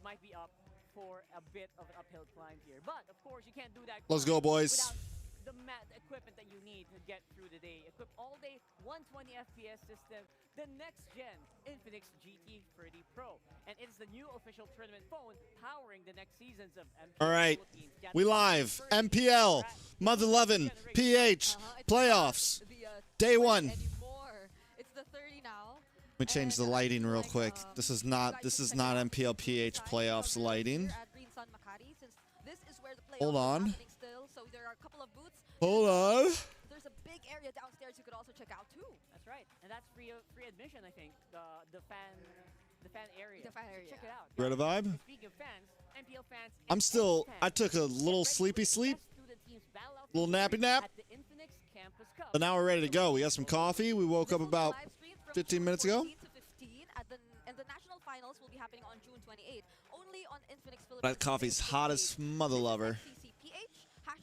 might be up for a bit of an uphill climb here. But of course, you can't do that. Let's go, boys. Without the equipment that you need to get through the day. Equip all day 120 FPS system, the next gen Infinix GT30 Pro, and it's the new official tournament phone powering the next seasons of MPL. All right, we live. MPL Mpl Ph Playoffs, day 1. It's the 30 now. Let me change the lighting real quick. This is not Mpl Ph Playoffs lighting. Hold on. So there are a couple of booths. Hold on. There's a big area downstairs you could also check out too. That's right, and that's free admission, I think. The fan area. The fan area. Check it out. Read a vibe? Speaking of fans, MPL fans. I took a little sleepy sleep, little nappy nap, but now we're ready to go. We got some coffee. We woke up about 15 minutes ago. And the national finals will be happening on June 28th. Only on Infinix Philippines. That coffee's hot as mother lover.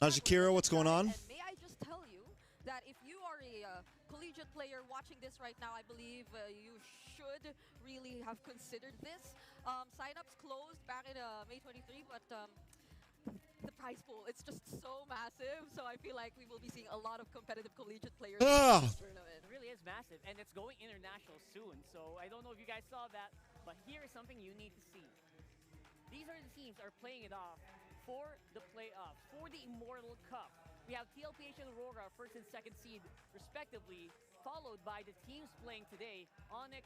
Now, Shakira, what's going on? And may I just tell you that if you are a collegiate player watching this right now, I believe you should really have considered this. Sign-ups closed back in May 23, but the prize pool, it's just so massive. So I feel like we will be seeing a lot of competitive collegiate players in this tournament. It really is massive, and it's going international soon. So I don't know if you guys saw that, but here is something you need to see. These are the teams that are playing it off for the playoffs, for the Immortal Cup. We have Mpl Ph and Aurora, first and second seed, respectively, followed by the teams playing today, Onyx,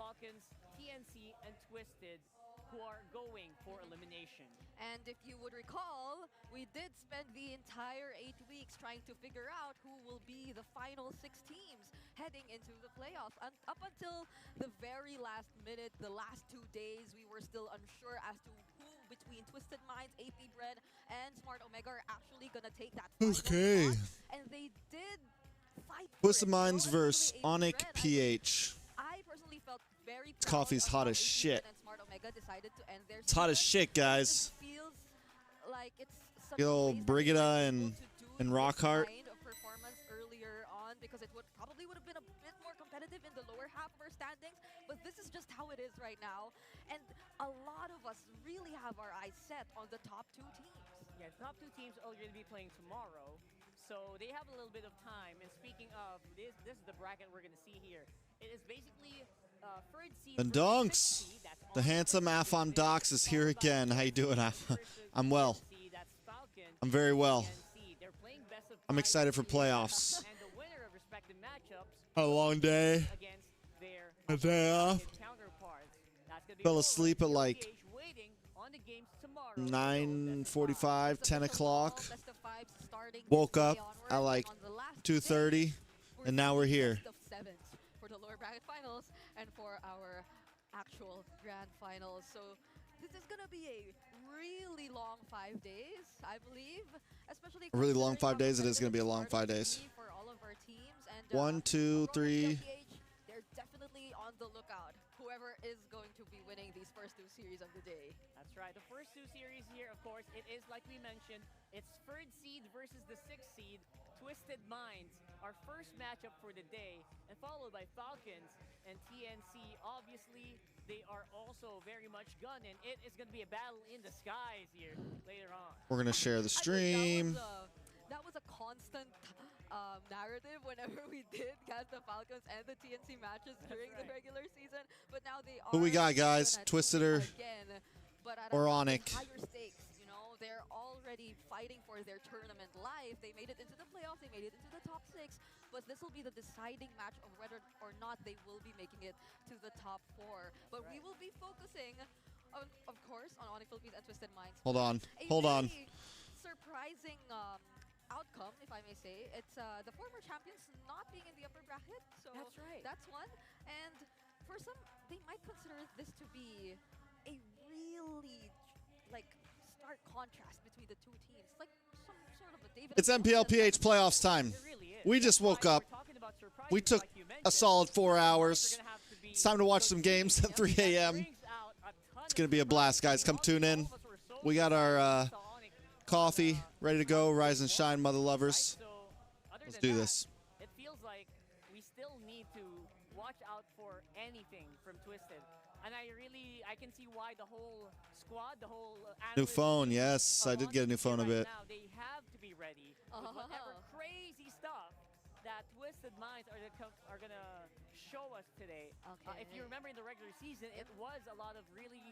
Falcons, TNC, and Twisted, who are going for elimination. And if you would recall, we did spend the entire 8 weeks trying to figure out who will be the final 6 teams heading into the playoffs. And up until the very last minute, the last 2 days, we were still unsure as to who between Twisted Minds, AP Bread, and Smart Omega are actually going to take that final spot. And they did fight for Twisted Minds versus Onyx PH. I personally felt very This coffee's hot as shit. Decided to end their It's hot as shit, guys. Feels like it's Good old Brigida and Rockhart. Kind of performance earlier on because it probably would have been a bit more competitive in the lower half of our standings, but this is just how it is right now. And a lot of us really have our eyes set on the top 2 teams. Yeah, the top 2 teams are going to be playing tomorrow, so they have a little bit of time. And speaking of, this is the bracket we're going to see here. It is basically third seed And Dunks, the handsome Afon Docs is here again. How you doing, Afon? I'm well. I'm very well. I'm excited for playoffs. A long day. A day off. Fell asleep at like 9:45, 10 o'clock. Woke up at like 2:30, and now we're here. For the lower bracket finals and for our actual grand finals. So this is going to be a really long 5 days, I believe. Especially a really long 5 days. It is going to be a long 5 days. For all of our teams. And 1, 2, 3. They're definitely on the lookout. Whoever is going to be winning these first 2 series of the day. That's right. The first 2 series here, of course, it is like we mentioned. It's third seed versus the 6th seed. Twisted Minds, our first matchup for the day, and followed by Falcons and TNC. Obviously, they are also very much gunning. It is going to be a battle in the skies here later on. We're going to share the stream. That was a constant narrative whenever we did catch the Falcons and the TNC matches during the regular season. But now they are. Who we got, guys? Twisted or Onyx? Higher stakes. They're already fighting for their tournament life. They made it into the playoffs. They made it into the top 6. But this will be the deciding match of whether or not they will be making it to the top 4. But we will be focusing, of course, on Onyx Philippines and Twisted Minds. Hold on. Hold on. Surprising outcome, if I may say. It's the former champions not being in the upper bracket. So that's right. That's one. And for some, they might consider this to be a really, stark contrast between the 2 teams. Like some sort of a David. It's Mpl Ph Playoffs time. We just woke up. We took a solid 4 hours. It's time to watch some games at 3 a.m. It's going to be a blast, guys. Come tune in. We got our coffee ready to go. Rise and shine, mother lovers. Let's do this. It feels like we still need to watch out for anything from Twisted. And I can see why the whole squad, the whole New phone, yes. I did get a new phone a bit. Now, they have to be ready with whatever crazy stuff that Twisted Minds are gonna show us today. Okay. If you remember in the regular season, it was a lot of really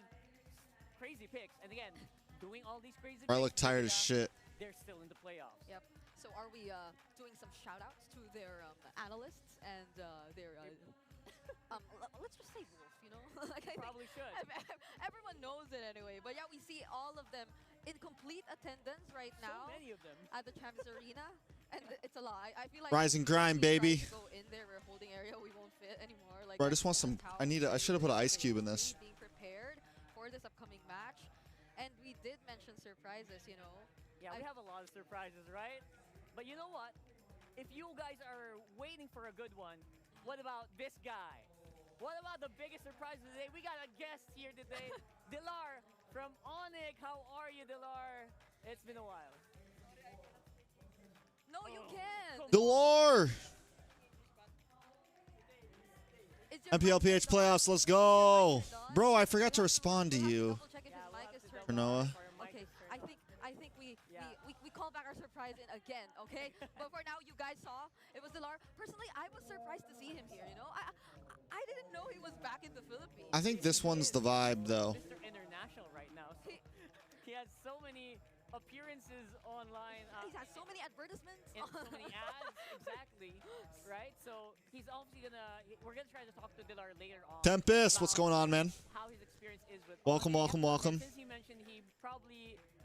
crazy picks. And again, doing all these crazy I picks, look tired as shit. they're still in the playoffs. Yep. So are we doing some shout-outs to their analysts and their let's just say Wolf, you know? Like I Probably should. everyone knows it anyway. But yeah, we see all of them in complete attendance right now. So many of them. At the Champs Arena. And it's a lot. I feel like Rise and grind, if we try baby. to go in there, we're holding area, we won't fit anymore. Like Bro, I just want some. I should have put an ice cube in this. Being prepared for this upcoming match, and we did mention surprises. You know. Yeah, we have a lot of surprises, right? But you know what? If you guys are waiting for a good one, what about this guy? What about the biggest surprise of the day? We got a guest here today, Dilar from Onyx. How are you, Dilar? It's been a while. No, you can't. Delore! Mpl Ph Playoffs, let's go! Bro, I forgot to respond to you. For Noah. Okay, I think we call back our surprise in again, okay? But for now, you guys saw it was Dilar. Personally, I was surprised to see him here. You know, I didn't know he was back in the Philippines. I think this one's the vibe, though. Mr. International right now. So he has so many appearances online. He has so many advertisements. And so many ads, exactly. Right? So he's obviously we're gonna try to talk to Dilar later on. Tempest, what's going on, man? How his experience is with Welcome, Onyx. welcome, welcome. Since he mentioned he's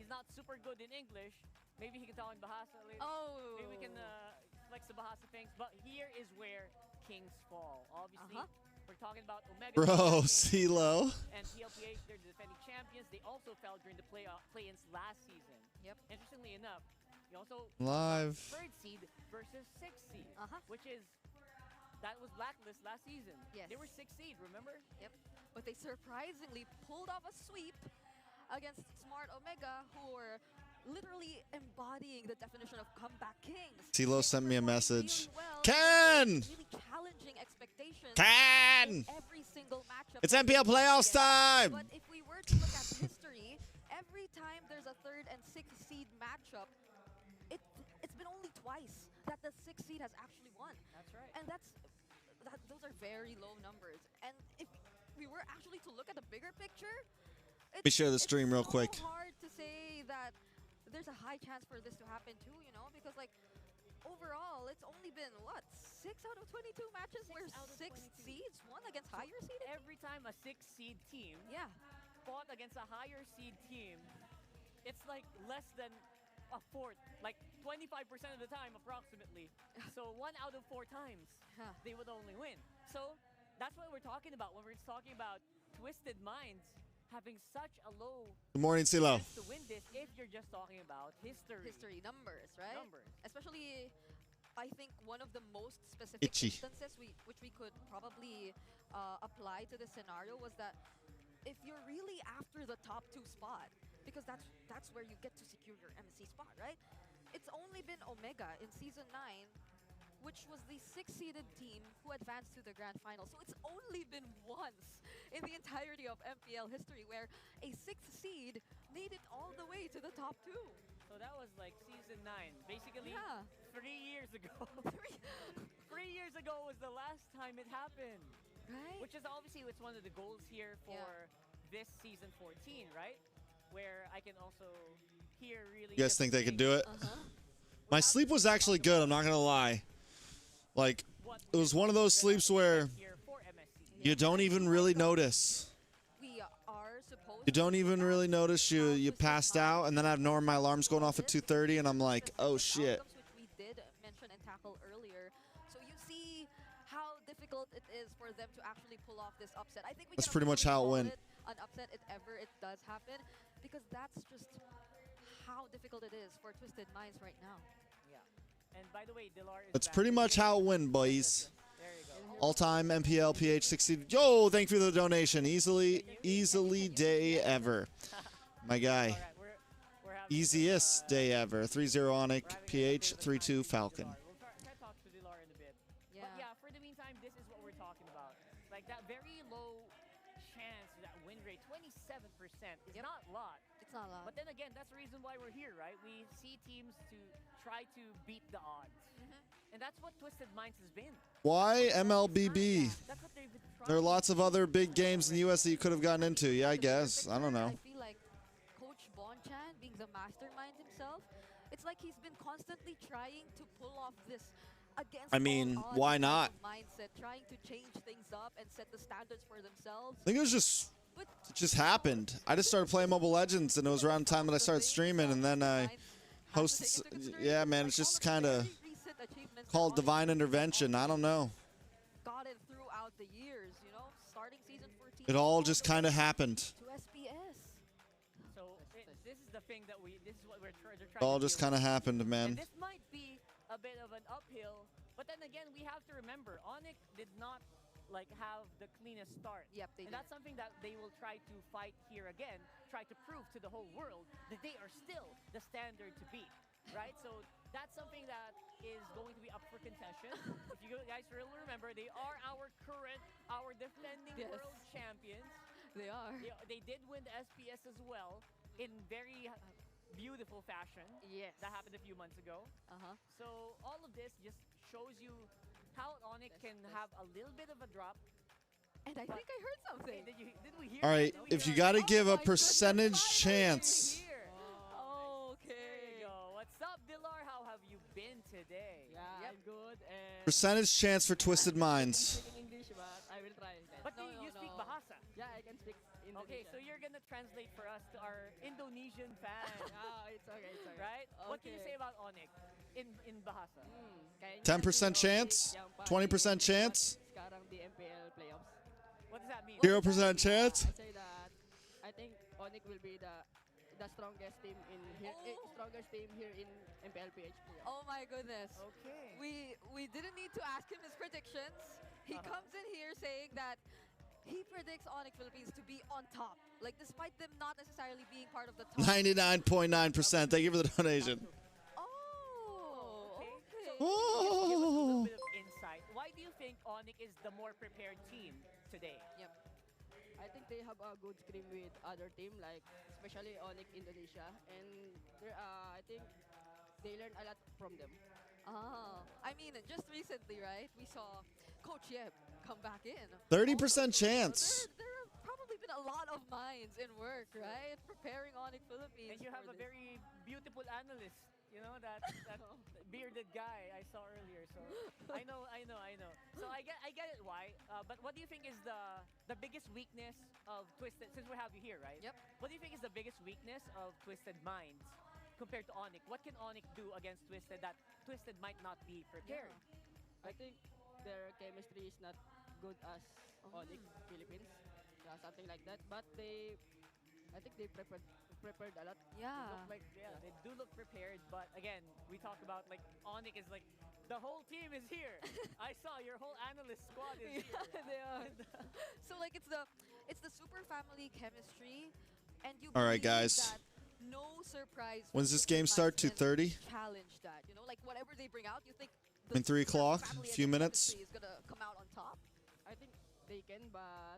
not super good in English, maybe he can talk in Bahasa later. Oh. Maybe we can flex the Bahasa things. But here is where kings fall. Obviously, we're talking about Omega. Bro, CeeLo. And Mpl Ph, they're the defending champions. They also fell during the play-ins last season. Yep. Interestingly enough, you also Live. third seed versus sixth seed, which is that was Blacklist last season. Yes. They were sixth seed, remember? Yep. But they surprisingly pulled off a sweep against Smart Omega, who were literally embodying the definition of comeback kings. CeeLo sent me a message. Well, Ken! really challenging expectations. Ken! Every single matchup. It's Mpl Playoffs time! But if we were to look at history, every time there's a third and sixth seed matchup, it's been only twice that the sixth seed has actually won. That's right. And those are very low numbers. And if we were actually to look at the bigger picture, Let me share the stream real quick. It's so hard to say that there's a high chance for this to happen too, you know, because like overall, it's only been what, 6 out of 22 matches where 6 seeds won against higher seed. Every time a sixth seed team fought against a higher seed team, it's like less than a fourth, like 25% of the time approximately. So 1 out of 4 times they would only win. So that's what we're talking about when we're talking about Twisted Minds having such a low Good morning, CeeLo. chance to win this if you're just talking about history. Numbers, right? Numbers. Especially, I think one of the most specific Itchy. instances which we could probably apply to this scenario was that if you're really after the top 2 spot, because that's where you get to secure your MSC spot, right? It's only been Omega in Season 9, which was the 6th-seeded team who advanced to the Grand Final. So it's only been once in the entirety of MPL history where a 6th seed made it all the way to the top 2. So that was like Season 9, basically 3 years ago. 3 years ago was the last time it happened. Right? Which is obviously it's one of the goals here for this Season 14, right? Where I can also hear really... You guys think they could do it? My sleep was actually good, I'm not going to lie. Like, it was one of those sleeps where you don't even really notice. We are supposed You don't even really notice you passed out, and then I know my alarm's going off at 2:30, and I'm like, oh shit. Which we did mention and tackle earlier. So you see how difficult it is for them to actually pull off this upset. I think we That's can pretty much how it call went. An upset if ever it does happen, because that's just how difficult it is for Twisted Minds right now. And by the way, Dilar is That's back. pretty much how it went, boys. There you go. All-time Mpl Ph 16. Yo, thank you for the donation. Easily day ever. My guy. All right, we're having Easiest day ever. 3-0 Onyx, PH, 3-2 Falcon. We'll try to talk to Dilar in a bit. But yeah, for the meantime, this is what we're talking about. Like that very low chance 27% is not a lot. It's not a lot. But then again, that's the reason why we're here, right? We see teams to try to beat the odds. And that's what Twisted Minds has been. Why MLBB? That's what they've been trying. There are lots of other big games in the US that you could have gotten into. Yeah, I guess. I don't know. I feel like Coach Bonchan, being the mastermind himself, it's like he's been constantly trying to pull off this against I mean, all odds why type not? of mindset, trying to change things up and set the standards for themselves. I think it was just But it just happened. I just started playing Mobile Legends, and it was around the time that I started streaming, and then I host. Yeah, man, it's just kind of called divine intervention. I don't know. Got it throughout the years, you know, starting season 14. It all just kind of happened. To SBS. So this is the thing that this is what they're trying It all to just do. kind of happened, And man. this might be a bit of an uphill, but then again, we have to remember, Onyx did not have the cleanest start. Yep, they And did. that's something that they will try to fight here again, try to prove to the whole world that they are still the standard to beat, right? So that's something that is going to be up for contention. If you guys really remember, they are our defending Yes. world champions. They are. They did win the SPS as well in very beautiful fashion. Yes. That happened a few months ago. So all of this just shows you how Onyx can have a little bit of a drop. And I think I heard something. Did we hear? All right, Did we if you hear? got to give a my percentage goodness. chance. Here. There you Okay. go. What's up, Dilar? How have you been today? Yeah, Yep. I'm good. And Percentage chance for Twisted Minds. speaking English, but I will try. But No, you speak no. Bahasa. Yeah, I can speak Indonesian. Okay, so you're gonna translate for us to our Indonesian fans, Ah, it's okay, it's okay. right? What can you Okay. say about Onyx in Bahasa? Kayaknya 10% si chance? Onyx yang paling 20% chance? kuat sekarang di MPL Playoffs. What does that mean? 0% chance? I say that I think Onyx will be the strongest team in here, strongest team here in MPL Ph Playoffs. Oh my goodness. Okay. We didn't need to ask him his predictions. He comes in here saying that he predicts Onyx Philippines to be on top. Like, despite them not necessarily being part of the top. 99.9%. Thank you for the donation. Oh, Okay. okay. Give us a little Oh. bit of insight. Why do you think Onyx is the more prepared team today? Yep. I think they have a good scrim with other team, like especially Onyx Indonesia, and I think they learn a lot from them. I mean, just recently, right? We saw Coach Yeb come back in. 30% chance. There have probably been a lot of minds in work, right? Preparing Onyx Philippines. And you have for a this. very beautiful analyst, you know, that bearded guy I saw earlier. So I know. So I get it why. But what do you think is the biggest weakness of Twisted? Since we have you here, right? Yep. What do you think is the biggest weakness of Twisted Minds compared to Onyx? What can Onyx do against Twisted that Twisted might not be prepared? I think their chemistry is not good as Onyx Philippines, something like that. But I think they prepared a lot. Yeah. They do look prepared, but again, we talk about Onyx is the whole team is here. I saw your whole analyst squad is here. They are. So it's the super family chemistry, and you. All right, believe guys. That no surprise. When's this game start? 2:30? Challenge that, whatever they bring out, you think. I mean, 3 o'clock, a few minutes. Is gonna come out on top, I think they can, but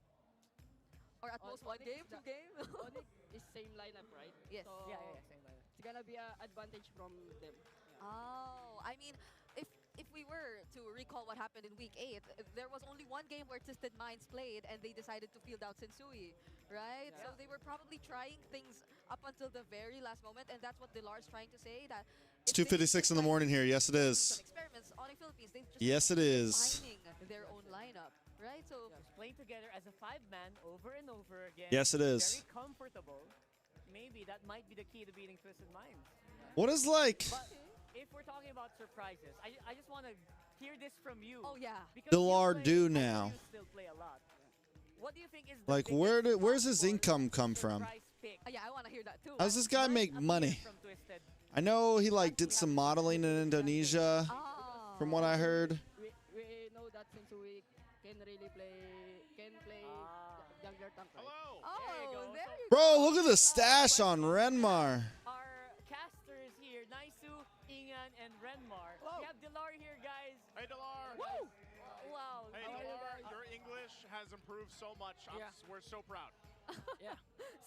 or at most one Onyx, game, 2 games. Onyx is same lineup, right? Yes. So Yeah, same like that. it's gonna be an advantage from them. Oh, I mean, if we were to recall what happened in week 8, there was only one game where Twisted Minds played, and they decided to field out Sensui, right? Yeah. So they were probably trying things up until the very last moment, and that's what Dilar's trying to say. That It's 2:56 in the morning here. Yes, it Some is. experiments on the Philippines. They've just Yes, it is. finding their own lineup, right? So Just playing together as a 5-man over and over again. Yes, it is. Very comfortable. Maybe that might be the key to beating Twisted Minds. What is like But if we're talking about surprises, I just want to hear this from you. oh yeah, Because Dilar you do I know now? You still play a lot. What do you think is the Like, biggest where's his or income come from? surprise pick? yeah, I want to hear that too. How's this guy Might make appear money? From Twisted. I know he did some modeling in Indonesia, Ah. from what I heard. We know that Sensui can play jungler tank, right? Hello. Oh, there you go. Bro, look at the stash on Renmar. Our casters here, Naisu, Ingan, and Renmar. Hello. We have Dilar here, guys. Hey, Delar. Woo! Wow. Hey, how are you Delar. guys? Your English has improved so much. Yeah. We're so proud. Yeah.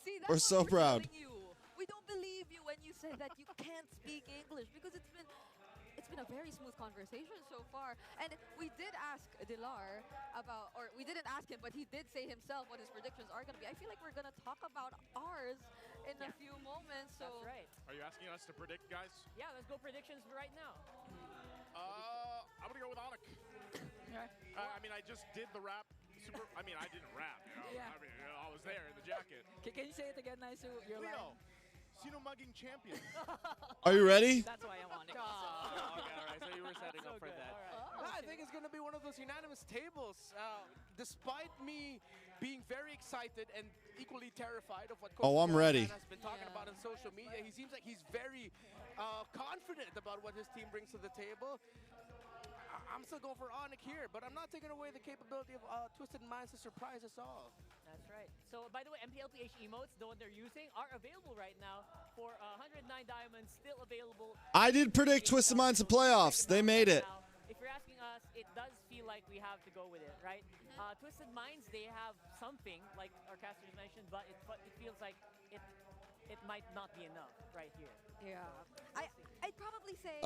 See, that's We're what so we're proud. telling you. We don't believe you when you say that you can't speak English because it's been a very smooth conversation so far. And we did ask Dilar about, or we didn't ask him, but he did say himself what his predictions are going to be. I feel like we're going to talk about ours in a few moments. So That's right. Are you asking us to predict, guys? Yeah, let's go predictions right now. I'm gonna go with Onyx. I mean, I just did the rap. I mean, I didn't rap. You know? Yeah. I mean, I was there in the jacket. Can you say it again, Nice? Your Leo, line? Sino mugging champion. Are you ready? That's why I want it. Okay, all right. So you were setting So up for good, that. all right. I think it's going to be one of those unanimous tables. Despite me being very excited and equally terrified of what Coach I'm ready. has been talking about on social media, he seems like he's very confident about what his team brings to the table. I'm still going for Onyx here, but I'm not taking away the capability of Twisted Minds to surprise us all. That's right. So, by the way, Mpl Ph emotes, the one they're using, are available right now for 109 diamonds, still available. I did predict Twisted Minds to playoffs. They made it. Now, if you're asking us, it does feel like we have to go with it, right? Twisted Minds, they have something, like our casters mentioned, but it feels like it might not be enough right here. yeah, I'd probably say.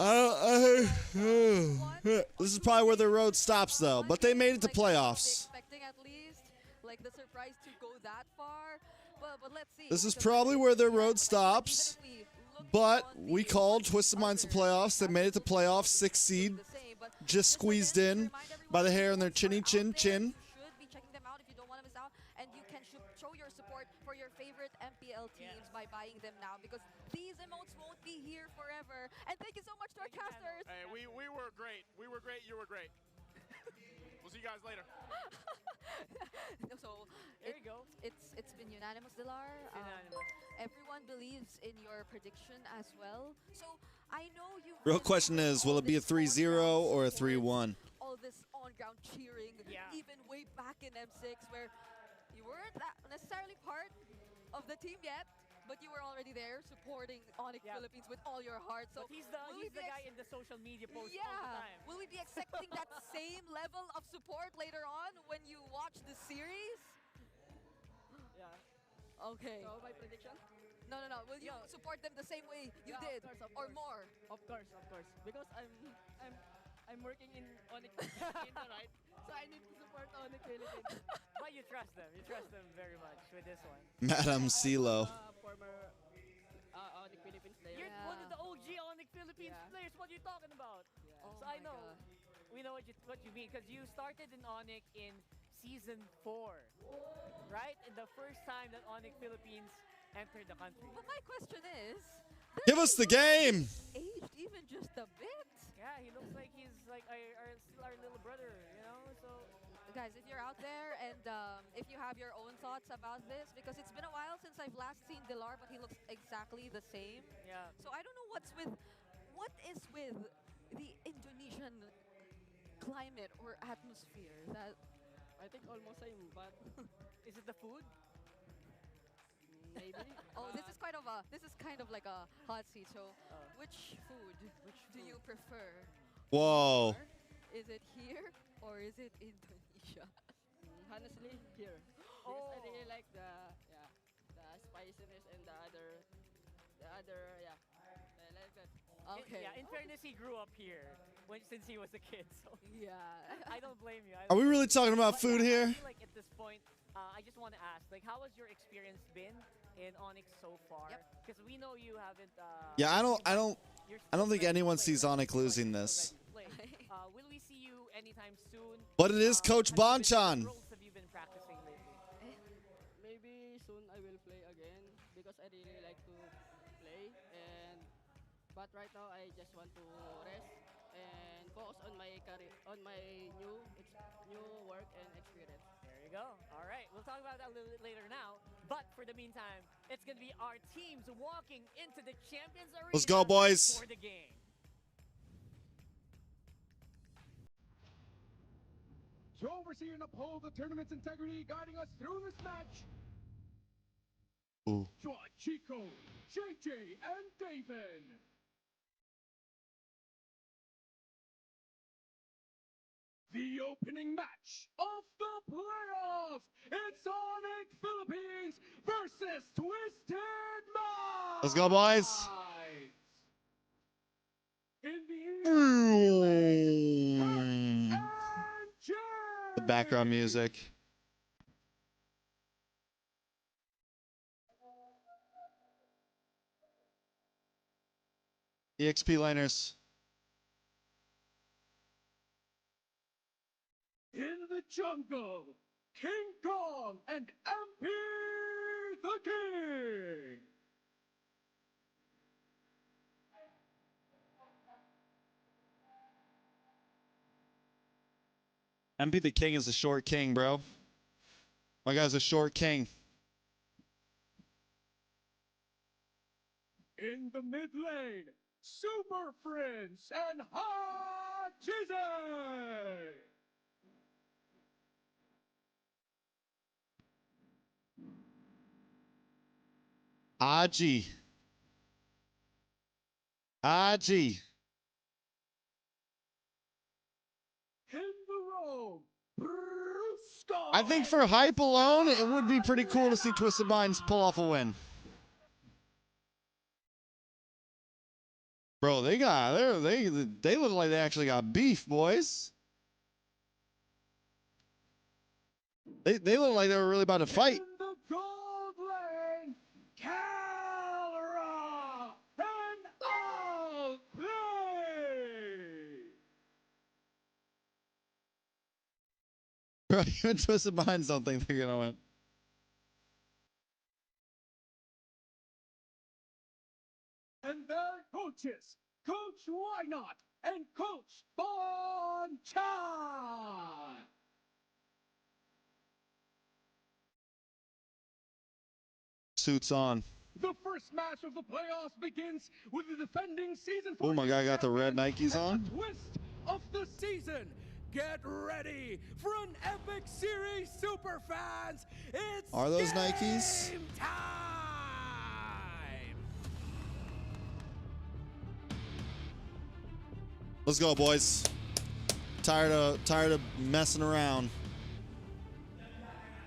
This is probably where their road stops, though. But they made it to playoffs. Expecting at least like the surprise to go that far, but let's see. This is because probably where their road stops. even if we look But on we the called Twisted Minds to playoffs. They made it to playoffs, 6th seed. the same, but Just squeezed in by the hair on their chinny chin chin. You should be checking them out if you don't want to miss out, and you can show your support for your favorite MPL teams by buying them now, because these emotes won't be here forever. And thank you so much to our casters. Hey, we were great. We were great. You were great. We'll see you guys later. So There you go. it's been unanimous, Dilar. Unanimous. Everyone believes in your prediction as well. So I know you. Real question is, will it be a 3-0 or a 3-1? All this on-ground cheering, even way back in M6, where you weren't necessarily part of the team yet, but you were already there supporting Onyx Philippines with all your heart. So But he's the guy in the social media posts all the time. Will we be expecting that same level of support later on when you watch the series? Yeah. Okay. So my prediction? No. Will you support them the same way you Yeah, did, of course, of or course. more? Of course. Because I'm working in Onyx Philippines, right? So I need to support Onyx Philippines. But you trust them. You trust them very much with this one. Madam CeeLo. Former Onyx Philippines player. You're one of the OG Onyx Philippines players. What are you talking about? Oh So I my know. God. We know what you mean, because you started in Onyx in season 4, right? And the first time that Onyx Philippines entered the country. But my question is, Give us the game. aged even just a bit? Yeah, he looks like he's like still our little brother, you know? So Guys, if you're out there and if you have your own thoughts about this, because it's been a while since I've last seen Dilar, but he looks exactly the same. yeah. So I don't know what is with the Indonesian climate or atmosphere that I think almost same, but Is it the food? maybe. this is kind of like a hot seat. So which food do you prefer? Whoa. Is it here or is it Indonesia? Honestly, here. Because I really like the spiciness and the other I like that. Okay. In fairness, he grew up here since he was a kid, so Yeah. I don't blame you. Are we really talking about food I here? feel like at this point, I just want to ask, like, how has your experience been in Onyx so far? Because we know you haven't. Yeah, I don't think ready to anyone play, sees right? Onyx losing You're this. ready to play. Will we see you anytime soon? But it is Coach Bonchan. What roles have you been practicing lately? Maybe soon I will play again because I really like to play, but right now I just want to rest and focus on my career, on my new work and experience. There you go. All right, we'll talk about that a little bit later now. But for the meantime, it's going to be our teams walking into the Champions Arena. Let's go, boys. For the game. To oversee and uphold the tournament's integrity, guiding us through this match, Ooh. Chico, JJ, and David. The opening match of the playoffs. It's Onyx Philippines versus Twisted Minds. Let's go, boys. In The background music. EXP liners. In the jungle, King Kong and Mpl the King. MP the King is a short king, bro. My guy's a short king. In the mid lane, Super Prince and Hot Cheesy. Aji. Aji. In the row, Brusco. I think for hype alone, it would be pretty cool to see Twisted Minds pull off a win. Bro, they look like they actually got beef, boys. They look like they were really about to fight. In the gold lane, Calra and Outplay. Bro, even Twisted Minds don't think they're gonna win. And their coaches, Coach Why Not and Coach Bon Chan. Suits on. The first match of the playoffs begins with the defending season. Oh my God, got the red Nikes and on. the twist of the season. Get ready for an epic series, super fans. It's Are those game Nikes? time. Let's go, boys. Tired of messing around.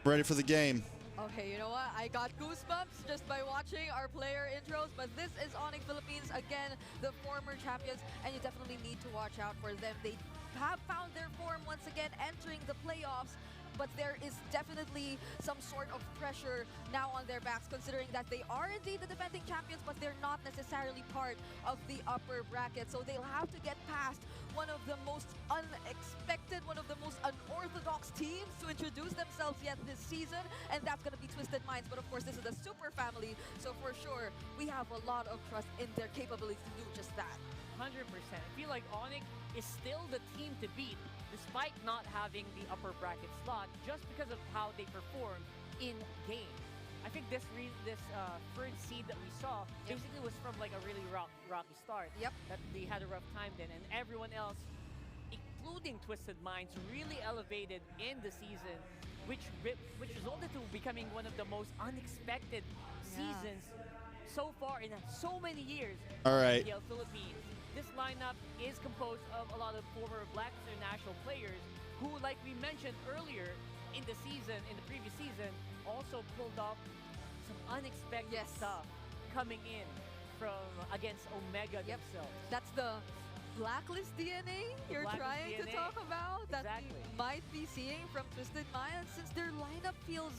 Ready for the game. Okay, you know what? I got goosebumps just by watching our player intros, but this is Onyx Philippines, again, the former champions, and you definitely need to watch out for them. They have found their form once again entering the playoffs, but there is definitely some sort of pressure now on their backs, considering that they are indeed the defending champions, but they're not necessarily part of the upper bracket. So they'll have to get past one of the most unexpected, one of the most unorthodox teams to introduce themselves yet this season, and that's going to be Twisted Minds. But of course, this is a super family, so for sure, we have a lot of trust in their capabilities to do just that. 100%. I feel like Onyx is still the team to beat, despite not having the upper bracket slot, just because of how they perform in game. I think this third seed that we saw basically was from like a really rocky start. Yep. That they had a rough time then, and everyone else, including Twisted Minds, really elevated in the season, which resulted to becoming one of the most unexpected seasons so far in so many years. All right. Mpl Philippines. This lineup is composed of a lot of former Black International players who, like we mentioned earlier in the season, in the previous season, also pulled off some unexpected stuff coming in from against Omega themselves. That's the Blacklist DNA you're trying to talk about that we might be seeing from Twisted Minds, since their lineup feels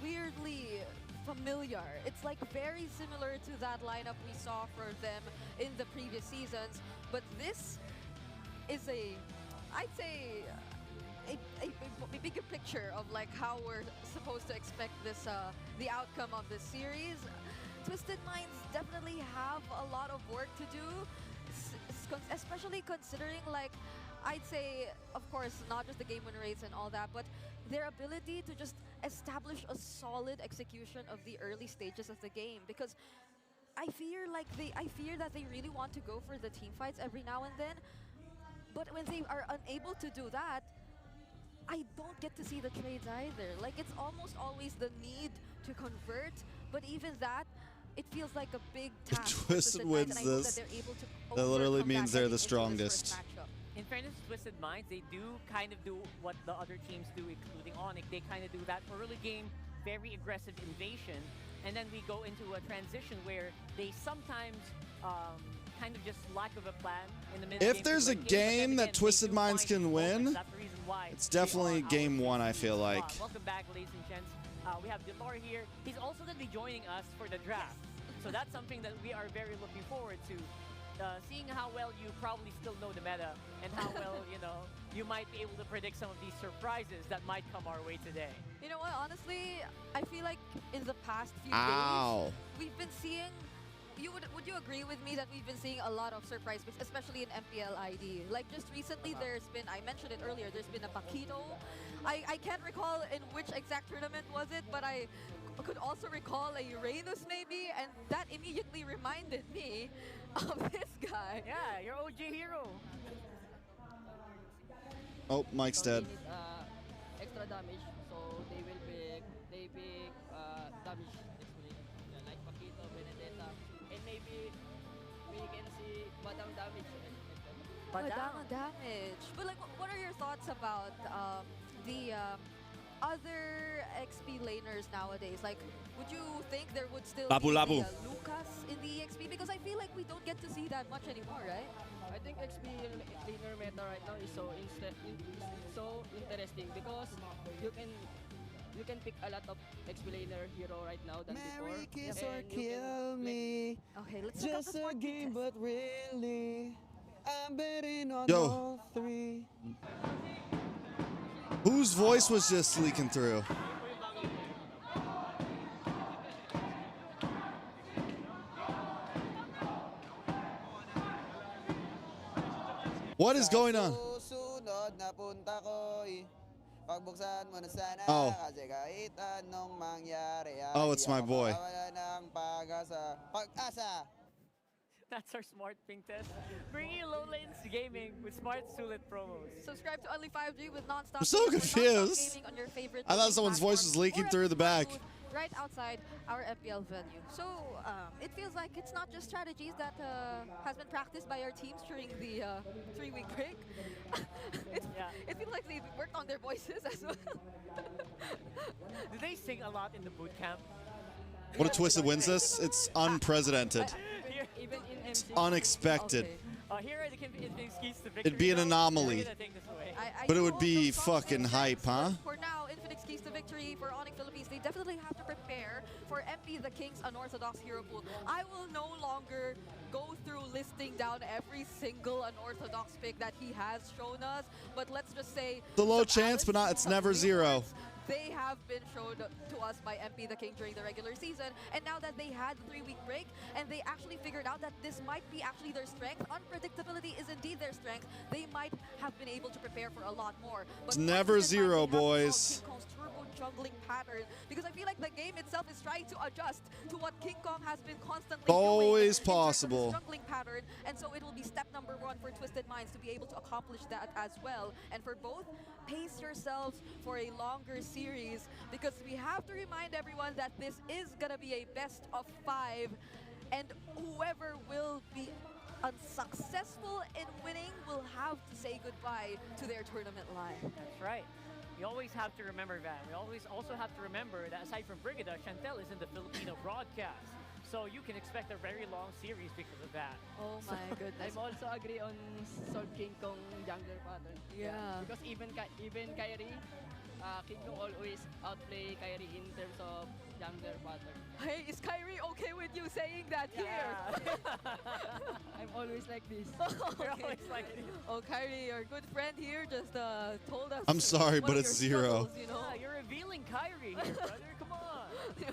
weirdly familiar. It's like very similar to that lineup we saw for them in the previous seasons, but this is I'd say a bigger picture of like how we're supposed to expect this the outcome of this series. Twisted Minds definitely have a lot of work to do, especially considering, like, I'd say, of course, not just the game win rates and all that, but their ability to just establish a solid execution of the early stages of the game. Because I fear that they really want to go for the team fights every now and then, but when they are unable to do that, I don't get to see the trades either. Like, it's almost always the need to convert, but even that, it feels like a big task. If Twisted wins this, that literally means they're the strongest. in fairness to Twisted Minds, they do kind of do what the other teams do, including Onyx. They kind of do that early game, very aggressive invasion, and then we go into a transition where they sometimes kind of just lack of a plan in the mid game. If there's a game that Twisted Minds can win, it's definitely game 1, I feel like. Welcome back, ladies and gents. We have Delor here. He's also going to be joining us for the draft. So that's something that we are very looking forward to. Seeing how well you probably still know the meta and how well, you might be able to predict some of these surprises that might come our way today. You know what, honestly, I feel like in the past few days, we've been seeing, would you agree with me that we've been seeing a lot of surprise picks, especially in MPL ID? Like just recently, there's been, I mentioned it earlier, there's been a Paquito. I can't recall in which exact tournament was it, but I could also recall a Uranus maybe, and that immediately reminded me of this guy. Yeah, your OG hero. Oh, Mike's dead. They need, extra damage, so they pick damage exploration. Like Paquito, Benedetta, and maybe we can see Badang damage. Badang damage. But like, what are your thoughts about the other XP laners nowadays? Like, would you think there would still be Lucas in the XP? Because I feel like we don't get to see that much anymore, right? I think XP laner meta right now is so interesting because you can pick a lot of XP laner hero right now than before. Kiss or kill me. Okay, let's just a game, but really, I'm betting on Yo. all 3. Whose voice was just leaking through? What is going on? Oh. Oh, it's my boy. That's our smart ping test. Bringing you low latency gaming with smart Sulit promos. Subscribe to Only 5G with non-stop. I'm so confused. Gaming on your favorite I thought someone's voice was leaking through the back. Right outside our MPL venue. So it feels like it's not just strategies that has been practiced by our teams during the 3-week break. It feels like they've worked on their voices as well. Do they sing a lot in the boot camp? What a Twisted wins this. It's unprecedented. Even in It's unexpected. Okay. Here are the keys to victory. It'd be an anomaly. But it would be fucking hype, huh? For now, Infinite's keys to victory for Onyx Philippines, they definitely have to prepare for MP the King's unorthodox hero pool. I will no longer go through listing down every single unorthodox pick that he has shown us, but let's just say The low chance, but not. It's never zero. They have been shown to us by MP the King during the regular season, and now that they had the 3-week break and they actually figured out that this might be actually their strength, unpredictability is indeed their strength, they might have been able to prepare for a lot more. But It's never zero, boys. King Kong's turbo jungling pattern, because I feel like the game itself is trying to adjust to what King Kong has been constantly Always doing possible. in terms of his jungling pattern, and so it will be step number 1 for Twisted Minds to be able to accomplish that as well. And for both, pace yourselves for a longer series, because we have to remind everyone that this is gonna be a best of 5, and whoever will be unsuccessful in winning will have to say goodbye to their tournament life. That's right. We always have to remember that. We always also have to remember that aside from Brigida, Chantel is in the Filipino broadcast. So you can expect a very long series because of that. Oh my goodness. I'm also agree on Sword King Kong jungler pattern. Yeah. Because even Kyrie, King Kong always outplay Kyrie in terms of jungler pattern. Hey, is Kyrie okay with you saying that here? I'm always like this. You're always like this. Oh, Kyrie, our good friend here just told us. I'm sorry, one but of it's your zero. struggles, you know? Yeah, you're revealing Kyrie here, brother. Come on.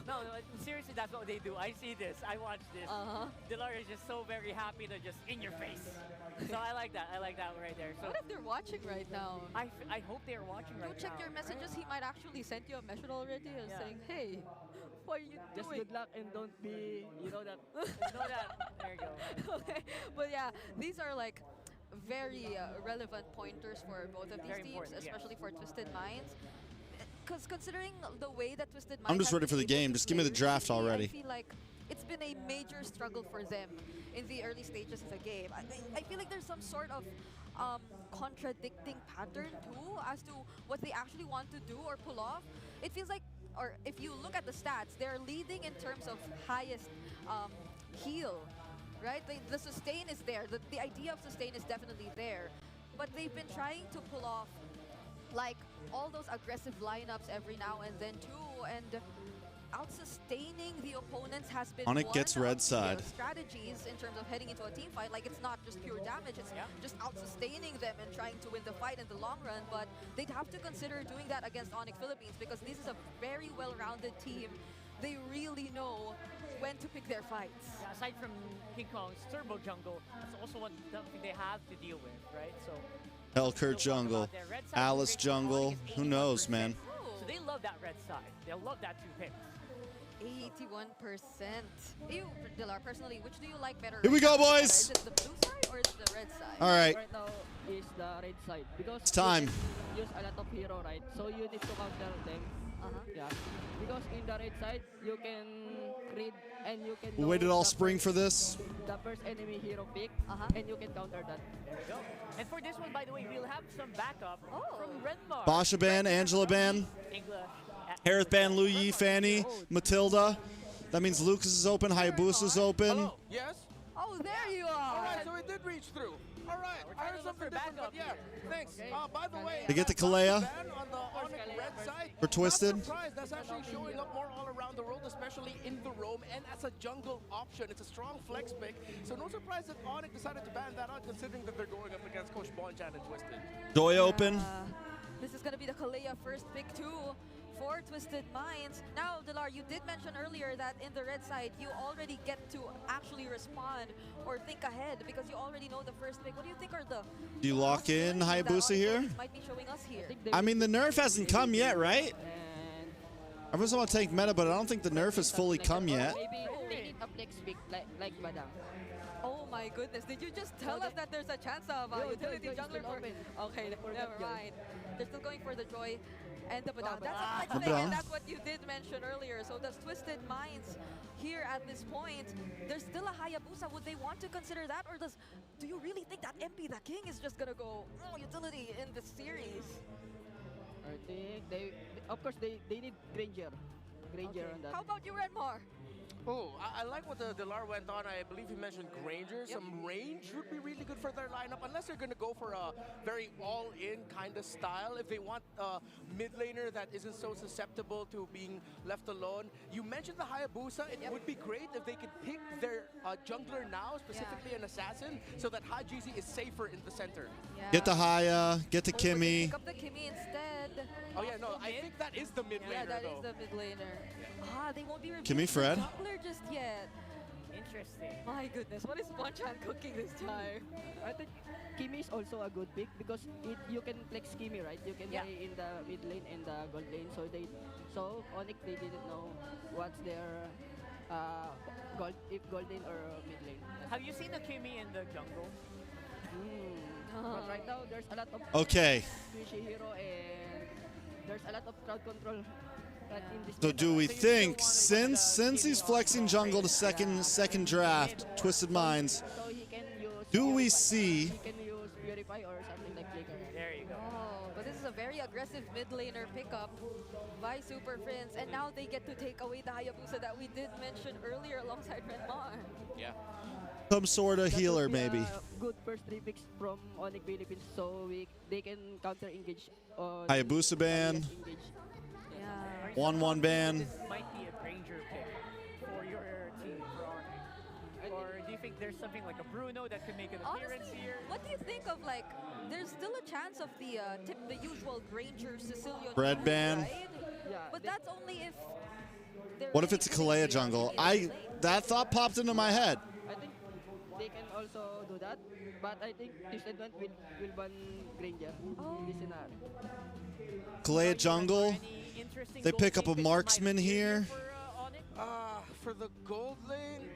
No, seriously, that's what they do. I see this. I watch this. Delor is just so very happy to just in your face. So I like that. I like that right there. So What if they're watching right now? I hope they're watching right Go now. check your messages. He might actually send you a message already and Yeah. saying, hey, what are you Just doing? good luck and don't be, you know that. Know that. There you go. Okay, but yeah, these are like very relevant pointers for both of these Very teams, important, yes. especially for Twisted Minds. Because considering the way that Twisted Minds I'm just have ready for been the able game. to Just give me the play draft recently, already. I feel like it's been a major struggle for them in the early stages of the game. I feel like there's some sort of contradicting pattern too as to what they actually want to do or pull off. It feels like, or if you look at the stats, they're leading in terms of highest heal, right? The sustain is there. The idea of sustain is definitely there. But they've been trying to pull off like all those aggressive lineups every now and then too, and out-sustaining the opponents has been Onic one gets of red the, side. Strategies in terms of heading into a team fight. Like, it's not just pure damage, it's just out-sustaining them and trying to win the fight in the long run. But they'd have to consider doing that against Onic Philippines because this is a very well-rounded team. They really know when to pick their fights. Yeah, aside from King Kong's turbo jungle, that's also something they have to deal with, right? So Hellcurt jungle, Alice jungle, who knows, man? So they love that red side. They'll love that 2 picks. 81%. You, Dilar, personally, which do you like better? Here we go, boys! Is it the blue side or is it the red side? All right. Right now is the red side because It's time. you use a lot of hero, right? So you need to counter them. Yeah. Because in the red side, you can read and you can. We know waited all the spring first- for this. The first enemy hero pick, and you can counter that. There we go. And for this one, by the way, we'll have some backup from Renmar. Basha ban, Angela ban, English. Harith ban, Lu Yi, Fanny, Matilda. That means Lucas is open, Hayabusa's open. Hello? Yes? Oh, there you All are. right, so it did reach through. All right, we're I trying heard to look something for different, but backup yeah, thanks. By the way, They get the that Kalea ban on the Onic red side. for Twisted. Not surprised, that's actually showing up more all around the world, especially in the roam and as a jungle option. It's a strong flex pick, so no surprise that Onic decided to ban that out, considering that they're going up against Coach Bonchan and Twisted. Joy open. This is going to be the Kalea first pick too for Twisted Minds. Now, Dilar, you did mention earlier that in the red side, you already get to actually respond or think ahead because you already know the first pick. What do you think are the Do you lock in possibilities that Hayabusa Onic here? Philippines might be showing us here? I mean, the nerf hasn't come yet, right? And Everyone's want to take meta, but I don't think the nerf has fully come yet. maybe they need a flex pick like Badang. Oh my goodness, did you just tell us that there's a chance of a utility Joy is jungler still for... open. Okay, For never that Joy. mind. They're still going for the Joy and the Badang. That's a flex The pick, and Badang. that's what you did mention earlier. So does Twisted Minds here at this point, there's still a Hayabusa. Would they want to consider that, or do you really think that MP the King is just gonna go utility in this series? I think of course they need Granger on that. How about you, Renmar? Oh, I like what the Dilar went on. I believe he mentioned Granger. Some range would be really good for their lineup, unless they're going to go for a very all-in kind of style. If they want a mid laner that isn't so susceptible to being left alone. You mentioned the Hayabusa. It would be great if they could pick their jungler now, specifically an assassin, so that HaGZ is safer in the center. Yeah. Get the Haya, get the Kimmy. Pick up the Kimmy instead. Oh yeah, no, I think that is the mid laner, Yeah, that is though. the mid laner. They won't be revealing Kimmy Fred. the jungler just yet. Interesting. My goodness, what is Bonchan cooking this time? I think Kimmy is also a good pick because you can flex Kimmy, right? You can play in the mid lane and the gold lane. So Onic they didn't know what's their gold lane or mid lane. Have you seen the Kimmy in the jungle? But right now there's a lot of Okay. squishy hero and there's a lot of crowd control. In this So meta, do we right? think, since he's flexing jungle to second draft, Twisted Minds, So he can use do we see he can use Purify or something like Flicker. There you go. Oh, but this is a very aggressive mid laner pickup by Super Prince, and now they get to take away the Hayabusa that we did mention earlier alongside Renmar. Yeah. some sort of That would healer be maybe? a good first 3 picks from Onic Philippines, so they can counter engage on Hayabusa ban, engage. Yeah. 1-1 ban. This might be a Granger pick for your team, for Onic. Or do you think there's something like a Bruno that could make an appearance Honestly, here? what do you think of, like, there's still a chance of the usual Granger Sicilian Red duo, ban. right? Yeah, But they- that's only if they're What if really it's a putting Kalea Granger jungle? in the lane. That thought popped into my head. I think they can also do that, but I think Twisted One will ban Granger in this scenario. Kalea jungle. Any interesting They gold pick up lane a picks that might marksman be here. For Onic? for the gold lane,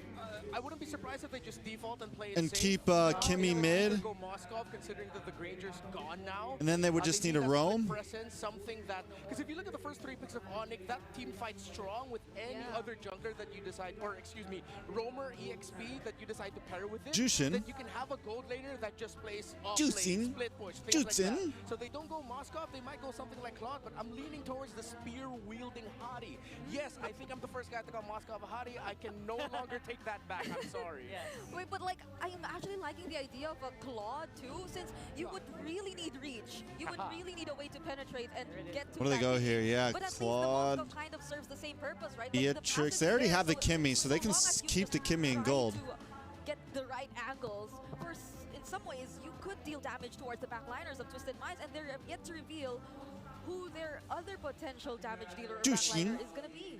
I wouldn't be surprised if they just default and play it And safe. keep Kimmy mid. Go Moskov, considering that the Granger's gone now. And then they would just need a roam. Presence, something that, because if you look at the first 3 picks of Onyx, that team fights strong with any other jungler that you decide, or excuse me, roamer EXP that you decide to pair with it. Jushin. Then you can have a gold laner that just plays off Jushin. lane, split push, things like Jushin. that. So they don't go Moskov, they might go something like Claude, but I'm leaning towards the spear-wielding Hottie. Yes, I think I'm the first guy to call Moskov a Hottie. I can no longer take that back. I'm sorry. Yes. Wait, but like, I am actually liking the idea of a Claude too, since you would really need reach. You would really need a way to penetrate and get to Where do they go that here? game. Yeah, but at Claude. least the Moskov kind of serves the same purpose, right? Beatrix. They already have the Kimmy, so they can keep the Kimmy in gold. Get the right angles. In some ways, you could deal damage towards the backliners of Twisted Minds, and they're yet to reveal who their other potential damage dealer or backliner is going to be.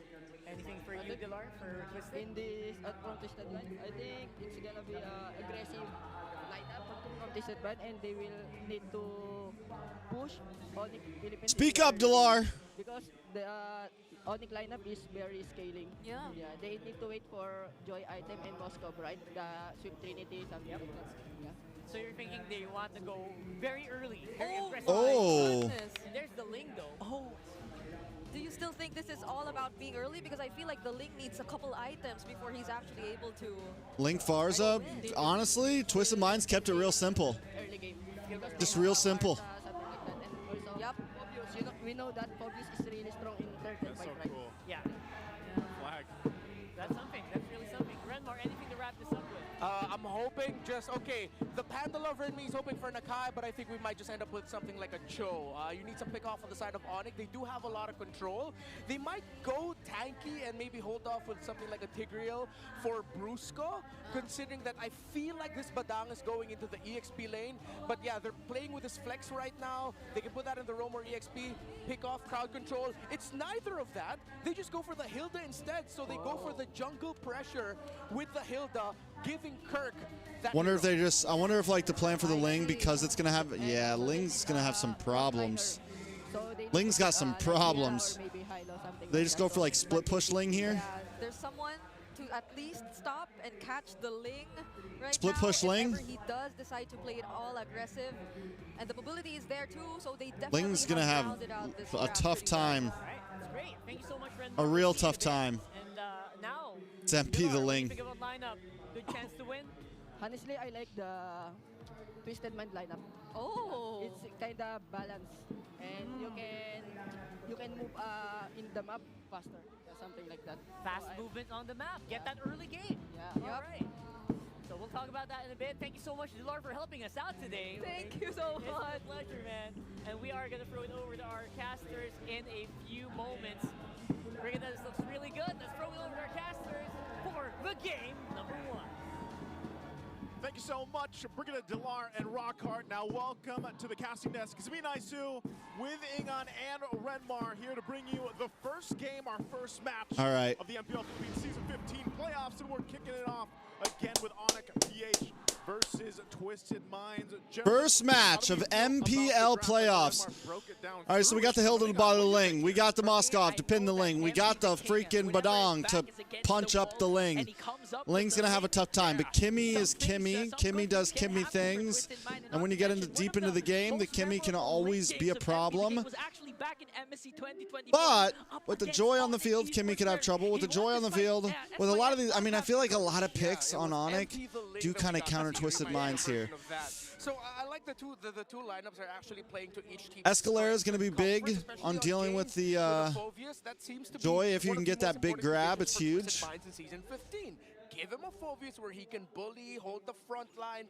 Anything for you, Dilar, for Twisted? In this from Twisted Mind, I think it's gonna be aggressive lineup from Twisted Mind, and they will need to push Onyx Philippines. Speak up, Dilar. Because the Onyx lineup is very scaling. Yeah. They need to wait for Joy Item and Moskov, right? The Swift Trinity, something like that. Yeah. So you're thinking they want to go very early, very aggressive. Oh. Goodness. And there's the Ling though. Oh. Do you still think this is all about being early? Because I feel like the Ling needs a couple items before he's actually able to... Link Farza, honestly, Twisted Minds kept it real simple. Early game. Just real simple. Something like that. And also, Phobius, we know that Phobius is really strong in third and That's so fight, right? cool. Yeah. Flag. That's something. That's really something. Renmar, anything to wrap this up with? I'm hoping the Pandalove Renmi is hoping for Nakai, but I think we might just end up with something like a Cho. You need some pick off on the side of Onyx. They do have a lot of control. They might go tanky and maybe hold off with something like a Tigreal for Brusco, considering that I feel like this Badang is going into the EXP lane. But yeah, they're playing with this flex right now. They can put that in the roam or EXP, pick off crowd control. It's neither of that. They just go for the Hilda instead. So they go for the jungle pressure with the Hilda, giving Kirk that Wonder if hero. they just. I wonder if like the plan for the Ling, because it's gonna have. Yeah, Ling's gonna have some problems. So they Ling's got some like problems. Hila or maybe Hilo, something They like just that. go for like split push Ling here. Yeah, there's someone to at least stop and catch the Ling right Split now. push if Ling. ever he does decide to play it all aggressive. And the mobility is there too, so they definitely Ling's gonna have rounded out this a draft tough pretty well. time. All right, that's great. Thank you so much, Renmar. A real We'll see you tough in a bit. time. And now, It's MP the Dilar, what do you Ling. think about lineup? Good chance to win? Honestly, I like the Twisted Mind lineup. Oh. It's kind of balanced, and you can move in the map faster, something like that. Fast So movement on the map. Get that early game. Yeah. All right. So we'll talk about that in a bit. Thank you so much, Dilar, for helping us out today. Thank you so It's much. a pleasure, man. And we are going to throw it over to our casters in a few moments. Bringing this looks really good. Let's throw it over to our casters for the game number 1. Thank you so much, Brigadier Dilar and Rockhart. Now welcome to the casting desk. Zmi Naisu with Ingon and Renmar here to bring you the first game, our first match All right. of the Mpl Philippines Season 15 Playoffs, and we're kicking it off again with Mpl Ph versus Twisted Minds. First match of MPL Playoffs. All right, so we got the Hilda to bother the Ling. We got the Moskov to pin the Ling. We got the freaking Badang to punch up the Ling. Ling's going to have a tough time, but Kimmy is Kimmy. Kimmy does Kimmy things. And when you get deep into the game, the Kimmy can always be a problem. But with the Joy on the field, Kimmy could have trouble. With the Joy on the field, with a lot of these, I mean, I feel like a lot of picks on Onyx do kind of counter Twisted Minds here. So I like the two lineups are actually playing to each team. Escalera is going to be big on dealing with the Joy. If you can get that big grab, it's huge. In season 15. Give him a Phobius where he can bully, hold the front line,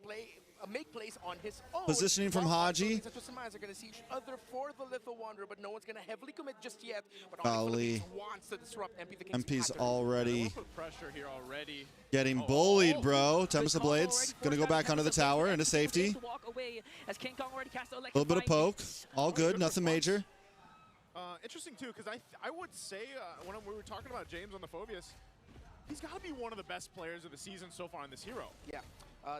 make plays on his own. Positioning from Haji. The Twisted Minds are going to see each other for the Little Wanderer, but no one's going to heavily commit just yet. But Ali wants to disrupt MP the King's MP's pattern. already Pressure here already. getting bullied, bro. Tempest of Blades going to go back under the tower into safety. A little bit of poke. All good, nothing major. Interesting too, because I would say when we were talking about James on the Phobius, he's got to be one of the best players of the season so far in this hero. Yeah.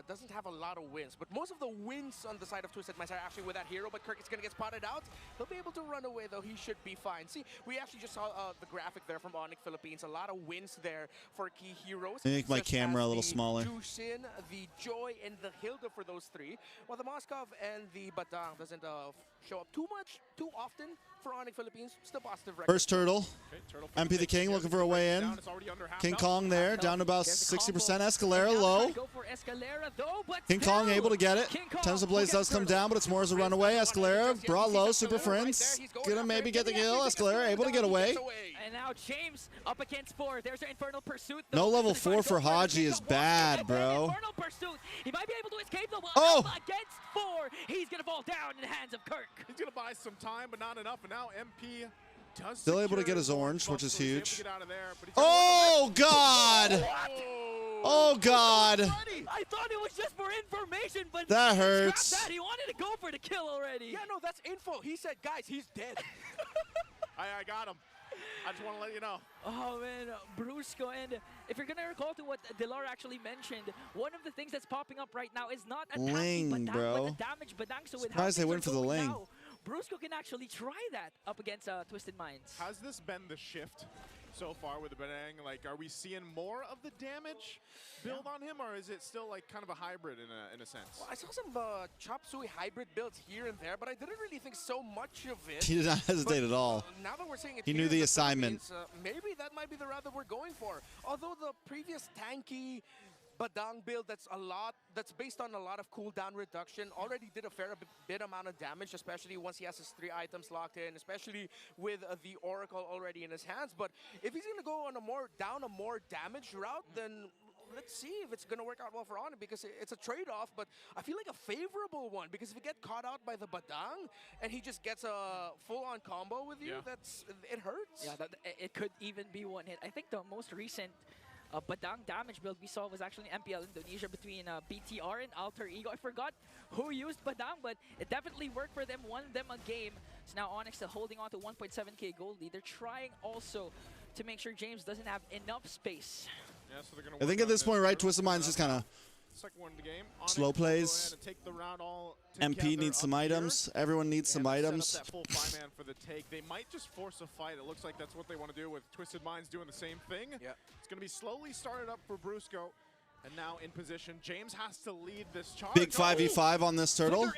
doesn't have a lot of wins, but most of the wins on the side of Twisted Minds are actually with that hero, but Kirk is going to get spotted out. He'll be able to run away, though. He should be fine. See, we actually just saw the graphic there from Onyx Philippines. A lot of wins there for key heroes. Make my camera a little smaller. Jushin, the Joy, and the Hilda for those three, while the Moskov and the Badang doesn't show up too often for Onyx Philippines. Still positive record. First turtle. MP the King looking for a way in. King Kong there, down to about 60%. Escalera low. King Kong able to get it. Tens of Blaze does come down, but it's more as a runaway. Escalera brought low, Super Friends. Gonna maybe get the kill. Escalera able to get away. And now James up against 4. There's an Infernal Pursuit. No level 4 for Haji is bad, bro. Infernal Pursuit. He might be able to escape though. Oh! Against 4. He's gonna fall down in the hands of Kirk. He's gonna buy some time, but not enough. And now MP does Still able to get his orange, which is huge. There, oh, God! Oh, God! I thought it was just for information, but that hurts. That. He wanted to go for the kill already. Yeah, no, that's info. He said, guys, he's dead. I got him. I just want to let you know. Oh, man, Brusco. And if you're going to recall to what Delar actually mentioned, one of the things that's popping up right now is not attacking Badang, bro. but the damage Badang. So with surprised they went for the Ling. Now, Brusco can actually try that up against Twisted Minds. Has this been the shift so far with the Badang? Like, are we seeing more of the damage build on him, or is it still like kind of a hybrid in a sense? Well, I saw some Chop Suey hybrid builds here and there, but I didn't really think so much of it. He did not hesitate at all. Now that we're seeing it, he knew the assignment. Maybe that might be the route that we're going for. Although the previous tanky Badang build that's based on a lot of cooldown reduction already did a fair bit amount of damage, especially once he has his 3 items locked in, especially with the Oracle already in his hands. But if he's gonna go on a more damage route, then let's see if it's gonna work out well for Onyx, because it's a trade-off, but I feel like a favorable one, because if you get caught out by the Badang and he just gets a full-on combo with you, it hurts. Yeah, it could even be one hit. I think the most recent Badang damage build we saw was actually in MPL Indonesia between BTR and Alter Ego. I forgot who used Badang, but it definitely worked for them, won them a game. So now Onyx still holding on to 1.7k gold lead. They're trying also to make sure James doesn't have enough space. Yeah, so they're gonna I think at this point, right, Twisted Minds just kind of slow plays. MP needs some items. Everyone needs some items. That full 5-man for the take. They might just force a fight. It looks like that's what they want to do, with Twisted Minds doing the same thing. Yeah. It's going to be slowly started up for Brusco. And now in position, James has to lead this charge. Big 5v5 on this turtle.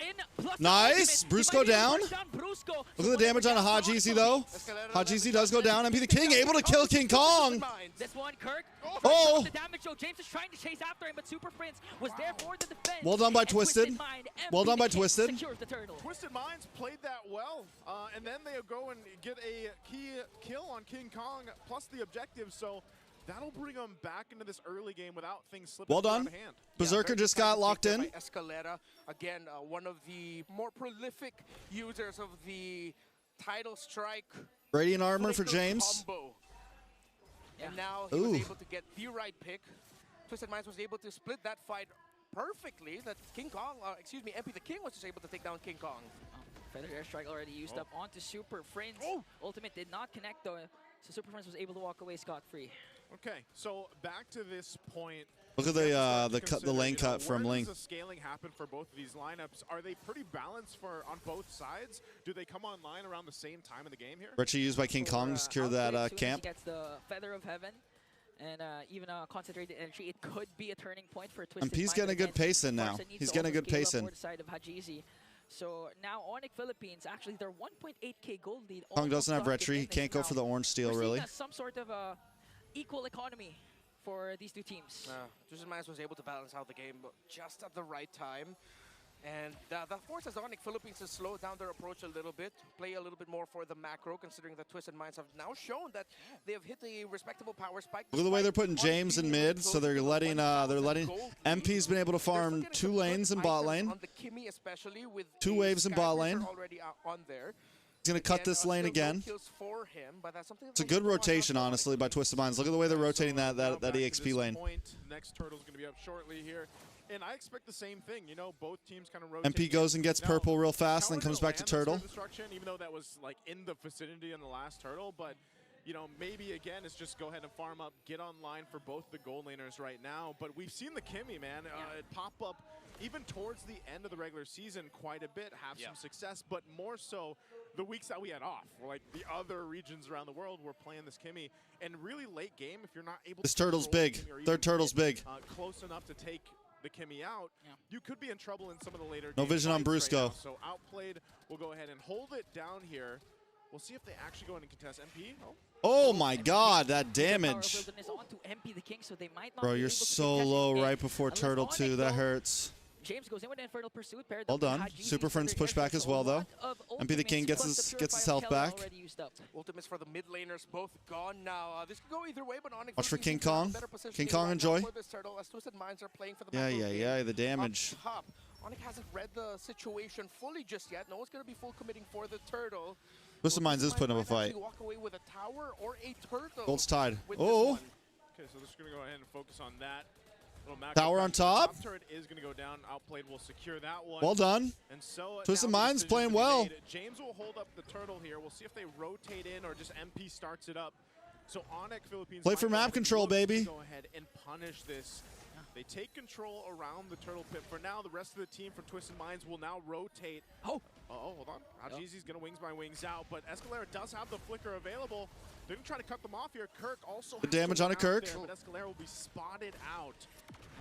Nice! Brusco down. Look at the damage on a Hajizi, though. Hajizi does go down. MP the King able to kill King Kong. This one, Kirk. Oh! The damage, so James is trying to chase after him, but Super Prince was there for the defense. Well done by Twisted. Well done by Twisted. Secures the turtle. Twisted Minds played that well, and then they go and get a key kill on King Kong, plus the objective, so that'll bring them back into this early game without things slipping out of hand. Berserker just got locked in. Escalera, again, one of the more prolific users of the title strike. Radiant armor for James. Combo. And now he was able to get the right pick. Twisted Minds was able to split that fight perfectly. That King Kong, MP the King was just able to take down King Kong. Feather Airstrike already used up onto Super Prince. Ultimate did not connect though, so Super Prince was able to walk away scot-free. Okay, so back to this point. Look at the lane cut from Ling. Where does the scaling happen for both of these lineups? Are they pretty balanced on both sides? Do they come online around the same time in the game here? Richie used by King Kong to secure that camp. He gets the Feather of Heaven and even a concentrated energy. It could be a turning point for Twisted Minds. He's getting a good pace in now. He's getting a good pace in. Side of Hajizi. So now Onyx Philippines, actually their 1.8k gold lead. Kong doesn't have retry. He can't go for the orange steal, really. Some sort of equal economy for these two teams. Twisted Minds was able to balance out the game just at the right time. And that forces Onyx Philippines to slow down their approach a little bit, play a little bit more for the macro, considering that Twisted Minds have now shown that they have hit a respectable power spike. Look at the way they're putting James in mid, so they're letting MP's been able to farm 2 lanes in bot lane, on the Kimmy especially, with 2 waves in bot lane. Already on there. He's going to cut this lane again. It's a good rotation, honestly, by Twisted Minds. Look at the way they're rotating that EXP lane. Next turtle's going to be up shortly here. And I expect the same thing, you know, both teams kind of rotate. MP goes and gets purple real fast, and then comes back to turtle. Even though that was like in the vicinity in the last turtle, but you know, maybe again, it's just go ahead and farm up, get online for both the goal laners right now. But we've seen the Kimmy, man, it pop up even towards the end of the regular season quite a bit, have some success, but more so the weeks that we had off. Like the other regions around the world were playing this Kimmy. And really late game, if you're not able This to turtle's big. Third turtle's big. Close enough to take the Kimmy out, you could be in trouble in some of the later No game vision on fights right Brusco. now. So outplayed, we'll go ahead and hold it down here. We'll see if they actually go in and contest MP. Oh my God, that damage. Onto MP the King, so they might not Bro, be you're able to so contest low it. right before Unless turtle Onyx, 2. That though, hurts. James goes in with Infernal Pursuit. Paired Well up with done. Hajiji Super for Friends their push back efforts. as well, A though. lot of MP the King ultimates, gets plus the his Purified health Keller back. already used up. Ultimates for the mid laners, both gone now. This could go either way, but Onyx Watch for King Philippines in a Kong. better position King right Kong, now enjoy. for this turtle, as Twisted Minds are playing for the Yeah, macro yeah, game. yeah, the damage. Up top, Onyx hasn't read the situation fully just yet. No one's going to be full committing for the turtle. Twisted Minds is putting up a fight. Walk away with a tower or a turtle. Gold's tied. with this Oh. one. Okay, so just going to go ahead and focus on that. Little macro Tower on attack. top. Top turret is going to go down. Outplayed will secure that one. Well done. And so Twisted now the Minds decision's playing gonna be well. made. James will hold up the turtle here. We'll see if they rotate in or just MP starts it up. So Onyx Philippines Play might for go map ahead and control, look to baby. Go ahead and punish this. They take control around the turtle pit. For now, the rest of the team from Twisted Minds will now rotate. Oh, hold on. Hajizi's going to wings by wings out, but Escalera does have the flicker available. They're going to try to cut them off here. Kirk also has damage the on a one out Kirk. there, but Escalera will be spotted out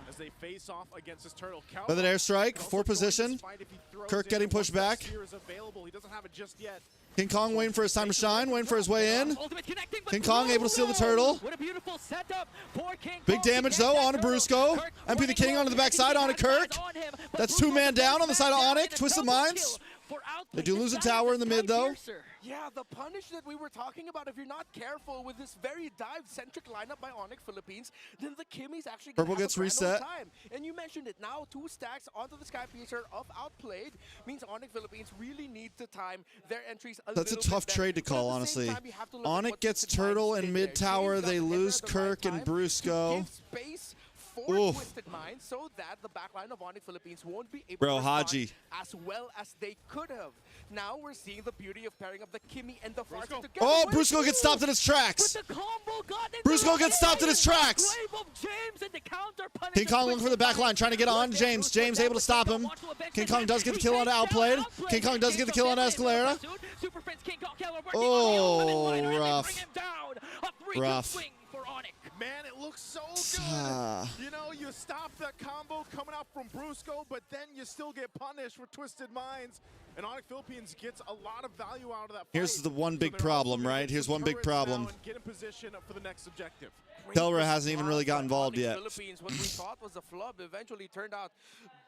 as they face off against this turtle. Feathered airstrike, can also for join this position. fight if he throws Kirk in, getting and once pushed that back. spear is available, he doesn't have it just yet. King Kong waiting for his time to shine, waiting for his way in. ultimate connecting, but King Kong able to steal the turtle. What a beautiful setup for King Big Kong. damage, He though, gets onto that Brusco. turtle. Kirk MP the running King low. onto the backside, He onto has Kirk. eyes on him, but That's Brusco 2-man the down first on the side of man down Onyx. and a Twisted double Minds. kill for Outplay. They do lose a This guy tower is in the Sky mid, though. Piercer. Yeah, the punish that we were talking about, if you're not careful with this very dive-centric lineup by Onyx Philippines, then the Kimmy's actually going Purple to have gets a grand old reset. time. And you mentioned it now, 2 stacks onto the Sky Piercer of Outplayed means Onyx Philippines really need to time their entries a That's a little tough bit trade to better. But call, at the honestly. same time, you have to look at Onyx what gets Twisted Minds turtle did in there. mid tower. James They got lose Ember at the right Kirk and time to Brusco. give space for Oof. Twisted Minds so that the backline of Onyx Philippines won't be able Bro, to respond Haji. as well as they could have. Now we're seeing the beauty of pairing up the Kimmy and the Farsi together. Oh, What Brusco a gets move! stopped in his tracks. With the combo got it. Brusco gets stopped in his tracks. Wave of James and the counter punish King the Kong looking for the Twisted back line, Minds. trying to get on Look at James. Brusco James down, able to but stop King him. Kong wants to eventually King Kong hit. does get the He kill on takes down Outplayed. Outplayed. King Kong does get the kill on King's Escalera. Super Friends, King Kong Keller working Oh, on the ultimate liner, and they rough. bring him down. A 3-2 Rough. swing for Onyx. Man, it looks so good. Ah. You know, you stop that combo coming out from Brusco, but then you still get punished for Twisted Minds. And Onyx Philippines gets a lot of value out of that fight. Here's the one So big they're problem, also gonna right? get Here's some one big turrets problem. now and get in position for the next objective. Kelra hasn't even really got involved yet. Philippines, what we thought was a flub, eventually turned out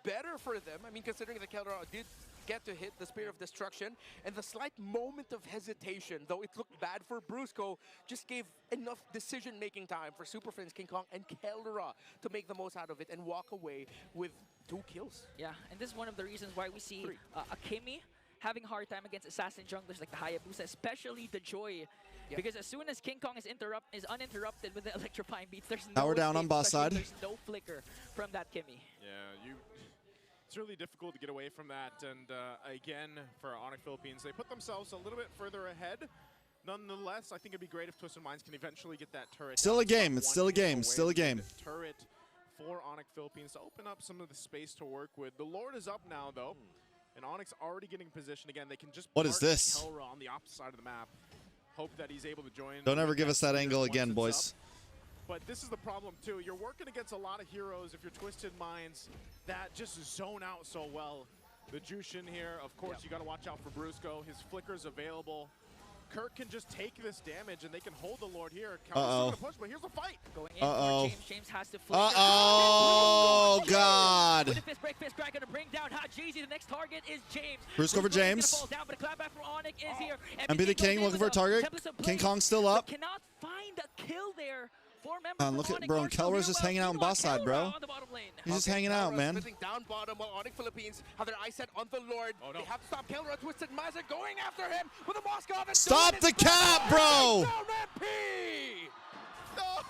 better for them. I mean, considering that Kelra did get to hit the Spear of Destruction, and the slight moment of hesitation, though it looked bad for Brusco, just gave enough decision-making time for Super Friends, King Kong, and Kelra to make the most out of it and walk away with 2 kills. Yeah, and this is one of the reasons why we see a Kimmy having a hard time against assassin junglers like the Hayabusa, especially the Joy. Yeah. Because as soon as King Kong is uninterrupted with the electrifying beats, there's no Tower down on escape, boss especially side. There's no flicker from that Kimmy. Yeah, it's really difficult to get away from that. And again, for Onyx Philippines, they put themselves a little bit further ahead. Nonetheless, I think it'd be great if Twisted Minds can eventually get that turret. Still down. a game. It's It's still a one game. away Still a from game. this turret for Onyx Philippines to open up some of the space to work with. The Lord is up now, though. And Onyx already getting in position again. They can just What is park this? Kelra on the opposite side of the map. Hope that he's able to join. Don't ever with give us that spear angle once again, it's boys. up. But this is the problem, too. You're working against a lot of heroes if you're Twisted Minds that just zone out so well. The Jushin here, of course, you got to watch out for Brusco. His flicker's available. Kirk can just take this damage, and they can hold the Lord here. Kelra's still gonna push, but here's a fight. Going in for James. James has to flicker. Uh-oh, God. With a fist crack gonna bring down Hajizi. The next target is James. Brusco for James. Fall down, but a clap back from Onyx is here. MP the King looking for a target. King Kong still up. Cannot find a kill there. For members Look from at Onyx. bro, and Kelra's just hanging out on boss side, bro. On the bottom lane. He's just hanging out, Kelra man. splitting down bottom while Onyx Philippines have their eyes set on the Lord. Oh, no. They have to stop Kelra. Twisted Minds are going after him with a Moskov. And Stop the cap, bro! Down MP!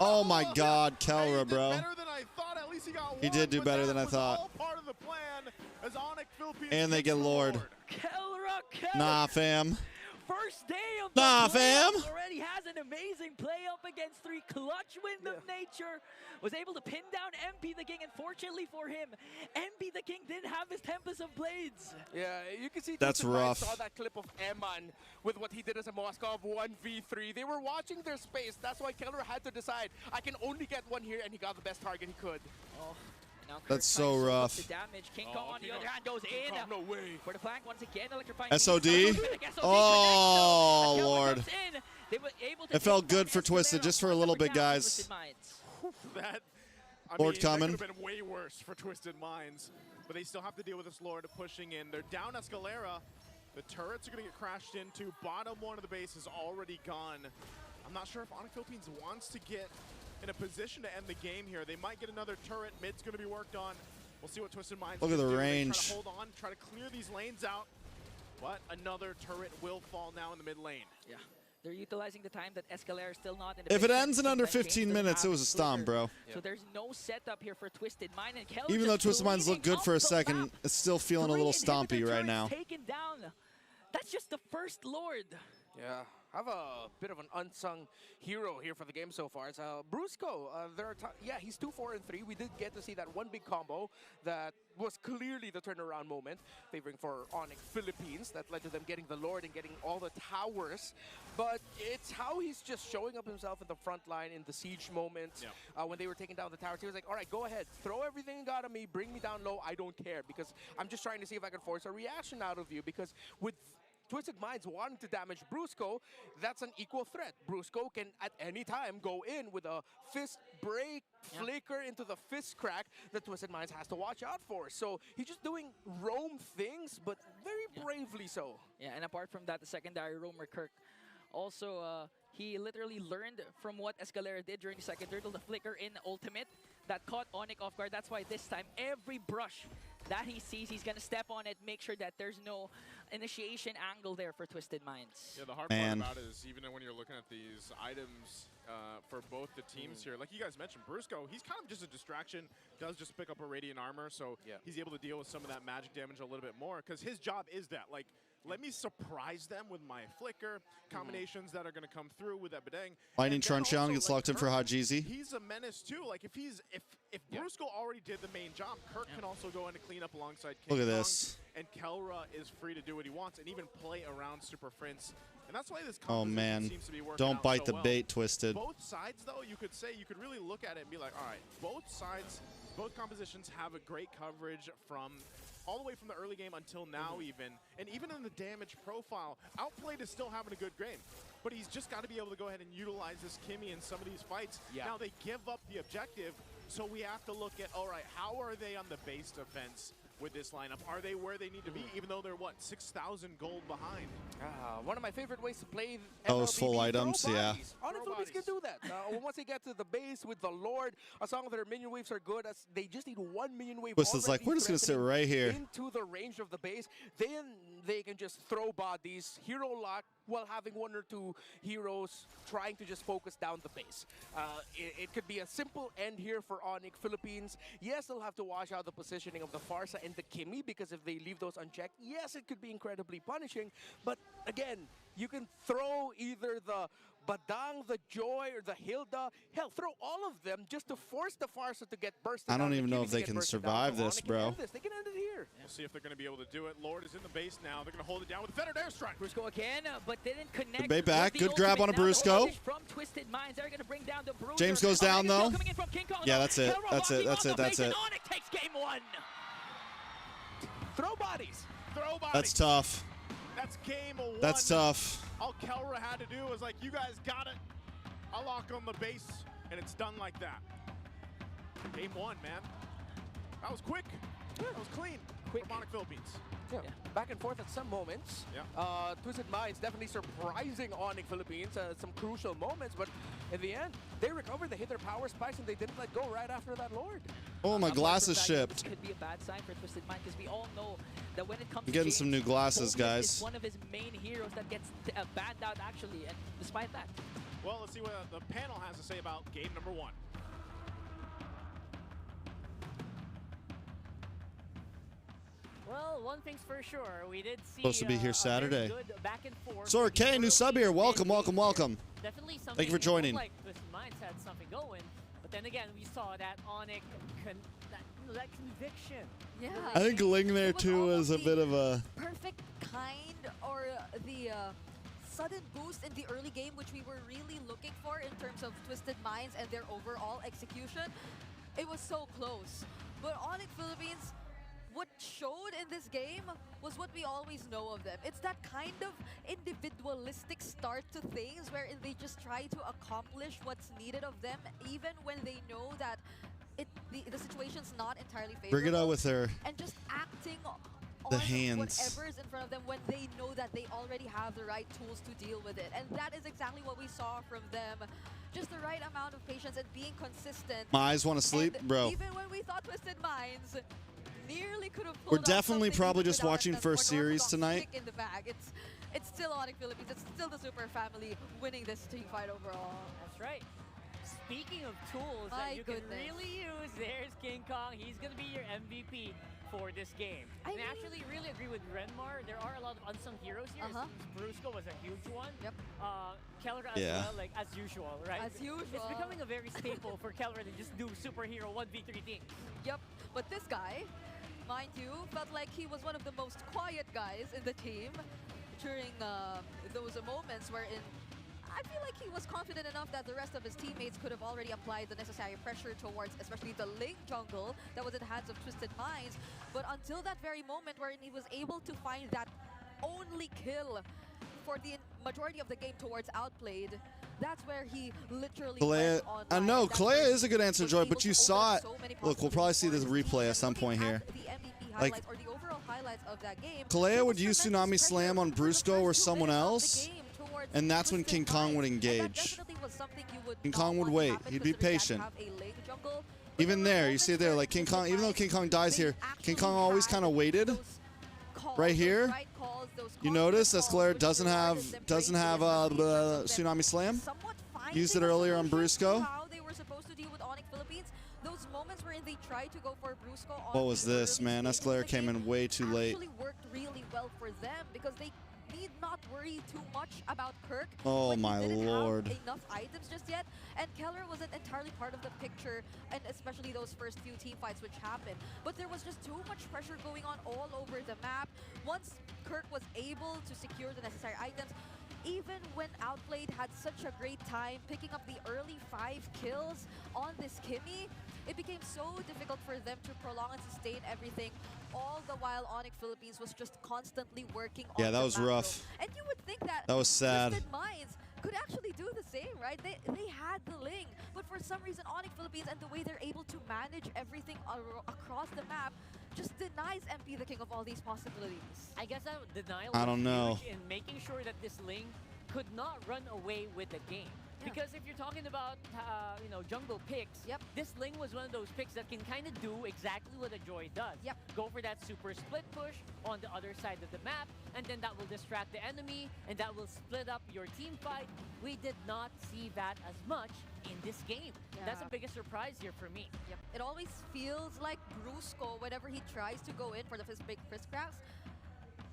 Oh my God, Hey, he Kelra, did bro. better than I thought. At least he got He one, did do but better that than I was thought. all part of the plan as Onyx Philippines And they gets get the Lord. Kelra. Nah, fam. first day of the playoffs already has an amazing play up against 3. Clutch Wind of Nature was able to pin down MP the King. Unfortunately for him, MP the King didn't have his Tempest of Blades. Yeah, you can see that's rough. Saw that clip of Eman with what he did as a Moskov 1v3. They were watching their space. That's why Keller had to decide, I can only get one here, and he got the best target he could. Oh. Now that's so rough. The damage. King Kong on the other hand goes in. No way. For the flank once again, electrifying. SOD. Oh, Lord. They were able to it felt good for Twisted, just for a little bit, guys. That, Lord coming. That could have been way worse for Twisted Minds, but they still have to deal with this Lord pushing in. They're down Escalera. The turrets are going to get crashed into. Bottom one of the base is already gone. I'm not sure if Onyx Philippines wants to get in a position to end the game here. They might get another turret. Mid's going to be worked on. We'll see what Twisted Minds look at the do. range. Try to hold on, try to clear these lanes out. But another turret will fall now in the mid lane. Yeah. They're utilizing the time that Escalera is still not in the If it ends in under 15 minutes, it was a stomp, bro. So there's no setup here for Twisted Mind. And Keller even though Twisted Minds look good for a second, it's still feeling a little stompy right now. Taken down. That's just the first Lord. Yeah, I have a bit of an unsung hero here for the game so far. It's Brusco. Yeah, he's 2, 4, and 3. We did get to see that one big combo that was clearly the turnaround moment, favoring for Onyx Philippines. That led to them getting the Lord and getting all the towers. But it's how he's just showing up himself in the front line in the siege moments. Yeah. When they were taking down the towers, he was like, all right, go ahead. Throw everything you got on me. Bring me down low. I don't care, because I'm just trying to see if I can force a reaction out of you. Because with Twisted Minds wanting to damage Brusco, that's an equal threat. Brusco can at any time go in with a fist break, flicker into the fist crack that Twisted Minds has to watch out for. So he's just doing roam things, but very bravely so. Yeah, and apart from that, the secondary roamer Kirk also, he literally learned from what Escalera did during the second turtle, the flicker in ultimate that caught Onyx off guard. That's why this time, every brush that he sees, he's going to step on it, make sure that there's no initiation angle there for Twisted Minds. Yeah, the hard part about it is, even when you're looking at these items for both the teams here, like you guys mentioned, Brusco, he's kind of just a distraction, does just pick up a Radiant Armor, so he's able to deal with some of that magic damage a little bit more, because his job is that, like, let me surprise them with my flicker combinations that are going to come through with that Bedang. Lightning Truncheon gets locked in for Hajizi. He's a menace too. Like if Brusco already did the main job, Kirk can also go in to clean up alongside King Look at Kong, this. and Kelra is free to do what he wants and even play around Super Prince. And that's why this seems to be working Don't out bite so the well. bait, Twisted. Both sides, though, you could really look at it and be like, all right, both sides, both compositions have a great coverage from all the way from the early game until now even. And even in the damage profile, Outplayed is still having a good game. But he's just got to be able to go ahead and utilize this Kimmy in some of these fights. Now they give up the objective, so we have to look at, all right, how are they on the base defense with this lineup? Are they where they need to be, even though they're, what, 6,000 gold behind? One of my favorite ways to play those full items, yeah. Onyx Philippines can do that. Once they get to the base with the Lord, as long as their minion waves are good, as they just need one minion wave. Twisted's like, we're just going to sit right here. Into the range of the base, then they can just throw bodies, hero lock, while having 1 or 2 heroes trying to just focus down the base. It could be a simple end here for Onyx Philippines. Yes, they'll have to watch out the positioning of the Farsa and the Kimmy, because if they leave those unchecked, yes, it could be incredibly punishing. But again, you can throw either the Badang, the Joy, or the Hilda. Hell, throw all of them just to force the Farsa to get bursted. I don't even know if they can survive this, bro. They can end it here. We'll see if they're going to be able to do it. Lord is in the base now. They're going to hold it down with a fettered airstrike. Brusco again, but didn't connect. The bait back. Good grab on a Brusco. From Twisted Minds, they're going to bring down the Bruiser. James goes down, though. Yeah, that's it. That's it. That's it. That's it. Onyx takes game 1. Throw bodies. Throw bodies. That's tough. That's game 1. That's tough. All Kelra had to do was like, you guys got it. I'll lock on the base, and it's done like that. Game 1, man. That was quick. That was clean. Quick. From Onyx Philippines. Yeah. Back and forth at some moments. Twisted Minds definitely surprising Onyx Philippines at some crucial moments, but in the end, they recovered. They hit their power spikes, and they didn't let go right after that Lord. Oh, my glasses shipped. This could be a bad sign for Twisted Mind, because we all know that when it comes to getting some new glasses, guys. Is one of his main heroes that gets banned out, actually, and despite that. Well, let's see what the panel has to say about game number 1. Well, one thing's for sure, we did see Supposed to be here Saturday. good back and forth. Sora K, new sub here. Welcome, welcome, welcome. Definitely something. Thank you for joining. Like Twisted Minds had something going, but then again, we saw that Onyx that conviction. Yeah. I think Ling there It was too is a almost bit of a perfect kind, or the sudden boost in the early game, which we were really looking for in terms of Twisted Minds and their overall execution. It was so close. But Onyx Philippines, what showed in this game was what we always know of them. It's that kind of individualistic start to things wherein they just try to accomplish what's needed of them, even when they know that the situation's not entirely favorable. bring it out with her. And just acting The on hands. whatever is in front of them when they know that they already have the right tools to deal with it. And that is exactly what we saw from them. Just the right amount of patience and being consistent. My eyes want to sleep, And bro. even when we thought Twisted Minds nearly could have pulled We're out definitely something probably even just without watching an first series unorthodox tonight. kick in the bag. It's still Onyx Philippines. It's still the Super Family winning this team fight overall. That's right. Speaking of tools My that you goodness. can really use, there's King Kong. He's going to be your MVP for this game. I And I mean- actually really agree with Renmar. There are a lot of unsung heroes here. Uh-huh. Brusco was a huge one. Yep. Kellera as Yeah. well, like as usual, right? As usual. It's becoming a very staple for Kellera to just do superhero 1v3 things. Yep. But this guy, mind you, felt like he was one of the most quiet guys in the team during those moments wherein I feel like he was confident enough that the rest of his teammates could have already applied the necessary pressure towards especially the Ling jungle that was in the hands of Twisted Minds. But until that very moment wherein he was able to find that only kill for the majority of the game towards Outplayed, that's where he literally Kalea, went online. I know, And that's Kalea where is a he good answer, was Joy, able but to you open saw up it. so many Look, we'll probably see this possibilities replay for at his some team. point here. The MVP Like- highlights or the overall highlights of that game. Kalea there would was use tremendous Tsunami pressure Slam on for the Brusco or first 2 someone minutes of the else, game towards and that's when Twisted King Kong would Minds. And that engage. definitely was something you would King not Kong would want to wait. happen, He'd be considering that patient. you have a lane jungle. But Even there were there, you see it moments there, where like King Twisted Kong, even though Minds, King Kong dies they here, King actually Kong always had kind of waited. those calls, Right those here. right calls, those You confident notice calls, Escalera which doesn't rewarded have them doesn't greatly, have especially in the terms of them Tsunami Slam. somewhat Used it finding a earlier on solution to Brusco. how they were supposed to deal with Onyx Philippines. Those moments wherein they tried to go for Brusco on What was the this, early man? stages of Escalera the came game in way too late. actually worked really well for them because they need not worry too much about Kirk. Oh when he my didn't lord. have enough items just yet, and Keller wasn't entirely part of the picture, and especially those first few team fights which happened. But there was just too much pressure going on all over the map. Once Kirk was able to secure the necessary items, even when Outplayed had such a great time picking up the early 5 kills on this Kimmy, it became so difficult for them to prolong and sustain everything, all the while Onyx Philippines was just constantly working on Yeah, that the was macro. rough. And you would think that That was sad. Twisted Minds could actually do the same, right? They had the Ling, but for some reason Onyx Philippines and the way they're able to manage everything across the map just denies MP the king of all these possibilities. I guess that denial I was don't know. huge in making sure that this Ling could not run away with the game. Yeah. Because if you're talking about, jungle picks, Yep. this Ling was one of those picks that can kind of do exactly what a Joy does. Yep. Go for that super split push on the other side of the map, and then that will distract the enemy, and that will split up your team fight. We did not see that as much in this game. That's Yeah. the biggest surprise here for me. Yep. It always feels like Brusco, whenever he tries to go in for the big fist cracks,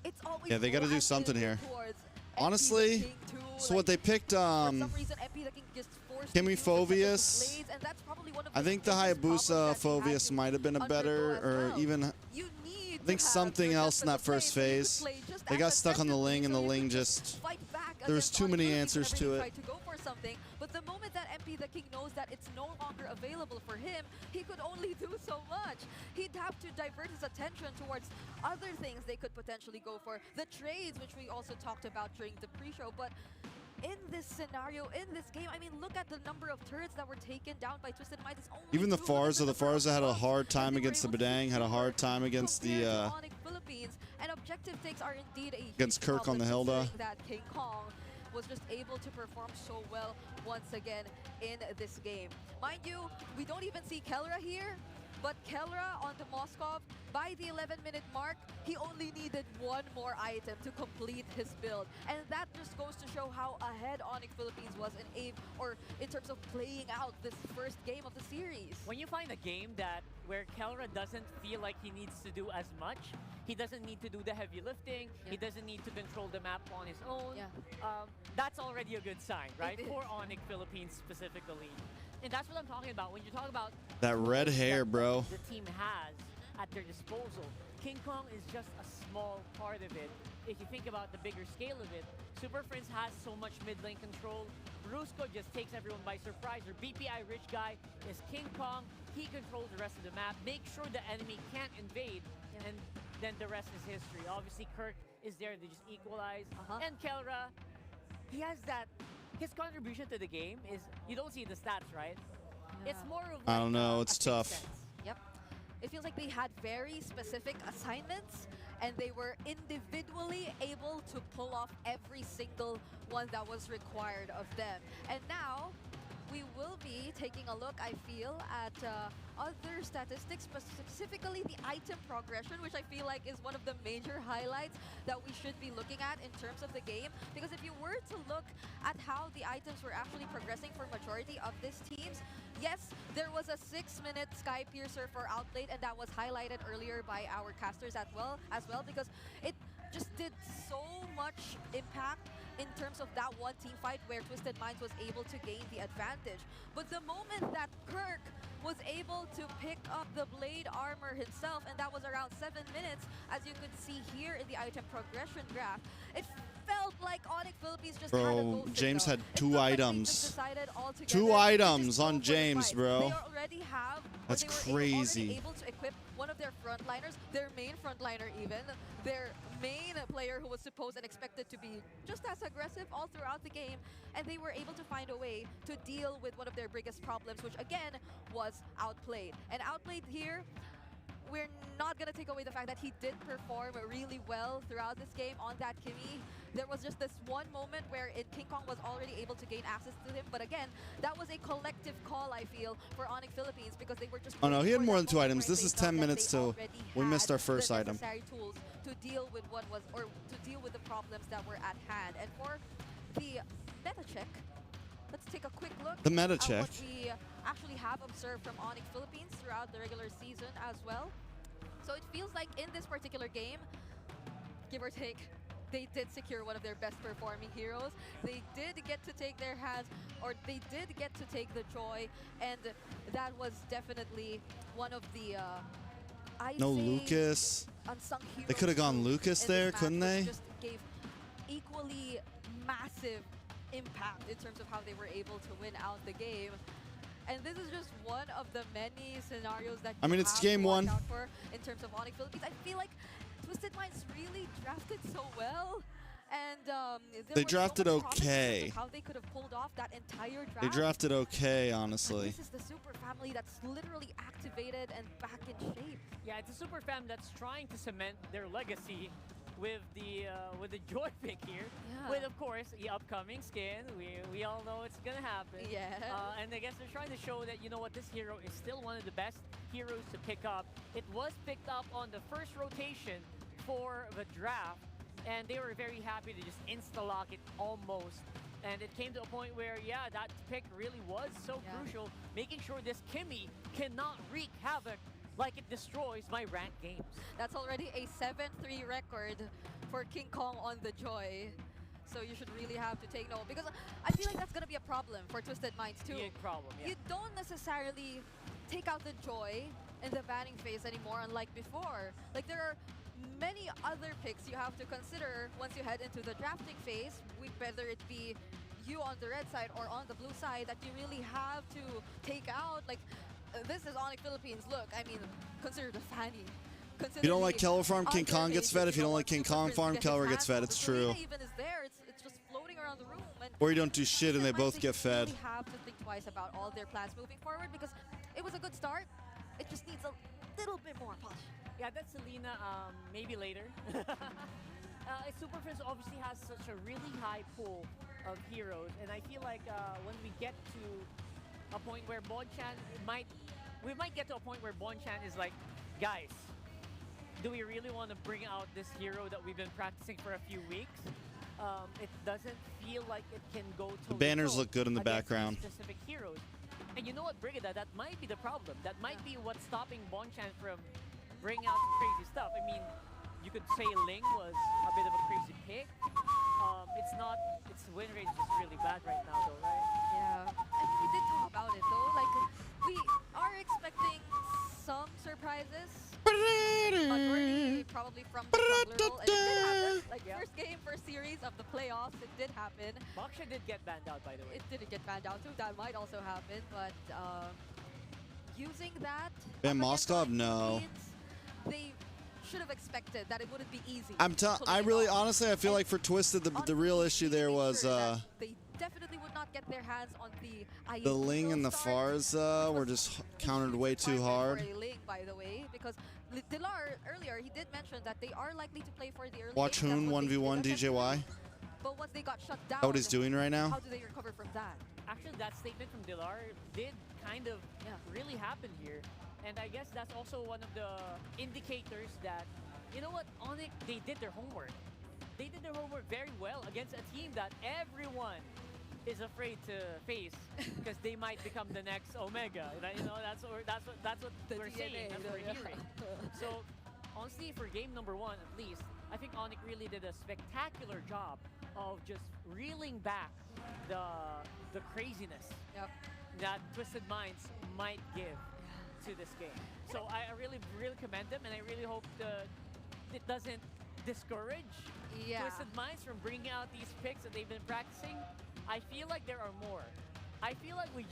it's always Yeah, they gotta do oriented something here. towards Honestly, MP the King too, So what they picked, for some reason, MP the King just forced Kimmy to use such a Phoveus. blades, and that's probably one of I the think the biggest problems Hayabusa that he had Phoveus to might have been a undergo better, as or well. even You need I think to have something your else in that defensive first play, phase. play just They as got stuck on the effectively Ling, and so the you Ling could just fight back there was against too Onyx many Philippines answers whenever to you it. tried to go for something. But the moment that MP the King knows that it's no longer available for him, he could only do so much. He'd have to divert his attention towards other things they could potentially go for. The trades, which we also talked about during the pre-show, but in this scenario, in this game, I mean, look at the number of turrets that were taken down by Twisted Minds. It's only even the 2. Look at Farza. The number of Farza had a buffs hard that time they were against the able to Badang, had a hard secure time against compared the to Onyx Philippines, and objective takes are indeed a huge against Kirk on the problem, Hilda. considering that King Kong was just able to perform so well once again in this game. Mind you, we don't even see Kellera here, But Kelra on the Moskov, by the 11-minute mark, he only needed one more item to complete his build. And that just goes to show how ahead Onyx Philippines was in aim, or in terms of playing out this first game of the series. When you find a game where Kelra doesn't feel like he needs to do as much, he doesn't need to do the heavy lifting, he doesn't need to control the map on his own, that's already a good sign, right? For Onyx Philippines specifically. And that's what I'm talking about. When you talk about that red hair, bro, the team has at their disposal, King Kong is just a small part of it. If you think about the bigger scale of it, Super Friends has so much mid lane control. Rusco just takes everyone by surprise. Or BPI Rich Guy is King Kong. He controls the rest of the map, make sure the enemy can't invade, and then the rest is history. Obviously, Kirk is there to just equalize. And Kelra, he has that. His contribution to the game is, you don't see the stats, right? It's more of like, I don't know, it's tough. Yep. It feels like they had very specific assignments, and they were individually able to pull off every single one that was required of them. And now, we will be taking a look, I feel, at other statistics, but specifically the item progression, which I feel like is one of the major highlights that we should be looking at in terms of the game. Because if you were to look at how the items were actually progressing for majority of these teams, yes, there was a 6-minute Sky Piercer for Outplayed, and that was highlighted earlier by our casters as well, because it just did so much impact in terms of that one team fight where Twisted Minds was able to gain the advantage. But the moment that Kirk was able to pick up the blade armor himself, and that was around 7 minutes, as you could see here in the item progression graph, it felt like Onyx Philippines just had a goal James signal. had 2 items. 2 items on James, bro. They already have, that's they were crazy. already able to equip one of their frontliners, their main frontliner even, their main player who was supposed and expected to be just as aggressive all throughout the game, and they were able to find a way to deal with one of their biggest problems, which again was Outplayed. And Outplayed here, we're not going to take away the fact that he did perform really well throughout this game on that Kimmy. There was just this one moment where King Kong was already able to gain access to him, but again, that was a collective call, I feel, for Onyx Philippines, because they were just... Oh no, he had more than 2 items. This is 10 minutes till we missed our first item. Tools to deal with what was, or to deal with the problems that were at hand. And for the meta check, let's take a quick look the meta at check. what we actually have observed from Onyx Philippines throughout the regular season as well. So it feels like in this particular game, give or take, they did secure one of their best performing heroes. They did get to take their hands, or they did get to take the Joy, and that was definitely one of the no Lucas. Unsung heroes. They could have gone Lucas there, couldn't they? Just gave equally massive impact in terms of how they were able to win out the game. And this is just one of the many scenarios that I mean, it's game 1 out for in terms of Onyx Philippines. I feel like Twisted Minds really drafted so well, and they drafted okay. How they could have pulled off that entire draft. They drafted okay, honestly. This is the super family that's literally activated and back in shape. Yeah, it's a super fam that's trying to cement their legacy with the Joy pick here, with of course the upcoming skin. We all know it's gonna happen. Yeah. And I guess they're trying to show that, you know what, this hero is still one of the best heroes to pick up. It was picked up on the first rotation for the draft, and they were very happy to just insta-lock it almost. And it came to a point where, yeah, that pick really was so crucial, making sure this Kimmy cannot wreak havoc like it destroys my ranked games. That's already a 7-3 record for King Kong on the Joy. So you should really have to take note, because I feel like that's going to be a problem for Twisted Minds too. Big problem, yeah. You don't necessarily take out the Joy in the banning phase anymore, unlike before. Like, there are many other picks you have to consider once you head into the drafting phase, whether it be you on the red side or on the blue side, that you really have to take out. Like, this is Onyx Philippines. Look, I mean, consider the Fanny. If you don't like Kelra farm, King Kong gets fed. If you don't like King Kong farm, Kelra gets fed. It's true. Even is there. It's just floating around the room. And or you don't do shit and they both get fed. Really have to think twice about all their plans moving forward, because it was a good start. It just needs a little bit more push. Yeah, that's Selena, maybe later. Super Friends obviously has such a really high pool of heroes, and I feel like when we get to a point where Bonchan might we might get to a point where Bonchan is like, guys, do we really want to bring out this hero that we've been practicing for a few weeks? It doesn't feel like it can go to The banners look good in the background. Specific heroes. And you know what, Brigida, that might be the problem. That might be what's stopping Bonchan from bringing out some crazy stuff. I mean, you could say Ling was a bit of a crazy pick. It's not, its win rate is just really bad right now though, right? Yeah, and we did talk about it though. Like, we are expecting some surprises. Probably from the jungler role, and it did happen. Like, first game, first series of the playoffs, it did happen. Baksha did get banned out, by the way. It didn't get banned out too. That might also happen, but using that. Ben Moskov, no. They should have expected that it wouldn't be easy. I really, honestly, I feel like for Twisted, the real issue there was they definitely would not get their hands on the Ling and the Farza were just countered way too hard. For a Ling, by the way, because Dilar earlier, he did mention that they are likely to play for the early Watch Hoon 1v1 DJY. But once they got shut down, What he's doing right now? How do they recover from that? Actually, that statement from Dilar did kind of really happen here. And I guess that's also one of the indicators that, you know what, Onyx, they did their homework. They did their homework very well against a team that everyone is afraid to face because they might become the next Omega. You know, that's what we're saying. That's what we're hearing. So honestly, for game number 1 at least, I think Onyx really did a spectacular job of just reeling back the craziness that Twisted Minds might give to this game. So I really commend them, and I really hope it doesn't discourage Twisted Minds from bringing out these picks that they've been practicing. I feel like there are more. I feel like we're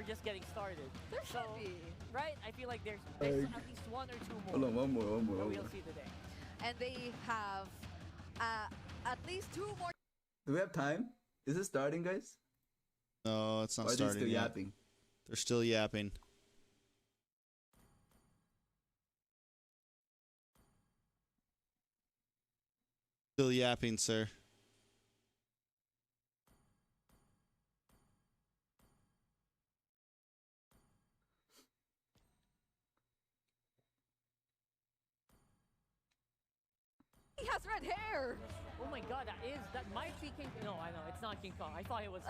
just getting started. There should be. Right? I feel like there's at least 1 or 2 more. One more. We'll see today. And they have at least 2 more. Do we have time? Is it starting, guys? No, it's not or starting still yet. Yapping? They're still yapping. Still yapping, sir. He has red hair. Oh my God, that might be King. No, I know it's not King Kong. I thought it was.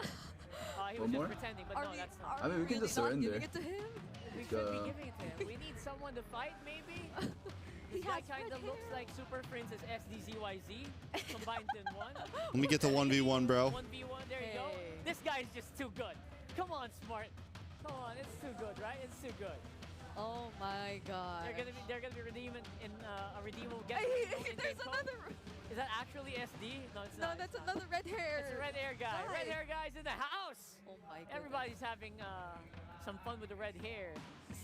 He was One more? just pretending, but no, that's not. I mean, we can just surrender. Giving it to him? We should be giving it to him. We need someone to fight, maybe. This guy kind of looks like Super Princess SDZYZ combined in one. Let me get the 1v1, bro. 1v1, there you go. This guy's just too good. Come on, Smart. Come on, it's too good, right? It's too good. Oh my God. They're gonna be redeeming in a redeemable get. There's another. Is that actually SD? No, it's no, not. that's another red hair. It's a red hair guy. Red hair guy's in the house. Oh my God. Everybody's having some fun with the red hair.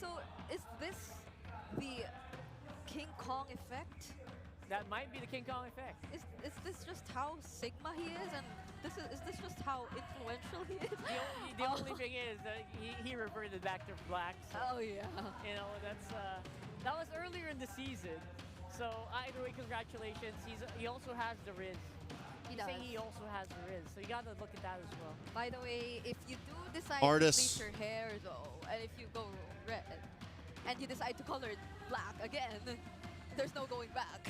So is this the King Kong effect? That might be the King Kong effect. Is this just how Sigma he is, and is this just how influential he is? The only thing is that he reverted back to black. So, oh yeah. You know, that was earlier in the season. So either way, congratulations. He also has the Riz. He does. He also has the Riz, so you gotta look at that as well. By the way, if you do decide to bleach your hair though, and if you go red, and you decide to color it black again, there's no going back.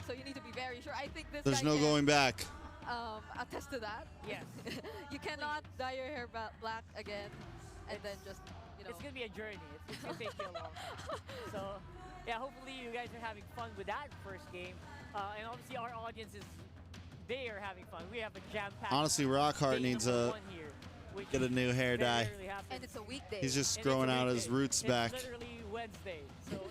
So you need to be very sure. I think this There's guy no going back. Attest to that. Yes. You cannot dye your hair black again, and then just, you know. It's gonna be a journey. It's gonna take you along. So, yeah, hopefully you guys are having fun with that first game. And obviously our audience they are having fun. We have a jam-packed. Honestly, Rockhart needs to get a new hair dye. And it's a weekday. He's just growing out his roots back. It's literally Wednesday, so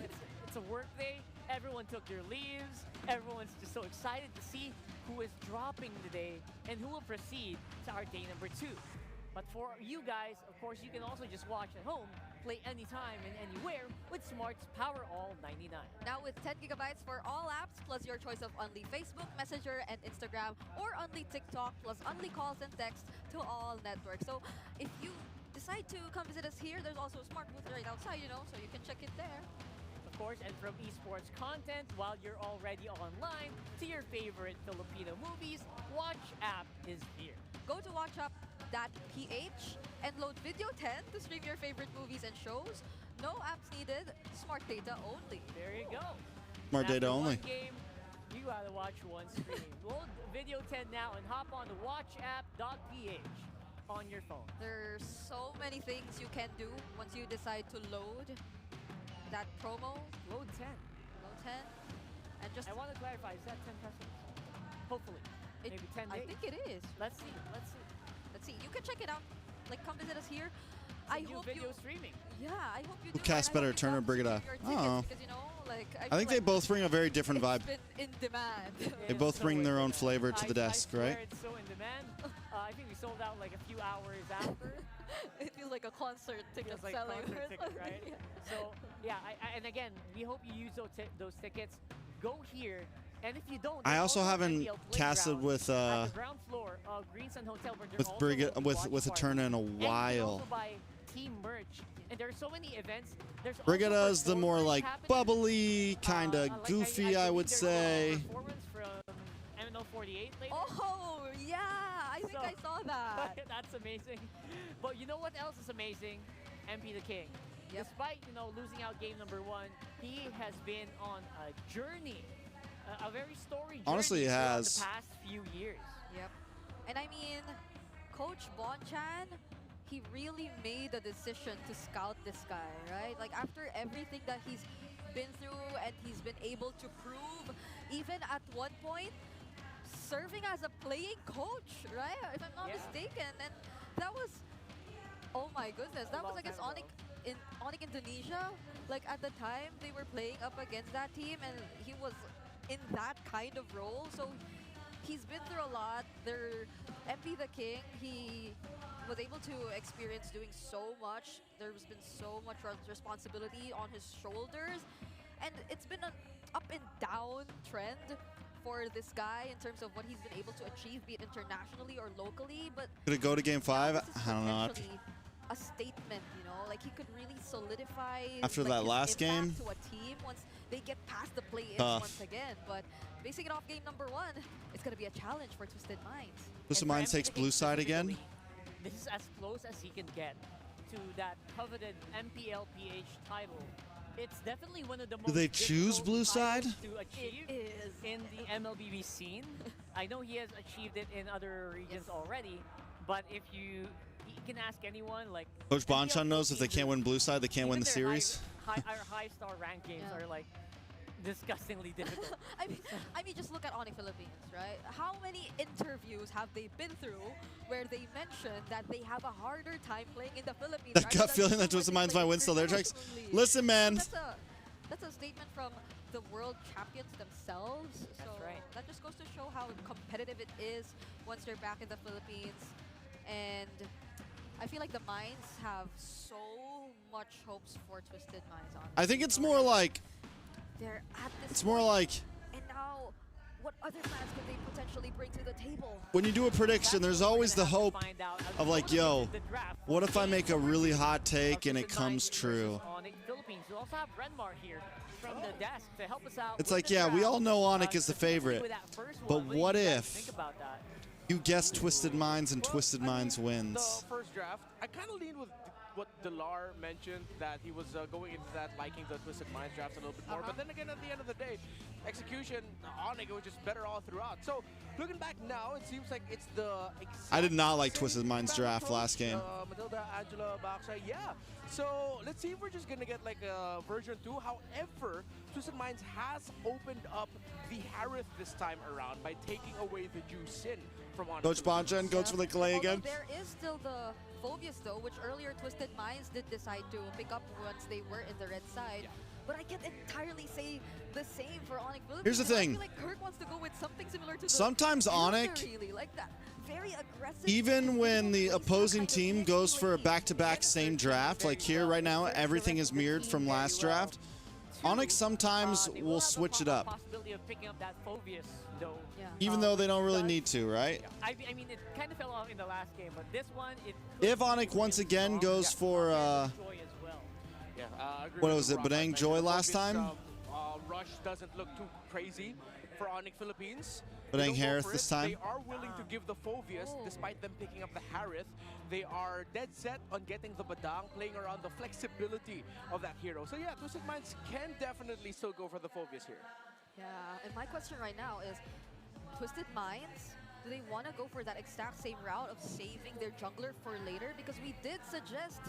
it's a work day. Everyone took their leaves. Everyone's just so excited to see who is dropping today and who will proceed to our day number 2. But for you guys, of course, you can also just watch at home, play anytime and anywhere with Smart's Power All 99. Now with 10 gigabytes for all apps, plus your choice of only Facebook, Messenger, and Instagram, or only TikTok, plus only calls and texts to all networks. So if you decide to come visit us here, there's also a Smart booth right outside, you know, so you can check it there. Of course, and from esports content while you're already online to your favorite Filipino movies, Watch app is here. Go to watchup.ph and load Video 10 to stream your favorite movies and shows. No apps needed. Smart data only. There you go. Smart data After only. one game, you gotta watch one stream. Load video 10 now and hop on the watchapp.ph on your phone. There's so many things you can do once you decide to load that promo. Load 10. Load 10. And just... I want to clarify, is that 10 pesos? Hopefully. Maybe 10 days. I think it is. Let's see. Let's see. Let's see. You can check it out. Like, come visit us here. I hope video streaming. Yeah, I hope you do. Cast better, Turner, Brigida. Oh. Because, you know, like, I think they both bring a very different vibe. It's been in demand. They both bring their own flavor to the desk, right? It's so in demand. I think we sold out like a few hours after. It feels like a concert ticket like selling. concert ticket, right? Yeah. So yeah, and again, we hope you use those tickets. Go here, and if you don't, I also haven't casted with the ground floor of Green Sun Hotel with a turn in a while. Team merch, and there are so many events. There's Brigida is the more like bubbly, kind of goofy, I would say. Performance from MNL 48 later. Oh yeah, I think I saw that. That's amazing. But you know what else is amazing? MP the King. Yep. Despite losing out game number 1, he has been on a journey, a very storied journey. Honestly, he has. The past few years. Yep. And I mean, Coach Bonchan, he really made a decision to scout this guy, right? Like, after everything that he's been through and he's been able to prove, even at one point, serving as a playing coach, right? If I'm not mistaken. And that was, oh my goodness, that was against Onyx Indonesia. Like, at the time, they were playing up against that team, and he was in that kind of role. So he's been through a lot. MP the King, he was able to experience doing so much. There's been so much responsibility on his shoulders, and it's been an up and down trend for this guy in terms of what he's been able to achieve, be it internationally or locally. But Could it go to game 5? I don't know. A statement, like he could really solidify after like, that his last game to a team once they get past the play-ins once again. But basing it off game number 1, it's going to be a challenge for Twisted Minds. Twisted Minds takes blue side again. This is as close as he can get to that coveted Mpl Ph title. It's definitely one of the most Do they choose blue side? To achieve in the MLBB scene. I know he has achieved it in other regions already, but if you can ask anyone, like Coach Bonchan knows if they can't win blue side, they can't win the series. Our high star rank games are like disgustingly difficult. I mean, just look at Onyx Philippines, right? How many interviews have they been through where they mentioned that they have a harder time playing in the Philippines? That gut feeling that Twisted Minds might win still there, TREX. Listen, man. That's a statement from the world champions themselves. That's right. That just goes to show how competitive it is once they're back in the Philippines. And I feel like the Minds have so much hopes for Twisted Minds on. I think it's more like they're at this it's more like and now what other plans could they potentially bring to the table? When you do a prediction, there's always the hope of like, yo, what if I make a really hot take and it comes true? We also have Renmar here from the desk to help us out. It's like, yeah, we all know Onyx is the favorite, but what if you guess Twisted Minds and Twisted Minds wins? The first draft, I kind of leaned with what Delar mentioned, that he was going into that liking the Twisted Minds drafts a little bit more. But then again, at the end of the day, execution, Onyx was just better all throughout. So looking back now, it seems like it's the I did not like Twisted Minds draft last game. Matilda, Angela, Baksha, yeah. So let's see if we're just going to get like a version 2. However, Twisted Minds has opened up the Harith this time around by taking away the Juicin from Onyx. Coach Bonchan goes for the clay again. There is still the Phobias though, which earlier Twisted Minds did decide to pick up once they were in the red side. Yeah. But I can't entirely say the same for Onyx Philippines. Here's the thing. I feel like Kirk wants to go with something similar to sometimes Onyx, really, like that very aggressive. Even when the opposing team goes for a back-to-back same draft, like here right now, everything is mirrored from last draft. Onyx sometimes will switch it up. Even though they don't really need to, right? I mean, it kind of fell off in the last game, but this one, if Onyx once again goes for, what was it, Badang Joy last time? Rush doesn't look too crazy. for Onyx Philippines. Putting They don't go Harith for this it. time. They are willing to give the Phobius, despite them picking up the Harith. They are dead set on getting the Badang, playing around the flexibility of that hero. So yeah, Twisted Minds can definitely still go for the Phobius here. Yeah, and my question right now is, Twisted Minds, do they want to go for that exact same route of saving their jungler for later? Because we did suggest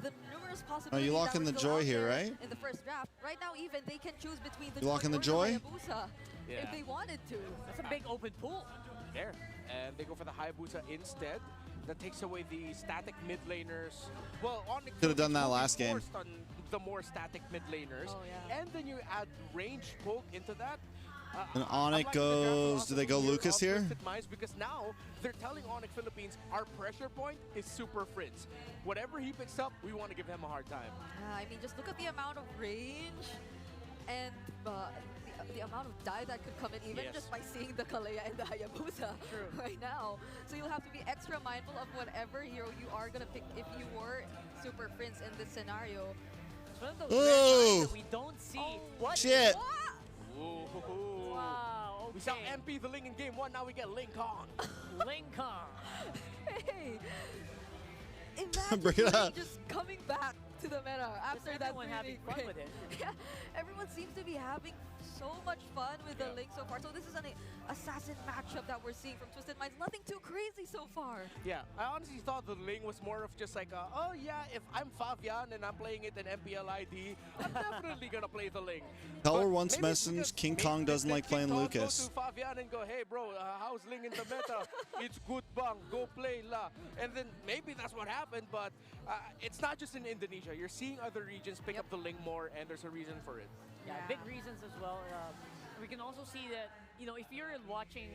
the numerous possibilities. you lock in the Joy here, right? In the first draft. Right now, even they can choose between the You lock in the Joy or Joy? Hayabusa if they wanted to. That's a big open pool. There. And they go for the Hayabusa instead. That takes away the static mid laners. Well, Onyx Could have done that will be last game. forced on the more static mid laners. Oh, yeah. And then you add range poke into that. And I'm Onyx liking the draft goes, do they go philosophy Lucas of here? Twisted Minds, because now they're telling Onyx Philippines our pressure point is Super Fritz. Whatever he picks up, we want to give him a hard time. I mean, just look at the amount of range and the amount of die that could come in even just by seeing the Kalea and the Hayabusa right now. So you'll have to be extra mindful of whatever hero you are going to pick if you were Super Prince in this scenario. It's one of those Ooh. rare that we don't see. What? Shit. Ooh. Wow, okay. We saw MP the Ling in game 1, now we get Ling Kong. Lincoln. Hey! Imagine Bring it up. just coming back to the meta after that everyone having fun with it. Yeah, everyone seems to be having so much fun with the Link so far. So this is an assassin matchup that we're seeing from Twisted Minds. Nothing too crazy so far. Yeah, I honestly thought the Ling was more of just like, oh yeah, if I'm Fabian and I'm playing it in MPL ID, I'm definitely gonna play the Ling. Color But once maybe it's messaged because King maybe Kong doesn't then like King playing Kong Lucas. Go to Fabian and go, hey bro, how's Ling in the meta? It's good bang, go play la. And then maybe that's what happened, but it's not just in Indonesia. You're seeing other regions pick up the Ling more, and there's a reason for it. Yeah, big reasons as well. We can also see that, you know, if you're watching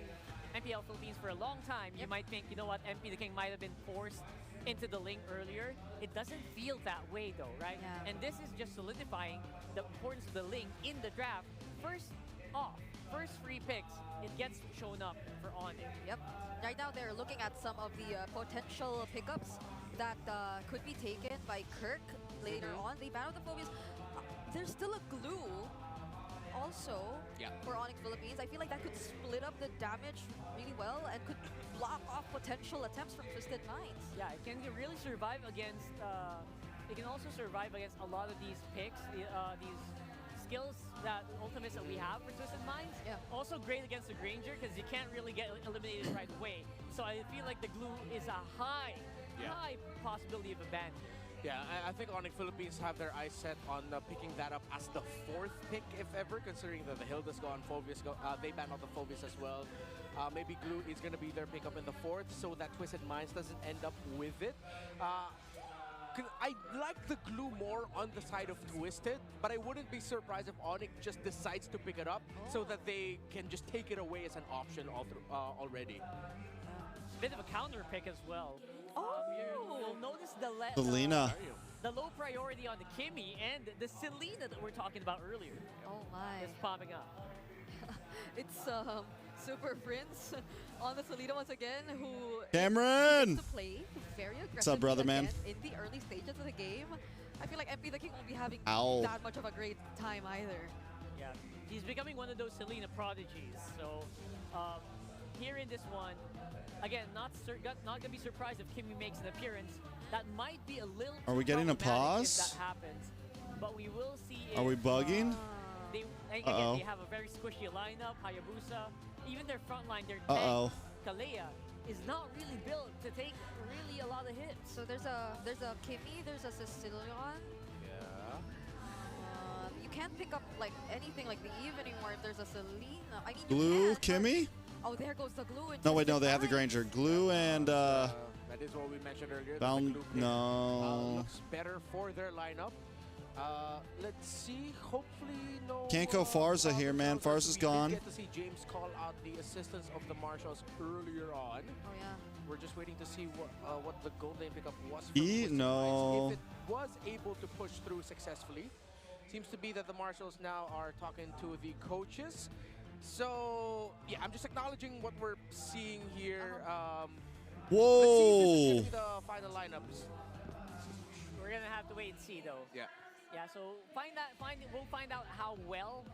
MPL Philippines for a long time, you might think, you know what, MP the King might have been forced into the Ling earlier. It doesn't feel that way though, right? Yeah. And this is just solidifying the importance of the Ling in the draft. First off, first free picks, it gets shown up for Onyx. Yep. Right now they're looking at some of the potential pickups that could be taken by Kirk later on. They battle the Phobias. There's still a glue also for Onyx Philippines. I feel like that could split up the damage really well and could block off potential attempts from Twisted Minds. Yeah, it can really survive against, it can also survive against a lot of these picks, these skills, ultimates that we have for Twisted Minds. Yeah. Also great against the Granger because you can't really get eliminated right away. So I feel like the glue is a high possibility of a ban. Yeah, I think Onyx Philippines have their eyes set on picking that up as the 4th pick, if ever, considering that the Hilda's gone, Phobius go, they ban out the Phobius as well. Maybe Glue is going to be their pickup in the 4th, so that Twisted Minds doesn't end up with it. I like the Glue more on the side of Twisted, but I wouldn't be surprised if Onyx just decides to pick it up so that they can just take it away as an option already. Bit of a counter pick as well. You'll notice Selena. the low priority on the Kimmy and the Selena that we were talking about earlier. Oh my. Is popping up. It's Super Prince on the Selena once again, who Cameron! to play very aggressive. What's up, brother, man? In the early stages of the game. I feel like MP the King won't be having Ow. that much of a great time either. Yeah, he's becoming one of those Selena prodigies. So here in this one, again, not gonna be surprised if Kimmy makes an appearance. That might be a little. Are we getting a problematic pause? If that happens, but we will see. If, Are we bugging? Again, they have a very squishy lineup. Hayabusa, even their front line, their Kalea is not really built to take really a lot of hits. So there's a Kimmy, there's a Sicilian. Yeah. You can't pick up like anything like the Eve anymore if there's a Selena. I mean, Glue, you can, Kimmy? Oh, there goes the Glue. No, wait, no, they have the Granger. Glue and that is what we mentioned earlier. Bound, the Glue pick, no. looks better for their lineup. Let's see. Hopefully, no. Can't go Farza here, man. Farza's gone. We did get to see James call out the assistance of the Marshals earlier on. Oh yeah. We're just waiting to see what the gold lane pickup was. No. If it was able to push through successfully, seems to be that the Marshals now are talking to the coaches. So yeah, I'm just acknowledging what we're seeing here. Whoa! Let's see if this is gonna be the final lineups. We're gonna have to wait and see, though. Yeah. Yeah. So we'll find out how well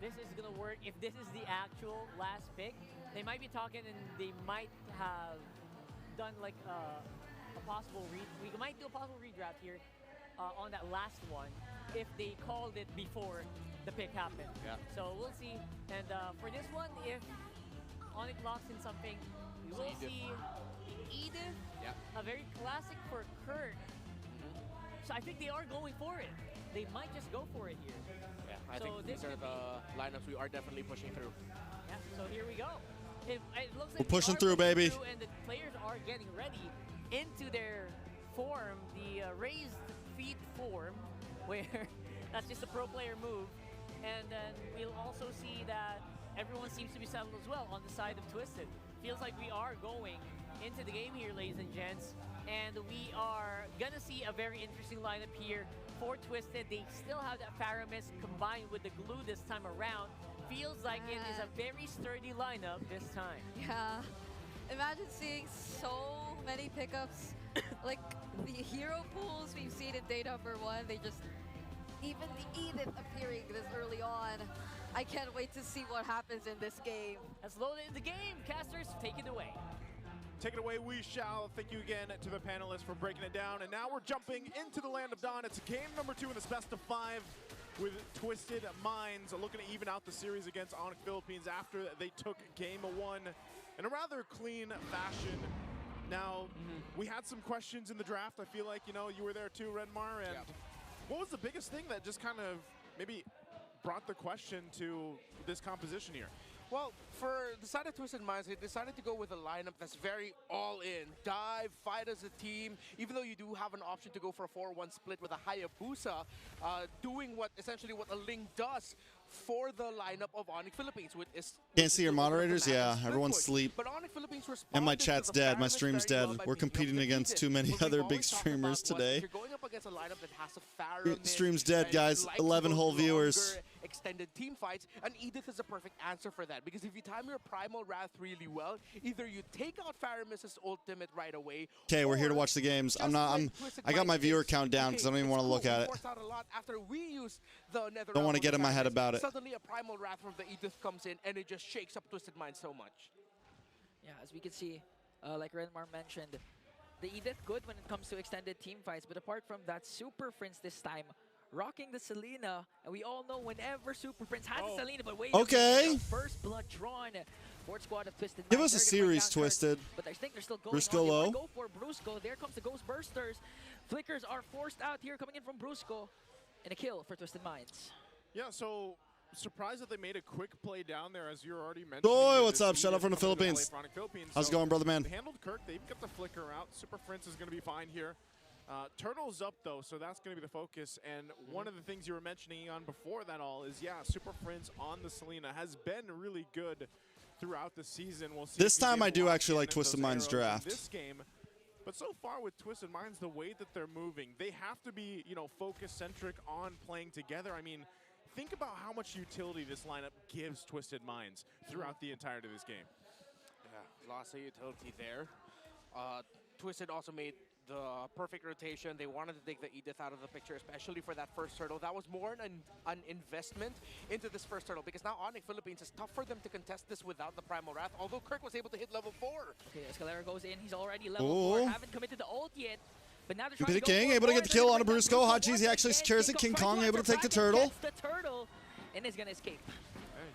this is going to work. If this is the actual last pick, they might be talking and they might have done like a possible read. We might do a possible redraft here on that last one if they called it before the pick happened. Yeah. So we'll see. And for this one, if Onyx locks in something, we will see Edith. Yeah. A very classic for Kirk. So I think they are going for it. They might just go for it here. Yeah, I So think this these are could the lineups we are definitely pushing through. Yeah, so here we go. It looks like We're pushing we are through, baby. and the players are getting ready into their form, the raised feet form, where that's just a pro player move. And then we'll also see that everyone seems to be settled as well on the side of Twisted. Feels like we are going into the game here, ladies and gents. And we are gonna see a very interesting lineup here for Twisted. They still have that Paramis combined with the glue this time around. Feels like it is a very sturdy lineup this time. Yeah. Imagine seeing so many pickups. Like the hero pools we've seen in day number 1, they just, even the Edith appearing this early on. I can't wait to see what happens in this game. Let's load it in the game. Casters, take it away. Take it away, we shall. Thank you again to the panelists for breaking it down. And now we're jumping into the Land of Dawn. It's game number 2 in this best of 5 with Twisted Minds looking to even out the series against Onyx Philippines after they took game 1 in a rather clean fashion. Now, we had some questions in the draft. I feel like, you know, you were there too, Redmar. And what was the biggest thing that just kind of maybe brought the question to this composition here? Well, for the side of Twisted Minds, they decided to go with a lineup that's very all-in. Dive, fight as a team, even though you do have an option to go for a 4-1 split with a Hayabusa, doing essentially what a Ling does for the lineup of Onyx Philippines. Can't see your moderators? Yeah, everyone's asleep. But Onyx Philippines And my chat's dead, my stream's dead. We're competing against too many other big streamers today. You're going up against a lineup that has a Pharaoh. Stream's dead, guys. 11 whole viewers. Extended team fights, and Edith is a perfect answer for that, because if you time your Primal Wrath really well, either you take out Faramis's ultimate right away. Okay, we're here to watch the games. I got my viewer count down because I don't even want to look at it. After we use the Nether Don't want to get in my head about it. Suddenly a Primal Wrath from the Edith comes in, and it just shakes up Twisted Mind so much. Yeah, as we can see, like Renmar mentioned, the Edith good when it comes to extended team fights, but apart from that, Super Prince this time rocking the Selena, and we all know whenever Super Prince has the Selena, but wait, okay, first blood drawn. Fourth squad of Twisted. Give us a series, Twisted. But I think they're still going Brusco on. low. Go for Brusco. There comes the Ghost Bursters. Flickers are forced out here, coming in from Brusco, and a kill for Twisted Minds. Yeah, so surprised that they made a quick play down there, as you're already mentioning. Boy, what's up? Shout out from the Philippines. How's it going, brother man? They handled Kirk. They even got the flicker out. Super Prince is going to be fine here. Turtle's up, though, so that's going to be the focus. And one of the things you were mentioning on before that all is, yeah, Super Prince on the Selena has been really good throughout the season. We'll see this time I do actually like Twisted Minds draft. This game. But so far with Twisted Minds, the way that they're moving, they have to be, you know, focus-centric on playing together. I mean, think about how much utility this lineup gives Twisted Minds throughout the entirety of this game. Yeah, lots of utility there. Twisted also made the perfect rotation. They wanted to take the Edith out of the picture, especially for that first turtle. That was more an investment into this first turtle, because now Onyx Philippines is tough for them to contest this without the Primal Wrath, although Kirk was able to hit level 4. Okay, Escalera goes in. He's already level 4. Haven't committed the ult yet. But now they're trying the to go King, able to get the kill on a Brusco. Hot cheese, he actually secures it. King Kong able to take the turtle. The turtle, and is going to escape.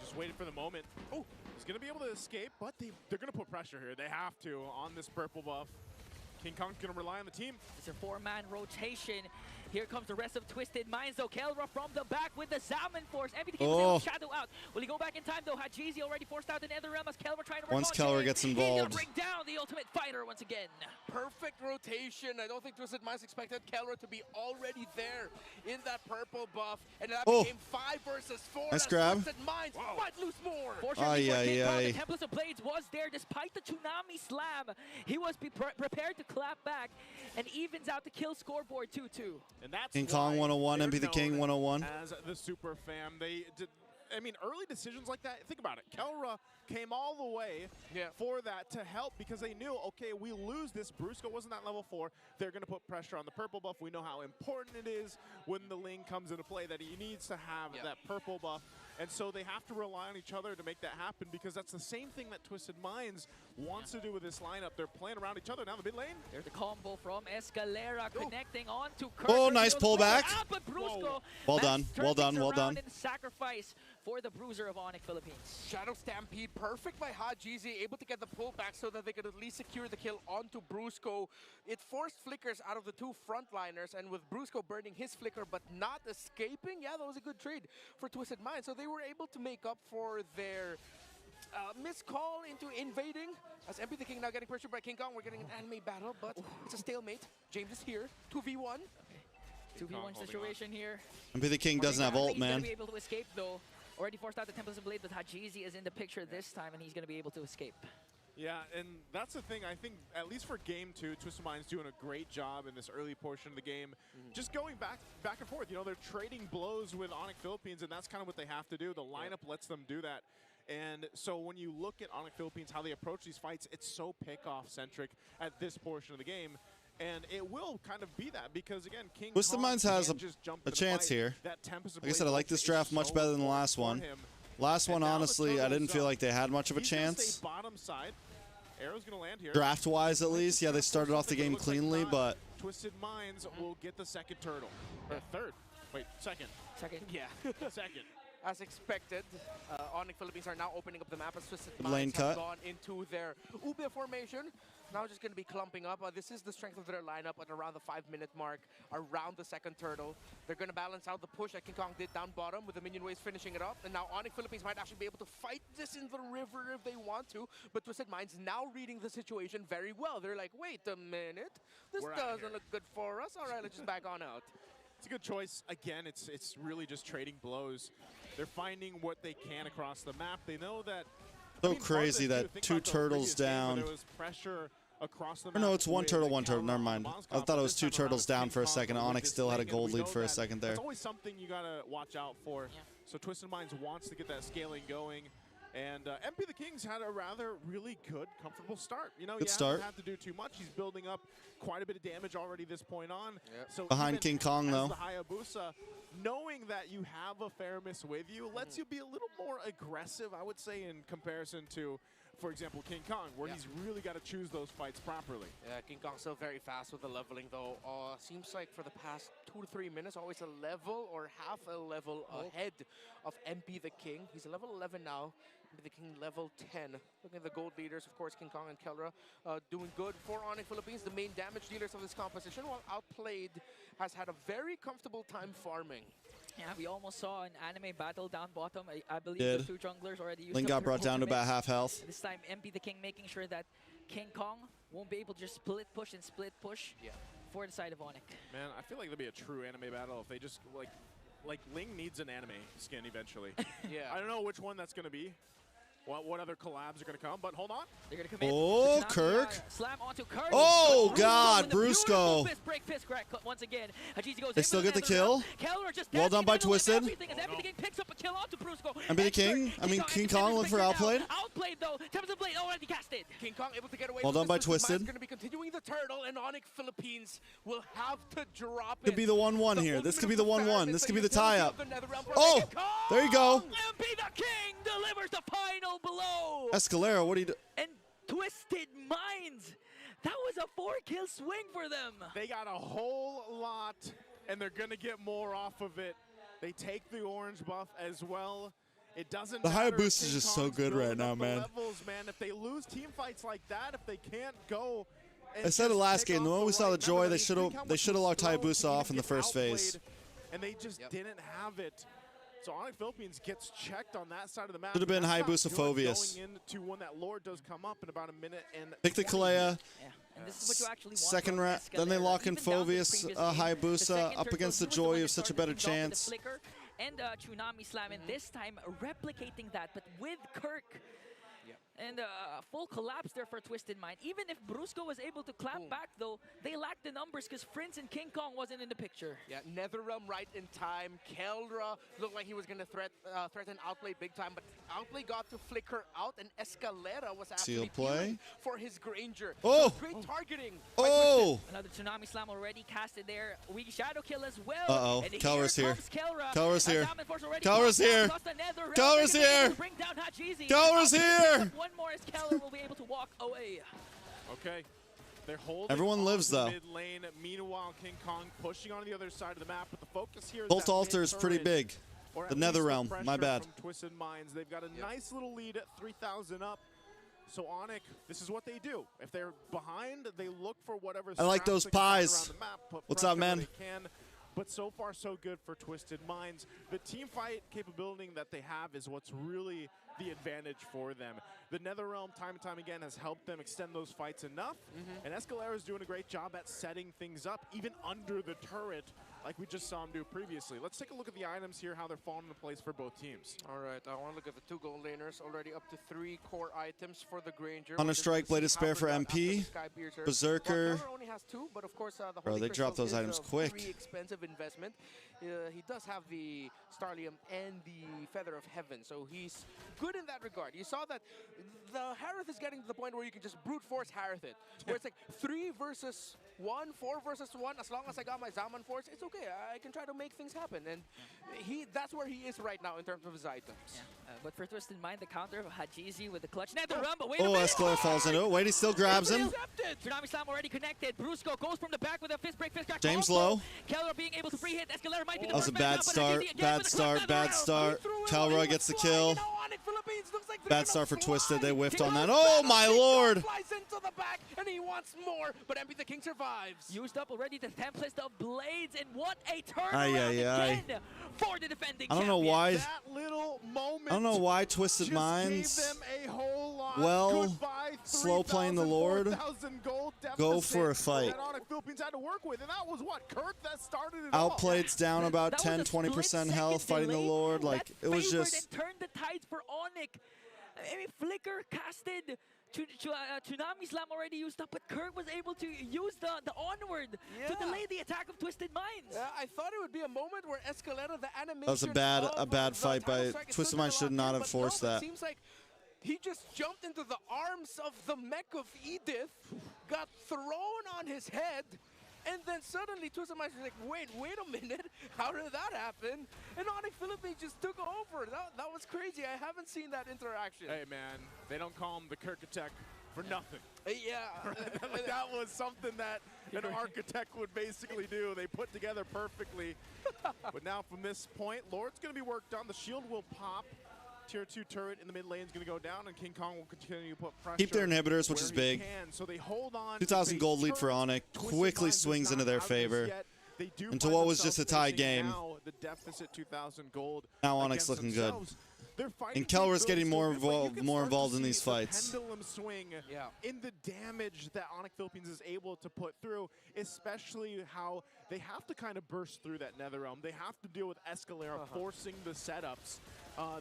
Just waited for the moment. Oh, he's going to be able to escape, but they're going to put pressure here. They have to on this purple buff. King Kong's going to rely on the team. It's a 4-man rotation. Here comes the rest of Twisted Minds, though. Kelra from the back with the Salmon Force. MPT was able to shadow out. Will he go back in time, though? Hajizi already forced out the Nether Realm as Kelra trying to work once Kelra gets involved. Bring down the ultimate fighter once again. Perfect rotation. I don't think Twisted Minds expected Kelra to be already there in that purple buff. And that became 5 versus 4. Nice grab. Twisted Minds might lose more. Fortunately for King Kong, the Templars of Blades was there despite the Tsunami Slam. He was prepared to clap back and evens out the kill scoreboard 2-2. And that's King Kong 101, MP the King 101. As the Super Fam, they did I mean, early decisions like that, think about it. Kelra came all the way for that to help because they knew, okay, we lose this. Brusco wasn't at level 4. They're going to put pressure on the purple buff. We know how important it is when the Ling comes into play that he needs to have that purple buff. And so they have to rely on each other to make that happen because that's the same thing that Twisted Minds wants to do with this lineup. They're playing around each other down the mid lane. There's the combo from Escalera connecting on to Kirk. Oh, nice pullback. But Brusco well done, well done, well done. Sacrifice for the bruiser of Onyx Philippines. Shadow Stampede, perfect by Hajizi, able to get the pullback so that they could at least secure the kill onto Brusco. It forced flickers out of the 2 frontliners, and with Brusco burning his flicker but not escaping, that was a good trade for Twisted Minds. So they were able to make up for their missed call into invading. As Mpl the King now getting pressured by King Kong, we're getting an anime battle, but it's a stalemate. James is here, 2v1. 2v1 situation here. Mpl the King doesn't have ult, man. He's going to be able to escape, though. Already forced out the Tempest of Blade, but Hajizi is in the picture this time, and he's going to be able to escape. Yeah, and that's the thing. I think, at least for Game 2, Twisted Minds doing a great job in this early portion of the game. Just going back and forth. You know, they're trading blows with Onyx Philippines, and that's kind of what they have to do. The lineup lets them do that. And so when you look at Onyx Philippines, how they approach these fights, it's so pick-off-centric at this portion of the game. And it will kind of be that because, again, King Twisted Minds has a chance here. Like I said, I like this draft much better than the last one. Last one, honestly, I didn't feel like they had much of a chance. Bottom side. Arrow's gonna land here. Draft-wise, at least, yeah, they started off the game cleanly, but Twisted Minds will get the second turtle. Or third. Wait, second. Second, yeah. Second. As expected, Onyx Philippines are now opening up the map as Twisted Lane Minds cut. have gone into their Ube formation. Now just going to be clumping up. This is the strength of their lineup at around the 5-minute mark, around the second turtle. They're going to balance out the push that King Kong did down bottom with the minion waves finishing it up. And now Onyx Philippines might actually be able to fight this in the river if they want to. But Twisted Minds now reading the situation very well. They're like, wait a minute. This doesn't look good for us. All right, let's just back on out. It's a good choice. Again, it's really just trading blows. They're finding what they can across the map. They know that... So crazy that 2 turtles down. There was pressure across the map. No, it's one turtle. Never mind. I thought it was 2 turtles down for a second. Onyx still had a gold lead for a second there. That's always something you gotta watch out for. So Twisted Minds wants to get that scaling going. And Mpl the Kings had a rather really good, comfortable start. You know, he hasn't had to do too much. He's building up quite a bit of damage already this point on. So behind King Kong, though. The Hayabusa, knowing that you have a fair miss with you lets you be a little more aggressive, I would say, in comparison to, for example, King Kong, where he's really got to choose those fights properly. Yeah, King Kong still very fast with the leveling, though. Seems like for the past 2 to 3 minutes, always a level or half a level ahead of Mpl the King. He's a level 11 now. Mpl the King level 10. Looking at the gold leaders, of course, King Kong and Kelra doing good for Onyx Philippines. The main damage dealers of this composition, while Outplayed has had a very comfortable time farming. Yeah, we almost saw an anime battle down bottom. I believe the 2 junglers already used Ling got brought down to about half health. This time, Mpl the King making sure that King Kong won't be able to just split push for the side of Onyx. Man, I feel like there'll be a true anime battle if they just, like Ling needs an anime skin eventually. I don't know which one that's going to be. What other collabs are going to come, but hold on. They're going to come in. Oh, Kirk. Slam onto Kirk. Oh, God, Brusco. Break fist crack once again. They still get the kill. Well done by Twisted. Everything picks up a kill onto Brusco. Mpl the King. King Kong looking for Outplayed. Outplayed, though. Tempest of Blade already casted. King Kong able to get away. Well done by Twisted. Going to be continuing the turtle, and Onyx Philippines will have to drop it. Could be the 1-1 here. This could be the 1-1. This could be the tie-up. Oh, there you go. Mpl the King delivers the final blow. Escalera, what do you do? And Twisted Minds. That was a 4-kill swing for them. They got a whole lot, and they're going to get more off of it. They take the orange buff as well. It doesn't matter. The Hayabusa is just so good right now, man. Levels, man. If they lose team fights like that, if they can't go... I said it last game. The moment we saw the joy, they should have locked Hayabusa off in the first phase. And they just didn't have it. So Onyx Philippines gets checked on that side of the map. Should have been Hayabusa Phobius. Going into when that Lord does come up in about a minute and pick the Kalea. And this is what you actually want. Second round, then they lock in Phobius, Hayabusa up against the Joy. You have such a better chance. And Tsunami Slam, and this time replicating that, but with Kirk. And full collapse there for Twisted Mind. Even if Brusco was able to clap back, though, they lacked the numbers because Prince and King Kong wasn't in the picture. Yeah, Netherrealm right in time. Keldra looked like he was going to threaten Outplay big time, but Outplay got to flicker out, and Escalera was actually dealing for his Granger. Oh! So great targeting. Oh! Another Tsunami Slam already casted there. We Shadow Kill as well. Uh-oh. Kelra's here. Kelra's here. Kelra's here. Kelra's here. Kelra's here. One more as Kelra will be able to walk away. Okay. They're holding. Everyone lives though. Mid lane. Meanwhile, King Kong pushing on the other side of the map, but the focus here is Both altar is pretty big. The Netherrealm, my bad. From Twisted Minds. They've got a nice little lead at 3,000 up. So Onyx, this is what they do. If they're behind, they look for whatever. I like those pies. Map, what's up, man? But so far, so good for Twisted Minds. The team fight capability that they have is what's really the advantage for them. The Netherrealm, time and time again, has helped them extend those fights enough. And Escalera is doing a great job at setting things up, even under the turret, like we just saw him do previously. Let's take a look at the items here, how they're falling into place for both teams. All right, I want to look at the 2 gold laners. Already up to 3 core items for the Granger. Counter-Strike, Blade of Spare for MP. Berserker. Only has 2, but of course, the Bro, they drop those items quick. Very expensive investment. He does have the Starlium and the Feather of Heaven, so he's good in that regard. You saw that the Harith is getting to the point where you can just brute force Harith it, where it's like 3 versus 1, 4 versus 1. As long as I got my Zaman Force, it's okay. I can try to make things happen, and that's where he is right now in terms of his items. But for Twisted Mind, the counter of Hajizi with the clutch. Netherrealm, but wait a minute. Escalera falls into it. Wait, he still grabs him. Tsunami Slam already connected. Brusco goes from the back with a fist break. Fist crack. James low. Keldra being able to free hit. Escalera might be the That was a first bad start. Bad start. Bad start. Kelroy gets the kill. Bad start for Twisted. They whiffed on that. Oh my lord! Flies into the back, and he wants more, but MP the King survives. Used up already the Tempest of Blades, and what a turnaround again for the defending champion. I don't know why. That little moment. I don't know why Twisted Minds. Gave them a whole lot. Well, slow playing the Lord. Go for a fight. Had to work with, and that was what Kirk that started it Outplayed's down about 10-20% health, fighting the Lord. Like it was just. Turned the tides for Onyx. I mean, Flicker casted. Tsunami Slam already used up, but Kirk was able to use the onward to delay the attack of Twisted Minds. I thought it would be a moment where Escalera, the animation. That was a bad fight by Twisted Minds. Should not have forced that. It seems like he just jumped into the arms of the mech of Edith, got thrown on his head, and then suddenly Twisted Minds was like, wait a minute, how did that happen? And Onyx Philippines just took over. That was crazy. I haven't seen that interaction. Hey man, they don't call him the Kirk attack for nothing. Yeah. That was something that an architect would basically do. They put together perfectly. But now from this point, Lord's going to be worked on. The shield will pop. Tier 2 turret in the mid lane is going to go down, and King Kong will continue to put pressure. Keep their inhibitors, which is big. So they hold on. 2,000 gold lead for Onyx. Quickly swings into their favor. Into what was just a tie game. Now the deficit 2,000 gold. Now Onyx looking good. And Kelra's getting more involved in these fights. Pendulum swing in the damage that Onyx Philippines is able to put through, especially how they have to kind of burst through that Netherrealm. They have to deal with Escalera forcing the setups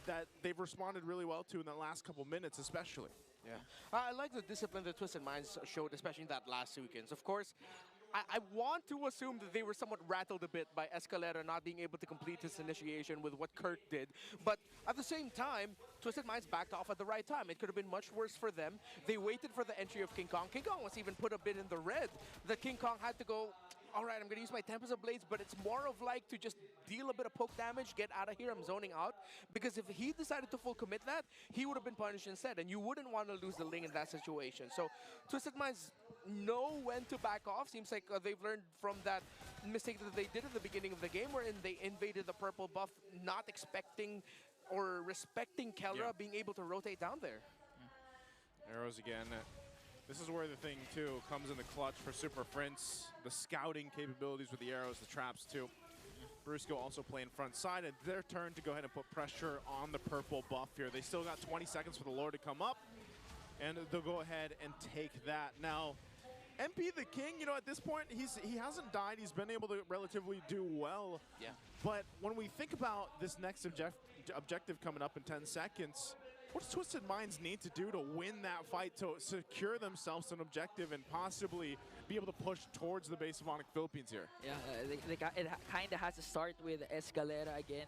that they've responded really well to in the last couple minutes, especially. Yeah, I like the discipline that Twisted Minds showed, especially in that last sequence. Of course, I want to assume that they were somewhat rattled a bit by Escalera not being able to complete his initiation with what Kirk did. But at the same time, Twisted Minds backed off at the right time. It could have been much worse for them. They waited for the entry of King Kong. King Kong was even put a bit in the red. That King Kong had to go, all right, I'm going to use my Tempest of Blades, but it's more of like to just deal a bit of poke damage, get out of here, I'm zoning out. Because if he decided to full commit that, he would have been punished instead, and you wouldn't want to lose the Ling in that situation. So Twisted Minds know when to back off. Seems like they've learned from that mistake that they did at the beginning of the game, wherein they invaded the purple buff, not expecting or respecting Keldra being able to rotate down there. Arrows again. This is where the thing, too, comes in the clutch for Super Prince. The scouting capabilities with the arrows, the traps, too. Brusco also playing front side, and their turn to go ahead and put pressure on the purple buff here. They still got 20 seconds for the Lord to come up, and they'll go ahead and take that. Now, MP the King, you know, at this point, he hasn't died. He's been able to relatively do well. Yeah. But when we think about this next objective coming up in 10 seconds, What does Twisted Minds need to do to win that fight to secure themselves an objective and possibly be able to push towards the base of Onyx Philippines here? Yeah, it kind of has to start with Escalera again,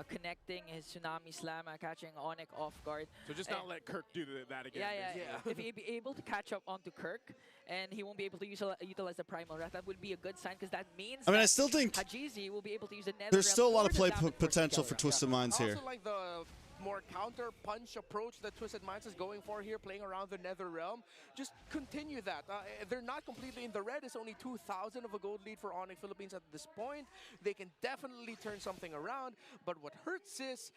connecting his Tsunami Slam, catching Onyx off guard. So just not let Kirk do that again. Yeah. If he'd be able to catch up onto Kirk, and he won't be able to utilize the Primal Wrath, that would be a good sign, because that means I still think Hajizi will be able to use the Nether there's still a lot of play Realm potential for Twisted Minds I here. also like the more counter punch approach that Twisted Minds is going for here, playing around the Nether Realm. Just continue that. They're not completely in the red. It's only 2,000 of a gold lead for Onyx Philippines at this point. They can definitely turn something around, but what hurts is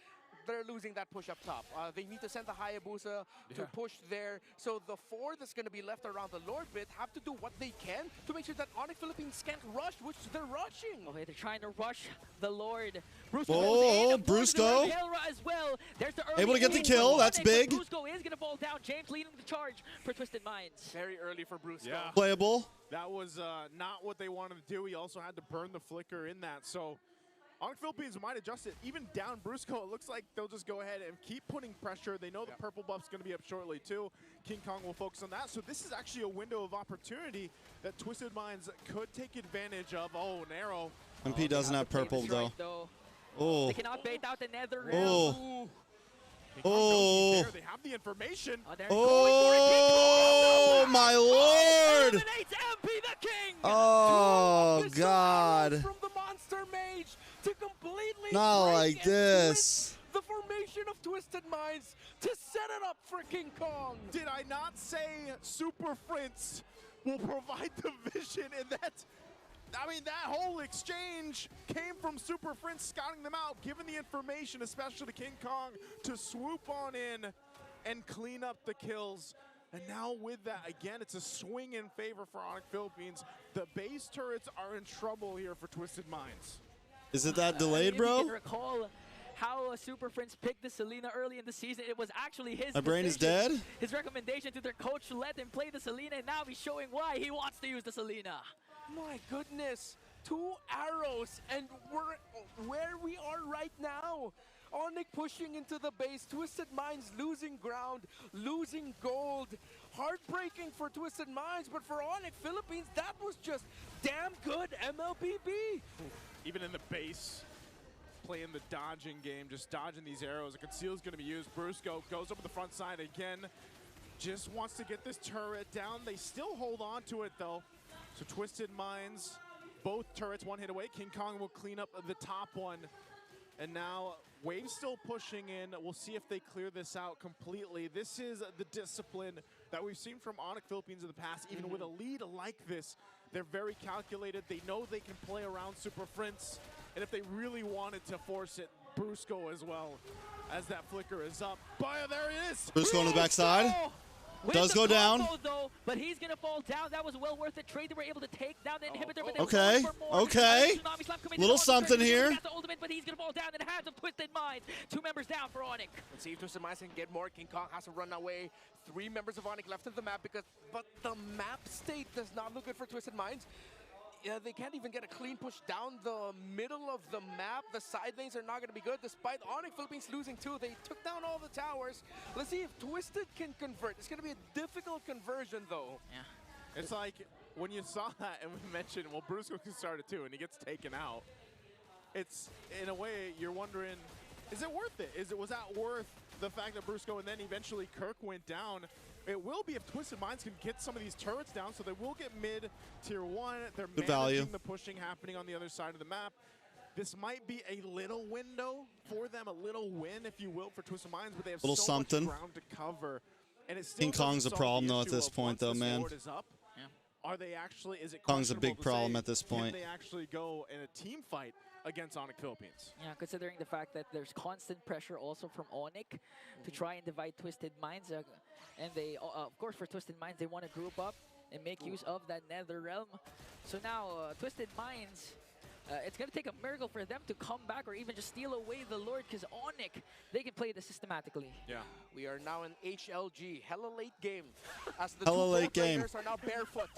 they're losing that push up top. They need to send the Hayabusa to push there. So the 4 that's going to be left around the Lord bit have to do what they can to make sure that Onyx Philippines can't rush, which they're rushing. Okay, they're trying to rush the Lord. Brusco. As well. There's the early Able to get the kill. That's big. Brusco is going to fall down. James leading the charge for Twisted Minds. Very early for Brusco. Yeah. Playable. That was not what they wanted to do. He also had to burn the flicker in that. So Onyx Philippines might adjust it. Even down Brusco, it looks like they'll just go ahead and keep putting pressure. They know the purple buff's going to be up shortly too. King Kong will focus on that. So this is actually a window of opportunity that Twisted Minds could take advantage of. Oh, narrow. MP doesn't have purple though. Oh. They cannot bait out the Nether. Oh. They have the information. Oh, my Lord. MP the King. Oh, God. From the Monster Mage to completely not like this. The formation of Twisted Minds to set it up for King Kong. Did I not say Super Prince will provide the vision? And that whole exchange came from Super Prince scouting them out, giving the information, especially to King Kong, to swoop on in and clean up the kills. And now with that, again, it's a swing in favor for Onyx Philippines. The base turrets are in trouble here for Twisted Minds. Is it that delayed, bro? If you can recall how Super Prince picked the Selena early in the season, it was actually his My brain is decision. dead? His recommendation to their coach to let him play the Selena, and now he's showing why he wants to use the Selena. My goodness, 2 arrows, and we're where we are right now. Onyx pushing into the base, Twisted Minds losing ground, losing gold. Heartbreaking for Twisted Minds, but for Onyx Philippines, that was just damn good MLPB. Even in the base, playing the dodging game, just dodging these arrows. A conceal is going to be used. Brusco goes up the front side again. Just wants to get this turret down. They still hold on to it, though. So Twisted Minds, both turrets 1 hit away. King Kong will clean up the top one. And now Wave's still pushing in. We'll see if they clear this out completely. This is the discipline that we've seen from Onyx Philippines in the past. Even with a lead like this, they're very calculated. They know they can play around Super Prince. And if they really wanted to force it, Brusco as well, as that flicker is up. But there it is. Brusco on the backside. Does go down. Though, but he's going to fall down. That was well worth it. Trade, they were able to take down the inhibitor. But okay. Okay. Little something here. The ultimate, but he's going to fall down in the hands of Twisted Minds. 2 members down for Onyx. Let's see if Twisted Minds can get more. King Kong has to run away. 3 members of Onyx left of the map, but the map state does not look good for Twisted Minds. Yeah, they can't even get a clean push down the middle of the map. The side lanes are not going to be good, despite Onyx Philippines losing 2. They took down all the towers. Let's see if Twisted can convert. It's going to be a difficult conversion, though. Yeah. It's like when you saw that and we mentioned, well, Brusco can start it too, and he gets taken out. It's, in a way, you're wondering, is it worth it? Was that worth the fact that Brusco and then eventually Kirk went down? It will be if Twisted Minds can get some of these turrets down, so they will get mid tier 1. They're managing the pushing happening on the other side of the map. This might be a little window for them, a little win, if you will, for Twisted Minds, but they have so much ground to cover. And it's still King Kong's a problem, though, at this point, though, man. Are they actually, is it Kong's a big problem at this point. Can they actually go in a team fight against Onyx Philippines? Yeah, considering the fact that there's constant pressure also from Onyx to try and divide Twisted Minds. And they, of course, for Twisted Minds, they want to group up and make use of that Nether Realm. So now, Twisted Minds, it's going to take a miracle for them to come back or even just steal away the Lord, because Onyx, they can play this systematically. Yeah, we are now in HLG, hella late game. As the hella two late game. players are now barefoot.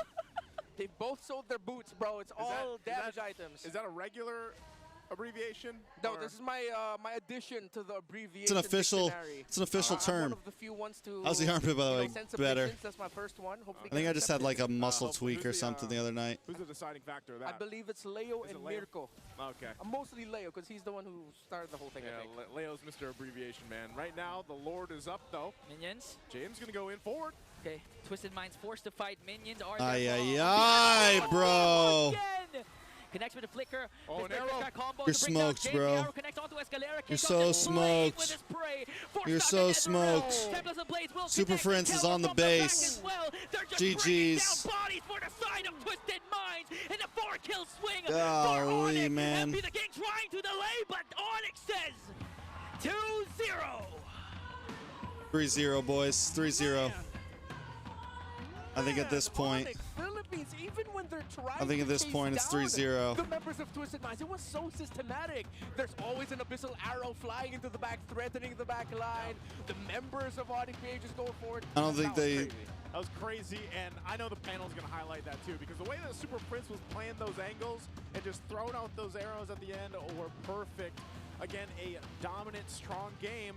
They both sold their boots, bro. It's all damage items. Is that a regular abbreviation? No, or- this is my my addition to the abbreviation. It's an official. dictionary. It's an official I'm term. one of the few ones to, How's the armpit, by the you know, way? sense Better. submissions. That's my first one. Hopefully I think I just had like a accepted. muscle hopefully. tweak or Who's the, something the other night. Who's the deciding factor of that? I believe it's Leo Is and it Leo? Mirko. Okay. Mostly Leo, because he's the one who started the whole thing, I think. Yeah, Leo's Mr. Abbreviation Man. Right now, the Lord is up, though. Minions. James going to go in forward. Okay, Twisted Minds forced to fight. Minions are Ay, there. ay, Oh, ay, yeah. bro. Again. Connects with the flicker. Oh, This an big arrow. flicker combo You're to bring down smoked, James. bro. The arrow connects onto Escalera. You're Kick so onto Blade smoked. with his prey. Forced You're out so again. smoked. Templars and Blades will Super connect. Prince is Kelra on the from back base. as well. They're just GG's. bringing down bodies for the side of Twisted Minds in a 4-kill swing for Golly, Onyx. man. MP the King trying to delay, but Onyx says 2-0. 3-0, boys. 3-0. I think at this point. Onyx, Philippines, even when they're trying I think at to this chase point it's down 3-0. The members of Twisted Minds, it was so systematic. There's always an abyssal arrow flying into the back, threatening the back line. The members of Onyx Ph just going forward. I don't think That was they. crazy. That was crazy, and I know the panel's going to highlight that too, because the way that Super Prince was playing those angles and just throwing out those arrows at the end were perfect. Again, a dominant, strong game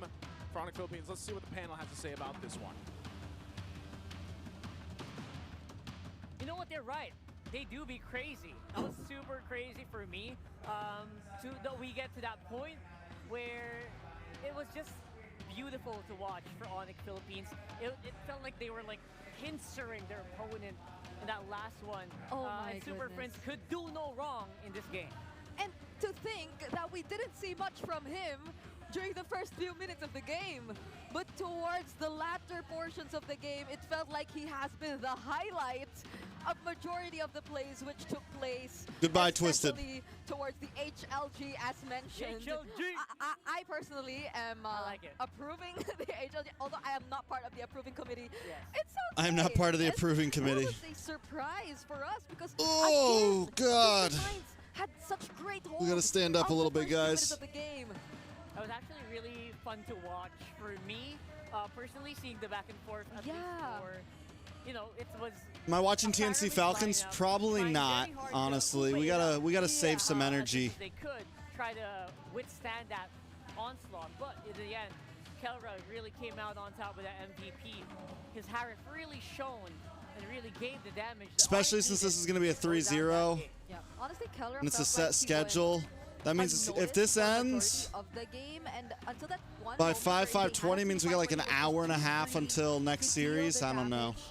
for Onyx Philippines. Let's see what the panel has to say about this one. You know what? They're right. They do be crazy. That was super crazy for me. That we get to that point where it was just beautiful to watch for Onyx Philippines. It felt like they were like pincering their opponent in that last one. Oh my and Super goodness. Prince could do no wrong in this game. And to think that we didn't see much from him during the first few minutes of the game. But towards the latter portions of the game, it felt like he has been the highlight of majority of the plays which took place. Goodbye, Twisted. Especially towards the HLG as mentioned. HLG! I personally am I like it. approving the HLG, although I am not part of the approving committee. Yes. It's okay. I am not part of the It's- approving committee. It was a surprise for us because Oh, again, God. Twisted Minds had such great hold. We gotta stand up a of little the bit, first few minutes guys. of the game. That was actually really fun to watch for me. Personally, seeing the back and forth at least Yeah. for, you know, it was. Am I watching a TNC fiery Falcons? lineup, Probably trying not, very hard to honestly. play We it gotta out, save some as energy. much as they could try to withstand that onslaught, but in the end, Kelra really came out on top with that MVP. His Harif really shone and really gave the damage. that Especially Onyx since this needed is gonna be a to close out that 3-0. game. Yeah, honestly, Keller And it's a felt set like he was schedule. That means if unnoticed this for the majority ends of the game, and until that one by moment where they 5-5-20 had means to we got like fight an for the hour and a first half three until next to deal series. the I don't know. damage.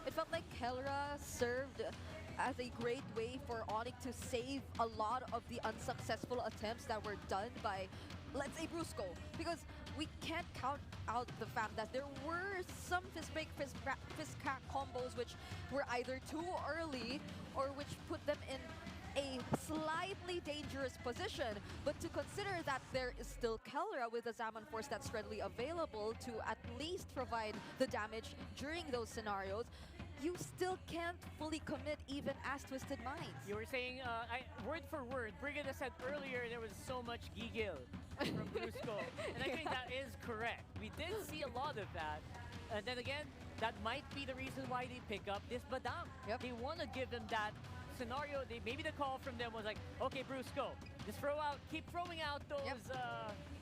It felt like Kelra served as a great way for Onyx to save a lot of the unsuccessful attempts that were done by, let's say, Brusco. Because we can't count out the fact that there were some fist-crack combos which were either too early or which put them in a slightly dangerous position, but to consider that there is still Kelra with the Zaman Force that's readily available to at least provide the damage during those scenarios, you still can't fully commit even as Twisted Minds. You were saying, word for word, Brigada said earlier there was so much gigil from Brusco, and I think that is correct. We did see a lot of that, and then again, that might be the reason why they pick up this Badam. Yep. They want to give them that scenario. Maybe the call from them was like, okay, Brusco, just keep throwing out those.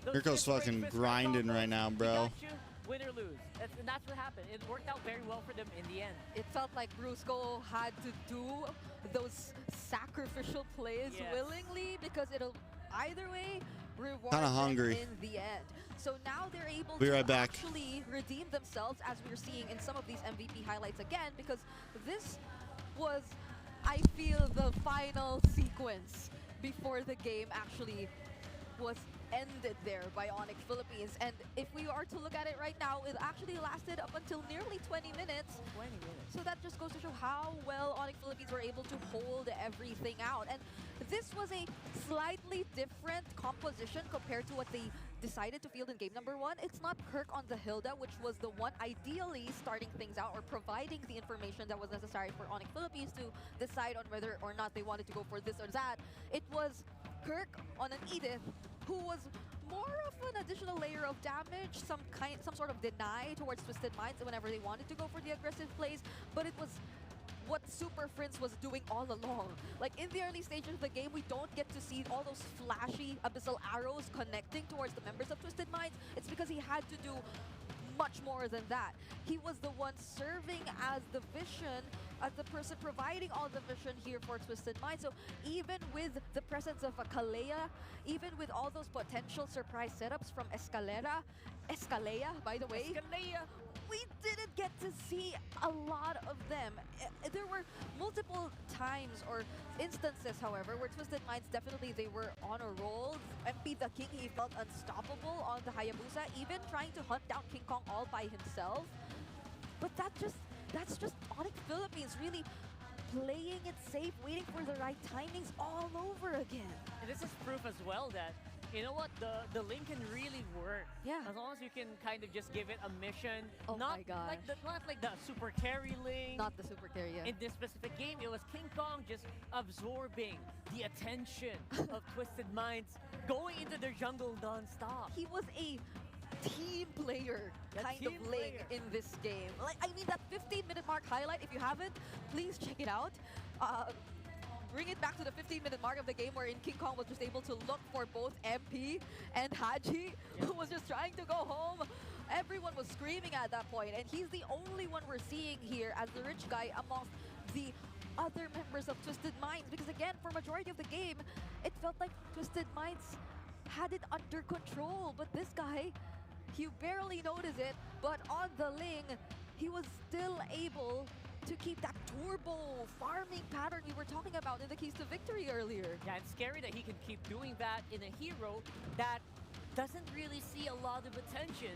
Those Mirko's fucking grinding right now, bro. We got you, win or lose. And that's what happened. It worked out very well for them in the end. It felt like Brusco had to do those sacrificial plays Yes. willingly because it'll either way reward Kinda them hungry. in the end. So now they're able Be to right back. actually redeem themselves, as we're seeing in some of these MVP highlights again, because this was, I feel, the final sequence before the game actually was ended there by Onyx Philippines. And if we are to look at it right now, it actually lasted up until nearly 20 minutes. 20 minutes. So that just goes to show how well Onyx Philippines were able to hold everything out. And this was a slightly different composition compared to what they decided to field in game number 1. It's not Kirk on the Hilda, which was the one ideally starting things out or providing the information that was necessary for Onyx Philippines to decide on whether or not they wanted to go for this or that. It was Kirk on an Edith, who was more of an additional layer of damage, some sort of deny towards Twisted Minds whenever they wanted to go for the aggressive plays, but it was what Super Prince was doing all along. Like in the early stages of the game, we don't get to see all those flashy abyssal arrows connecting towards the members of Twisted Minds. It's because he had to do much more than that. He was the one serving as the vision, as the person providing all the vision here for Twisted Minds. So even with the presence of a Kalea, even with all those potential surprise setups from Escalea, by the way, we didn't get to see a lot of them. There were multiple times or instances, however, where Twisted Minds definitely they were on a roll. MP the King, he felt unstoppable on the Hayabusa, even trying to hunt down King Kong all by himself. But that's just Onyx Philippines really playing it safe, waiting for the right timings all over again. And this is proof as well that, you know what, the link can really work. Yeah. As long as you can kind of just give it a mission. Oh not my gosh. Not like the super carry link. Not the super carry, yeah. In this specific game, it was King Kong just absorbing the attention of Twisted Minds, going into their jungle non-stop. He was a team player kind of link in this game. Like, I mean, that 15-minute mark highlight, if you haven't, please check it out. Bring it back to the 15-minute mark of the game wherein King Kong was just able to look for both MP and Haji, who was just trying to go home. Everyone was screaming at that point, and he's the only one we're seeing here as the rich guy amongst the other members of Twisted Minds. Because again, for majority of the game, it felt like Twisted Minds had it under control. But this guy, you barely notice it, but on the Ling, he was still able to keep that turbo farming pattern we were talking about in the Keys to Victory earlier. Yeah, it's scary that he can keep doing that in a hero that doesn't really see a lot of attention,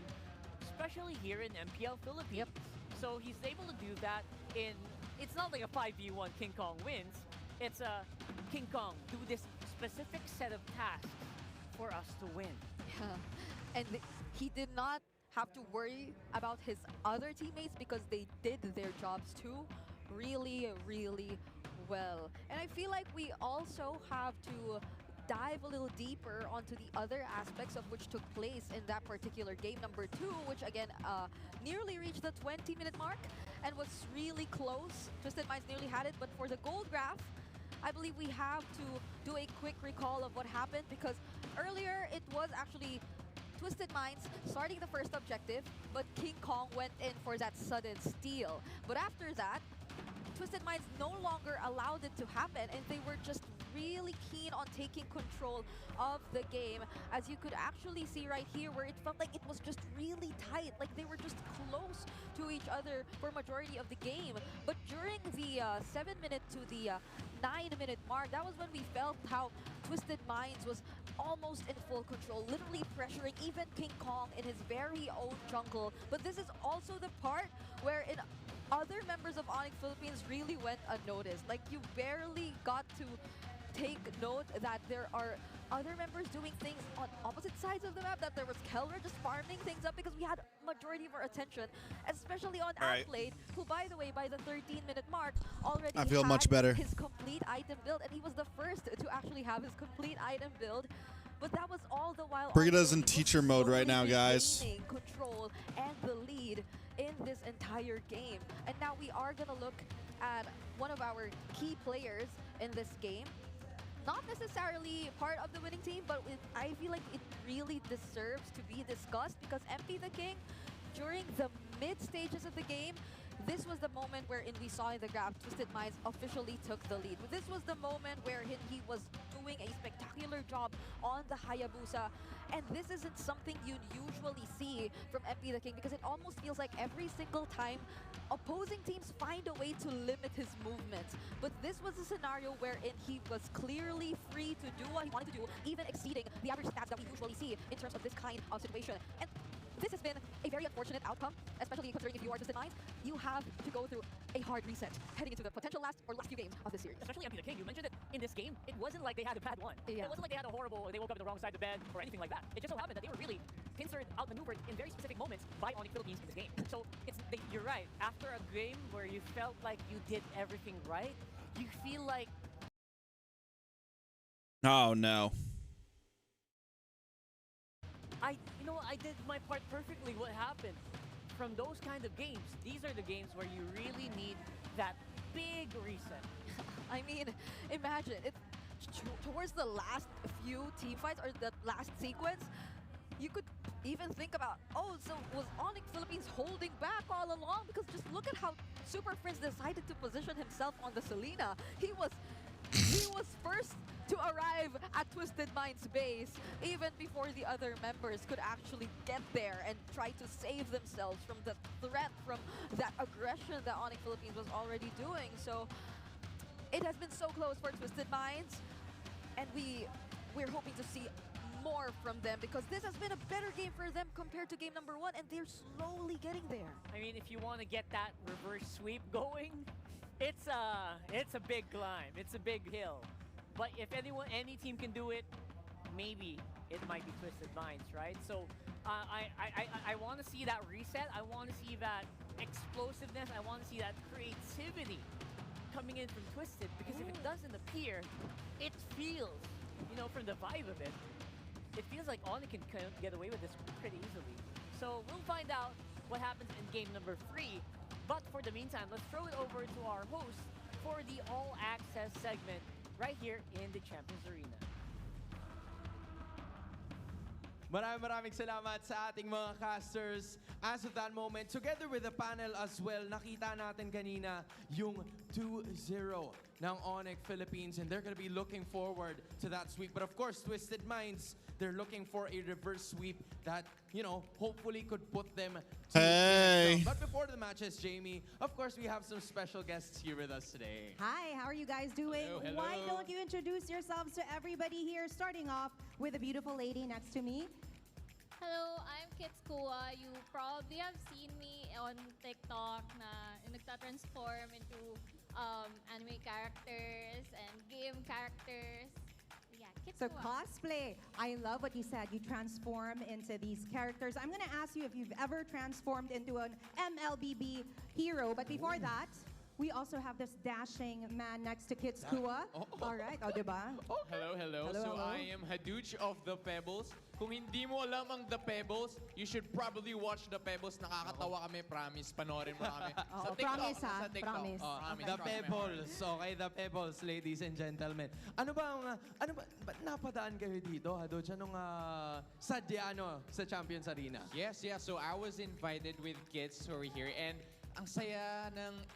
especially here in MPL Philippines. Yep. So he's able to do that in, it's not like a 5v1 King Kong wins, it's a King Kong do this specific set of tasks for us to win. Yeah. And he did not have to worry about his other teammates because they did their jobs too really, really well. And I feel like we also have to dive a little deeper onto the other aspects of which took place in that particular game number 2, which again nearly reached the 20-minute mark and was really close. Twisted Minds nearly had it, but for the gold graph, I believe we have to do a quick recall of what happened, because earlier it was actually Twisted Minds starting the first objective, but King Kong went in for that sudden steal. But after that, Twisted Minds no longer allowed it to happen, and they were just really keen on taking control of the game, as you could actually see right here where it felt like it was just really tight, like they were just close to each other for majority of the game. But during the 7-minute to the 9-minute mark, that was when we felt how Twisted Minds was almost in full control, literally pressuring even King Kong in his very own jungle. But this is also the part where other members of Onyx Philippines really went unnoticed. Like, you barely got to take note that there are other members doing things on opposite sides of the map, that there was Keller just farming things up, because we had majority of our attention, especially on Adelaide, who, by the way, by the 13-minute mark, already I feel had much better. his complete item build, and he was the first to actually have his complete item build. But that was all the while Brigida's in teacher mode right now, guys. regaining control and the lead in this entire game. And now we are gonna look at one of our key players in this game. Not necessarily part of the winning team, but I feel like it really deserves to be discussed, because MP the King, during the mid stages of the game, this was the moment wherein we saw in the graph Twisted Minds officially took the lead. This was the moment wherein he was doing a spectacular job on the Hayabusa. And this isn't something you usually see from MP the King, because it almost feels like every single time opposing teams find a way to limit his movements. But this was a scenario wherein he was clearly free to do what he wanted to do, even exceeding the average stats that we usually see in terms of this kind of situation. And this has been a very unfortunate outcome, especially considering if you are Twisted Minds, you have to go through a hard reset heading into the potential last few games of the series. Especially MP the King, you mentioned it in this game, it wasn't like they had a bad one. Yeah. It wasn't like they had a horrible, they woke up on the wrong side of the bed or anything like that. It just so happened that they were really pincered, outmaneuvered in very specific moments by Onyx Philippines in this game. So you're right, after a game where you felt like you did everything right, you feel like... Oh, no. I did my part perfectly. What happened? From those kind of games, these are the games where you really need that big reset. I mean, imagine it towards the last few team fights or the last sequence, you could even think about, oh, so was Onyx Philippines holding back all along? Because just look at how Super Prince decided to position himself on the Selena. He was first to arrive at Twisted Mind's base even before the other members could actually get there and try to save themselves from the threat, from that aggression that Onyx Philippines was already doing. So it has been so close for Twisted Minds, and we're hoping to see more from them because this has been a better game for them compared to game number 1, and they're slowly getting there. I mean, if you want to get that reverse sweep going, it's a big climb. It's a big hill. But if any team can do it, maybe it might be Twisted Minds, right? So I want to see that reset. I want to see that explosiveness. I want to see that creativity coming in from Twisted, because if it doesn't appear, it feels, you know, from the vibe of it, it feels like Onyx can get away with this pretty easily. So we'll find out what happens in game number 3. But for the meantime, let's throw it over to our host for the All Access segment right here in the Champions Arena. Maraming salamat sa ating mga casters. As of that moment, together with the panel as well, nakita natin kanina yung 2-0 ng Onyx Philippines, and they're gonna be looking forward to that sweep. But of course, Twisted Minds, they're looking for a reverse sweep that, you know, hopefully could put them to Hey. But before the matches, Jamie, of course, we have some special guests here with us today. Hi, how are you guys doing? Hello, hello. Why don't you introduce yourselves to everybody here, starting off with a beautiful lady next to me. Hello, I'm Kitskua. You probably have seen me on TikTok na nagta-transform into anime characters and game characters. Yeah, So Kitskua. cosplay, I love what you said. You transform into these characters. I'm gonna ask you if you've ever transformed into an MLBB hero, but before that, we also have this dashing man next to Kitskua. All right, diba? Hello. Hello, So hello. I am Haduch of The Pebbles. Kung hindi mo alam ang The Pebbles, you should probably watch The Pebbles. Nakakatawa kami, promise. Panoorin mo kami. Sa TikTok. promise, ha? Sa TikTok. Promise. The Pebbles. Okay, The Pebbles, ladies and gentlemen. Ano ba, ba't napadaan kayo dito, Hadoch? Anong sadya sa Champions Arena? Yes. So I was invited with kids who are here, and ang saya ng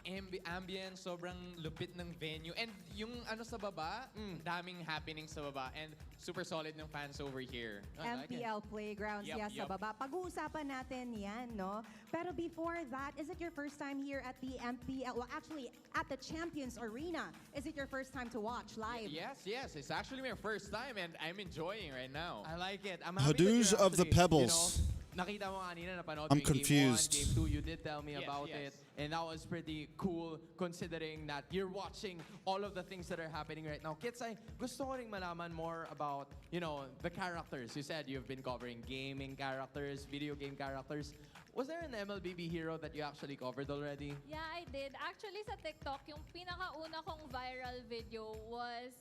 ambience, sobrang lupit ng venue. And yung sa baba, daming happening sa baba. And super solid ng fans over here. MPL Playgrounds, Yup, sa baba. Pag-uusapan natin yan, no? Pero before that, is it your first time here at the MPL, well, actually, at the Champions Arena? Is it your first time to watch live? Yes. It's actually my first time, and I'm enjoying right now. I like it. I'm happy that Hadooj you're of the actually, Pebbles. You know, nakita mo kanina, napanood I'm mo yung confused. Game 1, Game 2, you did tell me about Yes. it. And that was pretty cool considering that you're watching all of the things that are happening right now. Kids, gusto ko ring malaman more about, you know, the characters. You said you've been covering gaming characters, video game characters. Was there an MLBB hero that you actually covered already? Yeah, I did. Actually, sa TikTok, yung pinakauna kong viral video was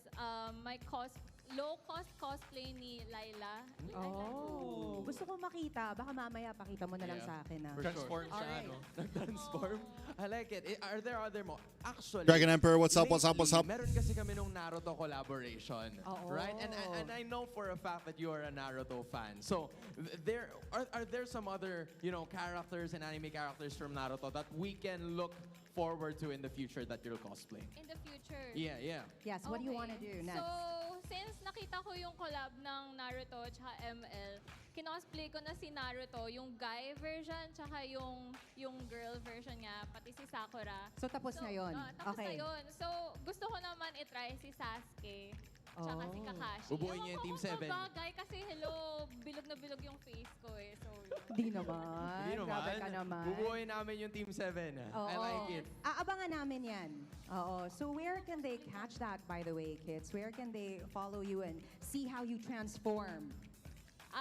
my low-cost cosplay ni Laila. Oh, gusto ko makita. Baka mamaya pakita mo na lang sa akin. Transform siya, Alright. no? Nag-transform? I like it. Are there other more? Actually, Dragon Emperor, what's up? lately, meron kasi kami nung Naruto collaboration. Right? And I know for a fact that you are a Naruto fan. So, are there some other, you know, characters and anime characters from Naruto that we can look forward to in the future that you'll cosplay? In the future? Yeah. Yes, what do you want to do next? So, since nakita ko yung collab ng Naruto at ML, kinosplay ko na si Naruto, yung guy version, tsaka yung girl version niya, pati si Sakura. So, tapos na yun? Tapos Okay. na yun. So, gusto ko naman itry si Sasuke, tsaka si Kakashi. Bubuoy niya yung Team 7. Bagay kasi, hello, bilog na bilog yung face ko eh. So, Di naman. Grabe ka naman. Bubuoy namin yung Team 7. I like it. Aabangan namin yan. Oo. So where can they catch that, by the way, kids? Where can they follow you and see how you transform?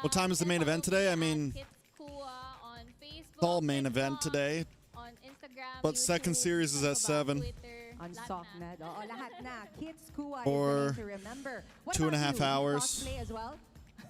What time is the main event today? I mean, on Facebook, it's all main event today. on Instagram, But second YouTube, series is at 7. Twitter, On lahat SockNet. Oo, lahat na. Kids Kua Or is the name to remember. What 2.5 about you? hours. Cosplay as well?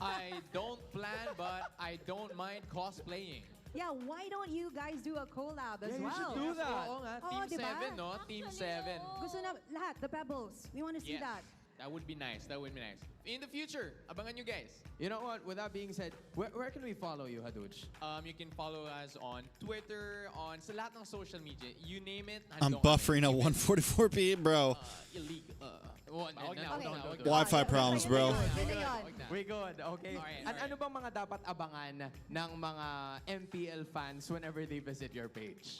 I don't plan, but I don't mind cosplaying. Yeah, why don't you guys do a collab as Yeah, well? you should do that. Oo nga, Oo, Team diba? 7, no? Team 7. Gusto na lahat, the Pebbles. We want to see Yes. that. That would be nice. That would be nice. In the future, abangan nyo guys. You know what? With that being said, where can we follow you, Haduch? You can follow us on Twitter, on sa lahat ng social media. You name it. I'm buffering at 144p, bro. Illegal. Wi-Fi problems, bro. We good, okay. Ano bang mga dapat abangan ng mga MPL fans whenever they visit your page?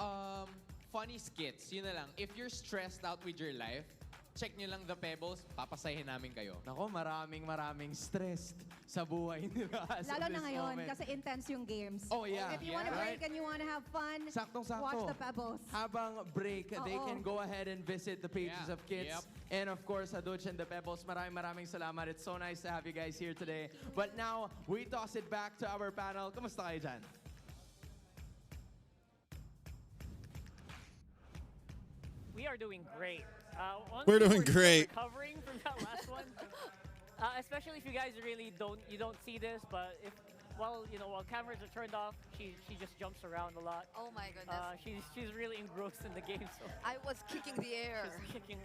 Funny skits, yun na lang. If you're stressed out with your life, check nyo lang the Pebbles, papasahin namin kayo. Nako, maraming stressed sa buhay nila. Lalo na ngayon, kasi intense yung games. Oh, yeah. If you want to break and you want to have fun, watch the Pebbles. Habang break, they can go ahead and visit the pages of kids. And of course, Haduch and the Pebbles, maraming salamat. It's so nice to have you guys here today. But now, we toss it back to our panel. Kamusta kayo dyan? We are doing great. We're doing great. Recovering from that last one, especially if you guys really don't see this, but if while cameras are turned off, she just jumps around a lot. Oh my goodness. She's really engrossed in the game. So I was kicking the air. She's kicking.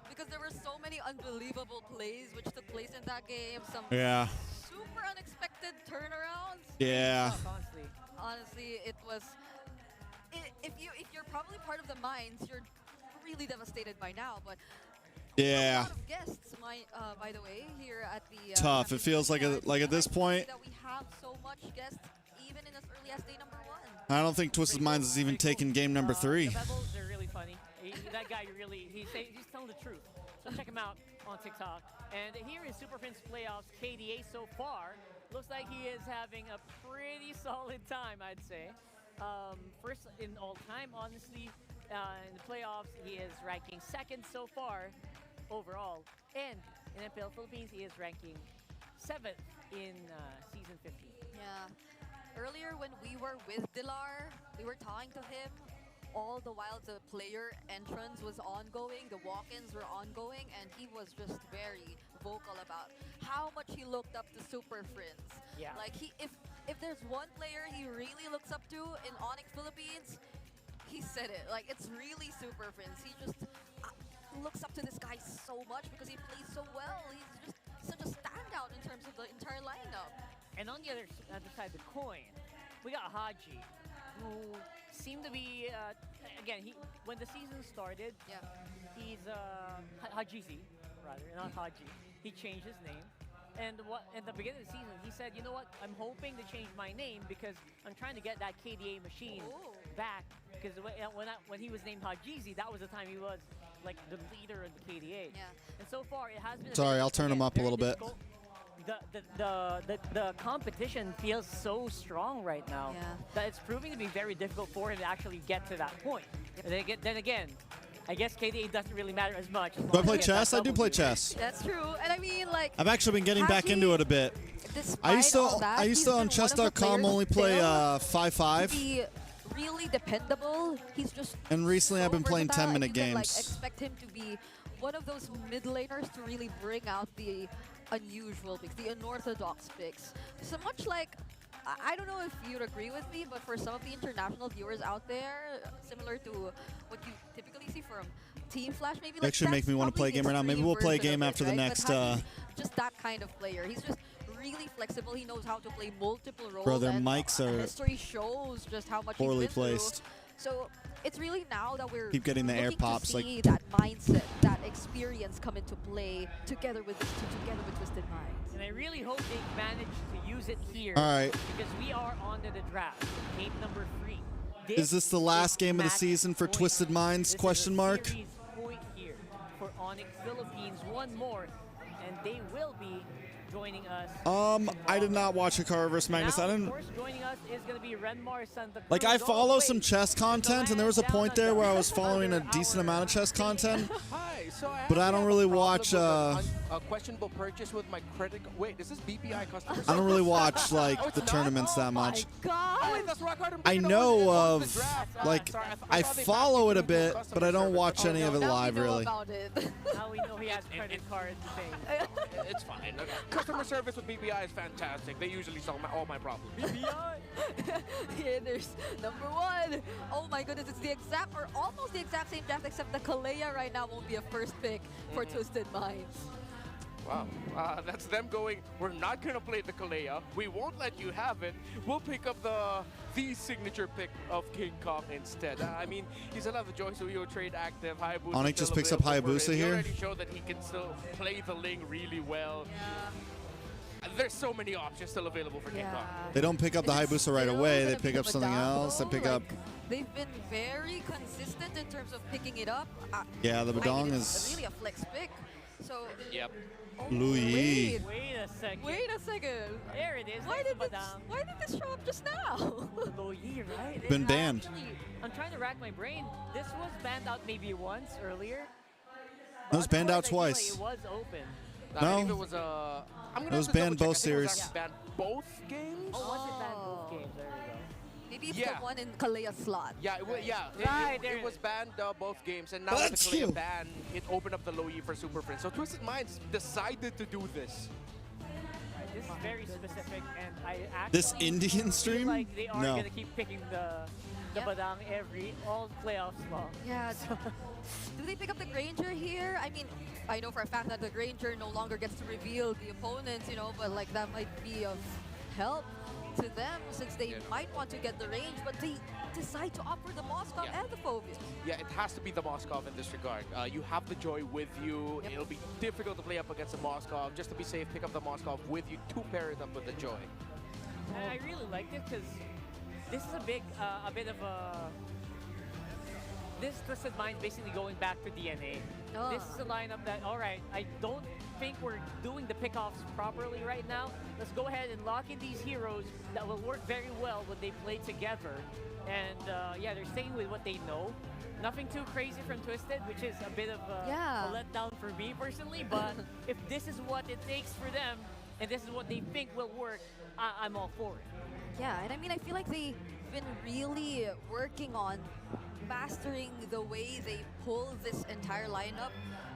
Because there were so many unbelievable plays which took place in that game. Some super unexpected turnarounds. Yeah. Honestly, it was. If you're probably part of the Mines, you're really devastated by now, but yeah. A lot of guests, by the way, here at the tough. It feels like at this point that we have so much guests, even in as early as day number 1. I don't think Twisted Minds has even taken game number 3. The Pebbles, they're really funny. That guy he's telling the truth. So check him out on TikTok. And here is Super Prince Playoffs KDA so far. Looks like he is having a pretty solid time, I'd say. First in all time, honestly. In the playoffs, he is ranking 2nd so far overall. And in Mpl Philippines, he is ranking 7th in Season 50. Yeah. Earlier when we were with Dilar, we were talking to him. All the while the player entrance was ongoing, the walk-ins were ongoing, and he was just very vocal about how much he looked up to Super Friends. Yeah. Like if there's one player he really looks up to in Onyx Philippines, he said it. Like, it's really Super Friends. He just looks up to this guy so much because he plays so well. He's just such a standout in terms of the entire lineup. And on the other side of the coin, we got Haji, who seemed to be, again, when the season started, he's Hajizi, rather, not Haji. He changed his name. And at the beginning of the season, he said, you know what, I'm hoping to change my name because I'm trying to get that KDA machine back. Because when he was named Hajizi, that was the time he was like the leader of the KDA. Yeah. And so far, it has been. Sorry, I'll turn him up a little bit. The competition feels so strong right now that it's proving to be very difficult for him to actually get to that point. And then again, I guess KDA doesn't really matter as much. Do I play chess? I do play chess. That's true. And I mean, like, I've actually been getting back into it a bit. I used to on chess.com only play 5-5. Really dependable. He's just and recently I've been playing 10-minute games. Like, expect him to be one of those mid laners to really bring out the unusual picks, the unorthodox picks. So much like, I don't know if you'd agree with me, but for some of the international viewers out there, similar to what you typically see from Team Flash, maybe like actually make me want to play a game right now. Maybe we'll play a game after the next. Just that kind of player. He's just really flexible. He knows how to play multiple roles. Bro, their mics are history shows just how much poorly he's been placed. Through. So it's really now that we're keep getting the air pops, to see like that mindset, that experience come into play together with Twisted Minds. And I really hope they manage to use it here. All right. Because we are on to the draft, game number 3. Is this the last game of the season for Twisted Minds? Question mark. Series point here for Onyx Philippines. One more, and they will be joining us. I did not watch Hikaru vs. Magnus. Now, I didn't. Of course, joining us is going to be Renmar Santa Cruz. Like, I follow some chess content, and there was a point there where I was following a decent amount of chess content. Hi, so but I don't really watch. A questionable purchase with my credit. Wait, is this BPI customer? I don't really watch like the tournaments that much. I know of, like, I follow it a bit, but I don't watch any of it live, really. Now we know he has credit cards. It's fine. Customer service with BPI is fantastic. They usually solve all my problems. BPI? And there's number 1. Oh my goodness, it's the exact, or almost the exact same draft, except the Kalea right now won't be a first pick for Twisted Minds. Wow, that's them going, we're not going to play the Kalea. We won't let you have it. We'll pick up the signature pick of King Kong instead. I mean, he's allowed the Joy Suyo trade active. Hayabusa Onyx just picks up Hayabusa He here. already showed that he can still play the Ling really well. There's so many options still available for King Kong. They don't pick up the Hayabusa right away. They pick up something else. They pick up... They've been very consistent in terms of picking it up. Yeah, the Badong I mean, is... It's really a flex pick. So... Yep. Louis. Wait a second. Wait a second. There it is. Why did this show up just now? Louis, right? Been banned. I'm trying to rack my brain. This was banned out maybe once earlier. It was banned out twice. It was open. No. I believe it was It was banned both series. It was banned both games? Oh, was it banned both games? There we go. Maybe it's the one in Kalea's slot. Yeah, it was banned both games, and now with the Kalea ban, it opened up the low E for Super Prince. So Twisted Minds decided to do this. This is very specific, and I actually This Indian stream? feel like they are No. going to keep picking the Badang all playoffs long. Yeah. Do they pick up the Granger here? I mean, I know for a fact that the Granger no longer gets to reveal the opponents, you know, but like that might be of help to them since they might want to get the range, but they decide to opt for the Moskov and the Phobius. Yeah, it has to be the Moskov in this regard. You have the Joy with you. It'll be difficult to play up against the Moskov. Just to be safe, pick up the Moskov with you to pair it up with the Joy. And I really like this because this is a bit of a... This Twisted Minds basically going back to DNA. This is a lineup that, all right, I don't think we're doing the pickoffs properly right now. Let's go ahead and lock in these heroes that will work very well when they play together. And yeah, they're staying with what they know. Nothing too crazy from Twisted, which is a bit of a letdown for me personally. But if this is what it takes for them, and this is what they think will work, I'm all for it. Yeah, and I mean, I feel like they've been really working on mastering the way they pull this entire lineup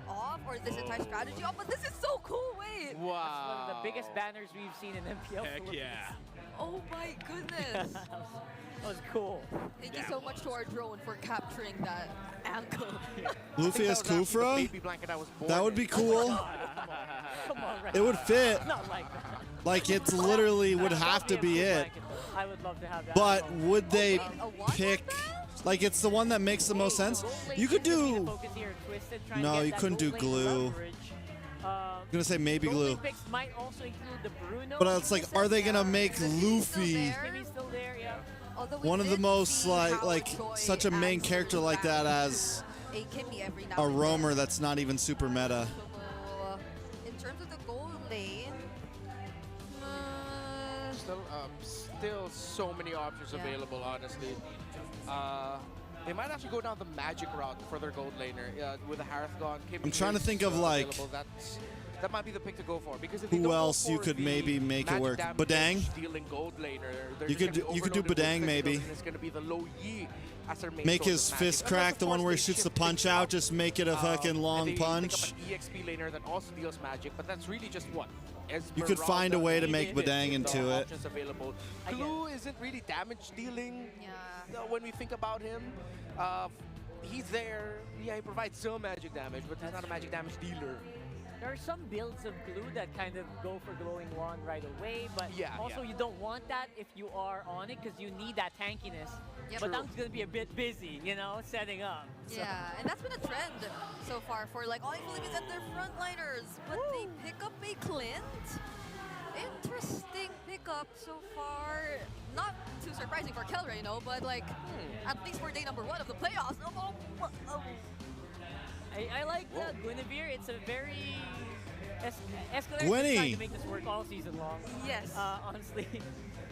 off, or this entire strategy off, but this is so cool, wait! Wow. That's one of the biggest banners we've seen in MPL. Heck yeah. Oh my goodness. That was cool. Thank you so much to our drone for capturing that ankle. Luffy as Kufra? That would be cool. Come on, It would fit. Not like that. Like, it's literally would have to be it. I would love to have that. But would they pick... Like, it's the one that makes the most sense. You could do... No, you couldn't do glue. I'm going to say maybe glue. Might also include the Bruno. But it's like, are they going to make Luffy one of the most, like such a main character like that as a roamer that's not even super meta? In terms of the gold lane, Still so many options available, honestly. They might actually go down the magic route for their gold laner with the Harith gone. I'm trying to think of like that might be the pick to go for, because if they who don't else go you for could the maybe make it magic work. damage Badang. Dealing gold laner, You could do Badang maybe. It's going to be the low Yi as their main Make source his of fist magic. crack, Unless, the of one course, where he they shoots the shift punch things out. up, Just make it a fucking long and they punch. Pick up an EXP laner that also deals magic, but that's really just what. You could find a way to make Badang into it. Options available. Glue isn't really damage dealing. When we think about him, he's there. Yeah, he provides some magic damage, but he's not a magic damage dealer. There are some builds of glue that kind of go for glowing wand right away, but also you don't want that if you are on it because you need that tankiness. But that's going to be a bit busy, you know, setting up. So. Yeah, and that's been a trend so far for like all Philippines and their frontliners. But they pick up a Clint. Interesting pickup so far. Not too surprising for Kelray, you know, but like at least for day number 1 of the playoffs. I like Guinevere. It's a very... Escalator Gwynny. trying to make this work all season long. Yes. Honestly.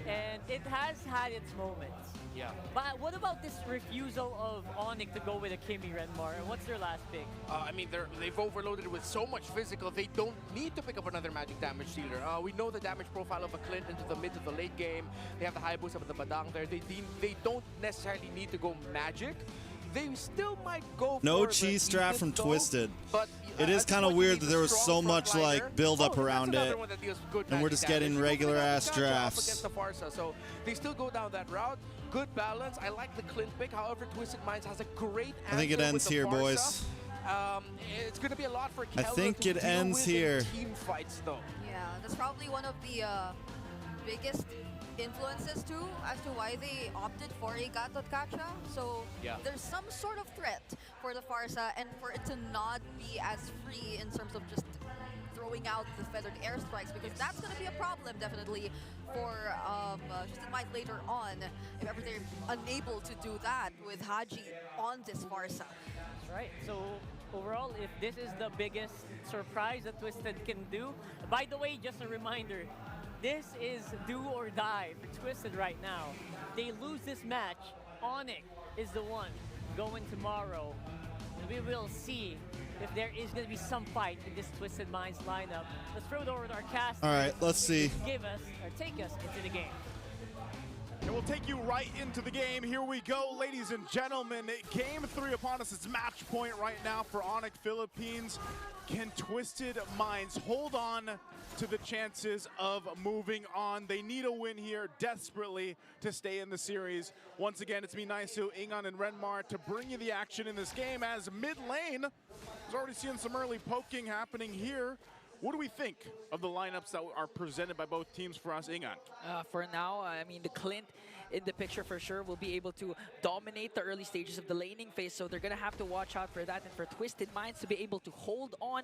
And it has had its moments. Yeah. But what about this refusal of Onyx to go with a Kimi Renmar? And what's their last pick? I mean, they've overloaded it with so much physical, they don't need to pick up another magic damage dealer. We know the damage profile of a Clint into the mid to the late game. They have the high boost of the Badang there. They don't necessarily need to go magic. They still might go No for cheese the strap Ethan from though, Twisted. But It is kind of weird that there was so much like build up around it, and we're just getting regular ass drafts. Against the Farsa, so they still go down that route. good balance. I like the Clint pick. However, Twisted Minds has a great answer. I think it ends here, Farsa. boys. It's going to be a lot for I Keller think to it deal ends with here. in team fights, though. Yeah, that's probably one of the biggest influences too as to why they opted for a Gatot Kacha. So there's some sort of threat for the Farsa, and for it to not be as free in terms of just throwing out the feathered airstrikes, because that's going to be a problem definitely for Twisted Minds later on if ever they're unable to do that with Haji on this Farsa. That's right. So overall, if this is the biggest surprise that Twisted can do, by the way, just a reminder, this is do or die for Twisted right now. They lose this match, Onyx is the one going tomorrow. And we will see if there is going to be some fight in this Twisted Minds lineup. Let's throw it over to our cast. All right, let's see. Give us, or take us into the game. And we'll take you right into the game. Here we go, ladies and gentlemen. Game 3 upon us. It's match point right now for Onyx Philippines. Can Twisted Minds hold on to the chances of moving on? They need a win here desperately to stay in the series. Once again, it's me, Naisu, Ingon, and Renmar to bring you the action in this game, as mid lane is already seeing some early poking happening here. What do we think of the lineups that are presented by both teams for us, Ingon? For now, I mean, the Clint in the picture for sure will be able to dominate the early stages of the laning phase, so they're going to have to watch out for that, and for Twisted Minds to be able to hold on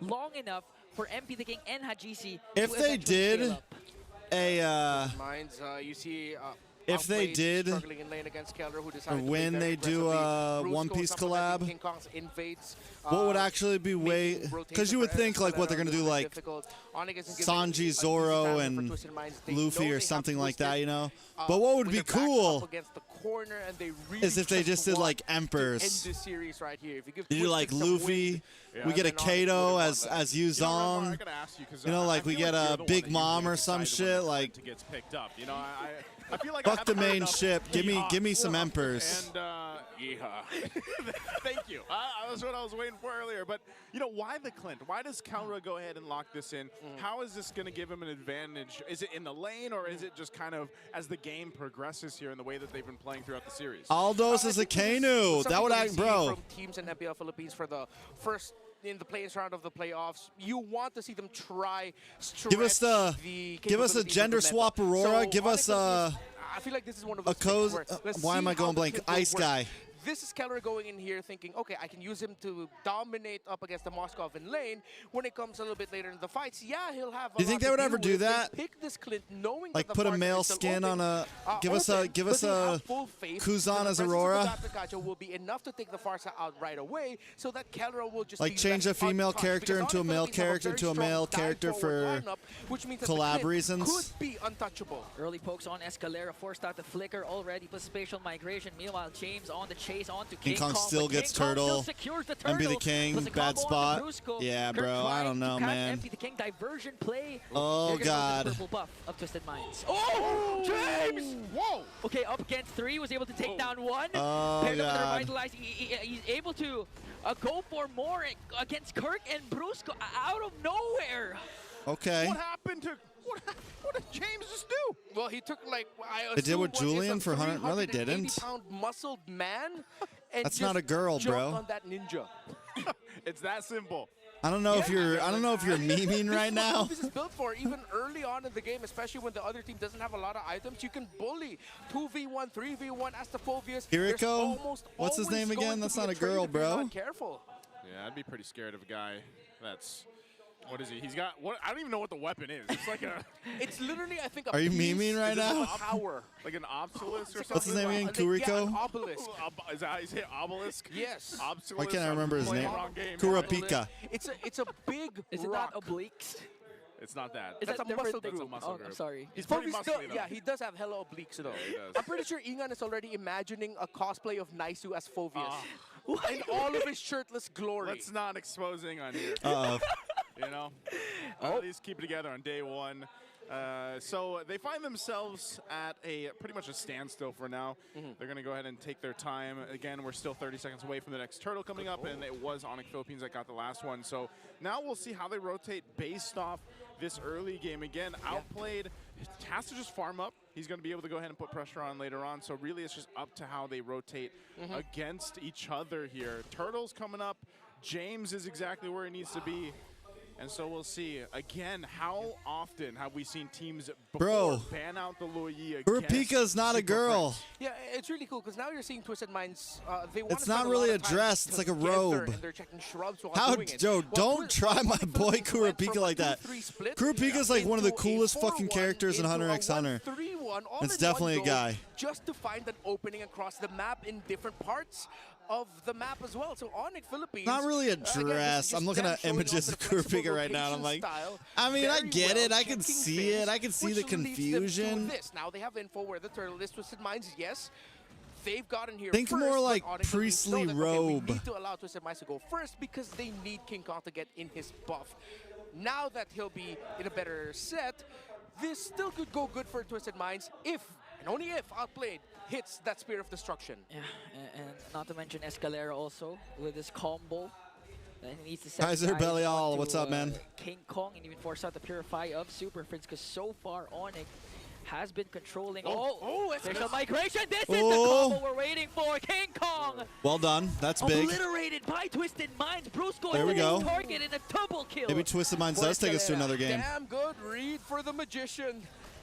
long enough for MP the King and Hajisi If they did a Minds, you see if they did struggling in lane against Keller, who decided when they do a One Piece collab, King Kong's invades, what would actually be way, because you would think like what they're gonna do, like Sanji, Zoro, and Luffy or something like that, you know. But what would be cool is if they just did like Emperors. You do like Luffy, we get a Kato as Yuzong. You know, like we get a Big Mom or some shit. Like, I feel like fuck the main ship. Give me some Emperors. And thank you. That's what I was waiting for earlier. But you know, why the Clint? Why does Kalra go ahead and lock this in? How is this going to give him an advantage? Is it in the lane, or is it just kind of as the game progresses here in the way that they've been playing throughout the series? Aldos is a Kanu. That would act, bro. From teams in Mpl Philippines for the first in the play-in round of the playoffs, you want to see them try give us a gender swap Aurora. So give us a. I feel like this is one of those things where why am I going blank? Ice guy. This is Keller going in here thinking, okay, I can use him to dominate up against the Moskov in lane. When it comes a little bit later in the fights, yeah, he'll have. Do you think they would ever do that? Pick this Clint, knowing like that put a male skin on a. Give us a Kuzan as Aurora. Will be enough to take the Farsa out right away, so that Keller will just like change a female character into a male character to a male character for collab reasons. Could be untouchable. Early pokes on Escalera, forced out the flicker already, plus spatial migration. Meanwhile, James on the chase on to King Kong. Still gets turtle. MP the King, bad spot. Yeah, bro, I don't know, man. MP the King diversion play. Oh god. Purple buff of Twisted Minds. Oh, James! Whoa! Okay, up against 3, was able to take down 1. Oh god. Revitalize. He's able to go for more against Kirk and Brusco out of nowhere. Okay. What happened to? What did James just do? Well, he took like they did with Julian for 100. No, they didn't. 380-pound muscled man. And that's not a girl, bro. On that ninja. It's that simple. I don't know if you're. I don't know if you're memeing right now. This is built for even early on in the game, especially when the other team doesn't have a lot of items. You can bully 2v1, 3v1 as the Phobius. Kiriko? What's his name again? That's not a girl, bro. Careful. Yeah, I'd be pretty scared of a guy that's. What is he? He's got what? I don't even know what the weapon is. It's like a. It's literally, I think. Are you memeing right now? Power, like an obelisk or something. What's his name again? Kuriko. Yeah, an obelisk. Is that how you say obelisk? Yes. Obelisk. Why can't I remember his name? Kurapika. It's a big. Is it not obliques? It's not that. That's a muscle group. That's a muscle group. I'm sorry. He's pretty muscly, though. Yeah, he does have hella obliques, though. Yeah, he does. I'm pretty sure Ingan is already imagining a cosplay of Naisu as Phobius. In all of his shirtless glory. Let's not expose Ingan here. You know? At least keep it together on day 1. So they find themselves at pretty much a standstill for now. They're going to go ahead and take their time. Again, we're still 30 seconds away from the next turtle coming up, and it was Onyx Philippines that got the last one. So now we'll see how they rotate based off this early game. Again, outplayed. has to just farm up. He's going to be able to go ahead and put pressure on later on. So really, it's just up to how they rotate against each other here. Turtle's coming up. James is exactly where he needs to be. And so we'll see. Again, how often have we seen teams before ban out the Luyi against Kurapika's not a girl. Yeah, it's really cool because now you're seeing Twisted Minds. They It's not really a dress. It's like a robe. And they're checking shrubs while How, doing it. Joe, don't try my boy Kurapika like that. Kurapika's like one of the coolest fucking characters in Hunter x Hunter. It's definitely a guy. Just to find an opening across the map in different parts of the map as well. So Onyx Philippines. Not really a dress. I'm looking at images of Kurapika right now, and I'm like, I mean, I get it. I can see it. I can see the confusion. Now they have info where the turtle is. Twisted Minds, yes. They've gotten here Think first, more like Onyx priestly that, robe. we need to allow Twisted Minds to go first because they need King Kong to get in his buff. Now that he'll be in a better set, this still could go good for Twisted Minds if, and only if, Outplayed hits that Spear of Destruction. Yeah, and not to mention Escalera also with his combo. That he needs to set Kaiser Belial, what's up, man? King Kong and even force out the Purify of Super Friends because so far Onyx has been controlling. There's a migration. This is the combo we're waiting for. King Kong. Well done. That's big. Obliterated by Twisted Minds. Brusco There we go. target in a double kill. Maybe Twisted Minds does take us to another game. Damn good read for the Magician.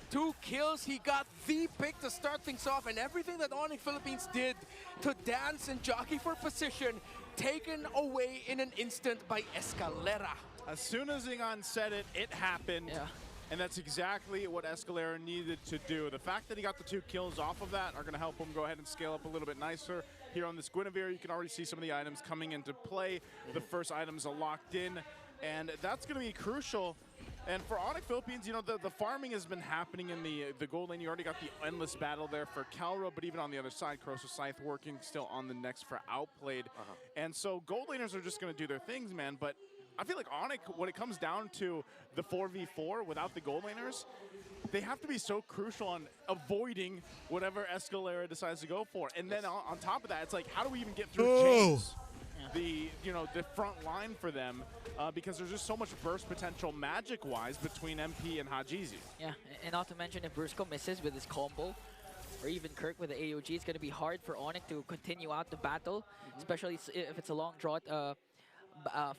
2 kills, he got the pick to start things off, and everything that Onyx Philippines did to dance and jockey for position, taken away in an instant by Escalera. As soon as Ingon said it, it happened. Yeah. And that's exactly what Escalera needed to do. The fact that he got the 2 kills off of that are going to help him go ahead and scale up a little bit nicer. Here on this Guinevere, you can already see some of the items coming into play. The first items are locked in, and that's going to be crucial. And for Onyx Philippines, you know, the farming has been happening in the gold lane. You already got the endless battle there for Calra, but even on the other side, Corrosive Scythe working still on the next for Outplayed. And so gold laners are just going to do their things, man. But I feel like Onyx, when it comes down to the 4v4 without the gold laners, they have to be so crucial on avoiding whatever Escalera decides to go for. And then on top of that, it's like, how do we even get through James? The front line for them because there's just so much burst potential magic-wise between MP and Hajizi. Yeah, and not to mention if Brusco misses with his combo, or even Kirk with the AOG, it's going to be hard for Onyx to continue out the battle, especially if it's a long draw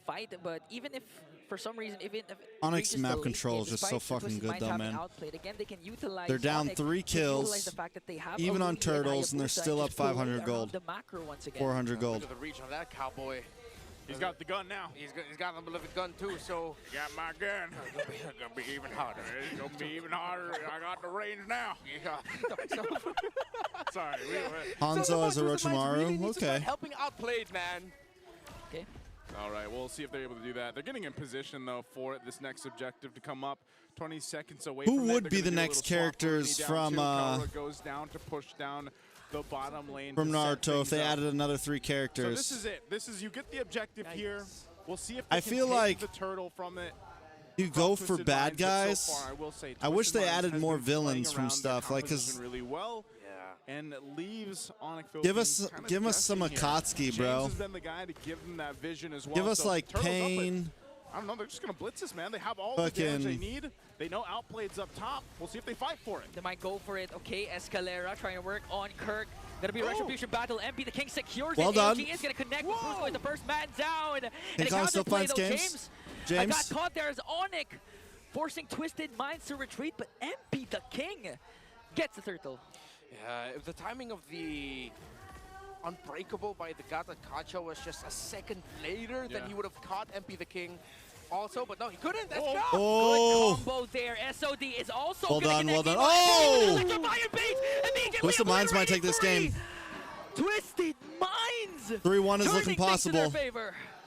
fight. But even if, for some reason, even if Onyx map control is just so fucking good, though, man. Again, they can utilize They're down Onyx, 3 kills, the fact that they have even on turtles, and they're still up 500 gold. The macro once again. 400 gold. Look at the reach on that cowboy. He's got the gun now. He's got a beloved gun too, so... You got my gun. It's gonna be even harder. It's gonna be even harder. I got the range now. Yeah. Sorry. Hanzo as a Orochimaru? Really okay. Helping Outplayed, man. Okay. All right, we'll see if they're able to do that. They're getting in position, though, for this next objective to come up. 20 seconds away Who from them. would be the next characters from goes down to push down the bottom lane from Naruto if they added another 3 characters? So this is it. This is, you get the objective here. We'll see if I they feel can like take the turtle from it. You go for Twisted bad Minds, but guys. so far, I will say I wish Twisted they Minds added has more been playing villains from around stuff, their like, cause composition really well. And leaves Onyx give us some guessing here. Akatsuki, bro. James has been the guy to give them that vision as well. Give us So like Turtle's up, Pain. but I don't know. They're just gonna blitz this, man. They have all the damage they need. They know Outplayed's up top. We'll see if they fight for it. They might go for it. Okay, Escalera trying to work on Kirk. Gonna be a retribution battle. MP the King secures well it. Done. AOG is gonna connect with Brusco with the first man down. King Kong still finds games. James got caught there as Onyx forcing Twisted Minds to retreat, but MP the King gets the turtle. Yeah, if the timing of the Unbreakable by the Gata Kacha was just a second later, then he would have caught MP the King also, but no, he couldn't. Let's go! Oh! Good combo there. SOD is also well done, well done. Oh! Twisted Minds might take this game. Twisted Minds! 3-1 is looking possible.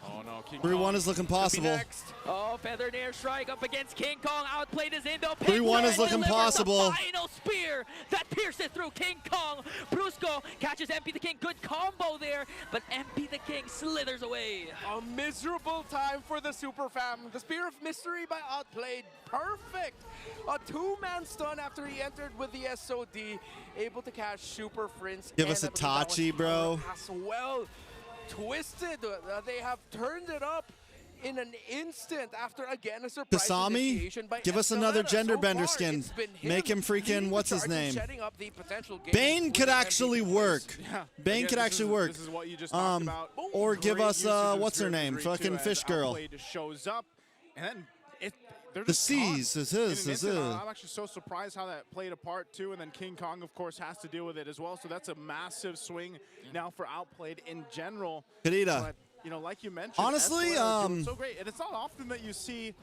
Oh no, King 3-1 is looking possible. Oh, feathered airstrike up against King Kong. Outplayed is in the 3-1 is looking possible. The final spear that pierces through King Kong. Brusco catches MP the King. Good combo there, but MP the King slithers away. A miserable time for the Super Fam. The Spear of Mystery by Outplayed. Perfect. A 2-man stun after he entered with the SOD. Able to catch Super Friends. Give us a Tachi, bro. As well. Twisted, they have turned it up in an instant after, again, a surprise Kasami, initiation by give us Escalera. another gender So bender far, skin. it's been Make him freaking, leading the what's his charge and name? setting up the potential game Bane could with actually MVP work. plays. Yeah. Bane Again, could this actually is- work. This is what you just talked about. Or give Great us, usage of what's her Spirit name? Degree, Fucking too, Fish as Girl. Outplayed just shows up, and then they're The just caught C's is in an his. instant. I'm actually so surprised how that played a part too, and then King Kong, of course, has to deal with it as well. So that's a massive swing now for Outplayed in general. Kadita. But, you know, like you mentioned, Honestly, Escalera doing so great, and it's not often that you see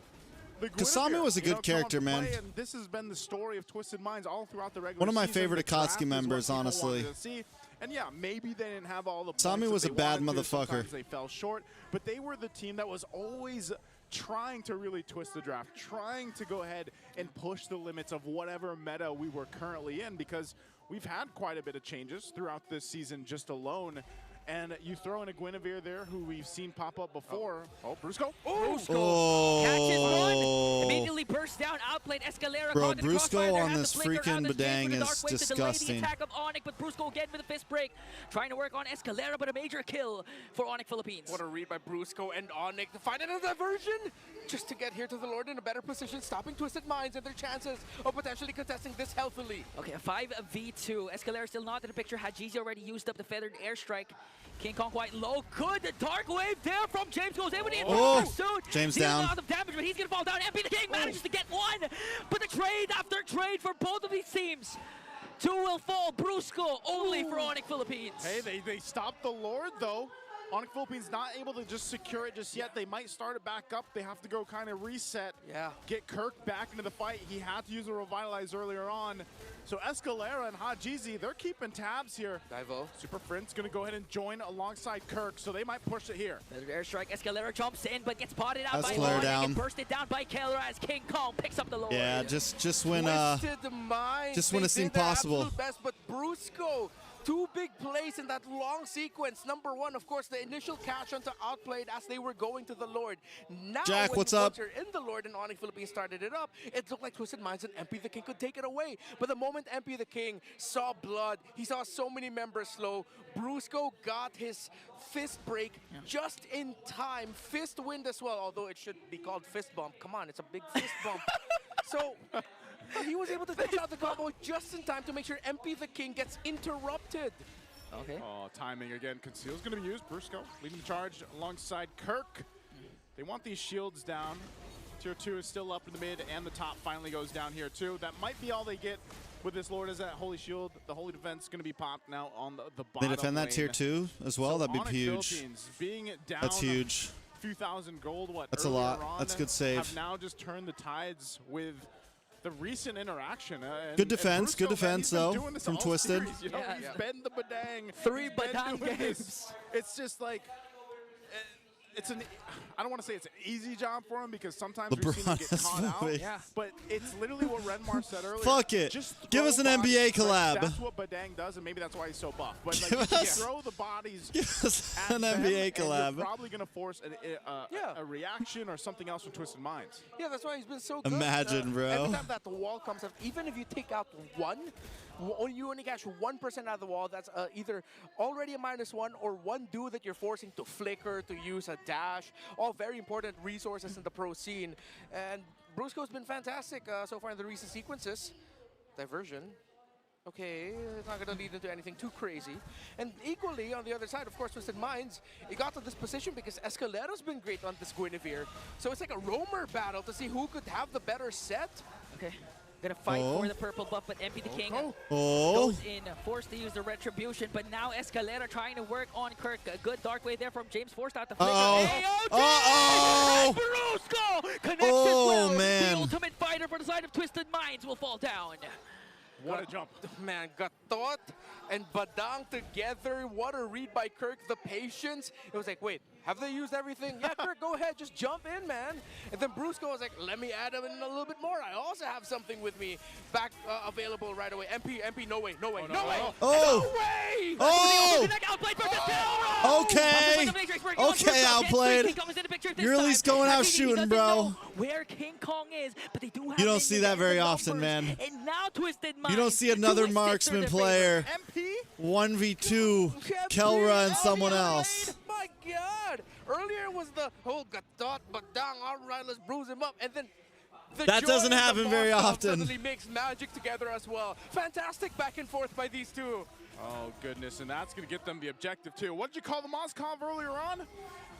the Kasami Guinevere, was a you know, good come up character, to man. play, and this has been the story of Twisted Minds all throughout the regular One of my season. favorite The draft Akatsuki is what members, people honestly. wanted to see. And yeah, maybe they didn't have all the points Kasami that was a they bad wanted to. motherfucker. Sometimes they fell short, but they were the team that was always trying to really twist the draft, trying to go ahead and push the limits of whatever meta we were currently in, because we've had quite a bit of changes throughout this season just alone. And you throw in a Guinevere there, who we've seen pop up before. Oh, Brusco. Oh. Catches one. Immediately bursts down. Outplayed Escalera. Bro, caught in the crossfire Brusco there, on has this the flicker, freaking and the shade Badang with the is dark wave to delay disgusting. the attack of Onyx, but Brusco again with a fist break. Trying to work on Escalera, but a major kill for Onyx Philippines. What a read by Brusco and Onyx to find another diversion just to get here to the Lord in a better position, stopping Twisted Minds and their chances of potentially contesting this healthily. Okay, a 5v2. Escalera still not in the picture. Hajizi already used up the feathered airstrike. King Kong quite low. Good. The dark wave there from James goes in with the Oh, pursuit. James Dealing down. a lot of damage, but he's going to fall down. MP the King manages to get one. But the trade after trade for both of these teams. Two will fall. Brusco only for Onyx Philippines. Hey, they stopped the Lord, though. Onyx Philippines not able to just secure it just yet. They might start it back up. They have to go kind of reset. Yeah. Get Kirk back into the fight. He had to use a Revitalize earlier on. So Escalera and Hajizi, they're keeping tabs here. Divo. Super Friend's going to go ahead and join alongside Kirk, so they might push it here. Feathered airstrike. Escalera jumps in, but gets potted out by Escalera Onyx down. and bursted down by Keller as King Kong picks up the Lord. Yeah, just when Twisted Minds. just when They it seemed did their possible. absolute best, but Brusco, two big plays in that long sequence. Number one, of course, the initial catch onto Outplayed as they were going to the Lord. Now, Jack, when what's once up? you're in the Lord and Onyx Philippines started it up, it looked like Twisted Minds and MP the King could take it away. But the moment MP the King saw blood, he saw so many members slow, Brusco got his fist break just in time. Fist wind as well, although it should be called fist bump. Come on, it's a big fist bump. So he was able to finish out the combo just in time to make sure MP the King gets interrupted. Okay. Oh, timing again. Conceal's going to be used. Brusco leading the charge alongside Kirk. They want these shields down. Tier 2 is still up in the mid, and the top finally goes down here too. That might be all they get with this Lord, is that Holy Shield. The Holy Defense is going to be popped now on the bottom they defend that lane. tier 2 as well. So That'd be Onyx huge. Philippines being down That's huge. a few thousand gold. That's a earlier lot. on, That's a good save. Have now just turned the tides with the recent interaction. Good defense, Brusco, good man, defense, he's been though, doing this from all Twisted. series, you know, Yeah. he's been the Badang. 3 He's been Badang doing games. this. It's just like, it's an, I don't want to say it's an easy job for him, because sometimes we've seen him LeBron get is caught out. moving. Yeah. But it's literally what Renmar said earlier. Fuck it. Just Give throw us an bodies. NBA Like, collab. That's what Badang does, and maybe that's why he's so buff. But like, Give you can us- throw the bodies Give us at an them, NBA and collab. you're probably going to force a reaction or something else from Twisted Minds. Yeah, that's why he's been so good. Imagine, bro. Every time that the wall comes up, even if you take out one, you only catch 1% out of the wall. That's either already a -1 or one dude that you're forcing to flicker, to use a dash. All very important resources in the pro scene. And Brusco's been fantastic so far in the recent sequences. Diversion. Okay, it's not going to lead into anything too crazy. And equally, on the other side, of course, Twisted Minds, it got to this position because Escalera's been great on this Guinevere. So it's like a roamer battle to see who could have the better set. Okay. Gonna fight Oh. for the purple buff, but MP the King Oh. goes in, forced to use the retribution. But now Escalera trying to work on Kirk. A good dark wave there from James, forced out the flicker. Uh-oh. AOD! Uh-oh. Brusco connects Oh, as well. man. The ultimate fighter for the side of Twisted Minds will fall down. What a jump. Man, Gatot and Badang together. What a read by Kirk, the patience. It was like, wait, have they used everything? Yeah, Kirk, go ahead, just jump in, man. And then Brusco was like, let me add him in a little bit more. I also have something with me back available right away. MP, no way, no way, no way. Oh. No way! Oh. Outplayed for the Okay. Okay, Outplayed. You're at least going out shooting, bro. Where King Kong is, but they do have You don't see that very numbers. often, man. And now Twisted Minds. You don't see another 2-6 marksman are their player. MP? 1v2, Kelra and someone else. My God! Earlier was the whole Gadot Badang. All right, let's bruise him up. And then the That joy doesn't of the happen very Moscow often. Suddenly makes magic together as well. Fantastic back and forth by these two. Oh, goodness, and that's going to get them the objective, too. What did you call the Moskov earlier on?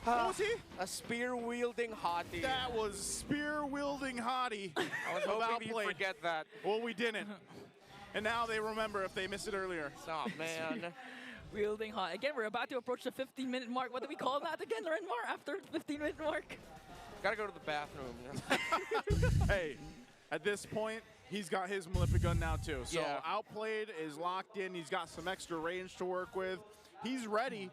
What was he? A spear-wielding hottie. That was spear-wielding hottie. I was hoping you'd forget that. Well, we didn't. And now they remember if they missed it earlier. Oh, man. Wielding hot. Again, we're about to approach the 15-minute mark. What do we call that again, Renmar, after the 15-minute mark? Gotta go to the bathroom. Hey, at this point, he's got his Malefic gun now, too. So Yeah. Outplayed is locked in. He's got some extra range to work with. He's ready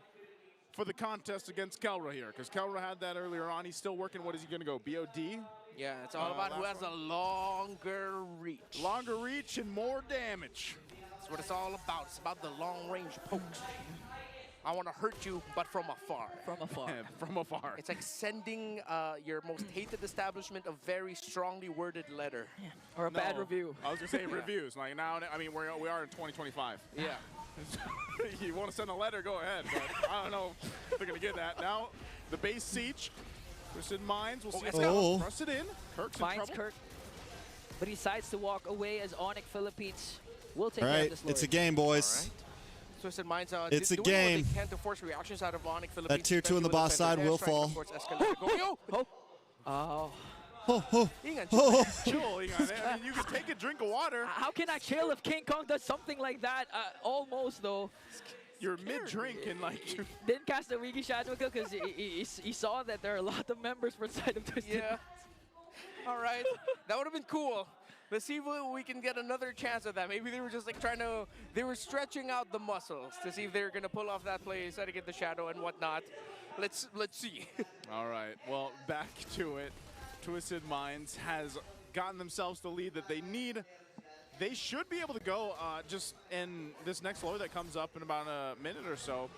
for the contest against Kelra here, because Kelra had that earlier on. He's still working. What is he going to go? BOD? Yeah, it's all about who has a longer reach. Longer reach and more damage. That's what it's all about. It's about the long-range pokes. I want to hurt you, but from afar. From afar. From afar. It's like sending your most hated establishment a very strongly worded letter. Yeah. Or a bad review. I was going to say reviews. Like now, I mean, we are in 2025. Yeah. You want to send a letter, go ahead. But I don't know if they're going to get that. Now, the base siege. Twisted Minds. We'll see if they press it in. Kirk's in Finds trouble. Kirk. But he decides to walk away as Onyx Philippines will take All care of right, this it's a Lord. game, boys. Twisted Minds It's a doing game. what they can to force reactions out of Onyx Philippines. That tier 2 on the especially boss with side defensive will airstrike, fall. of course, escalate. Oh. Oh. Chill, I mean, you can take a drink of water. How can I chill if King Kong does something like that? Almost, though. You're mid-drink and, like... Didn't cast a Wiki Shadow because he saw that there are a lot of members for side of Twisted. Yeah. All right. That would have been cool. Let's see if we can get another chance at that. Maybe they were just like they were stretching out the muscles to see if they were going to pull off that play, try to get the shadow and whatnot. Let's see. All right, well, back to it. Twisted Minds has gotten themselves the lead that they need. They should be able to go just in this next low that comes up in about a minute or so,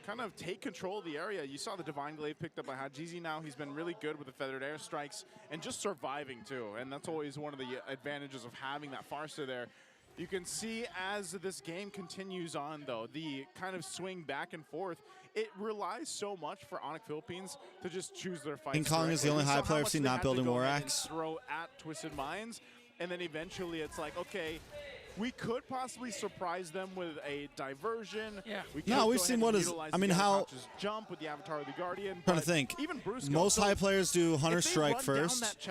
kind of take control of the area. You saw the Divine Glaive picked up by Hajizi now. He's been really good with the Feathered Airstrikes and just surviving too. And that's always one of the advantages of having that Farsa there. You can see as this game continues on though, the kind of swing back and forth, it relies so much for Onyx Philippines to just choose their fights. King Kong is the only high player I've seen not building War Axe. Throw at Twisted Minds, and then eventually it's like, okay, we could possibly surprise them with a diversion. Yeah. No, we've seen what is. I mean, how? Jump with the Avatar of the Guardian. Trying to think. Even Brusco, most high players do Hunter Strike first.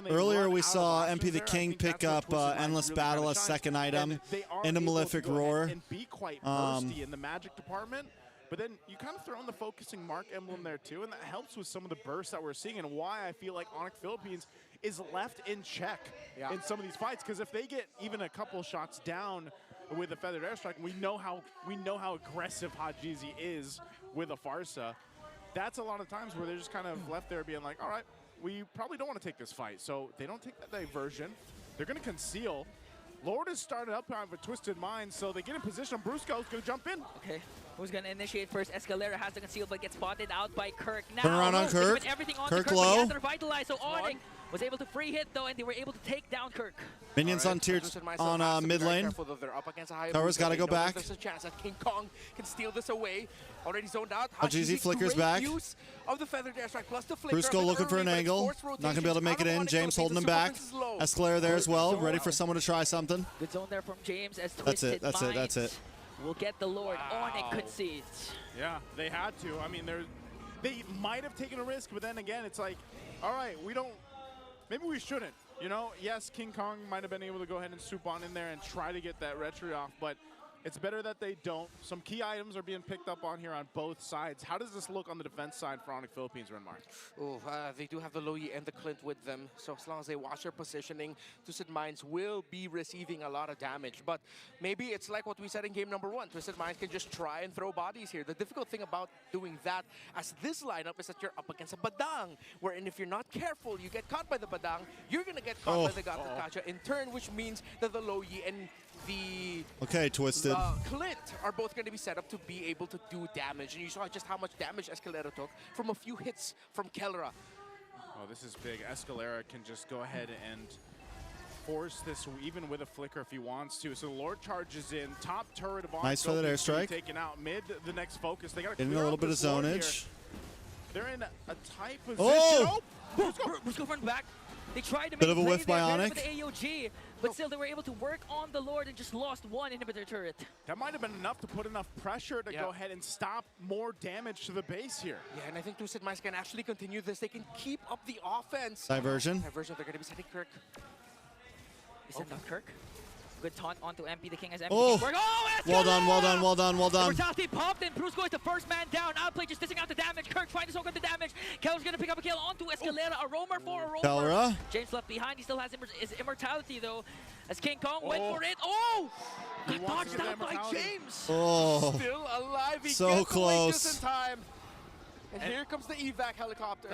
Earlier, we saw MP the King pick up Endless Battle as second item into Malefic Roar. And be quite bursty in the magic department. But then you kind of throw in the focusing mark emblem there too, and that helps with some of the bursts that we're seeing and why I feel like Onyx Philippines is left in check in some of these fights. Because if they get even a couple shots down with a Feathered Airstrike, we know how aggressive Hajizi is with a Farsa. That's a lot of times where they're just kind of left there being like, all right, we probably don't want to take this fight. So they don't take that diversion. They're going to conceal. Lord has started up with Twisted Minds, so they get in position. Brusco's going to jump in. Okay. Who's going to initiate first? Escalera has to conceal, but gets spotted out by Kirk. Now, Turn around on Kirk. Kirk low. He has to revitalize, so Onyx was able to free hit, though, and they were able to take down Kirk. Minions on tier on mid lane. Tower's got to go back. There's a chance that King Kong can steal this away. Already zoned out. Hajizi flickers back. Use of the Feathered Airstrike plus the flicker. Brusco looking for an angle. Not going to be able to make it in. James holding him back. Escalera there as well. Ready for someone to try something. Good zone there from James as That's Twisted it. That's it. We'll get the Lord. Onyx concedes. Yeah, they had to. I mean, they might have taken a risk, but then again, it's like, all right, maybe we shouldn't. You know, yes, King Kong might have been able to go ahead and swoop on in there and try to get that retry off, but it's better that they don't. Some key items are being picked up on here on both sides. How does this look on the defense side for Onyx Philippines, Renmar? Oh, they do have the Loyi and the Clint with them, so as long as they watch their positioning, Twisted Minds will be receiving a lot of damage. But maybe it's like what we said in game number 1. Twisted Minds can just try and throw bodies here. The difficult thing about doing that as this lineup is that you're up against a Badang, wherein if you're not careful, you get caught by the Badang, you're going to get caught by the Gatakacha in turn, which means that the Loyi and the Twisted. Clint are both going to be set up to be able to do damage. And you saw just how much damage Escalera took from a few hits from Kelra. Oh, this is big. Escalera can just go ahead and force this even with a flicker if he wants to. So the Lord charges in. Top turret of nice Feathered Airstrike. Taken out mid the next focus. They got to getting a little bit of zonage. They're in a tight position. Oh! Brusco front back. They tried to make Bit of a play whiff there, by hit him Onyx. with the AOG, but still they were able to work on the Lord and just lost one inhibitor turret. That might have been enough to put enough pressure to go ahead and stop more damage to the base here. Yeah, and I think Twisted Minds can actually continue this. They can keep up the offense. Diversion. Diversion, they're going to be sending Kirk. He sent out Kirk. Good taunt onto MP the King as MP Oh! King work. Oh, Well done, well done, well done, well done. Mortality popped and Brusco is the first man down. Outplay just dishing out the damage. Kirk trying to soak up the damage. Keller's going to pick up a kill onto Escalera. A roamer for a roamer. Kellera. James left behind. He still has his immortality though. As King Kong went for it. Oh! Got dodged out by James. Oh. Still alive. He So gets away close. just in time. And here comes the evac helicopter.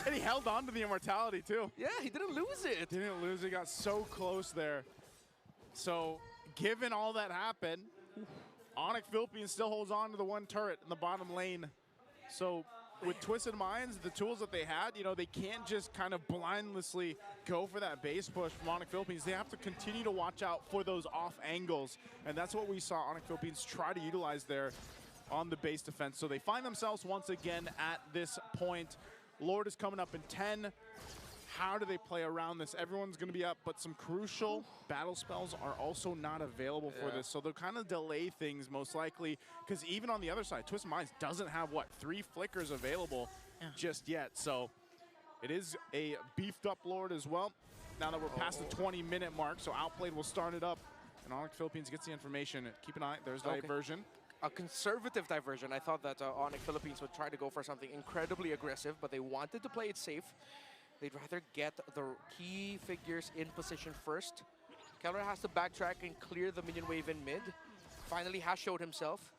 And he held on to the immortality too. Yeah, he didn't lose it. Didn't lose it, got so close there. So, given all that happened, Onyx Philippines still holds on to the one turret in the bottom lane. So, with Twisted Minds, the tools that they had, you know, they can't just kind of blindlessly go for that base push from Onyx Philippines. They have to continue to watch out for those off angles. And that's what we saw Onyx Philippines try to utilize there on the base defense. So they find themselves once again at this point. Lord is coming up in 10. How do they play around this? Everyone's going to be up, but some crucial battle spells are also not available for this. So they'll kind of delay things most likely, because even on the other side, Twisted Minds doesn't have, what, 3 flickers available just yet. So it is a beefed up Lord as well. Now that we're past the 20-minute mark, so Outplayed will start it up. And Onyx Philippines gets the information. Keep an eye. There's diversion. A conservative diversion. I thought that Onyx Philippines would try to go for something incredibly aggressive, but they wanted to play it safe. They'd rather get the key figures in position first. Keller has to backtrack and clear the minion wave in mid. Finally has showed himself.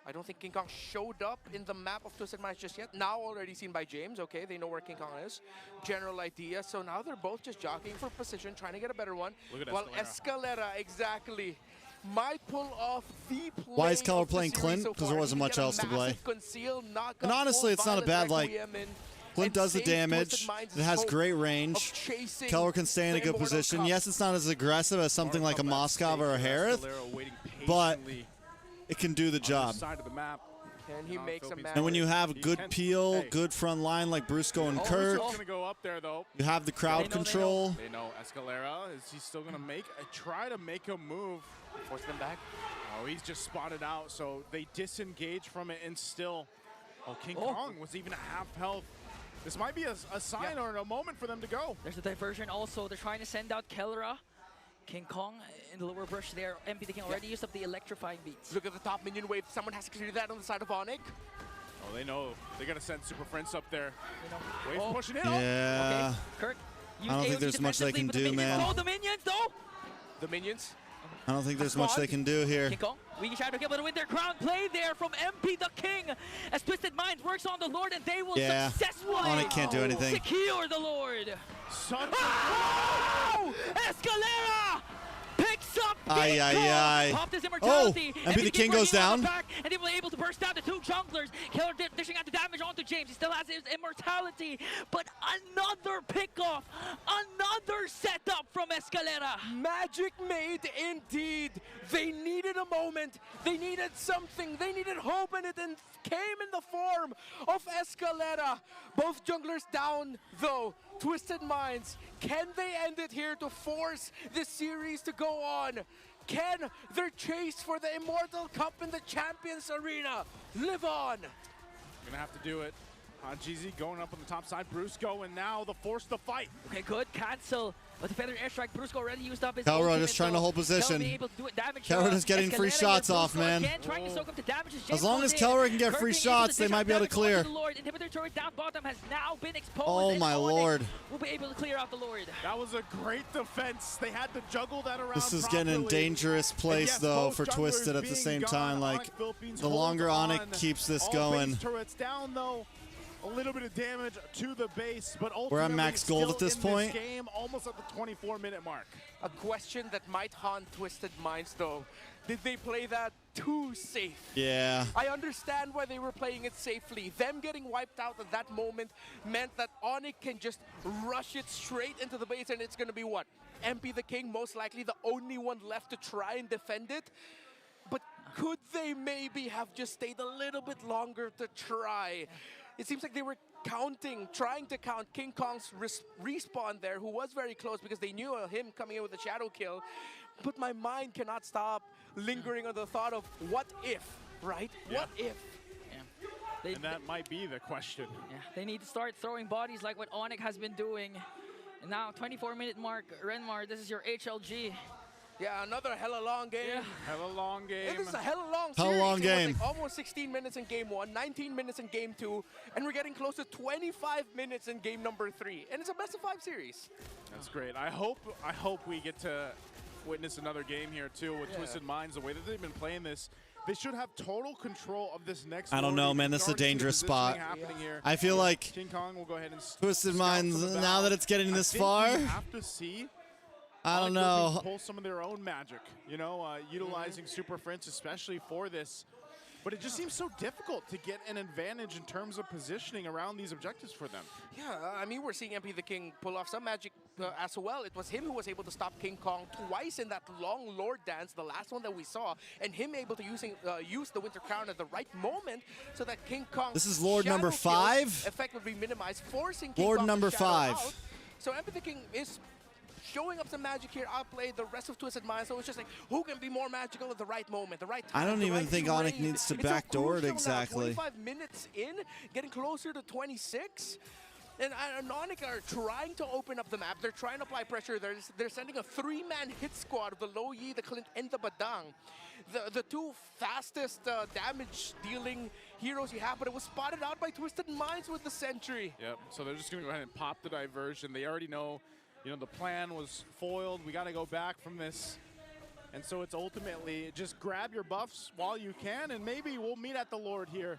I don't think King Kong showed up in the map of Twisted Minds just yet. Now already seen by James. Okay, they know where King Kong is. General idea. So now they're both just jockeying for position, trying to get a better one. Look at While Escalera, exactly, might pull off the play. Why is Keller of the playing series Clint? so Because far. there wasn't He much got a else to play. massive conceal, knock And up, honestly, full it's not a violence bad, like, Requiem in, Clint and does the save damage. Twisted Minds' It has hope great of range. chasing Keller can stay in a the good Immortal position. Cup. Yes, it's not as aggressive as something like a Moskov or a Harith, but it can do the job. Side of the map. Can he make some And when you have a good peel, Hey. good front line like Brusco and Oh, Kirk, Brusco's gonna go up there though. you have the crowd control. They know Escalera. Is he still gonna try to make a move? Force them back. Oh, he's just spotted out. So they disengage from it and still. Oh, King Kong was even a half health. This might be a sign or a moment for them to go. There's a diversion also. They're trying to send out Kellera. King Kong in the lower brush there. MP the King already used up the electrifying beats. Look at the top minion wave. Someone has to clear that on the side of Onyx. Oh, they know. They gotta send Super Friends up there. You know. Wave pushing it. Yeah. Okay. Kirk. I don't think there's much they can do, man. Oh, the minions though. The minions. I don't think there's much they can do here. King Kong, we can try to kill, but with their crown play there from MP the King, as Twisted Minds works on the Lord, and they will successfully Onyx can't do anything. secure the Lord. Such Oh! Escalera picks up Ay, ay, ay. popped his immortality. MP the King goes down. Back, and they were able to burst down the 2 junglers. Keller dishing out the damage onto James. He still has his immortality, but another pickoff, another setup from Escalera. Magic made indeed. They needed a moment. They needed something. They needed hope, and it came in the form of Escalera. Both junglers down, though. Twisted Minds, can they end it here to force this series to go on? Can their chase for the Immortal Cup in the Champions Arena live on? Gonna have to do it. GZ going up on the top side. Brusco, and now the force to fight. Okay, good. Cancel. With the feather airstrike, Brusco already used up his Kellera ultimate, just trying to hold position. Kellera just getting free shots off, man. Trying to soak up the damage As long as Kellera can get free shots, they might be able to clear. Inhibitor turret down bottom has now been exposed. Oh my lord. We'll be able to clear out the Lord. That was a great defense. They had to juggle that around. This is getting in a dangerous place, though, for Twisted at the same time. Like, the longer Onyx keeps this going. Base turrets down, though. A little bit of damage to the base, but ultimately we're at max gold at this point. Game, almost at the 24-minute mark. A question that might haunt Twisted Minds, though. Did they play that too safe? Yeah. I understand why they were playing it safely. Them getting wiped out at that moment meant that Onyx can just rush it straight into the base, and it's going to be what? MP the King, most likely the only one left to try and defend it. But Could they maybe have just stayed a little bit longer to try? It seems like they were counting, trying to count King Kong's respawn there, who was very close because they knew him coming in with a shadow kill. But my mind cannot stop lingering on the thought of what if, right? Yeah. What if? And that might be the question. Yeah, they need to start throwing bodies like what Onyx has been doing. And now, 24-minute mark, Renmar, this is your HLG. Yeah, another hella long game. Yeah. Hella long game. And this is a hella long Hella series. long It game. was like almost 16 minutes in game 1, 19 minutes in game 2, and we're getting close to 25 minutes in game number 3. And it's a best of 5 series. That's great. I hope we get to witness another game here too with Twisted Minds. The way that they've been playing this, they should have total control of this next. I don't know, man. This is a dangerous spot. I feel like King Kong will go ahead and Twisted Minds, now that it's getting this far, we have to see. I don't know. Pull some of their own magic, you know, utilizing Super Prince especially for this. But it just seems so difficult to get an advantage in terms of positioning around these objectives for them. Yeah, I mean, we're seeing MP the King pull off some magic as well. It was him who was able to stop King Kong twice in that long Lord dance, the last one that we saw, and him able to use the Winter Crown at the right moment so that King Kong. This is Lord number 5. Effect would be minimized, forcing King Lord Kong number to shadow 5. out. So MP the King is showing up some magic here, outplayed the rest of Twisted Minds, so it's just like, who can be more magical at the right moment, the right time? I don't the even right think terrain. Onyx needs to It's so backdoor it crucial now, exactly. 25 minutes in, getting closer to 26. And Onyx are trying to open up the map. They're trying to apply pressure. They're sending a 3-man hit squad of the Lo Yi, the Clint, and the Badang. The two fastest damage-dealing heroes you have, but it was spotted out by Twisted Minds with the Sentry. Yep, so they're just going to go ahead and pop the diversion. They already know, you know, the plan was foiled. We got to go back from this. And so it's ultimately just grab your buffs while you can, and maybe we'll meet at the Lord here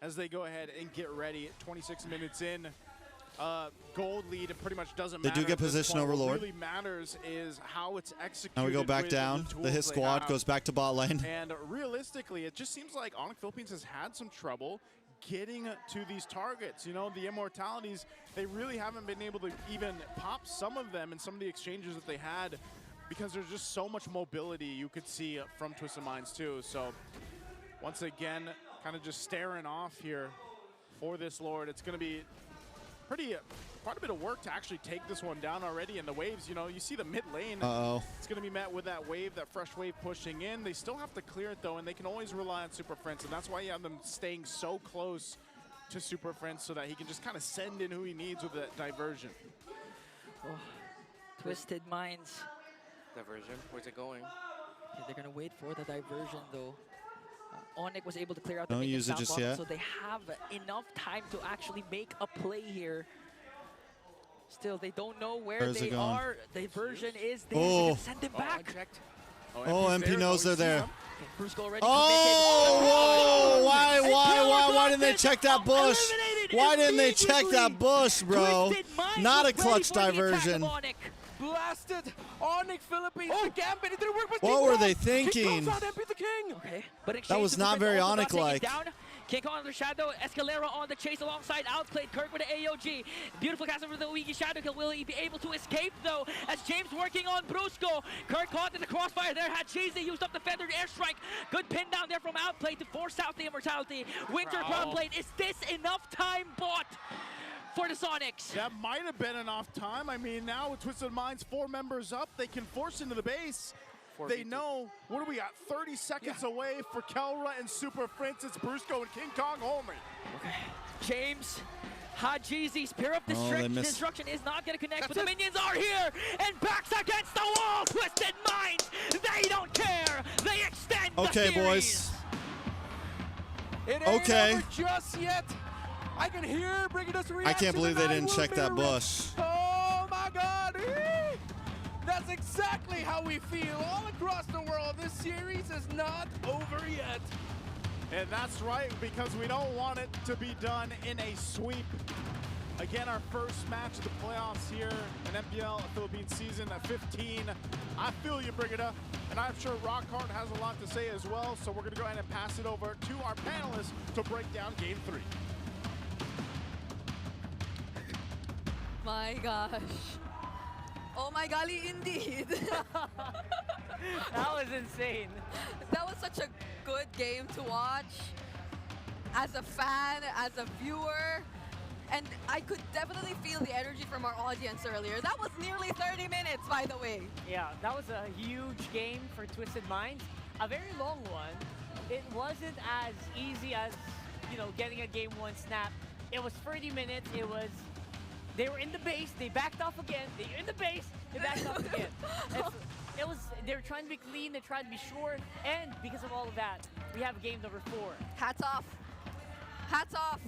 as they go ahead and get ready. 26 minutes in. Gold lead, it pretty much doesn't matter. They do get position over Lord. What really matters is how it's executed. Now we go back with down. The hit squad goes back to bot lane. And realistically, it just seems like Onyx Philippines has had some trouble getting to these targets. You know, the immortalities, they really haven't been able to even pop some of them in some of the exchanges that they had because there's just so much mobility you could see from Twisted Minds too. So once again, kind of just staring off here for this Lord. It's going to be quite a bit of work to actually take this one down already. And the waves, you know, you see the mid lane. It's going to be met with that wave, that fresh wave pushing in. They still have to clear it though, and they can always rely on Super Prince, and that's why you have them staying so close to Super Prince so that he can just kind of send in who he needs with that diversion. Oh, Twisted Minds. Diversion, where's it going? Okay, they're going to wait for the diversion though. Onyx was able to clear out the Don't minions use it down just bottom, yet. so they have enough time to actually make a play here. Still, they don't know where they are. Diversion is there. They're gonna send them back. Oh, MP knows they're there. Okay, Brusco already Oh, whoa! Why didn't they check that bush? Why didn't they check that bush, bro? Not a clutch diversion. Blasted Onyx Philippines. The gambit, it didn't work, but What were they thinking? King Kong's out, MP the King. Okay, but That was not very Onyx-like. King Kong under Shadow, Escalera on the chase alongside outplayed Kirk with the AOG. Beautiful cast over the Ouija Shadow Kill. Will he be able to escape though? As James working on Brusco. Kirk caught in the crossfire there. Had Cheesy used up the feathered airstrike. Good pin down there from outplay to force out the immortality. Winter Crown Blade. Is this enough time, bot? For the Sonics. That might have been enough time. I mean, now with Twisted Minds 4 members up, they can force into the base. They know, what do we got, 30 seconds away for Kelra and Super Prince. It's Brusco and King Kong only. Okay. James, Hajizi, Spear of Destruction is not going to connect, but the minions are here, and backs against the wall. Twisted Minds, they don't care. They extend the series. Boys. It ain't over just yet. I can hear Brigadus reaction. I can't believe they didn't check that bush. Oh my God. That's exactly how we feel all across the world. This series is not over yet. And that's right, because we don't want it to be done in a sweep. Again, our first match of the playoffs here in Mpl Philippines season 15. I feel you, Brigada, and I'm sure Rockhart has a lot to say as well, so we're gonna go ahead and pass it over to our panelists to break down Game 3. My gosh. Oh my golly, indeed. That was insane. That was such a good game to watch. As a fan, as a viewer, and I could definitely feel the energy from our audience earlier. That was nearly 30 minutes, by the way. Yeah, that was a huge game for Twisted Minds. A very long one. It wasn't as easy as, you know, getting a game one snap. It was 30 minutes. They were in the base, they backed off again. They were in the base, they backed off again. They were trying to be clean, they tried to be sure, and because of all of that, we have game number 4. Hats off. Hats off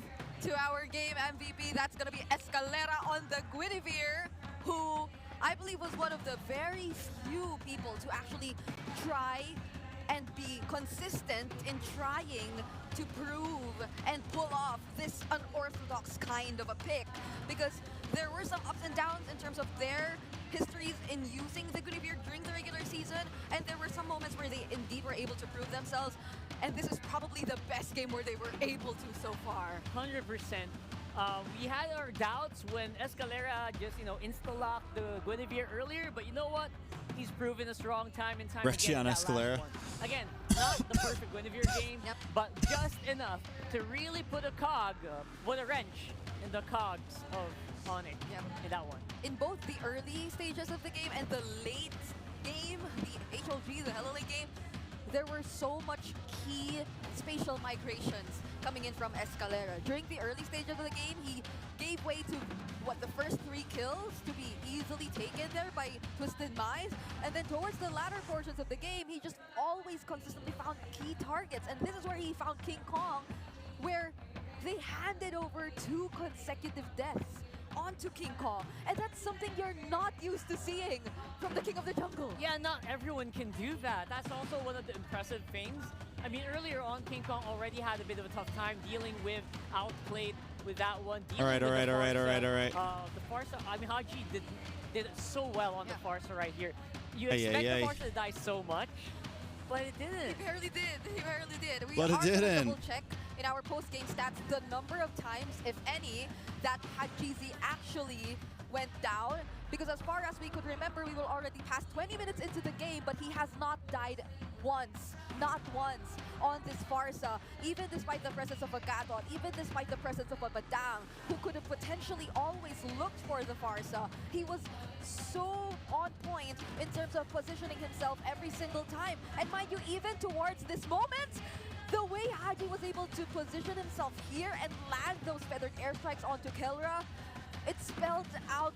to our game MVP. That's going to be Escalera on the Guinevere, who I believe was one of the very few people to actually try and be consistent in trying to prove and pull off this unorthodox kind of a pick. Because there were some ups and downs in terms of their histories in using the Guinevere during the regular season, and there were some moments where they indeed were able to prove themselves, and this is probably the best game where they were able to so far. 100%. We had our doubts when Escalera just, you know, insta-locked the Guinevere earlier, but you know what? He's proven us wrong time and time Retchy again. on Escalera. Again, not the perfect Guinevere game, but just enough to really put a cog, put a wrench in the cogs of Onyx in that one. In both the early stages of the game and the late game, the HLG, the Hello Late game, there were so much key spatial migrations coming in from Escalera. During the early stages of the game, he gave way to the first 3 kills to be easily taken there by Twisted Minds, and then towards the latter portions of the game, he just always consistently found key targets, and this is where he found King Kong, where they handed over 2 consecutive deaths onto King Kong, and that's something you're not used to seeing from the King of the Jungle. Yeah, not everyone can do that. That's also one of the impressive things. I mean, earlier on, King Kong already had a bit of a tough time dealing with Outplayed with that one. All right. The Farsa, I mean, Haji did it so well on the Farsa right here. You expect the Farsa to die so much, but it didn't. He barely did. He barely did. But it didn't. Double check in our post-game stats the number of times, if any, that Hajizi actually went down. Because as far as we could remember, we were already past 20 minutes into the game, but he has not died once. Not once on this Farsa, even despite the presence of a Gatot, even despite the presence of a Badang, who could have potentially always looked for the Farsa. He was so on point in terms of positioning himself every single time. And mind you, even towards this moment, the way Haji was able to position himself here and land those feathered airstrikes onto Kelra, it spelled out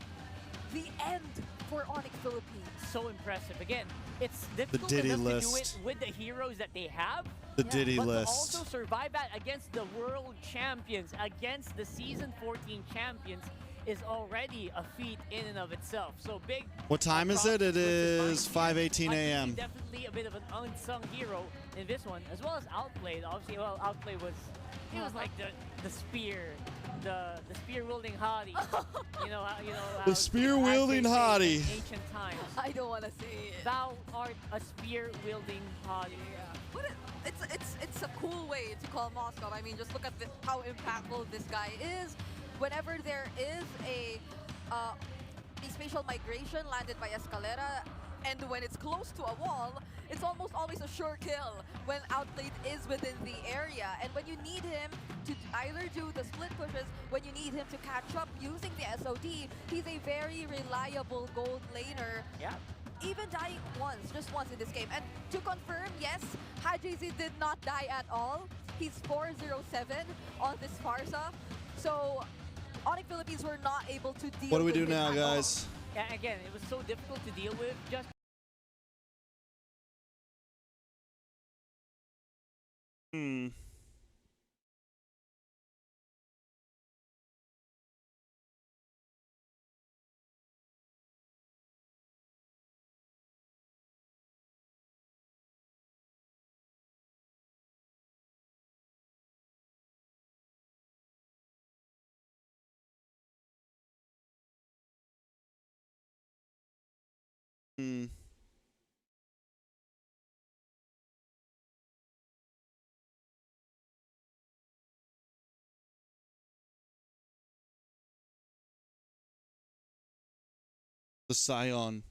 the end for Onyx Philippines. So impressive. Again, it's difficult Diddy enough list. to do it with the heroes that they have. The Diddy but list. to also survive that against the world champions, against the Season 14 champions, is already a feat in and of itself. So big. What time is it? It is 5:18 a.m. Definitely a bit of an unsung hero in this one, as well as Outplayed. Obviously, well, Outplay was like the spear, the spear wielding hottie. The spear wielding hottie. In ancient times. I don't want to say it. Thou art a spear wielding hottie. Yeah. But it's a cool way to call Moscow. I mean, just look at how impactful this guy is. Whenever there is a spatial migration landed by Escalera, and when it's close to a wall, it's almost always a sure kill when Outplayed is within the area. And when you need him to either do the split pushes, when you need him to catch up using the SOD, he's a very reliable gold laner. Yeah. Even dying just once in this game. And to confirm, yes, Hajizi did not die at all. He's 407 on this Farsa. So Onyx Philippines were not able to deal with What do we do him now, at guys? Yeah, again, it was so difficult to deal with. Just The Scion.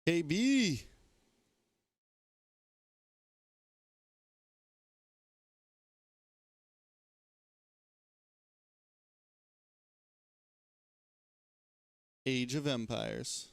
KB. Age of Empires.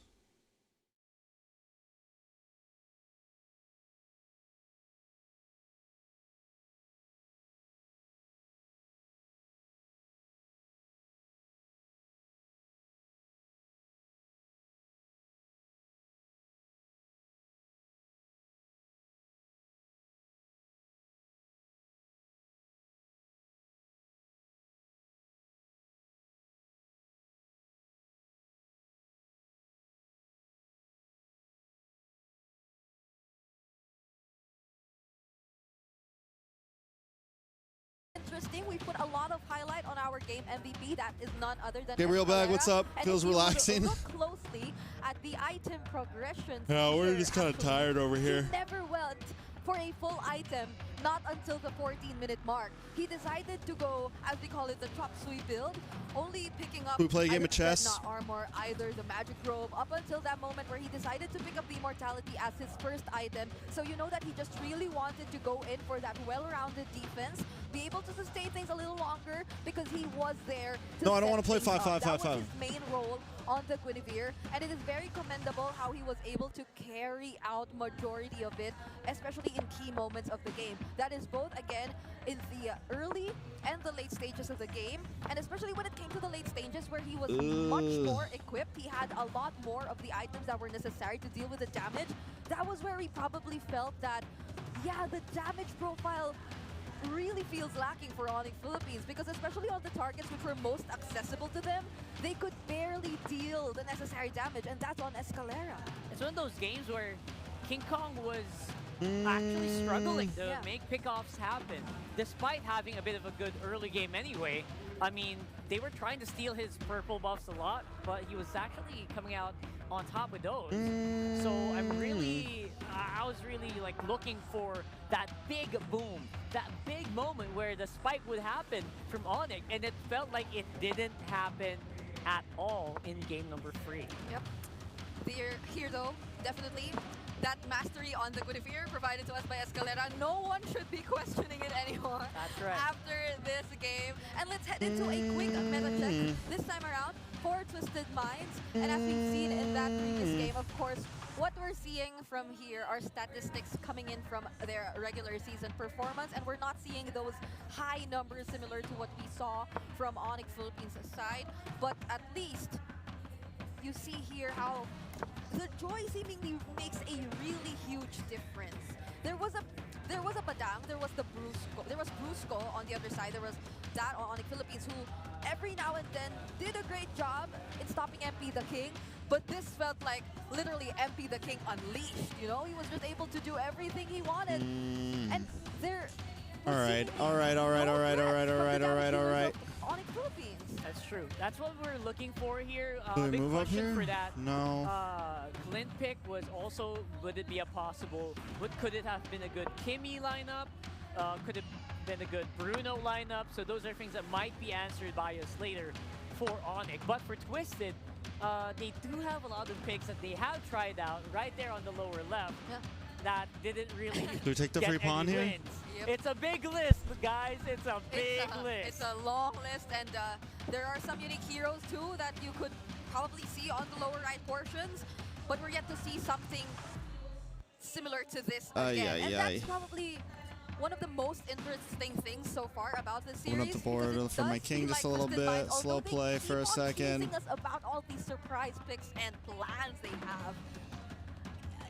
Interesting. We put a lot of highlight on our game MVP. That is none other than Gabriel Bag, Escalera. what's up? And Feels if you relaxing. Look closely at the item progression. Yeah, we're just kind of tired over here. He never went for a full item, not until the 14-minute mark. He decided to go, as we call it, the chop suey build, only picking up We play a game either of chess. the Dreadnought armor, either the magic robe, up until that moment where he decided to pick up the immortality as his first item. So you know that he just really wanted to go in for that well-rounded defense, be able to sustain things a little longer because he was there to No, I don't set want to play things up. 5-5-5-5. That was his main role on the Guinevere, and it is very commendable how he was able to carry out majority of it, especially in key moments of the game. That is both, again, in the early and the late stages of the game, and especially when it came to the late stages where he was much more equipped. He had a lot more of the items that were necessary to deal with the damage. That was where he probably felt that, yeah, the damage profile really feels lacking for Onyx Philippines, because especially on the targets which were most accessible to them, they could barely deal the necessary damage, and that's on Escalera. It's one of those games where King Kong was actually struggling to make pickoffs happen, despite having a bit of a good early game anyway. I mean, they were trying to steal his purple buffs a lot, but he was actually coming out on top with those. So I was really like looking for that big boom, that big moment where the spike would happen from Onyx, and it felt like it didn't happen at all in game number 3. Yep. Here though, definitely. That mastery on the Guinevere provided to us by Escalera. No one should be questioning it anymore. That's right. After this game. And let's head into a quick meta check this time around for Twisted Minds. And as we've seen in that previous game, of course, what we're seeing from here are statistics coming in from their regular season performance, and we're not seeing those high numbers similar to what we saw from Onyx Philippines' side. But at least you see here how the joy seemingly makes a really huge difference. There was a Badang, there was Brusco on the other side, there was that on Onyx Philippines, who every now and then did a great job in stopping MP the King, but this felt like literally MP the King unleashed, you know? He was just able to do everything he wanted. And there All right. Onyx Philippines. That's true. That's what we're looking for here. Do we Big move up question here? for that. No. Clint pick was also, would it be a possible, could it have been a good Kimmy lineup? Could it have been a good Bruno lineup? So those are things that might be answered by us later for Onyx. But for Twisted, they do have a lot of picks that they have tried out right there on the lower left that didn't really Do we take the get free pawn any here? wins. It's a big list, guys. It's a big list. It's a long list, and there are some unique heroes too that you could probably see on the lower right portions, but we're yet to see something similar to this again. And that's probably one of the most interesting things so far about this series. Open up the board for my king just a little bit. Slow play for a second. Us about all these surprise picks and plans they have.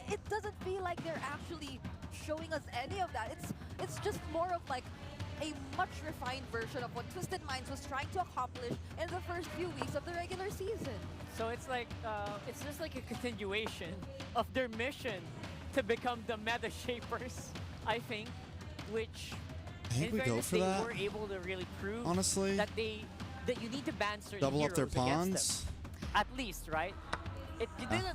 It doesn't feel like they're actually showing us any of that. It's just more of like a much refined version of what Twisted Minds was trying to accomplish in the first few weeks of the regular season. So it's like it's just like a continuation of their mission to become the meta shapers, I think, which think in we go fairness, for they that. were able to really prove Honestly, that you need to ban certain double up their heroes against pawns. them. At least, right? It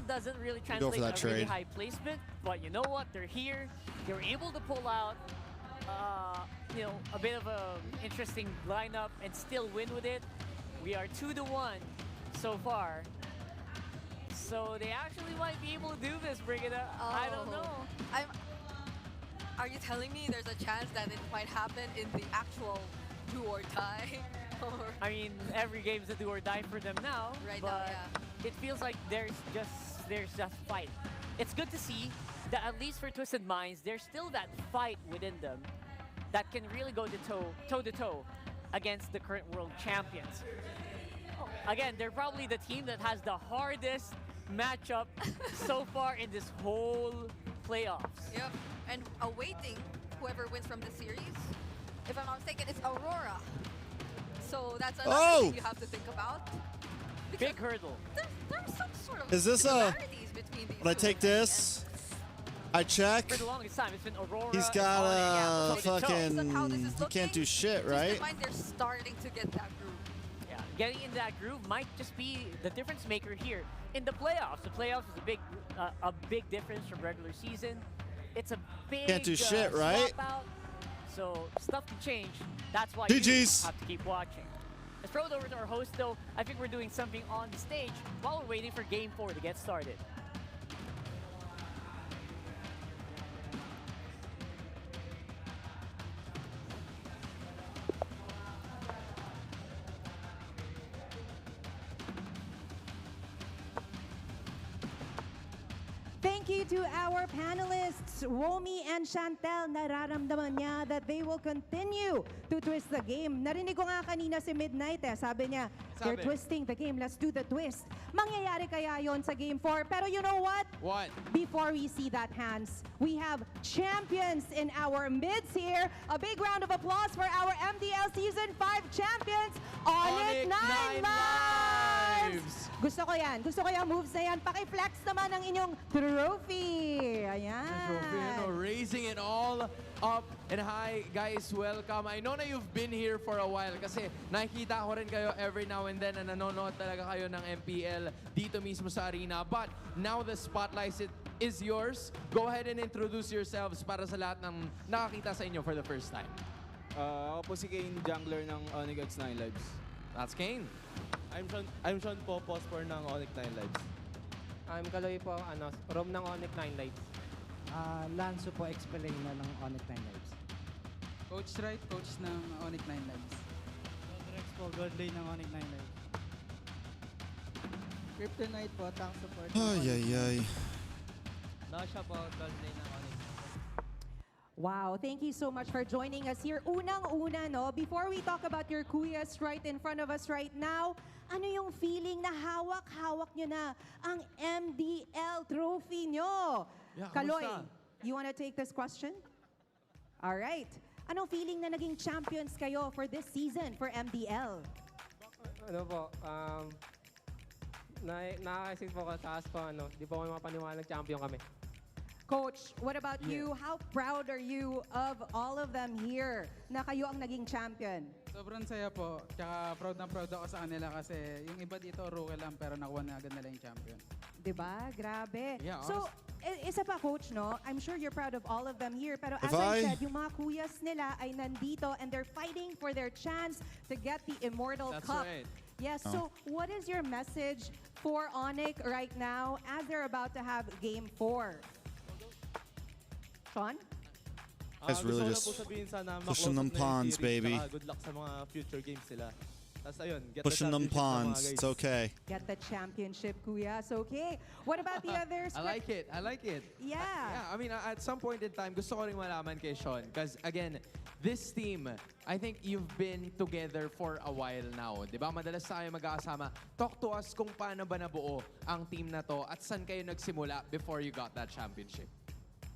doesn't really Go for translate that a really trade. high placement, but you know what? They're here. They were able to pull out you know, a bit of an interesting lineup and still win with it. We are 2-1 so far. So they actually might be able to do this, bring it up. I don't know. Are you telling me there's a chance that it might happen in the actual do or die? I mean, every game's a do or die for them now. Right but now, yeah. it feels like there's just fight. It's good to see that at least for Twisted Minds, there's still that fight within them that can really go toe to toe against the current world champions. Again, they're probably the team that has the hardest matchup so far in this whole playoffs. Yep, and awaiting whoever wins from the series. If I'm not mistaken, it's Aurora. So that's another thing you have to think about. Big hurdle. There's some sort of Is this similarities between these when I take this, I check. For the longest time, it's been Aurora. He's got a fucking. He can't do shit, right? Just in mind, they're starting to get that groove. Yeah, getting in that groove might just be the difference maker here in the playoffs. The playoffs is a big difference from regular season. It's a big Can't do shit, right? swap out. So stuff can change. That's why GG's. you have to keep watching. Let's throw it over to our host, though. I think we're doing something on the stage while we're waiting for Game 4 to get started. Thank you to our panelists, Romy and Chantel. Nararamdaman niya that they will continue to twist the game. Narinig ko nga kanina si Midnight sabi niya, they're twisting the game, let's do the twist. Mangyayari kaya yon sa Game 4? Pero you know what? What? Before we see that, Hans, we have champions in our midst here. A big round of applause for our MDL Season 5 champions, Onyx 9 Lives! Gusto ko yan. Gusto ko yung moves na yan. Paki-flex naman ang inyong trophy. Ayan. Trophy, raising it all up. And hi, guys, welcome. I know na you've been here for a while kasi nakikita ko rin kayo every now and then na nanonood talaga kayo ng MPL dito mismo sa arena. But now the spotlight is yours. Go ahead and introduce yourselves para sa lahat ng nakakita sa inyo for the first time. Ako po si Kane, jungler ng Onyx 9 Lives. That's Kane. I'm Sean po, post-for ng Onyx 9 Lives. I'm Kaloy po, Rom ng Onyx 9 Lives. Lanzo po, Expelena ng Onyx 9 Lives. Coach Wright, coach ng Onyx 9 Lives. TREX po, Godlay ng Onyx 9 Lives. Kryptonite po, tank support. Ay. Nasha po, Godlay ng Onyx. Wow, thank you so much for joining us here. Unang-una, no, before we talk about your kuyas right in front of us right now, ano yung feeling na hawak-hawak nyo na ang MDL trophy nyo? Yeah, Kaloy, kamusta? you wanna take this question? All right. Anong feeling na naging champions kayo for this season for MDL? Ano po, nakakaisip po ko taas po, di po kami mapaniwalang champion kami. Coach, what about you? How proud are you of all of them here na kayo ang naging champion? Sobrang saya po. Tsaka proud na proud ako sa kanila kasi yung iba dito rookie lang pero nakuha na agad nila yung champion. Diba? Grabe. Yeah, so, isa pa coach, no? I'm sure you're proud of all of them here. Pero as If I I- said, yung mga kuyas nila ay nandito and they're fighting for their chance to get the Immortal That's Cup. right. Yes, Oh. so what is your message for Onyx right now as they're about to have Game 4? Sean? Guys really Gusto just ko na po sabihin sana pushing ma-close them up na yung pawns, series, baby. tsaka good luck sa mga future games nila. Tapos ayun, get Pushing the them championship na, mga pawns. guys. It's okay. Get the championship, kuyas. Okay. What about the others? I like it. I like it. Yeah. Yeah, I mean, at some point in time, gusto ko rin malaman kay Sean. Because, again, this team, I think you've been together for a while now. Di ba? Madalas tayo magkakasama. Talk to us kung paano ba nabuo ang team na to at saan kayo nagsimula before you got that championship.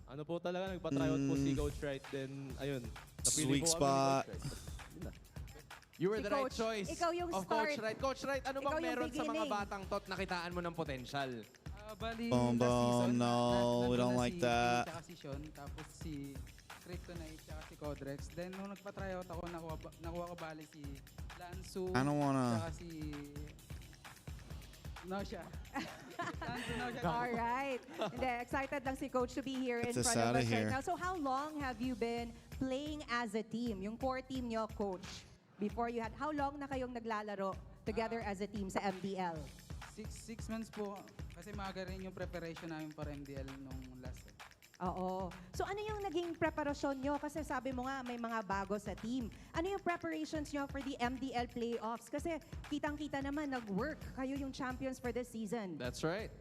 Ano po talaga, nagpa-tryout po si Coach Wright. Then, ayun. napili Sweet po kami ni spot. Coach Wright. Yun na. You were Si the right Coach, choice ikaw yung of start. Coach Wright. Coach Wright, ano Ikaw bang yung meron sa mga beginning. batang tot nakitaan mo ng potential? Bali, Boom, last boom. season, No, we don't nandun na like si that. Tsaka si Sean, tapos si Kryptonite, tsaka si Codrex. Then nung nagpa-tryout ako, nakuha ko bali si Lansu, I don't wanna- tsaka si Nosha. All right. Hindi, excited lang si Coach to be here in Get this front of outta us right here. now. So how long have you been playing as a team? Yung core team nyo, Coach, before you had, how long na kayong naglalaro together as a team sa MDL? Six months po. Kasi maaga rin yung preparation namin for MDL nung last. Oo. So ano yung naging preparasyon nyo? Kasi sabi mo nga may mga bago sa team. Ano yung preparations nyo for the MDL playoffs? Kasi kitang-kita naman nag-work. Kayo yung champions for this season. That's right.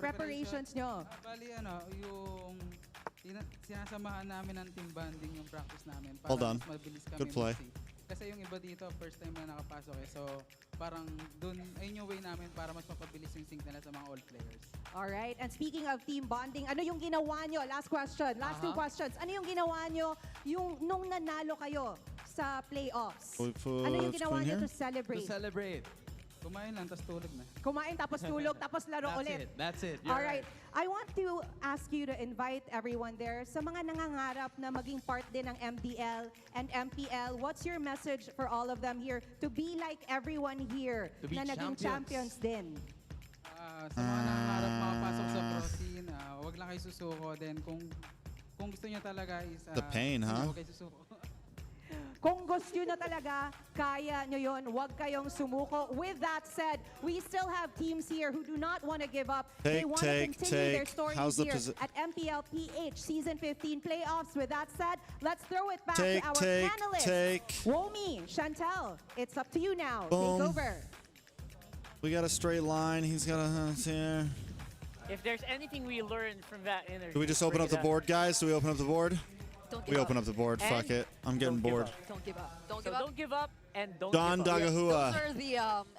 Preparations nyo. Bali yung sinasamahan namin ng team bonding yung practice namin. Para Hold on. mas mabilis kami Good play. mag-sync. Kasi yung iba dito, first time na nakapasok eh. So, parang dun, ayun yung way namin para mas mapabilis yung sync nila sa mga old players. Alright, and speaking of team bonding, ano yung ginawa nyo? Last question, last two questions. Ano yung ginawa nyo yung nung nanalo kayo sa playoffs? Ano yung ginawa nyo to celebrate? To celebrate. Kumain lang, tapos tulog na. Kumain, tapos tulog, tapos laro ulit. That's it. You're Alright, I want to ask you to invite everyone there sa mga nangangarap na maging part din ng MDL and MPL. What's your message for all of them here to be like everyone here To be na naging champions din? Sa mga nangangarap makapasok sa pro scene, wag lang kayo susuko. Then kung gusto niyo talaga is The pain, huh? Huwag kayo susuko. Kung gusto nyo na talaga, kaya nyo yun, huwag kayong sumuko. With that said, we still have teams here who do not want to give up. They want to continue their story here at Mpl Ph Season 15 Playoffs. With that said, let's throw it back to our panelists. Womi, Chantel, it's up to you now. Boom. Take over. We got a straight line. He's got a here. If there's anything we learned from that interview, Do we just open up the board, guys? Do we open up the board? We open up the board. And Fuck it. I'm getting bored. Don't give up. Don't So give up. don't give up and don't Don give up. Dagahua. Those are the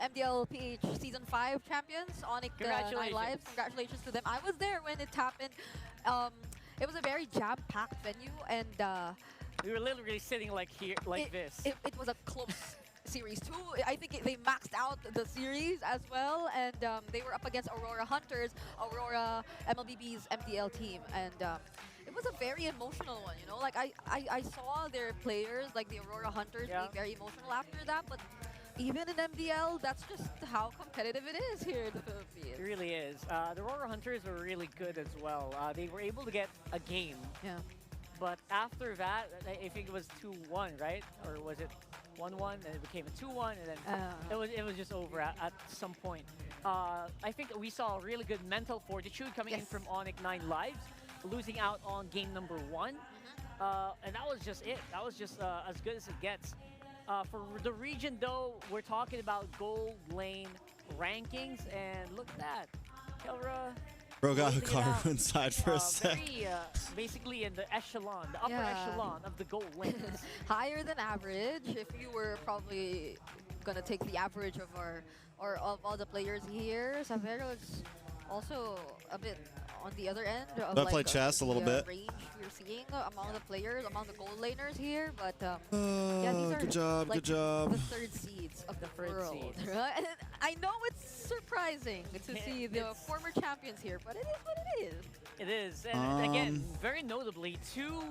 MDL PH Season 5 champions, Onyx Nine Lives. Congratulations to them. I was there when it happened. It was a very jam-packed venue, and we were literally sitting like here, like this. It was a close series too. I think they maxed out the series as well, and they were up against Aurora Hunters, Aurora MLBB's MDL team, and it was a very emotional one, you know? Like, I saw their players, like the Aurora Hunters, being very emotional after that, but even in MDL, that's just how competitive it is here in the Philippines. It really is. The Aurora Hunters were really good as well. They were able to get a game. Yeah. But after that, I think it was 2-1, right? Or was it 1-1, and it became a 2-1, and then it was just over at some point. I think we saw a really good mental fortitude coming in from Onyx 9 Lives, losing out on game number 1. And that was just it. That was just as good as it gets. For the region, though, we're talking about gold lane rankings, and look at that. Kelra Bro got Hikaru inside for a sec. Basically in the echelon, the upper echelon of the gold lanes. Higher than average. If you were probably gonna take the average of of all the players here, Savero's also a bit on the other end of I play chess a little bit. Range we're seeing among the players, among the gold laners here, but yeah, these are good job, like good job. the third seeds of the world. Right? I know it's surprising to see the former champions here, but it is what it is. It is, and again, very notably, two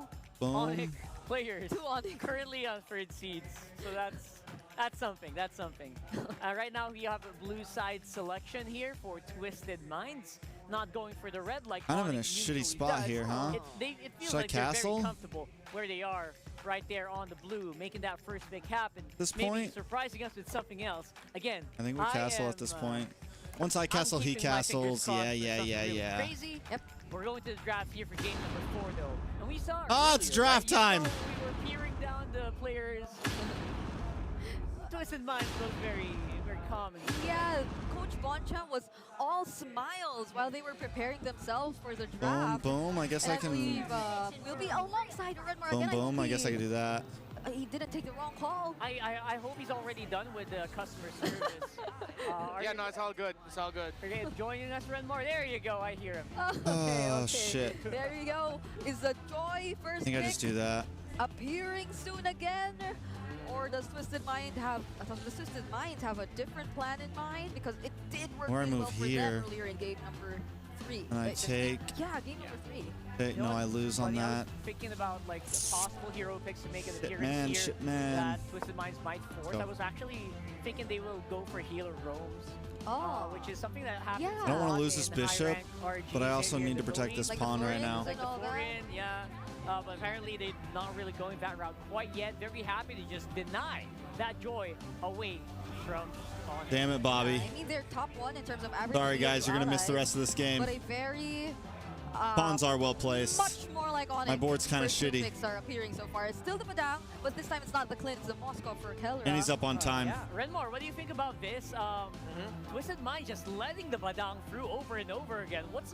Onyx players currently on third seeds. So that's something. That's something. Right now we have a blue side selection here for Twisted Minds. Not going for the red like Kind of in a Onyx shitty usually spot does. here, huh? It feels Should I like they're castle? very comfortable where they are, right there on the blue, making that first pick happen. This maybe point? surprising us with something else. Again, I think we castle at this point. Once I castle, he castles. Yeah. Crazy. Yep. We're going to the draft here for game number 4, though. And we saw it's draft time. We were peering down the players. Twisted Minds was very common. Yeah, Coach Bonchan was all smiles while they were preparing themselves for the draft. Boom. I guess I can. We'll be alongside Redmar Boom, again. boom. I guess I could do that. He didn't take the wrong call. I hope he's already done with the customer service. Yeah, no, it's all good. It's all good. Okay, joining us, Renmar. There you go. I hear him. Oh, shit. There you go. Is the Joy first I think I just do that. appearing soon again? Or does Twisted Minds have a different plan in mind? Because it did work Or I really move well for here. them earlier in game number 3. And I take. Yeah, game number 3. Okay, no, I lose on I that. was thinking about like possible hero picks to make an appearance man, here shit, man. that Twisted Minds might force. Go. I was actually thinking they will go for healer roams, which is something that happens. I don't want to lose in this bishop, high-rank RGs but I also here need to in the protect this league. pawn right now. Like the foreign, yeah. but apparently they're not really going that route quite yet. Very happy to just deny that joy away from Onyx. Damn it, Bobby. I mean, they're top 1 in terms of average. Sorry, guys, you're gonna miss the rest of this game. But a very Pawns are well placed. much more like Onyx. My board's kind of first two shitty. picks are appearing so far. It's still the Padang, but this time it's not the Clint, it's the Moscow for Keller. And he's up on time. Yeah, Renmar, what do you think about this? Twisted Mind just letting the Badang through over and over again. What's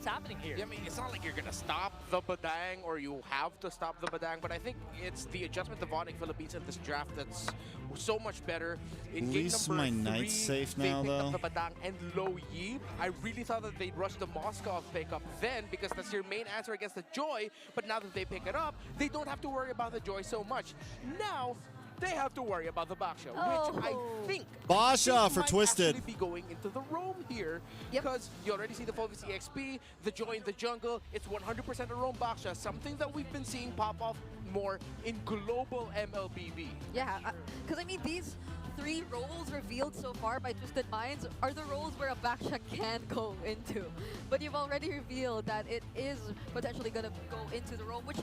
happening here? Yeah, I mean, it's not like you're gonna stop the Badang or you have to stop the Badang, but I think it's the adjustment of Onyx Philippines in this draft that's so much better. In game least number my 3, knight's safe they now, picked though. up the Badang and low Yi. I really thought that they'd rush the Moscow pickup then because that's your main answer against the Joy, but now that they pick it up, they don't have to worry about the Joy so much. Now, they have to worry about the Baksha, which I think Basha for might Twisted. actually be going into the roam here because you already see the focus EXP, the Joy in the jungle. It's 100% a roam Baksha, something that we've been seeing pop off more in global MLBB. Yeah, because I mean, these 3 roles revealed so far by Twisted Minds are the roles where a Baksha can go into. But you've already revealed that it is potentially going to go into the role, which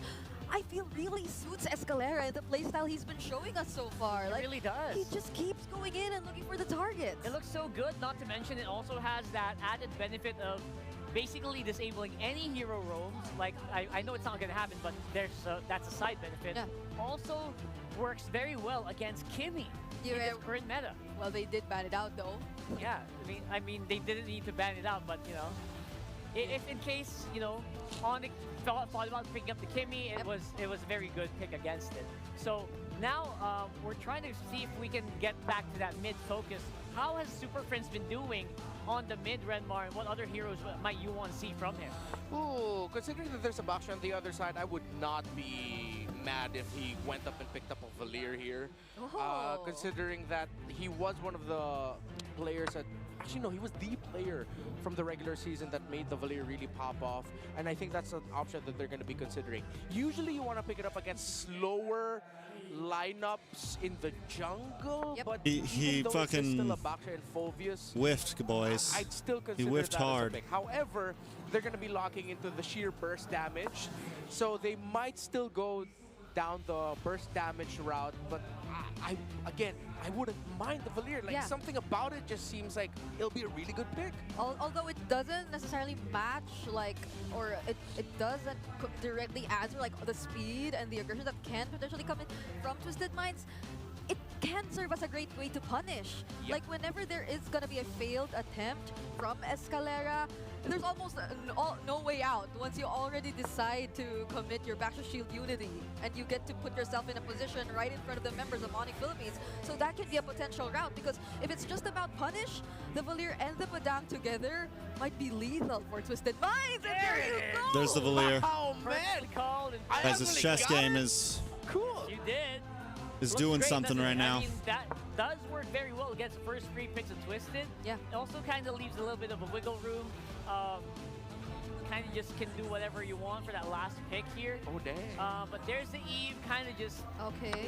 I feel really suits Escalera and the playstyle he's been showing us so far. It really does. He just keeps going in and looking for the targets. It looks so good, not to mention it also has that added benefit of basically disabling any hero roams. Like, I know it's not going to happen, but that's a side benefit. Yeah. Also works very well against Kimmy in this current meta. Well, they did ban it out, though. Yeah, I mean, they didn't need to ban it out, but, you know, if in case, you know, Onyx thought about picking up the Kimmy, it was a very good pick against it. So now we're trying to see if we can get back to that mid focus. How has Super Friends been doing on the mid, Renmar, and what other heroes might you want to see from him? Ooh, considering that there's a Baksha on the other side, I would not be mad if he went up and picked up a Valir here. Considering that he was one of the players that... Actually, no, he was the player from the regular season that made the Valir really pop off. And I think that's an option that they're going to be considering. Usually, you want to pick it up against slower lineups in the jungle, but he though fucking it's still a Baksha and Phoveus, whiffed, boys. I'd still consider he whiffed that as a hard. pick. However, they're going to be locking into the sheer burst damage, so they might still go down the burst damage route, but I wouldn't mind the Valir. Like, something about it just seems like it'll be a really good pick. Although it doesn't necessarily match, like, or it doesn't directly answer, like, the speed and the aggression that can potentially come in from Twisted Minds, it can serve as a great way to punish. Like, whenever there is going to be a failed attempt from Escalera, there's almost no way out once you already decide to commit your Baksha Shield Unity and you get to put yourself in a position right in front of the members of Onyx Philippines. So that can be a potential route, because if it's just about punish, the Valir and the Padang together might be lethal for Twisted Minds. And there you go! There's the Valir. Oh, man! Guys, this chess game is... Cool. You did. Is Looks doing great, something right now. I mean, that does work very well against the first 3 picks of Twisted. Yeah. It also kind of leaves a little bit of a wiggle room. Kind of just can do whatever you want for that last pick here. Oh, dang. But there's the Eve, kind of just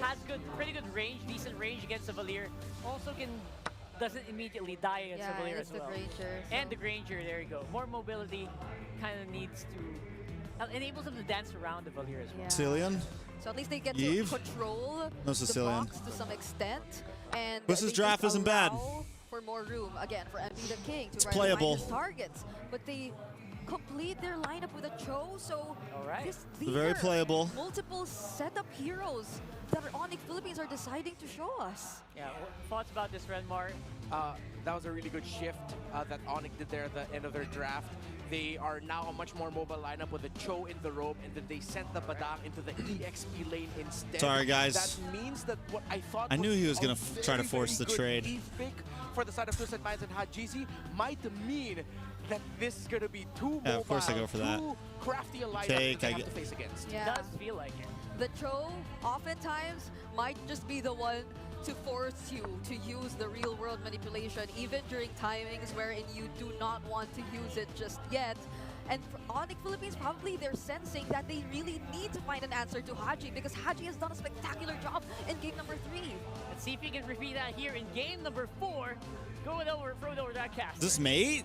has pretty good range, decent range against the Valir. Also doesn't immediately die against the Valir as well. Granger, and the Granger, there you go. More mobility, kind of needs to enables them to dance around the Valir as well. Cillian? So at least they get Eve? to control No the Sicilian. box to some extent. And Twisted they draft just isn't bad. allow for more room, again, for MP the King to It's try playable. to find his targets. But they complete their lineup with a Cho, so these Very are playable. multiple setup heroes that Onyx Philippines are deciding to show us. Yeah, what thoughts about this, Renmar? That was a really good shift that Onyx did there at the end of their draft. They are now a much more mobile lineup with a Cho in the rope, and then they sent the Badang into the EXP lane instead. Sorry, guys. That means that what I thought I knew he was going a to try to force the very good trade. Eve pick for the side of Twisted Minds and Hajizi might mean that this is going to be too mobile, of course I go for that. too crafty a lineup Take, that they I have get- to face against. Yeah. It does feel like it. The Cho oftentimes might just be the one to force you to use the real world manipulation, even during timings wherein you do not want to use it just yet. And for Onyx Philippines, probably they're sensing that they really need to find an answer to Haji, because Haji has done a spectacular job in game number 3. Let's see if he can repeat that here in game number 4. Throw it over that cast. Is this mate?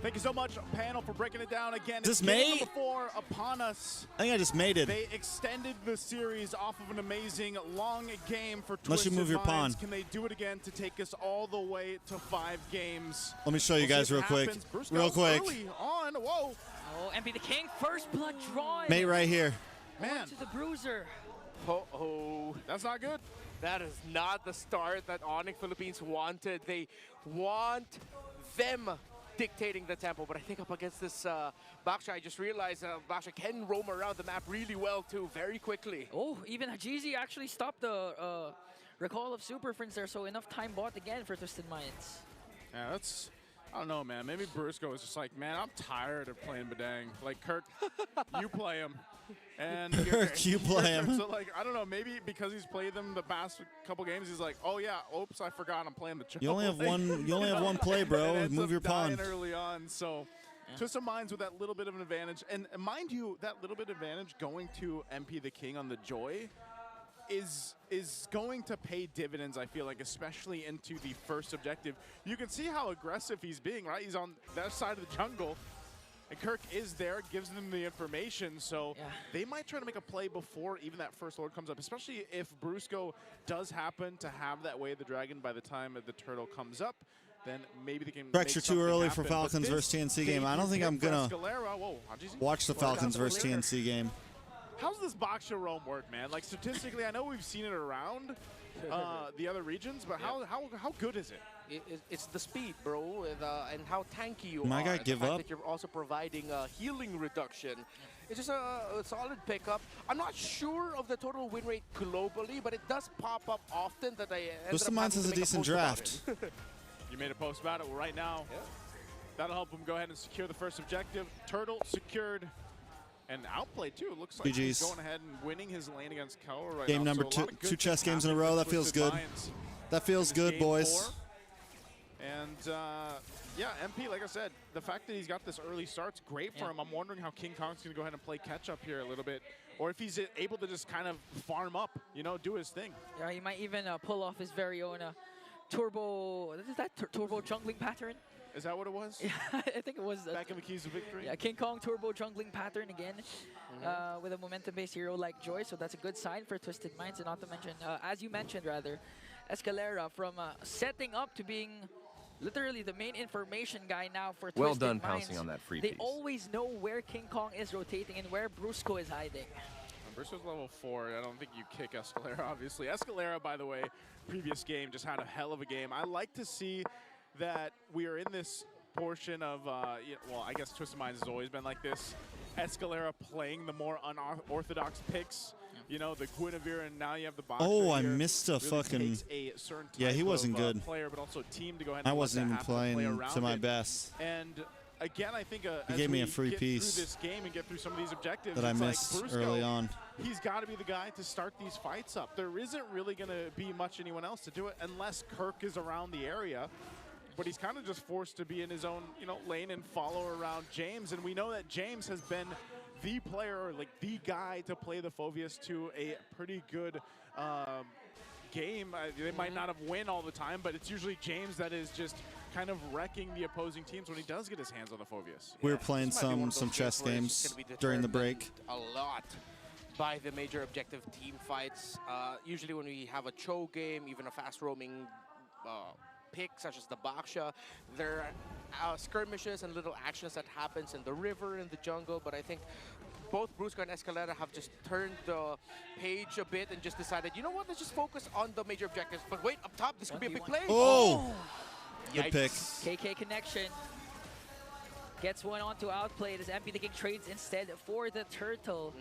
Thank you so much, panel, for breaking it down again. This It's game May? number 4 upon us. I think I just made it. They extended the series off of an amazing long game for Unless you Twisted move your Minds. pawn. Can they do it again to take us all the way to 5 games? Let me show you guys real quick. Real quick. Early on. Whoa. Oh, Mpl the King, first blood drawn. Mate right here. Man. To the bruiser. Oh, that's not good. That is not the start that Onyx Philippines wanted. They want them dictating the tempo, but I think up against this Baksha, I just realized Baksha can roam around the map really well too, very quickly. Oh, even Hajizi actually stopped the recall of Super Friends there, so enough time bought again for Twisted Minds. Yeah, that's, I don't know, man. Maybe Brusco was just like, man, I'm tired of playing Badang. Like, Kirk, you play him. And Kirk, you play him. So, like, I don't know, maybe because he's played them the past couple games, he's like, oh yeah, oops, I forgot I'm playing the You only have one. You only have one play, bro. Move your pawn. Early on, so Twisted Minds with that little bit of an advantage, and mind you, that little bit of advantage going to Mpl the King on the Joy is going to pay dividends, I feel like, especially into the first objective. You can see how aggressive he's being, right? He's on that side of the jungle, and Kirk is there, gives them the information, so they might try to make a play before even that first Lord comes up, especially if Brusco does happen to have that Way of the Dragon by the time the turtle comes up. Then maybe they can TREX, you're too early for Falcons versus TNC game. I don't think I'm gonna watch the Falcons versus TNC game. How's this Baksha roam work, man? Like, statistically, I know we've seen it around the other regions, but how good is it? It's the speed, bro, and how tanky you My are. guy The give fact up? that you're also providing healing reduction. It's just a solid pickup. I'm not sure of the total win rate globally, but it does pop up often that I Twisted Minds has a decent draft. You made a post about it right now. Yeah. That'll help him go ahead and secure the first objective. Turtle secured and outplayed too. It looks like GG's. he's going ahead and winning his lane against Kelra right Game now. number So a lot 2, of good 2 chess things games in a happening row. for That feels Twisted good. Minds. That feels This is good, game boys. 4. And yeah, MP, like I said, the fact that he's got this early start's great for him. I'm wondering how King Kong's going to go ahead and play catch up here a little bit, or if he's able to just kind of farm up, you know, do his thing. Yeah, he might even pull off his very own turbo. Is that turbo jungling pattern? Is that what it was? Yeah, I think it was. Back in the keys of victory. Yeah, King Kong turbo jungling pattern again, with a momentum-based hero like Joy. So that's a good sign for Twisted Minds, and not to mention, as you mentioned, rather, Escalera from setting up to being literally the main information guy now for Twisted Well done Minds. pouncing on that free They piece. always know where King Kong is rotating and where Brusco is hiding. Brusco's level 4. I don't think you kick Escalera, obviously. Escalera, by the way, previous game just had a hell of a game. I like to see that we are in this portion of, well, I guess Twisted Minds has always been like this. Escalera playing the more unorthodox picks. You know, the Guinevere, and now you have the Baksha. Oh, I here. missed a Really fucking. takes a certain Yeah, he type wasn't of, good. Player, but also team to go ahead and I let wasn't that even happen, play playing around to my it. best. And again, I think He as gave me we a free get piece through this game and get through some of these objectives, that I it's missed like Brusco, early on. He's got to be the guy to start these fights up. There isn't really going to be much anyone else to do it unless Kirk is around the area. But he's kind of just forced to be in his own, you know, lane and follow around James. And we know that James has been the player, or like the guy to play the Phoveus to a pretty good game. They might not have win all the time, but it's usually James that is just kind of wrecking the opposing teams when he does get his hands on the Phoveus. We were playing This might be one some of those chess where it's just games gonna be during the determined break. a lot by the major objective team fights. Usually when we have a Cho game, even a fast roaming pick such as the Baksha, there are skirmishes and little actions that happens in the river, in the jungle, but I think both Brusco and Escalera have just turned the page a bit and just decided, you know what, let's just focus on the major objectives. But wait, up top, this could be a big play. Oh! Good Yikes. pick. KK connection. Gets one on to outplay as Mpl the King trades instead for the turtle.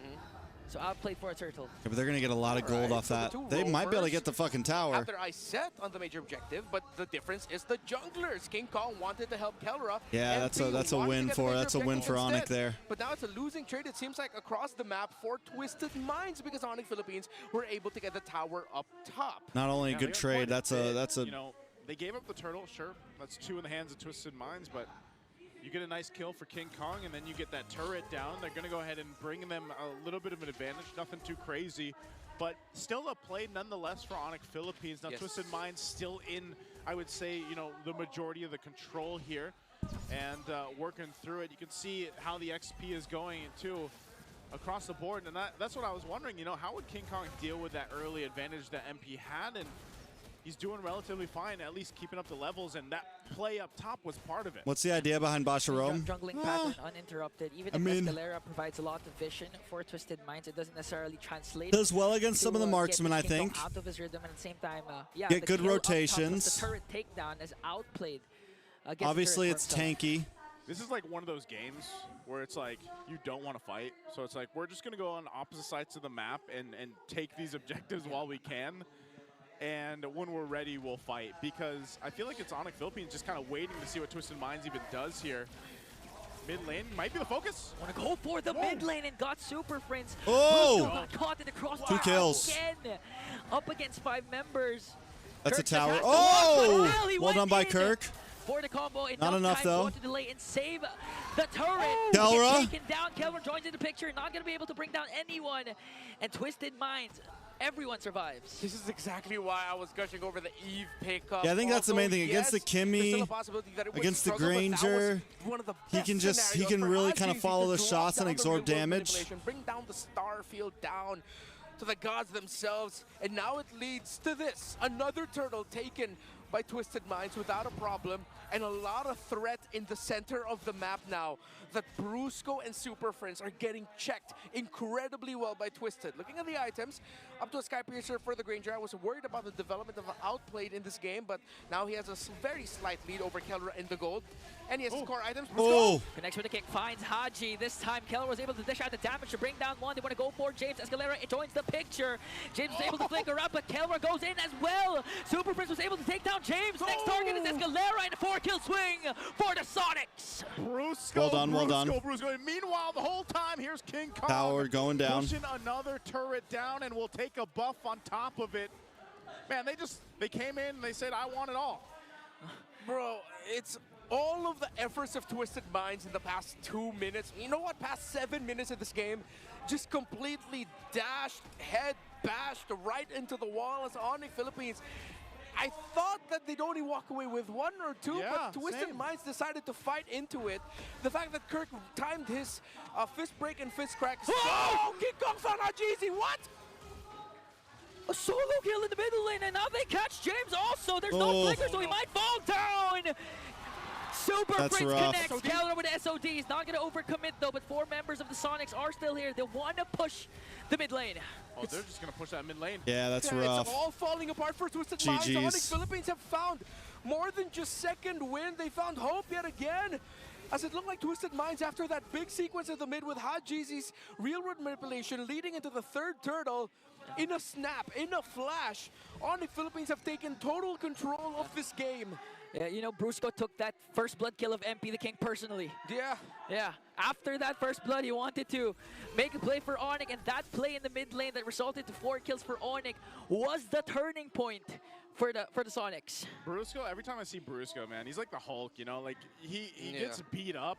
So outplayed for a turtle. Yeah, but they're going to get a lot of gold off so the that. two They might be able to roamers get the fucking tower. After I set on the major objective, but the difference is the junglers. King Kong wanted to help Kelra. Yeah, that's a wanted win to get the for major that's a win objective for Onyx instead. there. But now it's a losing trade, it seems like, across the map for Twisted Minds, because Onyx Philippines were able to get the tower up top. Not only a Yeah, good they got trade, quite a that's bit, a you know, they gave up the turtle, sure. That's 2 in the hands of Twisted Minds, but you get a nice kill for King Kong, and then you get that turret down. They're going to go ahead and bring them a little bit of an advantage, nothing too crazy, but still a play nonetheless for Onyx Philippines. Now, Yes. Twisted Minds still in, I would say, you know, the majority of the control here. and working through it. You can see how the XP is going too across the board, and that's what I was wondering. You know, how would King Kong deal with that early advantage that MP had? And he's doing relatively fine, at least keeping up the levels, and that play up top was part of it. What's the idea behind Basha Rome? Jungling pattern uninterrupted. Even if Escalera provides a lot of vision for Twisted Minds, it doesn't necessarily translate. Does well against some of the marksmen, I think. Out of his rhythm, and at the same time, yeah, get good rotations. The turret takedown is outplayed. Obviously, it's tanky. This is like one of those games where it's like you don't want to fight, so it's like we're just gonna go on opposite sides of the map and take these objectives while we can. And when we're ready, we'll fight, because I feel like it's Onyx Philippines just kind of waiting to see what Twisted Minds even does here. Mid lane might be the focus. Want to go for the mid lane and got Super Friends. Oh! Got caught in the cross. 2 kills. Again, up against 5 members. That's Kirk a tower. Oh! Well done by Kirk. For the combo, not enough though. To delay and save the turret. Kelra taken down. Kelra joins in the picture. Not going to be able to bring down anyone. And Twisted Minds, everyone survives. This is exactly why I was gushing over the Eve pickup. Yeah, I think that's the main thing. Against the Kimmy, against the Granger, he can really kind of follow the shots and absorb damage. Bring down the Starfield down to the gods themselves, and now it leads to this. Another turtle taken by Twisted Minds without a problem, and a lot of threat in the center of the map now that Brusco and Super Friends are getting checked incredibly well by Twisted. Looking at the items, up to a Sky Piercer for the Granger. I was worried about the development of Outplayed in this game, but now he has a very slight lead over Kelra in the gold. And he has core items. Brusco connects with the kick, finds Haji. This time Kelra was able to dish out the damage to bring down one. They want to go for James. Escalera joins the picture. James was able to flicker up, but Kelra goes in as well. Super Prince was able to take down James. Next target is Escalera, and a 4-kill swing for the Sonics. Brusco, well done, well done. Brusco. Meanwhile, the whole time, here's King Kong. Power going down. Pushing another turret down, and we'll take a buff on top of it. Man, they came in and they said, I want it all. Bro, it's all of the efforts of Twisted Minds in the past 2 minutes. You know what? Past 7 minutes of this game, just completely dashed, head bashed right into the wall as Onyx Philippines. I thought that they'd only walk away with 1 or 2, but Twisted Minds decided to fight into it. The fact that Kirk timed his fist break and fist crack. Oh! King Kong found Hajizi, what? A solo kill in the middle lane, and now they catch James also. There's no flicker, so he might fall down. Super Prince connects. Kelra with the SOD. He's not going to overcommit though, but 4 members of the Sonics are still here. They want to push the mid lane. Oh, they're just going to push that mid lane. Yeah, that's rough. It's all falling apart for Twisted Minds. Onyx Philippines have found more than just second win. They found hope yet again. As it looked like Twisted Minds after that big sequence in the mid with Hajizi's real-world manipulation leading into the 3rd turtle. In a snap, in a flash, Onyx Philippines have taken total control of this game. Yeah, you know, Brusco took that first blood kill of MP the King personally. Yeah. Yeah. After that first blood, he wanted to make a play for Onyx, and that play in the mid lane that resulted to 4 kills for Onyx was the turning point for the Sonics. Brusco, every time I see Brusco, man, he's like the Hulk, you know, like he gets beat up,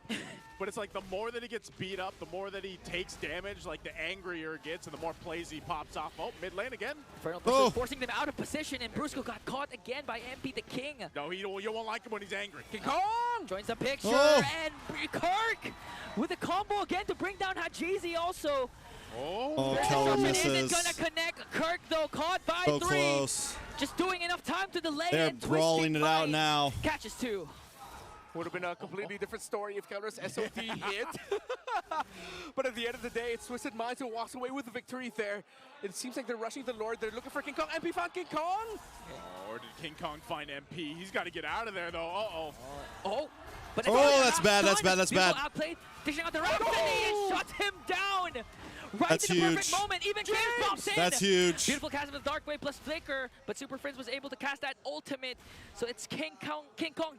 but it's like the more that he gets beat up, the more that he takes damage, like the angrier it gets and the more plays he pops off. Oh, mid lane again. Forcing them out of position, and Brusco got caught again by MP the King. No, you won't like him when he's angry. King Kong joins the picture, and Kirk with a combo again to bring down Hajizi also. Oh, Kelra misses. Isn't gonna connect. Kirk though caught by 3. Close. Just doing enough time to delay. They're and brawling it out now. Catches 2. Would have been a completely different story if Kelra's SOD hit. But at the end of the day, it's Twisted Minds who walks away with the victory there. It seems like they're rushing the Lord. They're looking for King Kong. MP found King Kong. Or did King Kong find MP? He's got to get out of there though. But that's bad. That's bad. Outplayed, dishing out the rock, and he shut him down. Right That's in the huge. perfect moment, even James pops in. That's huge. Beautiful cast of the Dark Wave plus Flicker, but Super Friends was able to cast that ultimate, so it's King Kong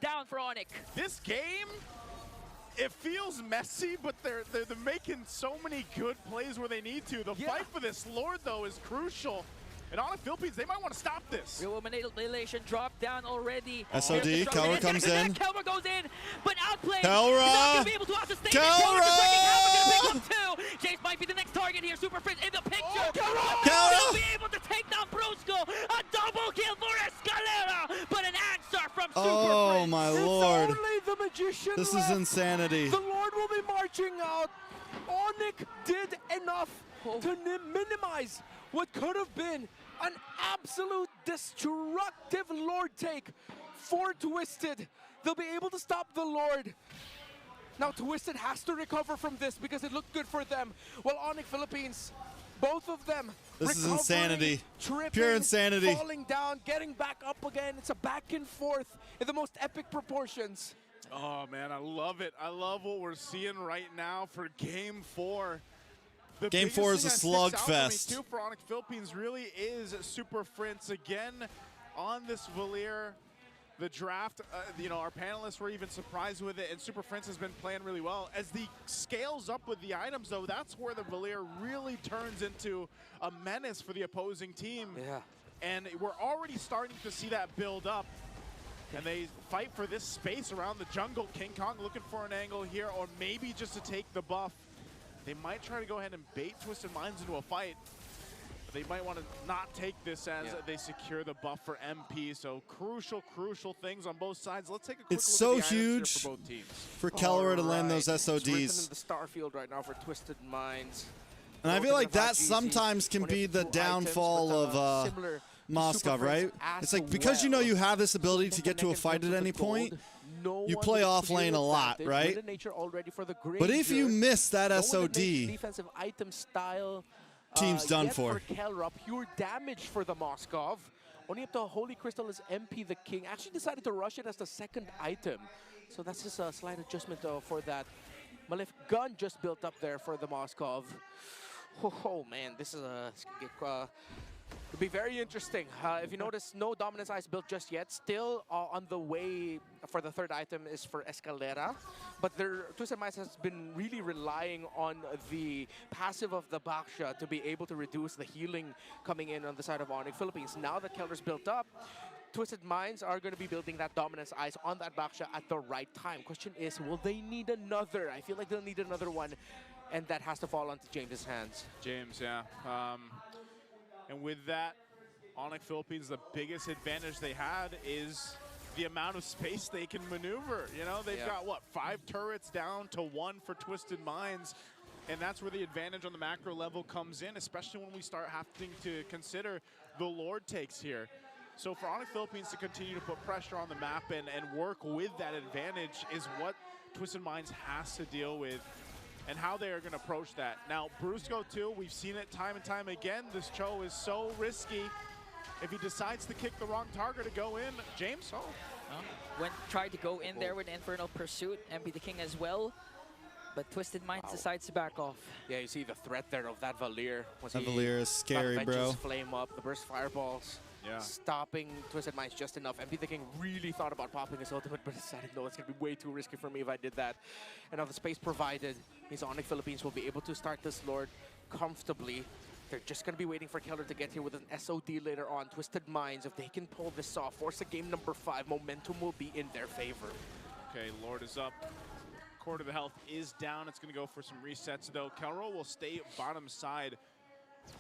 down for Onyx. This game, it feels messy, but they're making so many good plays where they need to. The fight for this Lord, though, is crucial. And Onyx Philippines, they might want to stop this. Real manipulation dropped down already. SOD, Kelra comes in. Kelra goes in, but outplayed. Kelra! Not going to be able to sustain it. Kelra! Gonna pick up 2. James might be the next target here. Super Friends in the picture. Kelra! He'll be able to take down Brusco. A double kill for Escalera, but an answer from Oh my lord. Only the magician This left. is insanity. The Lord will be marching out. Onyx did enough to minimize what could have been an absolute destructive Lord take for Twisted. They'll be able to stop the Lord. Now Twisted has to recover from this because it looked good for them. While Onyx Philippines, both of them This is insanity. tripping, Pure insanity. falling down, getting back up again. It's a back and forth in the most epic proportions. Oh man, I love it. I love what we're seeing right now for Game 4. The Game biggest 4 is thing a that sticks out for me, slugfest. too, for Onyx Philippines really is Super Prince again on this Valier. The draft, you know, our panelists were even surprised with it, and Super Prince has been playing really well. As the scales up with the items, though, that's where the Valier really turns into a menace for the opposing team. Yeah. And we're already starting to see that build up. And they fight for this space around the jungle. King Kong looking for an angle here, or maybe just to take the buff. They might try to go ahead and bait Twisted Minds into a fight. But they might want to not take this as they secure the buff for MP. So crucial things on both sides. Let's take a quick It's look so at the items here huge for both teams. for Kelleher to land those It's written in SODs. the Starfield right now for Twisted Minds. And I feel like that sometimes can be the downfall of Moskov, right? It's like, because you know you have this ability to get to a fight at any point, you play off lane a lot, right? But if you miss that SOD, defensive item style, team's done yet for. Kelra, pure damage for the Moskov. Only up to Holy Crystal is MP the King. Actually decided to rush it as the second item. So that's just a slight adjustment for that. Malefic Gun just built up there for the Moskov. Oh man, this is could be very interesting. If you notice, no Dominance Ice built just yet. Still on the way for the third item is for Escalera. But Twisted Minds has been really relying on the passive of the Baksha to be able to reduce the healing coming in on the side of Onyx Philippines. Now that Keller's built up, Twisted Minds are going to be building that Dominance Ice on that Baksha at the right time. Question is, will they need another? I feel like they'll need another one, and that has to fall onto James's hands. James, yeah. And with that, Onyx Philippines, the biggest advantage they had is the amount of space they can maneuver. You know, they've got, what, 5 turrets down to 1 for Twisted Minds. And that's where the advantage on the macro level comes in, especially when we start having to consider the Lord takes here. So for Onyx Philippines to continue to put pressure on the map and work with that advantage is what Twisted Minds has to deal with, and how they are going to approach that. Now, Brusco, too, we've seen it time and time again. This Cho is so risky. If he decides to kick the wrong target to go in, James? Tried to go in there with Infernal Pursuit and be the king as well. But Twisted Minds decides to back off. Yeah, you see the threat there of that Valier. That Valier is scary, bro. Flame up, the burst fireballs. Yeah. Stopping Twisted Minds just enough. MP the King really thought about popping his ultimate, but decided, no, it's going to be way too risky for me if I did that. And now the space provided means Onyx Philippines will be able to start this Lord comfortably. They're just going to be waiting for Keller to get here with an SOD later on. Twisted Minds, if they can pull this off, force a game number 5, momentum will be in their favor. Okay, Lord is up. Quarter of the health is down. It's going to go for some resets, though. Kelro will stay bottom side.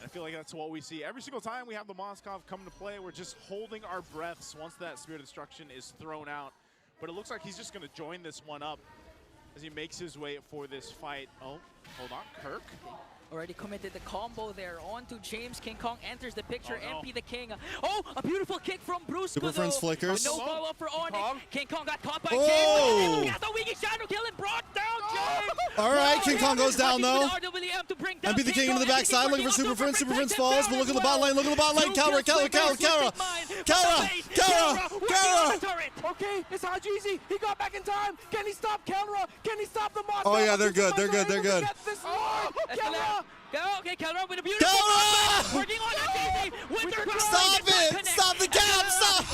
I feel like that's what we see every single time we have the Moskov come to play. We're just holding our breaths once that Spirit of Destruction is thrown out. But it looks like he's just going to join this one up as he makes his way for this fight. Oh, hold on, Kirk. Already committed the combo there onto James. King Kong enters the picture. Oh, no. MP the King. Oh, a beautiful kick from Bruce. Super Friends flickers. No follow-up for Onyx. King Kong got caught by Oh! James. Got the Wiggy Shadow Kill and brought down James. All right, King Kong goes down, though. RWM to bring down MP the King into the backside, looking for Super Prince. Super Prince falls, but look at the bot lane, look at the bot lane. Kelra. Okay, it's Hajizi. He got back in time. Can he stop Kelra? Can he stop the Moskov? Oh, yeah, they're good. They're good. They're good. Kelra! Okay, Kelra with a beautiful working on Hajizi. Stop it! Stop the cap! Stop!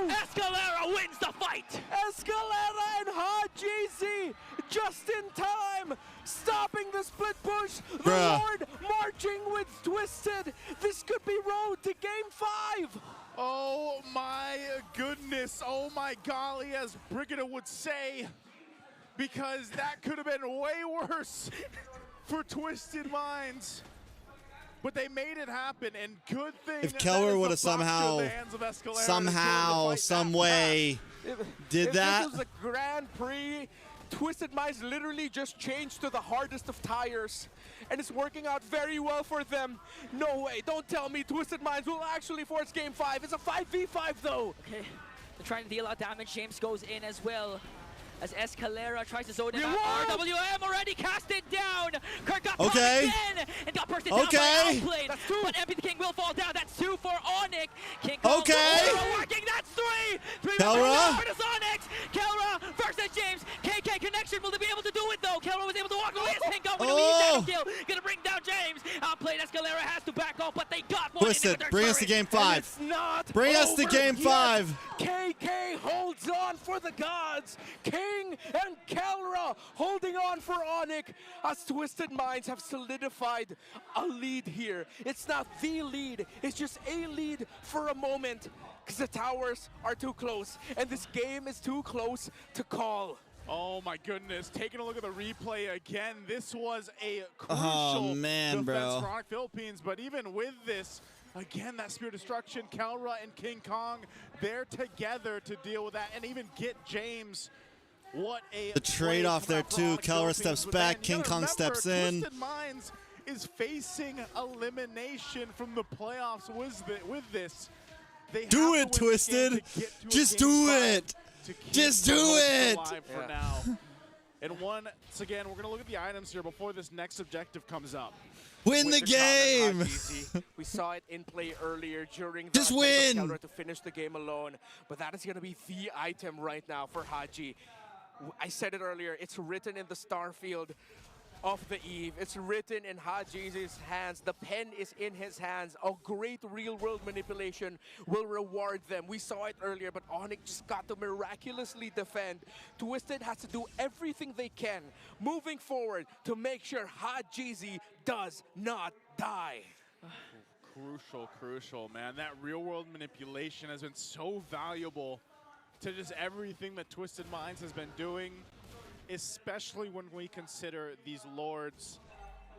Escalera wins the fight. Escalera and Hajizi just in time, stopping the split push. The Bruh. Lord marching with Twisted. This could be road to game 5. Oh my goodness. Oh my golly, as Brigida would say, because that could have been way worse for Twisted Minds. But they made it happen, and good thing If Keller would have somehow, some way did that. This was a Grand Prix. Twisted Minds literally just changed to the hardest of tires, and it's working out very well for them. No way, don't tell me Twisted Minds will actually force Game 5. It's a 5v5 though. Okay, they're trying to deal out damage. James goes in as well. As Escalera tries to zone him out. RWM already cast it down. Kirk got caught again and got bursted down by Outplane. That's 2. But MP the King will fall down. That's 2 for Onyx. King working. That's 3. 3 Kelra. for Onyx. Kelra versus James. KK connection. Will they be able to do it though? Kelra was able to walk away as King Kong with a lead down kill. Gonna bring down James. Outplayed. Escalera has to back off, but they got one. Twisted, bring us to Game 5. Bring us to Game 5. KK holds on for the gods. King and Kelra holding on for Onyx as Twisted Minds have solidified a lead here. It's not the lead, it's just a lead for a moment because the towers are too close and this game is too close to call. Oh my goodness, taking a look at the replay again, this was a crucial defense for Onyx Philippines, but even with this, again, that Spear Destruction, Kelra and King Kong, they're together to deal with that and even get James. What a the trade-off there too. Kelra steps back, King Kong steps in. Twisted Minds is facing elimination from the playoffs with this. They do it, Twisted. Just do it. Just do it. For now. And once again, we're going to look at the items here before this next objective comes up. Win the game! We saw it in play earlier during the just win to finish the game alone, but that is going to be the item right now for Haji. I said it earlier, it's written in the star field of the Eve. It's written in Haji's hands. The pen is in his hands. A great real-world manipulation will reward them. We saw it earlier, but Onyx just got to miraculously defend. Twisted has to do everything they can moving forward to make sure Hajizi does not die. Crucial, man. That real-world manipulation has been so valuable to just everything that Twisted Minds has been doing, especially when we consider these Lords.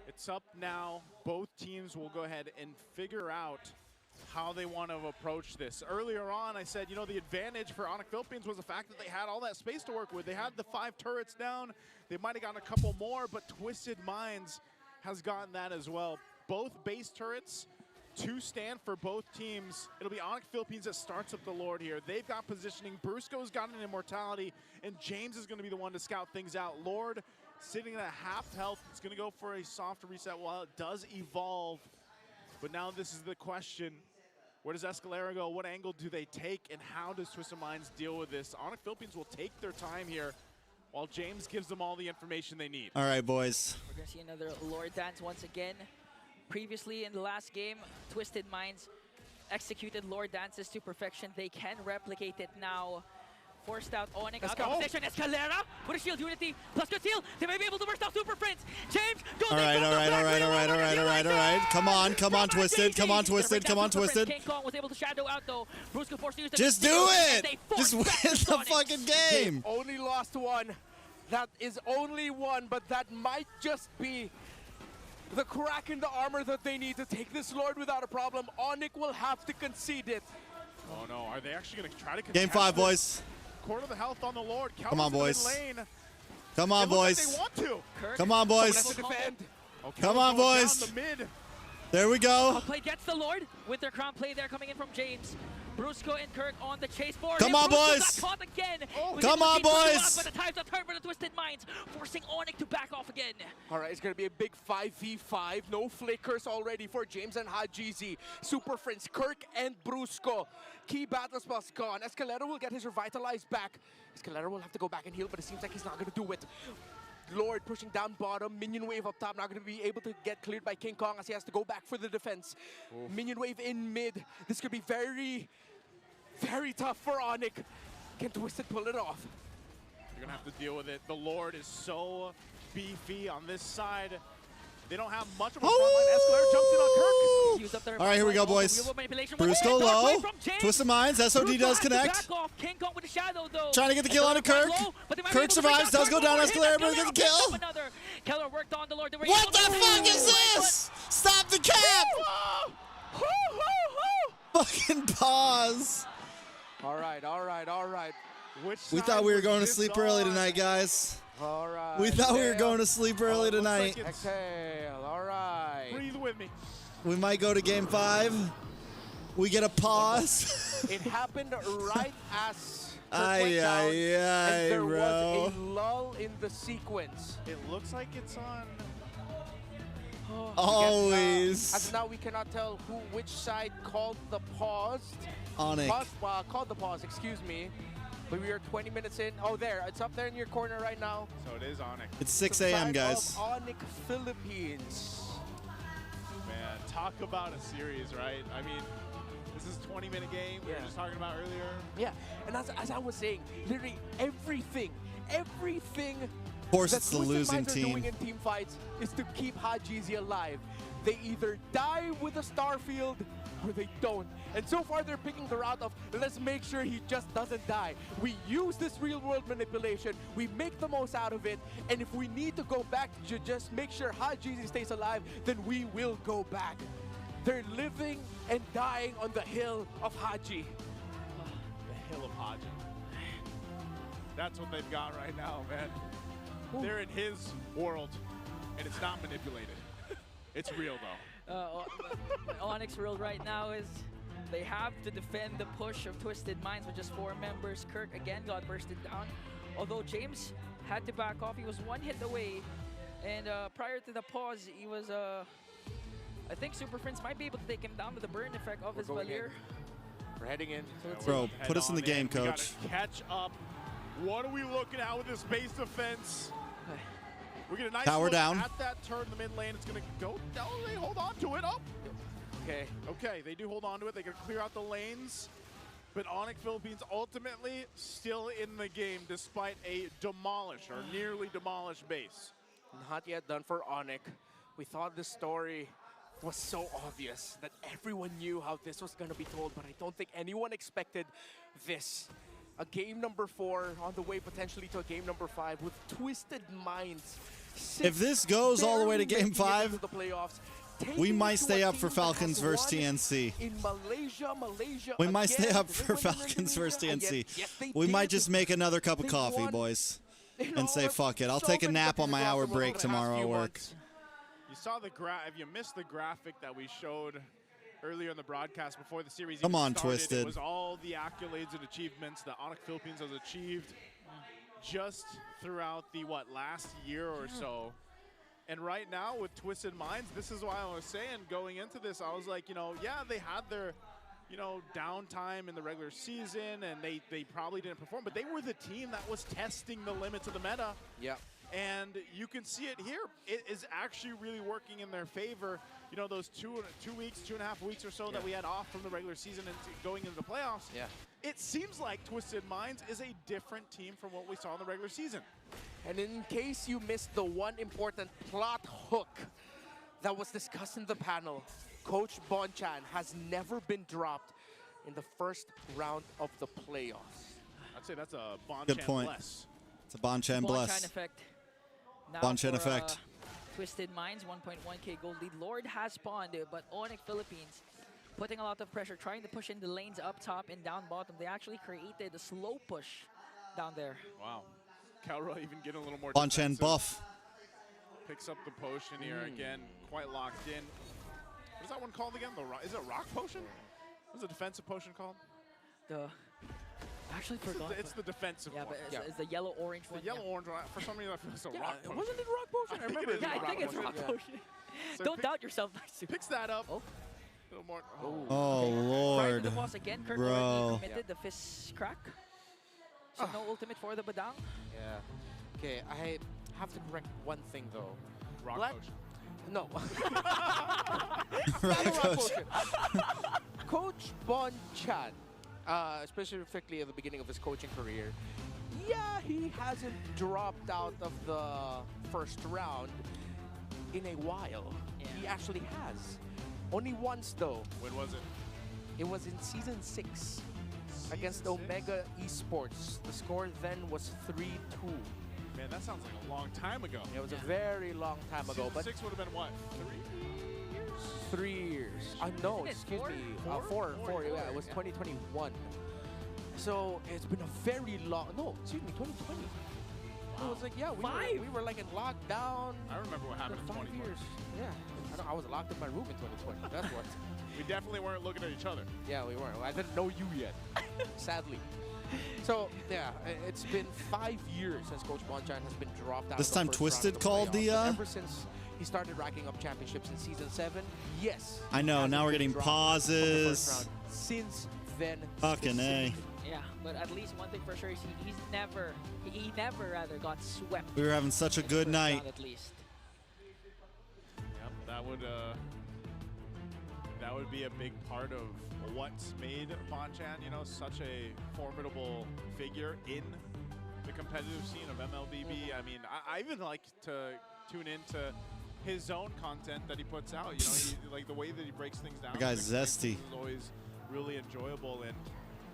It's up now. Both teams will go ahead and figure out how they want to approach this. Earlier on, I said, you know, the advantage for Onyx Philippines was the fact that they had all that space to work with. They had the 5 turrets down. They might have gotten a couple more, but Twisted Minds has gotten that as well. Both base turrets to stand for both teams. It'll be Onyx Philippines that starts up the Lord here. They've got positioning. Brusco's got an immortality, and James is going to be the one to scout things out. Lord sitting at half health. It's going to go for a soft reset while it does evolve. But now this is the question. Where does Escalera go? What angle do they take? And how does Twisted Minds deal with this? Onyx Philippines will take their time here while James gives them all the information they need. All right, boys. We're going to see another Lord dance once again. Previously in the last game, Twisted Minds executed Lord dances to perfection. They can replicate it now. Forced out Onyx out of position. Escalera with a shield unity plus good seal. They may be able to burst out Super Prince. James goes all right. Come on, Twisted. Come on, Twisted. King Kong was able to shadow out though. Brusco forced to use the just do it. Just win the fucking game. They've only lost one. That is only one, but that might just be the crack in the armor that they need to take this Lord without a problem. Onyx will have to concede it. Oh no, are they actually going to try to contest Game 5, boys. Quarter of the health on the Lord. Come on, boys. Come on, boys. They want to. Come on, boys. Come on, boys. There we go. Play gets the Lord with their crown play there coming in from James. Brusco and Kirk on the chase for Come on, boys. Got caught again. Come on, boys. But the times are turned for the Twisted Minds, forcing Onyx to back off again. All right, it's going to be a big 5v5. No flickers already for James and Hajizi. Super Friends, Kirk and Brusco. Key battle spells gone. Escalera will get his revitalized back. Escalera will have to go back and heal, but it seems like he's not going to do it. Lord pushing down bottom, minion wave up top, not going to be able to get cleared by King Kong as he has to go back for the defense. Minion wave in mid. This could be very, very tough for Onyx. Can Twisted pull it off? You're going to have to deal with it. The Lord is so beefy on this side. They don't have much of a frontline. Escalera jumps in on Kirk. All right, here we go, boys. Brusco low. Twisted Minds. SOD does connect. Trying to get the kill on Kirk. Kirk survives. Does go down. Escalera, but get the kill. Keller worked on the Lord. What the fuck is this? Stop the cap! Fucking pause. All right. We thought we were going to sleep early tonight, guys. All right. We thought we were going to sleep early tonight. Exhale. All right. Breathe with me. We might go to game 5. We get a pause. It happened right as Ay, went down, ay, and there bro. was a lull in the sequence. It looks like it's on. Always. As now we cannot tell which side called the pause. Onic. Called the pause, excuse me. But we are 20 minutes in. Oh, there. It's up there in your corner right now. So it is Onic. It's 6 a.m., guys. Onic Philippines. Man, talk about a series, right? I mean, this is a 20-minute game. We were just talking about earlier. Yeah, and as I was saying, literally everything Of course, it's the losing Minds are team. doing in team fights is to keep Hajizi alive. They either die with a Starfield or they don't. And so far, they're picking the route of, let's make sure he just doesn't die. We use this real-world manipulation. We make the most out of it. And if we need to go back to just make sure Hajizi stays alive, then we will go back. They're living and dying on the hill of Haji. The hill of Haji. That's what they've got right now, man. They're in his world, and it's not manipulated. It's real, though. Onyx world right now is they have to defend the push of Twisted Minds with just 4 members. Kirk again got bursted down. Although James had to back off, he was 1 hit away. And prior to the pause, he was, I think Super Prince might be able to take him down with the burn effect of his Valir. We're heading in. Bro, put us in the game, coach. We gotta catch up. What are we looking at with this base defense? We get a nice Tower look down. at that turn in the mid lane. It's going to go down. They hold on to it. Oh. Okay, they do hold on to it. They can clear out the lanes. But Onyx Philippines ultimately still in the game despite a demolished or nearly demolished base. Not yet done for Onyx. We thought the story was so obvious that everyone knew how this was going to be told, but I don't think anyone expected this. A game number 4 on the way potentially to a game number 5 with Twisted Minds. If this goes all the way to game 5, the playoffs, we might stay up for Falcons versus TNC. In Malaysia, We might stay up for Falcons versus TNC. We might just make another cup of coffee, boys, and say fuck it. I'll take a nap on my hour break tomorrow at work. You saw the if you missed the graphic that we showed earlier in the broadcast before the series Come even on, started, Twisted. it was all the accolades and achievements that Onyx Philippines has achieved just throughout the, last year or so. And right now with Twisted Minds, this is why I was saying going into this, I was like, yeah, they had their, downtime in the regular season and they probably didn't perform, but they were the team that was testing the limits of the meta. Yeah. And you can see it here. It is actually really working in their favor. Those 2.5 weeks or so that we had off from the regular season and going into the playoffs. Yeah. It seems like Twisted Minds is a different team from what we saw in the regular season. And in case you missed the one important plot hook that was discussed in the panel, Coach Bonchan has never been dropped in the first round of the playoffs. I'd say that's a Bonchan Good point. bless. It's a Bonchan bless. Effect. Now Bonchan for, effect. Twisted Minds, 1.1k gold lead. Lord has spawned, but Onyx Philippines putting a lot of pressure, trying to push in the lanes up top and down bottom. They actually created a slow push down there. Wow. Calroy even getting a little more Bonchan defensive. buff. Picks up the potion here again, quite locked in. What is that one called again? Is it a rock potion? What's the defensive potion called? I actually forgot. It's the defensive one. Yeah, but it's the yellow-orange one. The yellow-orange one. For some reason, I feel it's a rock potion. Wasn't it rock potion? I remember it. Yeah, I think it's rock potion. So Don't doubt yourself, Nice. Picks that up. A little more. Oh, Prior to Lord. the boss again, Kirk Bro. already committed the fist crack. So no ultimate for the Badang. Yeah. Okay, I have to correct one thing though. Rock potion. No. Rock Rock potion. potion. Coach Bonchan, specifically at the beginning of his coaching career, yeah, he hasn't dropped out of the first round in a while. Yeah. He actually has. Only once though. When was it? It was in Season 6 against Omega Esports. The score then was 3-2. Man, that sounds like a long time ago. It was a very long time ago. Season But 6 would have been what? 3 years 3 years. No, Isn't it excuse four? me. Four? Four. Yeah, it was Yeah. 2021. So it's been a very long. No, excuse me, 2020. It was like, yeah, we were like in lockdown. I remember what happened in 5 2020. years. Yeah, I was locked in my room in 2020. That's what. We definitely weren't looking at each other. Yeah, we weren't. I didn't know you yet, sadly. So yeah, it's been 5 years since Coach Bonchan has been dropped out. This of the time first Twisted round of called playoffs. the, And ever since he started racking up championships in season 7, yes. I know, he now we're hasn't getting been dropped from the first pauses. round since then. Fucking A. Yeah, but at least one thing for sure is he never rather got swept. We were having such a in the good first night. round at least. Yep, that would be a big part of what's made Bonchan, such a formidable figure in the competitive scene of MLBB. I mean, I even like to tune into his own content that he puts out. Like the way that he breaks things down. The guy's zesty. Is always really enjoyable. And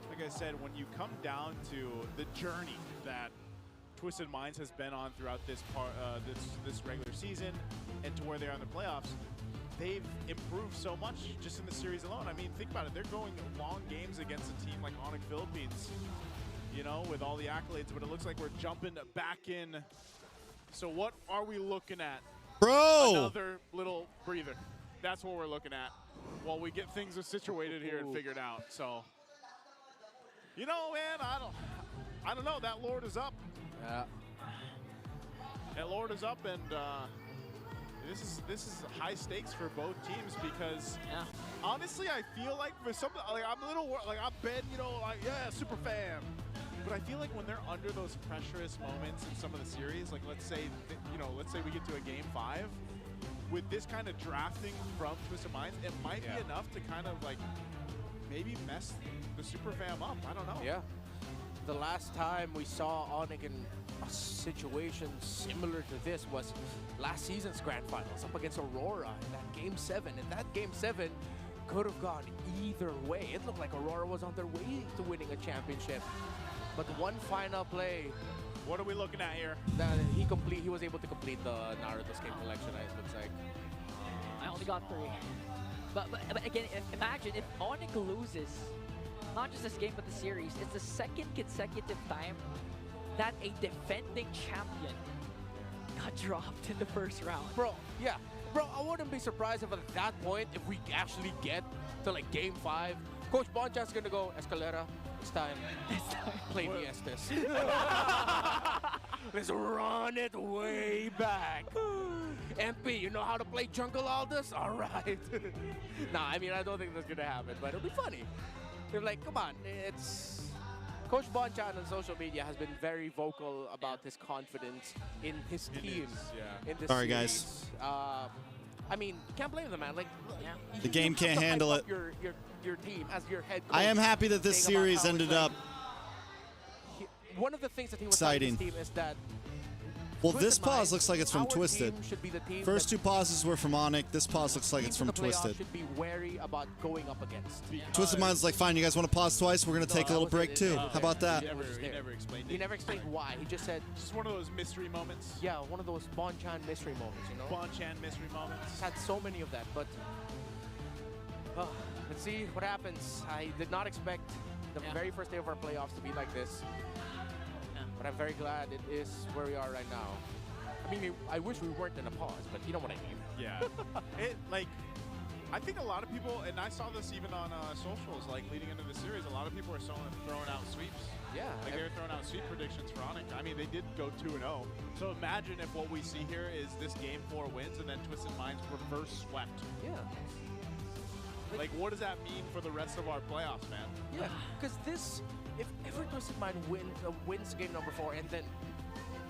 like I said, when you come down to the journey that Twisted Minds has been on throughout this this regular season and to where they are in the playoffs, they've improved so much just in the series alone. I mean, think about it. They're going long games against a team like Onyx Philippines, with all the accolades, but it looks like we're jumping back in. So what are we looking at? Bro! Another little breather. That's what we're looking at while we get things situated here and figured out. So, man, I don't know. That Lord is up. Yeah. That Lord is up, and this is high stakes for both teams because honestly, I feel like for some, I'm a little I've been, super fan, but I feel like when they're under those pressurous moments in some of the series, like let's say we get to a game 5, with this kind of drafting from Twisted Minds, it might be enough to kind of maybe mess the super fam up. I don't know. Yeah. The last time we saw Onyx in a situation similar to this was last season's grand finals up against Aurora in that game 7. And that game 7 could have gone either way. It looked like Aurora was on their way to winning a championship. But one final play. What are we looking at here? That he was able to complete the Naruto skin collection, it looks like. I only got 3. But again, imagine if Onyx loses, not just this game but the series, it's the second consecutive time that a defending champion got dropped in the first round. Bro, I wouldn't be surprised if at that point, if we actually get to game 5, Coach Bonchan's gonna go, Escalera, it's time. Play the Estes. Let's run it way back. MP, you know how to play Jungle Aldous? All right. Nah, I mean, I don't think that's gonna happen, but it'll be funny. They're like, come on, it's... Coach Bonchan on social media has been very vocal about his confidence in his team. In this Sorry, series. guys. I mean, can't blame the man. The game can't handle it. Your team as your head coach. I am happy that this saying about series how ended it's up one of the things that he was telling his exciting. team is that Well, Twisted this pause Minds, looks like it's from our Twisted. team should be the team First that 2 pauses were from Onyx. This pause looks like it's teams in from the playoffs Twisted. should be wary about going up against. Twisted Minds like, fine, you guys want to pause twice? We're going to take a little break too. How about that? He never explained it. He never explained why. He just said... Just one of those mystery moments. Yeah, one of those Bonchan mystery moments, Bonchan mystery moments. He's had so many of that, but... let's see what happens. I did not expect the very first day of our playoffs to be like this. But I'm very glad it is where we are right now. I mean, I wish we weren't in a pause, but you know what I mean. Yeah. I think a lot of people, and I saw this even on socials, leading into the series, a lot of people are throwing out sweeps. Yeah. They were throwing out sweep predictions for Onyx. I mean, they did go 2-0. So imagine if what we see here is this game 4 wins and then Twisted Minds reverse swept. Yeah. What does that mean for the rest of our playoffs, man? Yeah, because this, if ever Twisted Mind wins game number 4 and then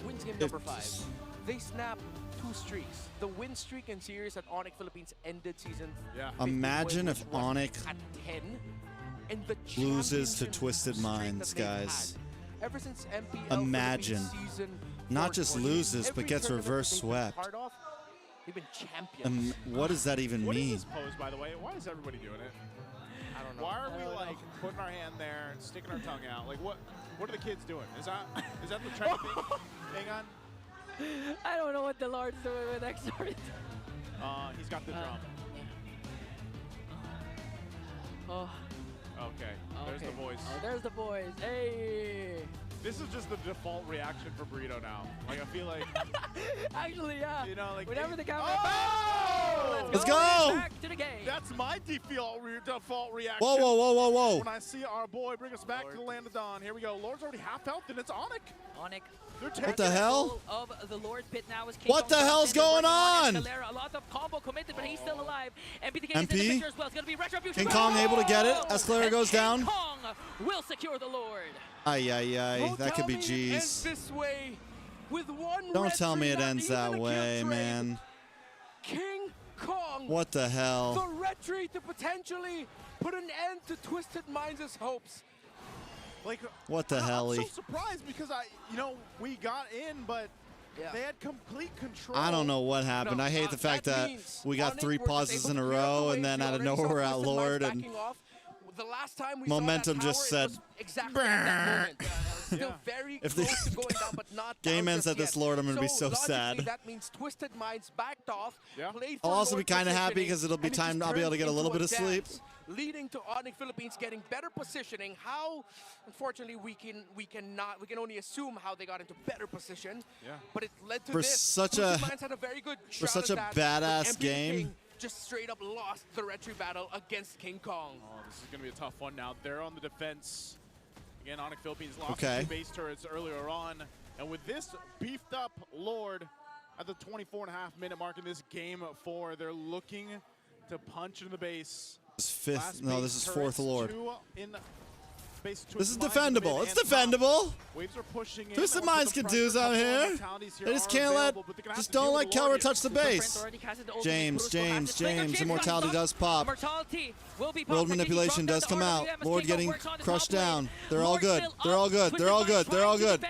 wins game number 5, they snap 2 streaks. The win streak in series at Onyx Philippines ended season. Yeah. Imagine if Onyx at 10 and the loses to Twisted Minds, guys. Ever since Mpl Imagine. season Not just 14, loses, but every gets tournament reverse that they've swept. been part of, they've been champions. What does that even What mean? is this pose, by the way? Why is everybody doing it? I don't know. Why are we putting our hand there, sticking our tongue out? What are the kids doing? Is that the trendy thing? Hang on. I don't know what the Lord's doing with XR. He's got the drum. Oh. Okay, there's the voice. Oh, there's the voice. Hey. This is just the default reaction for Burrito now. Like, I feel like... Actually, yeah. You know, like... Whenever the camera... Oh! Let's go! Back to the game. That's my default reaction. Whoa, whoa, whoa, whoa, whoa. When I see our boy bring us back to the land of dawn. Here we go. Lord's already half health, and it's Onyx. Onyx. What the hell? Of the Lord pit now is What the hell's going on? A lot of combo committed, but he's still alive. MP the King is in the MP? picture as well. It's going to be Retribution. King Kong able to get it. Escalera goes down. King Kong will secure the Lord. Ay, ay, ay. That could be G's. This way with one Don't tell me it ends that way, man. King Kong. What the hell? The retreat to potentially put an end to Twisted Minds' hopes. Like, what the I'm hell? so surprised because we got in, but they had complete control. I don't know what happened. I hate the fact that we got 3 pauses in a row, and then out of nowhere we're at Lord, and the last time we momentum saw that just said, exactly at that moment. Still very if close to going down, but not game down ends just at this yet. Lord, I'm going to be so logically, sad. That means Twisted Minds backed off. Played I'll for also be Lord kind of happy positioning, because it'll be and it time. just I'll be able to turned get a little into bit of sleep. dance, leading to Onyx Philippines getting better positioning. How, unfortunately, we can only assume how they got into better position. Yeah. But it led to For this. such Twisted a- Minds had a very good for shot such at a that, but badass MP game. King just straight up lost the retreat battle against King Kong. Oh, this is going to be a tough one now. They're on the defense. Again, Onyx Philippines lost Okay. 2 base turrets earlier on. And with this beefed up Lord at the 24.5-minute mark in this game 4, they're looking to punch in the base. This is 5th. Last No, base this is turrets, 4th Lord. 2 in base, This is Twisted Minds in the defendable. mid It's and top. defendable. Waves are pushing in. Twisted Also, Minds the can pressure do's out couple of here. mentalities They just are can't let, available, but they're gonna have just to deal don't with let the Lord Kelra here. touch the base. James, Immortality does pop. World manipulation does come out. Lord getting crushed down. They're all good. They're all good. They're all good. They're all good.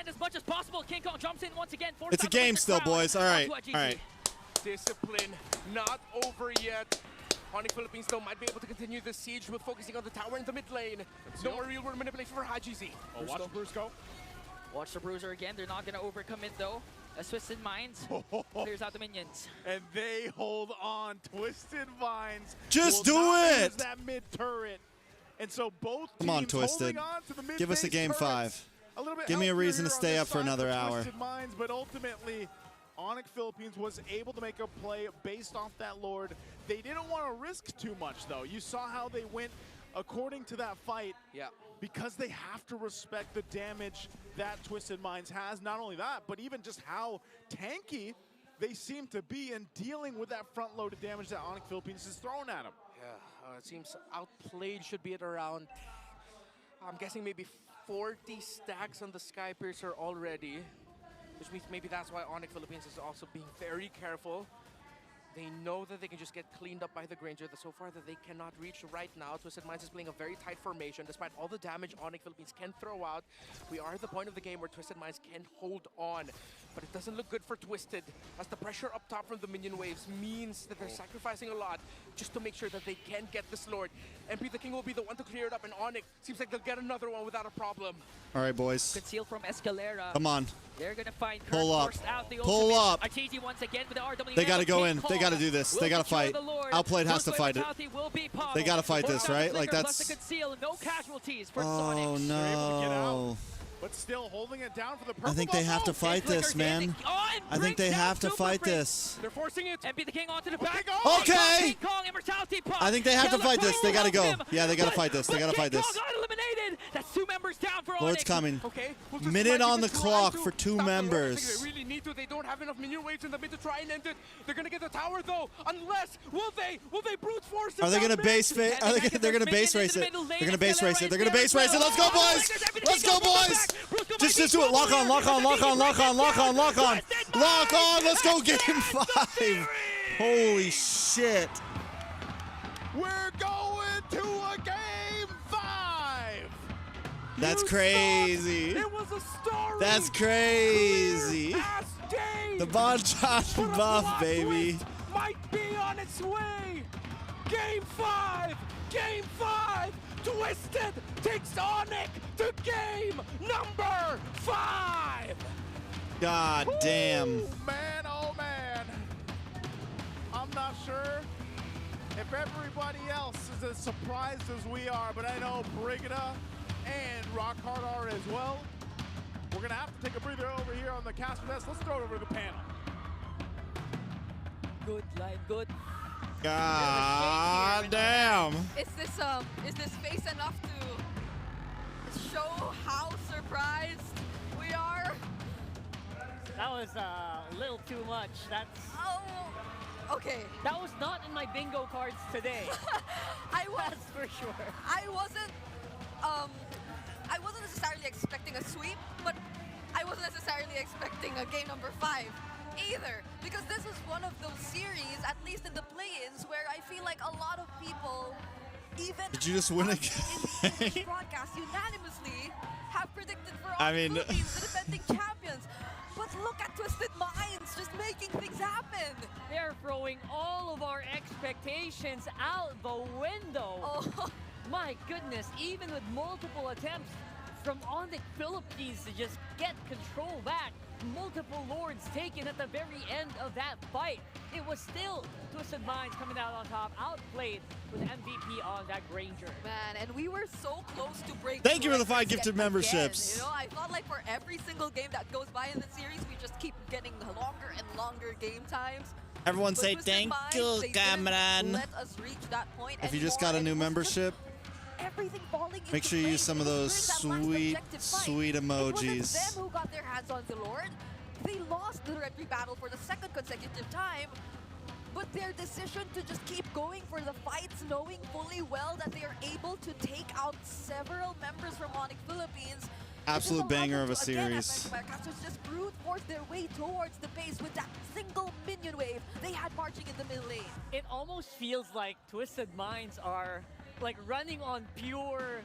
It's a game still, boys. All right. All right. Discipline not over yet. Onyx Philippines though might be able to continue the siege with focusing on the tower in the mid lane. No more real world manipulation for Haji Z. Oh, watch the Bruce go. Watch the Bruiser again. They're not going to overcommit though. As Twisted Minds clears out the minions. And they hold on. Twisted Minds. Just will do not it! use that mid turret. And so both Come on, teams Twisted. holding on to the mid Give us a base game turrets. 5. A little bit Give me a healthier reason to here on stay this up for side another hour. Twisted Minds, but ultimately, Onyx Philippines was able to make a play based off that Lord. They didn't want to risk too much, though. You saw how they went according to that fight. Yeah. Because they have to respect the damage that Twisted Minds has. Not only that, but even just how tanky they seem to be in dealing with that front-loaded damage that Onyx Philippines is throwing at them. Yeah, it seems outplayed should be at around, I'm guessing maybe 40 stacks on the Sky Piercer already, which means maybe that's why Onyx Philippines is also being very careful. They know that they can just get cleaned up by the Granger, that so far that they cannot reach right now. Twisted Minds is playing a very tight formation. Despite all the damage Onyx Philippines can throw out, we are at the point of the game where Twisted Minds can hold on. But it doesn't look good for Twisted, as the pressure up top from the minion waves means that they're sacrificing a lot just to make sure that they can get this Lord. MP the King will be the one to clear it up, and Onyx seems like they'll get another one without a problem. All right, boys. Conceal from Escalera. Come on. They're going to find Kirk Pull up. forced out the Pull ultimate. up. Arteezy once again with the RW. They got to go in. They got to do this. They got to fight. Outplayed has to fight it. They got to fight this, right? Like that's. No casualties for Oh no. But still holding it down for the purple. I think they have to fight this, man. I think they have to fight this. They're forcing it. MP the King onto the back. Okay. King Kong Immortality pop. I think they have to fight this. They got to go. Yeah, they got to fight this. They got to fight this. King Kong got eliminated. That's 2 members down for Lord's Onyx. coming. Okay. Minute on the clock for 2 members. They really need to. They don't have enough minion waves in the mid to try and end it. They're gonna get the tower though. Unless will they brute force it? Are they gonna base face? They're gonna base race it? They're gonna base race it. They're gonna base race it. Let's go, boys! Let's go, boys! Just do it. Lock on. Lock on. Lock on. Lock on. Lock on. Lock on. Lock on. Let's go. Game 5. Holy shit! We're going to a game 5. That's crazy. It was a story. That's crazy. The Bon Jovi buff, baby. Might be on its way. Game 5. Game 5. Twisted takes Onyx to game number 5. God damn. Man, oh man. I'm not sure if everybody else is as surprised as we are, but I know Brigida and Rockhard are as well. We're gonna have to take a breather over here on the caster desk. Let's throw it over to the panel. Good line, good. God damn. Is this face enough to show how surprised we are? That was a little too much. That's okay. That was not in my bingo cards today. That's for sure. I wasn't necessarily expecting a sweep, but I wasn't necessarily expecting a game number 5 either, because this was one of those series, at least in the play-ins, where I feel like a lot of people, even Did you just win a in the broadcast, unanimously have predicted for all I mean, Philippines, the defending champions. But look at Twisted Minds just making things happen. They're throwing all of our expectations out the window. Oh. My goodness, even with multiple attempts from Onyx Philippines to just get control back, multiple lords taken at the very end of that fight. It was still Twisted Minds coming out on top, outplayed with MVP on that Granger. Man, and we were so close to break. Thank you for the 5 records gifted yet memberships. Again. You know, I felt like for every single game that goes by in the series, we just keep getting longer and longer game times. Everyone But say Twisted thank Minds, you, they didn't Cameron. let us reach that point If you just got a new membership, everything falling make sure you use some of those sweet, sweet It emojis. wasn't them who got their hands on the Lord. They lost the Red 3 battle for the 2nd consecutive time. But their decision to just keep going for the fights, knowing fully well that they are able to take out several members from Onyx Philippines. Absolute banger of a series. Casters just brute force their way towards the base with that single minion wave they had marching in the middle lane. It almost feels like Twisted Minds are like running on pure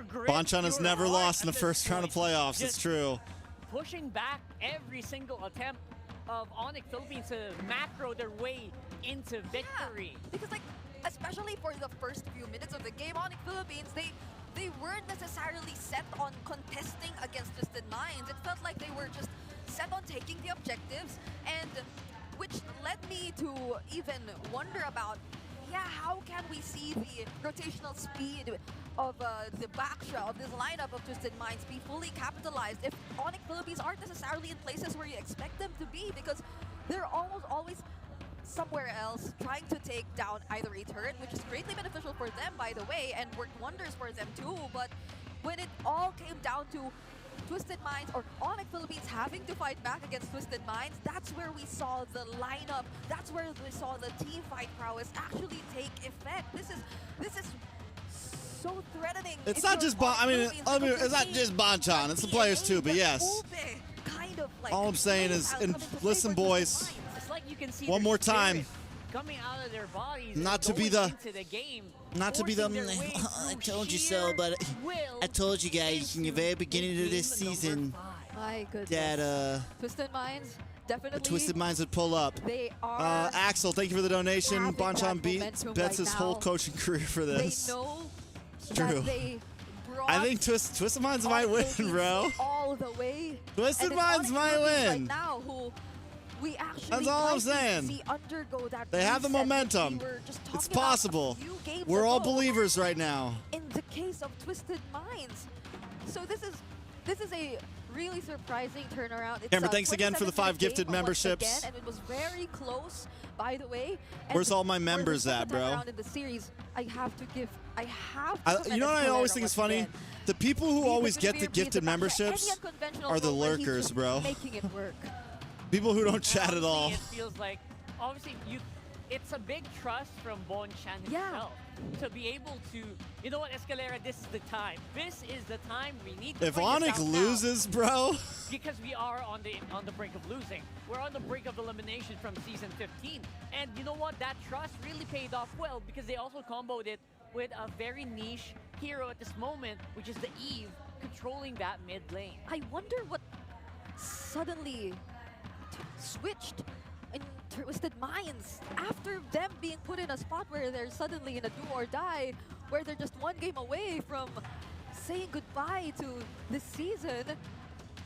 grit. Bonchan has pure never heart lost in the at this first round of point. playoffs. It's Just true. pushing back every single attempt of Onyx Philippines to macro their way into victory. Yeah, because like, especially for the first few minutes of the game, Onyx Philippines, they weren't necessarily set on contesting against Twisted Minds. It felt like they were just set on taking the objectives, and which led me to even wonder about, how can we see the rotational speed of the backstra of this lineup of Twisted Minds be fully capitalized if Onyx Philippines aren't necessarily in places where you expect them to be, because they're almost always somewhere else trying to take down either a turret, which is greatly beneficial for them, by the way, and worked wonders for them too. But when it all came down to Twisted Minds or Onyx Philippines having to fight back against Twisted Minds, that's where we saw the lineup, that's where we saw the team fight prowess actually take effect. This is so threatening. It's not just it's not just Bonchan. It's the players too. But yes, kind of like all I'm saying is, listen, boys. It's like you can see One their more time. spirit coming out of their bodies. Not to be going the- into the game, Not to be the forcing their way I through told you sheer so, but will I told you guys in the very beginning of this season My goodness. that Twisted Minds definitely. Twisted Minds would pull up. They are. Axel, thank you for the donation. having Bonchan that bets momentum right his whole now. coaching career for this. They know True. that they brought I think Twisted Minds might win, bro. all the way. Twisted And it's Minds Onyx might Philippines win. Right now, who we actually That's all I'm might saying. see undergo that They have the reset that momentum. we were just It's talking about a possible. few games We're all ago. believers right now. In the case of Twisted Minds, so this is a really surprising turnaround. It's Amber, thanks again for the 5 gifted game once memberships. again, and it was very close, by the way. And Where's all my for the members at, second time bro? around in the series, I have to You commend know what I Escalera always think is once funny? again. The people who Because always if get we the are gifted being the back, memberships any unconventional are the role where he's lurkers, just bro. Making it work. People who don't chat at all. It feels like, obviously, it's a big trust from Bonchan himself to be able to, you know what, Escalera, this is the time. This is the time we need to If bring this Onyx out now. loses, bro. Because we are on the brink of losing. We're on the brink of elimination from season 15. And you know what? That trust really paid off well because they also comboed it with a very niche hero at this moment, which is the Eve, controlling that mid lane. I wonder what suddenly switched in Twisted Minds after them being put in a spot where they're suddenly in a do or die, where they're just one game away from saying goodbye to this season.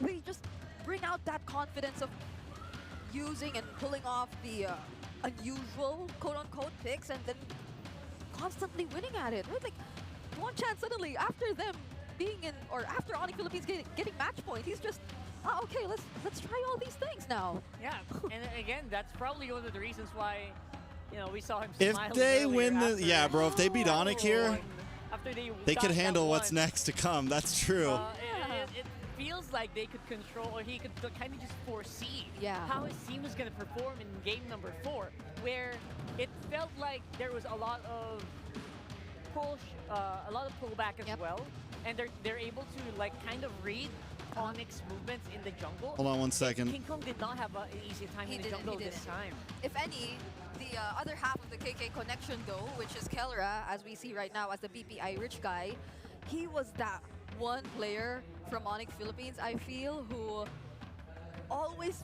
They just bring out that confidence of using and pulling off the unusual, quote-unquote, picks and then constantly winning at it. Right? Like, one chance suddenly, after them being in, or after Onyx Philippines getting match point, he's just, oh, okay, let's try all these things now. Yeah, and again, that's probably one of the reasons why, you know, we saw him If smile they earlier win the, after- yeah, bro, if they beat Onyx here, after they got could that handle what's one. next to come. That's true. It feels like they could control, or he could kind of just foresee Yeah. how his team was going to perform in game number 4, where it felt like there was a lot of pullback as well, and they're able to like kind of read Onyx movements in the jungle. Hold on one second. King Kong did not have an easy time in the jungle this time. If any, the other half of the KK connection though, which is Kellera, as we see right now as the BPI rich guy, he was that one player from Onyx Philippines, I feel, who always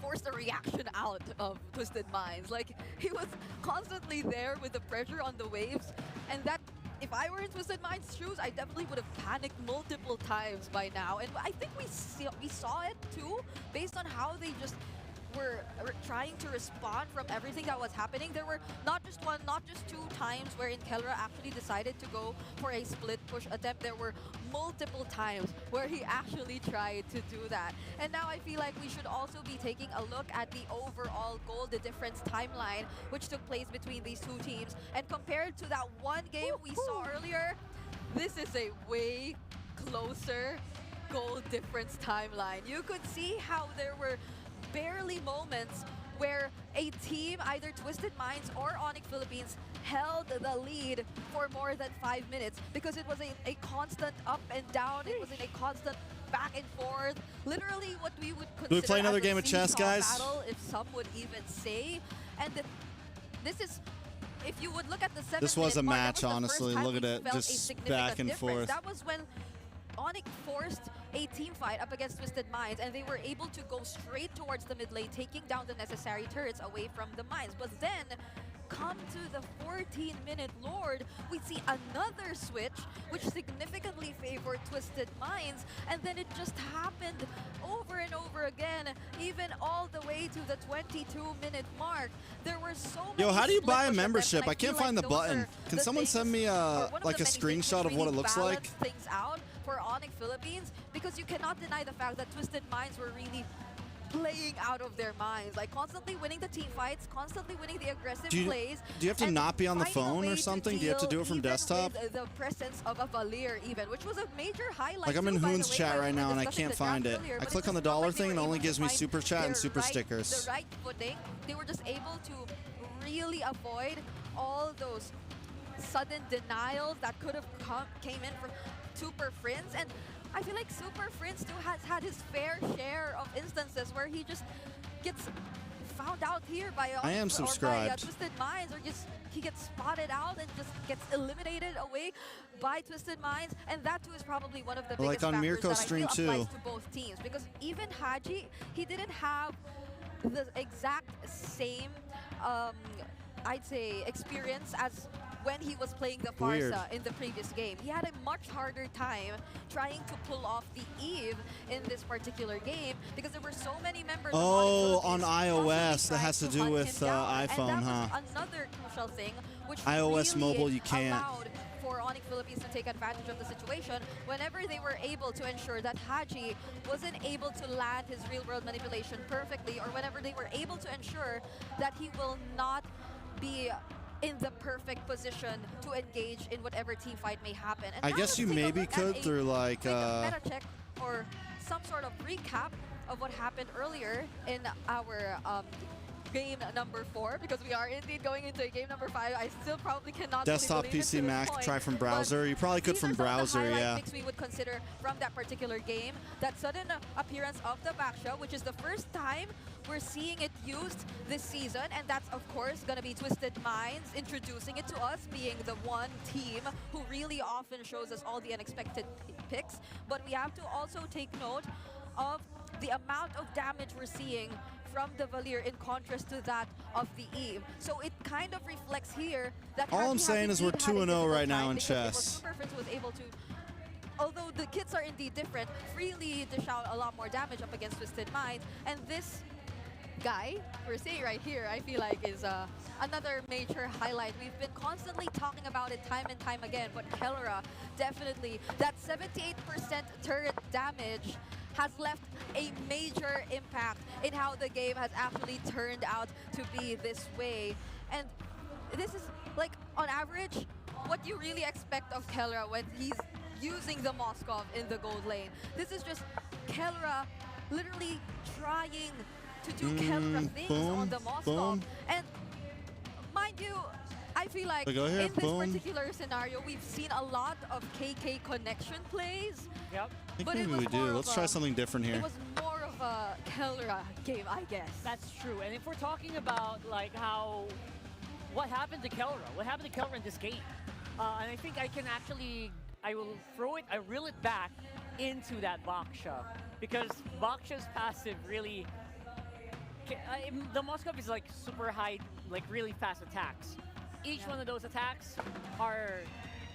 forced a reaction out of Twisted Minds. Like, he was constantly there with the pressure on the waves, and that, if I were in Twisted Minds' shoes, I definitely would have panicked multiple times by now. And I think we saw it too, based on how they just were trying to respond from everything that was happening. There were not just one, not just 2 times wherein Kellera actually decided to go for a split push attempt. There were multiple times where he actually tried to do that. And now I feel like we should also be taking a look at the overall goal, the difference timeline, which took place between these 2 teams. And compared to that one game we saw earlier, this is a way closer goal difference timeline. You could see how there were barely moments where a team, either Twisted Minds or Onyx Philippines, held the lead for more than 5 minutes because it was a constant up and down. It was in a constant back and forth. Literally what we would consider Do we play another as a game of chess, seesaw guys? battle, if some would even say. And this is, if you would look at the 7 This was a minute mark, match, that was the first honestly. time Look at we it, felt a just significant back and difference. forth. That was when Onyx forced a team fight up against Twisted Minds, and they were able to go straight towards the mid lane, taking down the necessary turrets away from the mines. But then, come to the 14-minute Lord, we see another switch, which significantly favored Twisted Minds, and then it just happened over and over again, even all the way to the 22-minute mark. There were so many Yo, how do you split buy a push attempts, membership? and I can't feel find the those button. are Can the someone send me or a one like a the many things screenshot which of what it really looks like? balance things out for Onyx Philippines, because you cannot deny the fact that Twisted Minds were really playing out of their minds, like constantly winning the team fights, constantly winning the aggressive plays. Do you have to and not be on the finding a phone way or something? Do you have to deal do it from even desktop? with the presence of a Valir even, which was a major highlight. Like I'm in too, by the Hoon's way, chat when right we were now and I discussing can't the draft find it. earlier, I but click it on the was not dollar like they thing and were it only able to gives me find super chat and their super stickers. the right footing. They were just able to really avoid all those sudden denials that could have came in from Super Friends. And I feel like Super Friends too has had his fair share of instances where he just gets found out here by I am subscribed. Twisted Minds, or just he gets spotted out and just gets eliminated away by Twisted Minds. And that too is probably one of the Like biggest on factors Mirko's that stream I feel applies too. to both teams, because even Haji, he didn't have the exact same I'd say experience as when he was playing the Weird. Farsa in the previous game. He had a much harder time trying to pull off the Eve in this particular game because there were so many members Oh, of on iOS. That has to do hunt with him down. iPhone, and that huh? was another crucial thing, which iOS really mobile, you can't. allowed for Onyx Philippines to take advantage of the situation whenever they were able to ensure that Haji wasn't able to land his real-world manipulation perfectly, or whenever they were able to ensure that he will not be in the perfect position to engage in whatever team fight may happen. And I now guess let's you take a maybe look at could a through like meta check or some sort of recap of what happened earlier in our game number 4, because we are indeed going into game number 5. I still probably cannot desktop believe it PC to this Mac, point, try from but browser. You probably could these from are some of the browser, highlight yeah. picks we would consider from that particular game. That sudden appearance of the backshow, which is the first time we're seeing it used this season, and that's of course gonna be Twisted Minds introducing it to us, being the one team who really often shows us all the unexpected picks. But we have to also take note of the amount of damage we're seeing from the Valir in contrast to that of the Eve. So it kind of reflects here that All I'm Haji has saying is we're indeed had a 2-0 difficult right now time in because it was chess. Super Friends was able to, although the kits are indeed different, freely dish out a lot more damage up against Twisted Minds. And this guy, per se, right here, I feel like is another major highlight. We've been constantly talking about it time and time again, but Kellera, definitely, that 78% turret damage has left a major impact in how the game has actually turned out to be this way. And this is, like, on average, what you really expect of Kellera when he's using the Moskov in the gold lane. This is just Kellera literally trying to do Kellera things on the Moskov. And mind you, I feel like We go here, in this boom. particular scenario, we've seen a lot of KK connection plays. Yep. I think But it maybe was we do. more Let's of try a- something different here. It was more of a Kellera game, I guess. That's true. And if we're talking about like what happened to Kellera in this game, and I think I will reel it back into that Baksha, because Baksha's passive really, the Moskov is like super high, like really fast attacks. Each one of those attacks are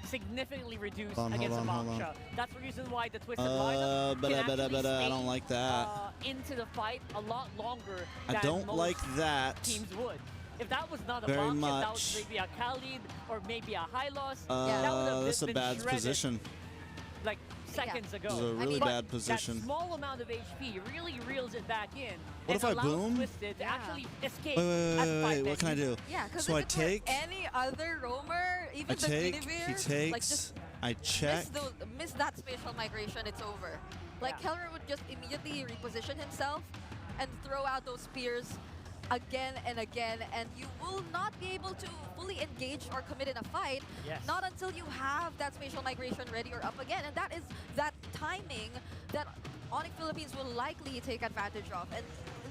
significantly reduced Hold against on, a hold on. Baksha. That's the reason why the Twisted lineup can actually I stay don't like that. into the fight a lot longer I than don't most like that teams would. If that was not a very Baksha, that was much. maybe a Khalid or maybe a Hylos, that would have That's a been bad shredded, position. like seconds ago. This is a really But bad position. That small amount of HP really reels it back in. What and if I allows boom? Twisted to actually escape. Wait, what can I do? Yeah, because So I if it were take, any other roamer, even I the take, Guinevere, he takes, like just I check. miss that spatial migration, it's over. Like Kellera would just immediately reposition himself and throw out those spears again and again, and you will not be able to fully engage or commit in a fight, not until you have that spatial migration ready or up again. And that is that timing that Onyx Philippines will likely take advantage of. And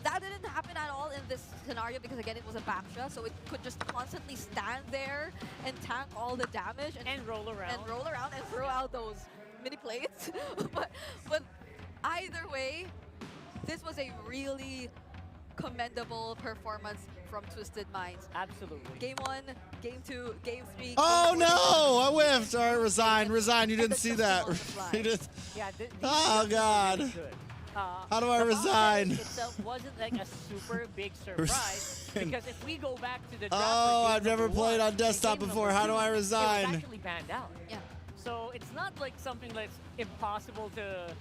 that didn't happen at all in this scenario because, again, it was a Baksha, so it could just constantly stand there and tank all the damage and roll around and throw out those mini plates. but either way, this was a really commendable performance from Twisted Minds. Absolutely. Game 1, Game 2, Game 3. Oh Game 4, no! I whiffed. All right, resign. You didn't see that. You didn't. Yeah, Oh God. really good. How do I the resign? Baksha itself wasn't like a super big surprise because if we go back to the draft Oh, for game I've never number played one on desktop and game before. number How do two, I It resign? was actually banned out. Yeah. So it's not like something that's impossible to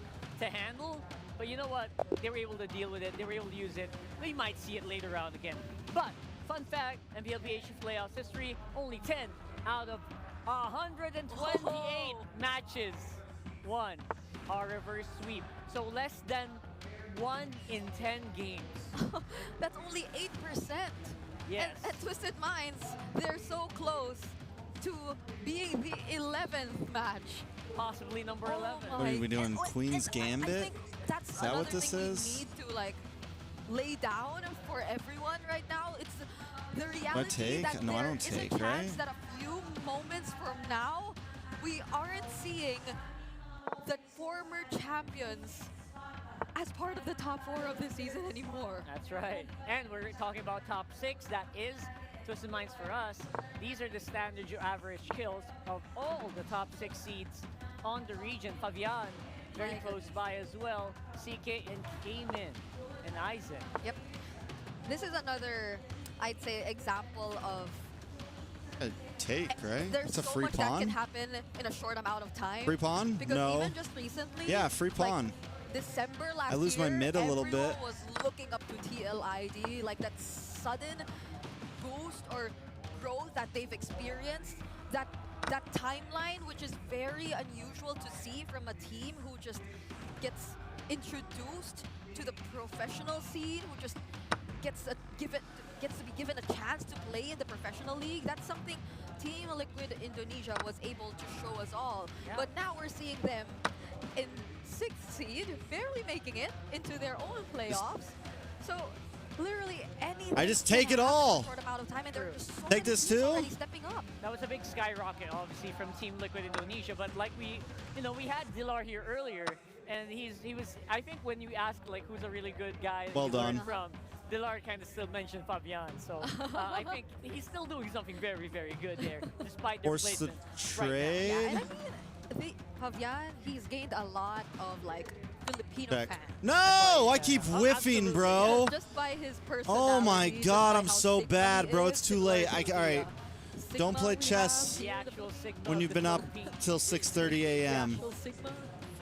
handle. But you know what? They were able to deal with it. They were able to use it. We might see it later on again. But fun fact, Mpl Ph Playoffs history, only 10 out of 128 matches won our reverse sweep. So less than 1 in 10 games. That's only 8%. Yes. And Twisted Minds, they're so close to being the 11th match. Possibly number 11. What are we doing? Queen's Gambit? That's Is that what another this thing is? we need to like lay down for everyone right now. It's the reality take? that No, I there don't is a take, chance right? that a few moments from now, we aren't seeing the former champions as part of the top 4 of the season anymore. That's right. And we're talking about top 6. That is Twisted Minds for us. These are the standard average kills of all the top 6 seeds on the region. Fabian, very close by as well. CK and Cayman and Isaac. Yep. This is another, I'd say, example of A take, right? there's It's a so free much that can pawn. happen in a short amount of time. Free pawn? Because No. even just recently, Yeah, free pawn. like December last I lose my year, mid a little everyone bit. was looking up to TLID, like that sudden boost or growth that they've experienced, that timeline, which is very unusual to see from a team who just gets introduced to the professional scene, who just gets to be given a chance to play in the professional league. That's something Team Liquid Indonesia was able to show us all. Yeah. But now we're seeing them in 6th seed, barely making it into their own playoffs. So literally anything. I just can take it happen in a all. short amount of time, and there are just so Take many this teams too? already stepping up. That was a big skyrocket, obviously, from Team Liquid Indonesia. But like we had Dilar here earlier, and he was. I think when you ask like who's a really good guy, Well you learn done. from, Dilar kind of still mentioned Fabian. So I think he's still doing something very, very good there, despite their Force the placement right now. trade. Yeah, and I mean, Fabian, he's gained a lot of like Filipino Check. fan. No, I keep whiffing, bro. Just by his personality. Oh my just God, by I'm how so Sigma bad, he bro. is, It's too similar late. to All right, Sigma don't play we chess The actual Sigma when of you've the been up Philippines. till 6:30 a.m. Actual Sigma.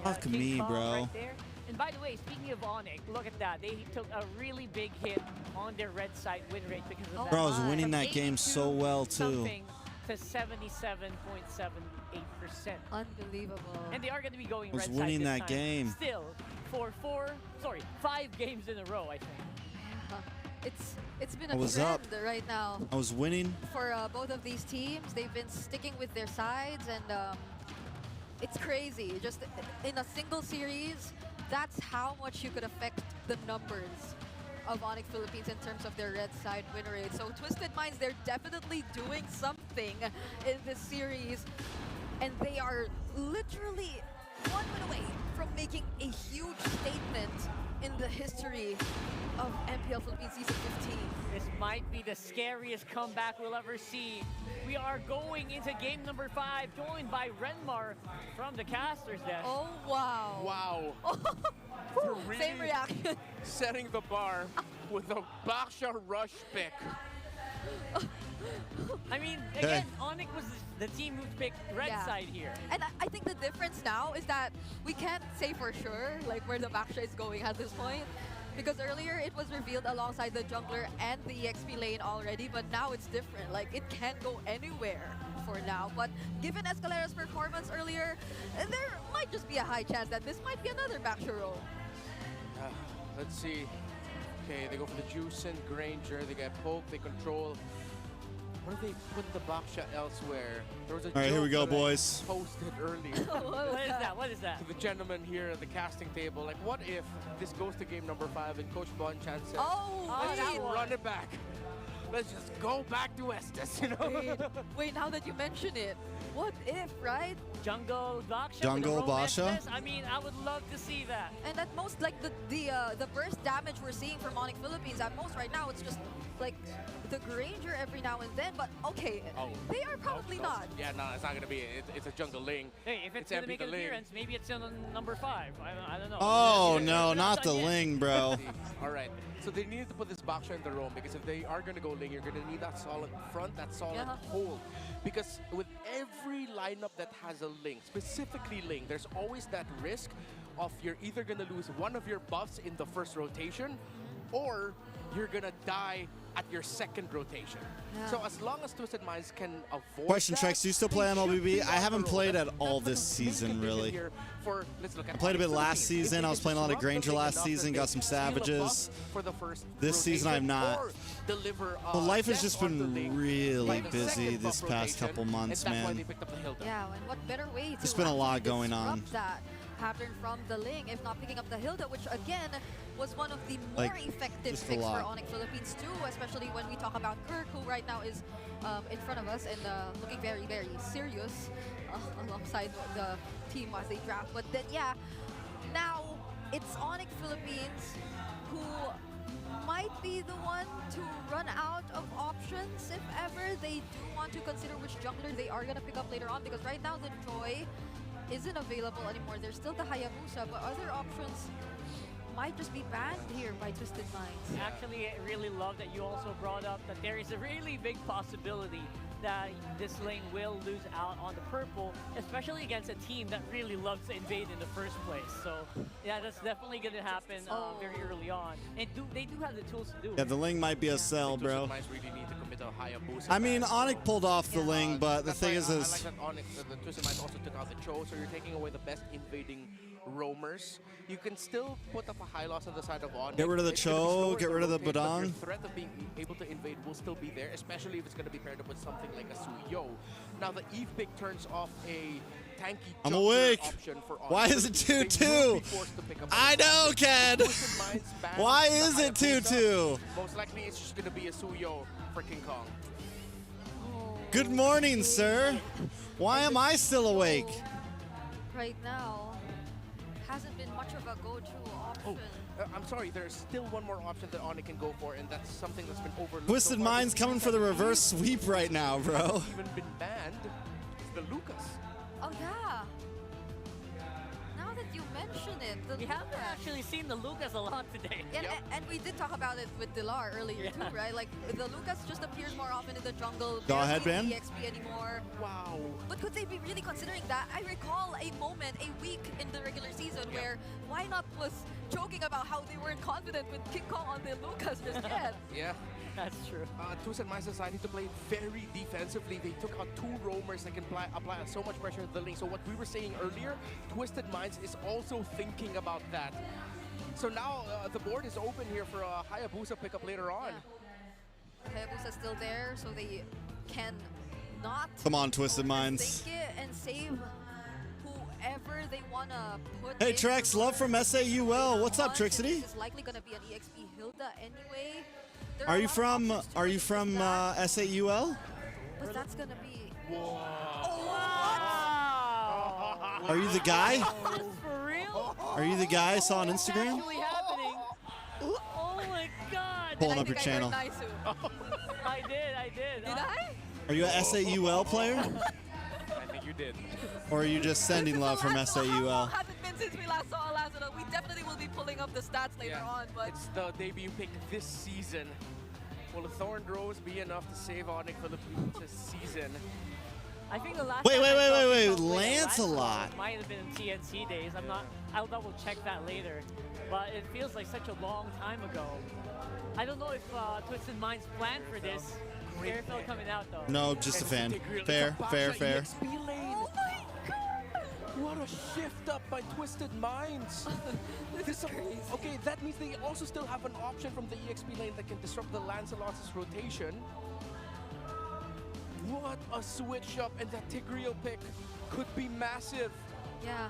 Fuck King me, Kong bro. Right there. And by the way, speaking of Onyx, look at that. They took a really big hit on their red side win rate because of that. Bro, I was winning From that game so 82 well, too. something to 77.78%. Unbelievable. And they are going to be going I was red winning side this that time. game. Still, for 5 games in a row, I think. It's been I a was trend up. right now. I was winning. For both of these teams, they've been sticking with their sides, and it's crazy. Just in a single series, that's how much you could affect the numbers of Onyx Philippines in terms of their red side win rate. So Twisted Minds, they're definitely doing something in this series, and they are literally 1 win away from making a huge statement in the history of MPL Philippines Season 15. This might be the scariest comeback we'll ever see. We are going into game number 5, joined by Renmar from the caster's desk. Oh, wow. Wow. Really Same reaction. Setting the bar with a Baksha rush pick. I mean, again, Onyx was the team who picked red Yeah. side here. And I think the difference now is that we can't say for sure like where the Baksha is going at this point. Because earlier it was revealed alongside the jungler and the EXP lane already, but now it's different. Like, it can go anywhere for now. But given Escalera's performance earlier, there might just be a high chance that this might be another Baksha roll. Let's see. Okay, they go for the Juice and Granger. They get poked, they control. What if they put the Baksha elsewhere? There was a All right, here we go, joke that I boys. posted earlier. What is that? What is that? To the gentleman here at the casting table. Like, what if this goes to game number 5 and Coach Bonchan says, let's just run it back. Let's just go back to Estes, you know? Wait, now that you mention it, what if, right? Jungle Baksha. Jungle with the Roam Basha? Estes? I mean, I would love to see that. And at most, like the burst damage we're seeing from Onyx Philippines, at most right now, it's just like the Granger every now and then. But okay, they are probably not. Yeah, no, it's not gonna be. It's a jungle Ling. Hey, if it's going to make an appearance, maybe it's on number 5. I don't know. Oh, no, not the Ling, bro. All right. So they needed to put this Baksha in the roam because if they are going to go Ling, you're going to need that solid front, that solid hold. Because with every lineup that has a Ling, specifically Ling, there's always that risk of you're either going to lose one of your buffs in the first rotation or you're going to die at your second rotation. So as long as Twisted Minds can avoid Question, that, Trex, do you still play they should MLBB? be I on haven't the roll. played at That's all the this main season, condition really. here for, let's look at I played a bit Onyx last Philippines. If season. they I was can playing a lot of disrupt the Granger Ling last enough season, that got they some steal a buff Savages. For the first This season I have rotation, not. or deliver, But life has death just on the been Ling really by the busy second this buff past rotation, couple months, and that's why man. they picked up the Hilda. Yeah, and what better way to There's been a lot actually going on. disrupt that pattern from the Ling, if not picking up the Hilda, which again was one of the more Like, effective just a picks for lot. Onyx Philippines too, especially when we talk about Kirk, who right now is in front of us and looking very, very serious alongside the team as they draft. But then, yeah, now it's Onyx Philippines who might be the one to run out of options if ever they do want to consider which jungler they are going to pick up later on, because right now the Joy isn't available anymore. There's still the Hayabusa, but other options might just be banned here by Twisted Minds. Actually, I really love that you also brought up that there is a really big possibility that this lane will lose out on the purple, especially against a team that really loves to invade in the first place. So yeah, that's definitely going to happen very early on. And they do have the tools to do it. Yeah, the Ling might be a sell, bro. Really need to commit a Hayabusa. I mean, Onyx pulled off the Ling, but the thing is, I like that Onyx, the Twisted Minds also took out the Cho, so you're taking away the best invading roamers. You can still put up a high loss on the side of Onyx. Get rid of the It's gonna be Cho, slower get to rid of the rotate, but your Badang. threat of being able to invade will still be there, especially if it's going to be paired up with something like a Suyo. Now the Eve pick turns off a tanky I'm jungler awake. option for Onyx. Why is it They will be 2-2? forced to pick up I a know, Ken. Twisted Minds bans Why the is it Hayabusa. 2-2? Most likely it's just going to be a Suyo for King Kong. Good morning, sir. Why am I still awake? Right now, hasn't been much of a go-to option. I'm sorry, there's still one more option that Onyx can go for, and that's something that's been overlooked. Twisted so far. Minds coming for the reverse sweep right now, bro. Hasn't even been banned. It's the Lucas. Oh yeah. Now that you mention it, We haven't actually seen the Lucas a lot today. And we did talk about it with Dilar earlier too, right? Like the Lucas just appears more often in the jungle. Go ahead, barely man. EXP anymore. Wow. But could they be really considering that? I recall a moment, a week in the regular season where Why Not was joking about how they weren't confident with King Kong on the Lucas just yet. Yeah. That's true. Twisted Minds decided to play very defensively. They took out 2 roamers that can apply so much pressure to the lane. So what we were saying earlier, Twisted Minds is also thinking about that. So now the board is open here for a Hayabusa pickup later on. Hayabusa's still there, so they can not Come on, Twisted Minds. think it and save whoever they wanna put. Hey, in Trex, love from SAUL. What's up, Trixity? This is likely gonna be an EXP Hilda anyway. There Are a you lot of from options to SAUL? But that's gonna be. Are you the guy? For real? Are you the guy I saw on Instagram? Actually happening. Oh my God. Pulling up your channel. I did. Did I? Are you a SAUL player? I think you did. Or are you just sending love from SAUL? Hasn't been since we last saw Alazado. We definitely will be pulling up the stats later on, but It's the debut pick this season. Will the Thorned Rose be enough to save Onyx Philippines this season? I think the last Wait, time wait, I wait, saw wait, wait. King Kong play Lancelot. might have been in TNC days. I'll double check that later. But it feels like such a long time ago. I don't know if Twisted Minds planned for this. Airfield coming out though. No, just a fan. Fair, fair, fair. Oh my God! What a shift up by Twisted Minds. This is okay, that means they also still have an option from the EXP lane that can disrupt the Lancelot's rotation. What a switch up, and that Tigreal pick could be massive. yeah.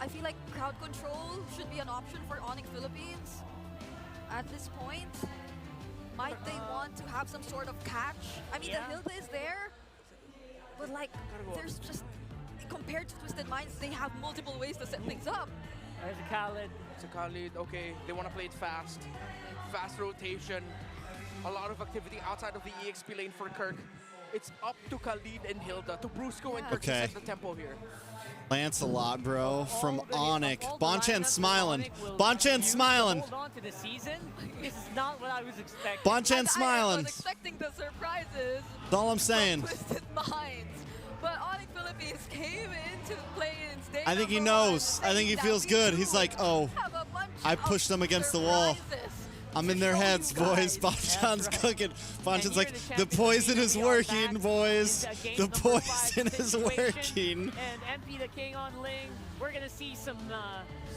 I feel like crowd control should be an option for Onyx Philippines at this point. Might they want to have some sort of catch? I mean, the Hilda is there, but like, there's just, compared to Twisted Minds, they have multiple ways to set things up. There's a Khalid. It's a Khalid, okay, they want to play it fast. Fast rotation, a lot of activity outside of the EXP lane for Kirk. It's up to Khalid and Hilda, to Brusco and Kirk to set the tempo here. Lancelot, bro, from Onyx. Bonchan smiling. Bonchan smiling. Hold on to the season. This is not what I was expecting. Bonchan I smiling. was expecting the surprises. That's all I'm saying. Twisted Minds. But Onyx Philippines came into play in stage I think he number knows. one, I think he saying feels that we good. do He's like, oh, have a bunch I of pushed them against the wall. surprises. I'm in their heads, boys. Bonchan's cooking. Bonchan's like, the poison is working, boys. The poison is working. And MP the King on Ling. We're going to see some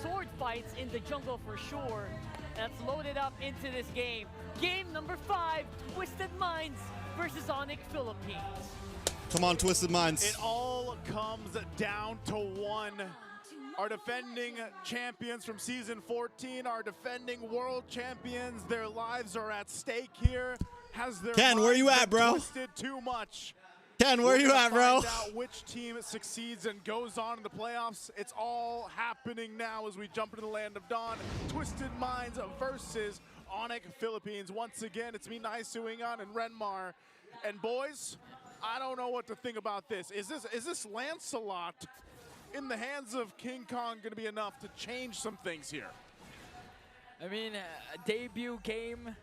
sword fights in the jungle for sure. That's loaded up into this game. Game number 5, Twisted Minds versus Onyx Philippines. Come on, Twisted Minds. It all comes down to one. Our defending champions from season 14, our defending world champions, their lives are at stake here. Has their Ken, where you at, bro? Twisted too much. Ken, where you at, bro? Find out which team succeeds and goes on in the playoffs. It's all happening now as we jump into the land of dawn. Twisted Minds versus Onyx Philippines. Once again, it's me, Naisu, Ingan, and Renmar. And boys, I don't know what to think about this. Is this Lancelot in the hands of King Kong going to be enough to change some things here? I mean, debut game,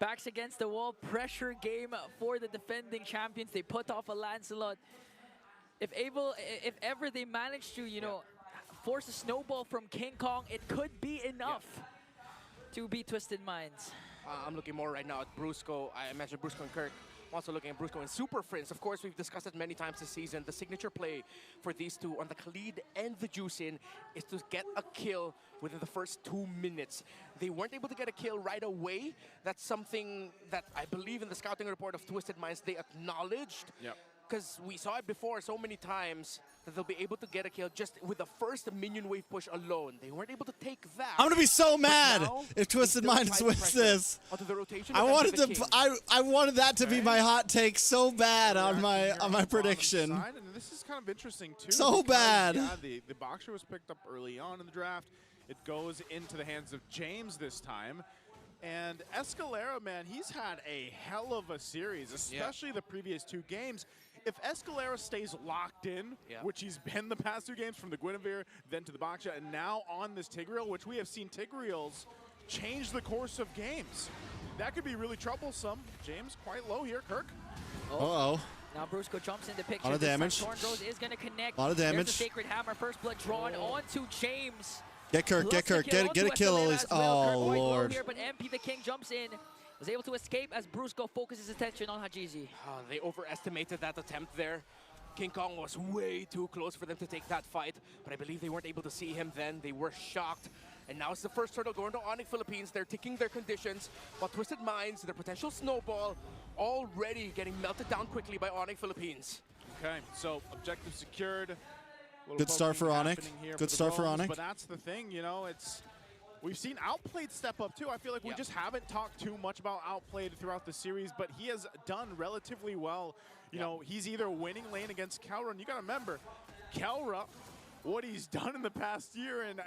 backs against the wall, pressure game for the defending champions. They put off a Lancelot. If ever they manage to, you know, force a snowball from King Kong, it could be enough to beat Twisted Minds. I'm looking more right now at Brusco. I mentioned Brusco and Kirk. I'm also looking at Brusco and Super Friends. Of course, we've discussed it many times this season. The signature play for these two on the Khalid and the Juicin is to get a kill within the first 2 minutes. They weren't able to get a kill right away. That's something that I believe in the scouting report of Twisted Minds they acknowledged. Yep. Because we saw it before so many times that they'll be able to get a kill just with the first minion wave push alone. They weren't able to take that. I'm gonna be so mad now, if Twisted Minds wins this. Onto the rotation I of wanted Enter the to. King. I wanted that to be my hot take so bad on my prediction. Side, and this is kind of interesting too. So because, bad. Yeah, the Boxer was picked up early on in the draft. It goes into the hands of James this time. And Escalera, man, he's had a hell of a series, especially the previous 2 games. If Escalera stays locked in, which he's been the past 2 games, from the Guinevere, then to the Baksha, and now on this Tigreal, which we have seen Tigreals change the course of games, that could be really troublesome. James, quite low here. Kirk. Uh-oh. Now Brusco jumps in the picture. A lot of damage. Tornrose is going to connect. A lot of damage. There's the Sacred Hammer. First blood drawn onto James. Get Kirk, get Kirk, get a kill at least. Oh, Lord. Here, but MP the King jumps in. Was able to escape as Brusco focuses attention on Hajizi. They overestimated that attempt there. King Kong was way too close for them to take that fight, but I believe they weren't able to see him then. They were shocked. And now it's the first turtle going to Onyx Philippines. They're ticking their conditions, while Twisted Minds, their potential snowball, already getting melted down quickly by Onyx Philippines. Okay, so objective secured. Good start for Onyx. Good start for Onyx. But that's the thing, you know, we've seen Outplayed step up too. I feel like we just haven't talked too much about Outplayed throughout the series, but he has done relatively well. You know, he's either winning lane against Kelra, and you got to remember, Kelra, what he's done in the past year and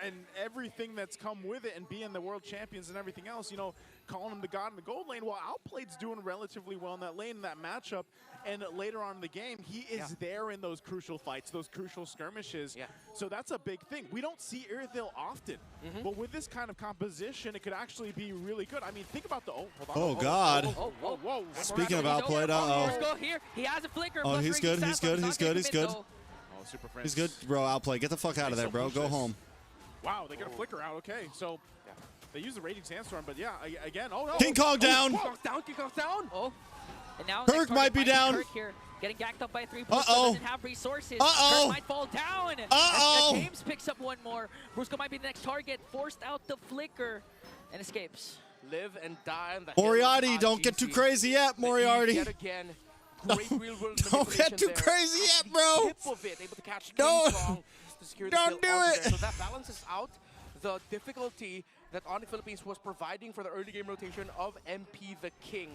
everything that's come with it, and being the world champions and everything else, you know, calling him the god in the gold lane, while Outplayed's doing relatively well in that lane, in that matchup, and later on in the game, he is there in those crucial fights, those crucial skirmishes. So that's a big thing. We don't see Irithyll often, but with this kind of composition, it could actually be really good. I mean, think about the, hold on. Oh, God. Whoa. Speaking of Outplayed, uh-oh. Here. He has a flicker. Oh, he's good, he's good. Super friends. He's good, bro. Outplay. Get the fuck out of there, bro. Go home. Wow, they got a flicker out. Okay, so they use the Raging Sandstorm, but yeah, again, oh no. King Kong down. King Kong's down. Oh, and now Kirk might be down. Kirk here, getting gacked up by 3. Uh-oh. Doesn't have resources. Uh-oh. Kirk might fall down. Uh-oh. James picks up one more. Brusco might be the next target. Forced out the flicker and escapes. Live and die on the Moriarty, don't get too crazy yet, Moriarty. Yet again. Great real-world Don't get too crazy yet, bro. Tip of it, able to catch No. King Kong to secure the Don't kill do onto it. there. So that balances out the difficulty that Onyx Philippines was providing for the early game rotation of MP the King.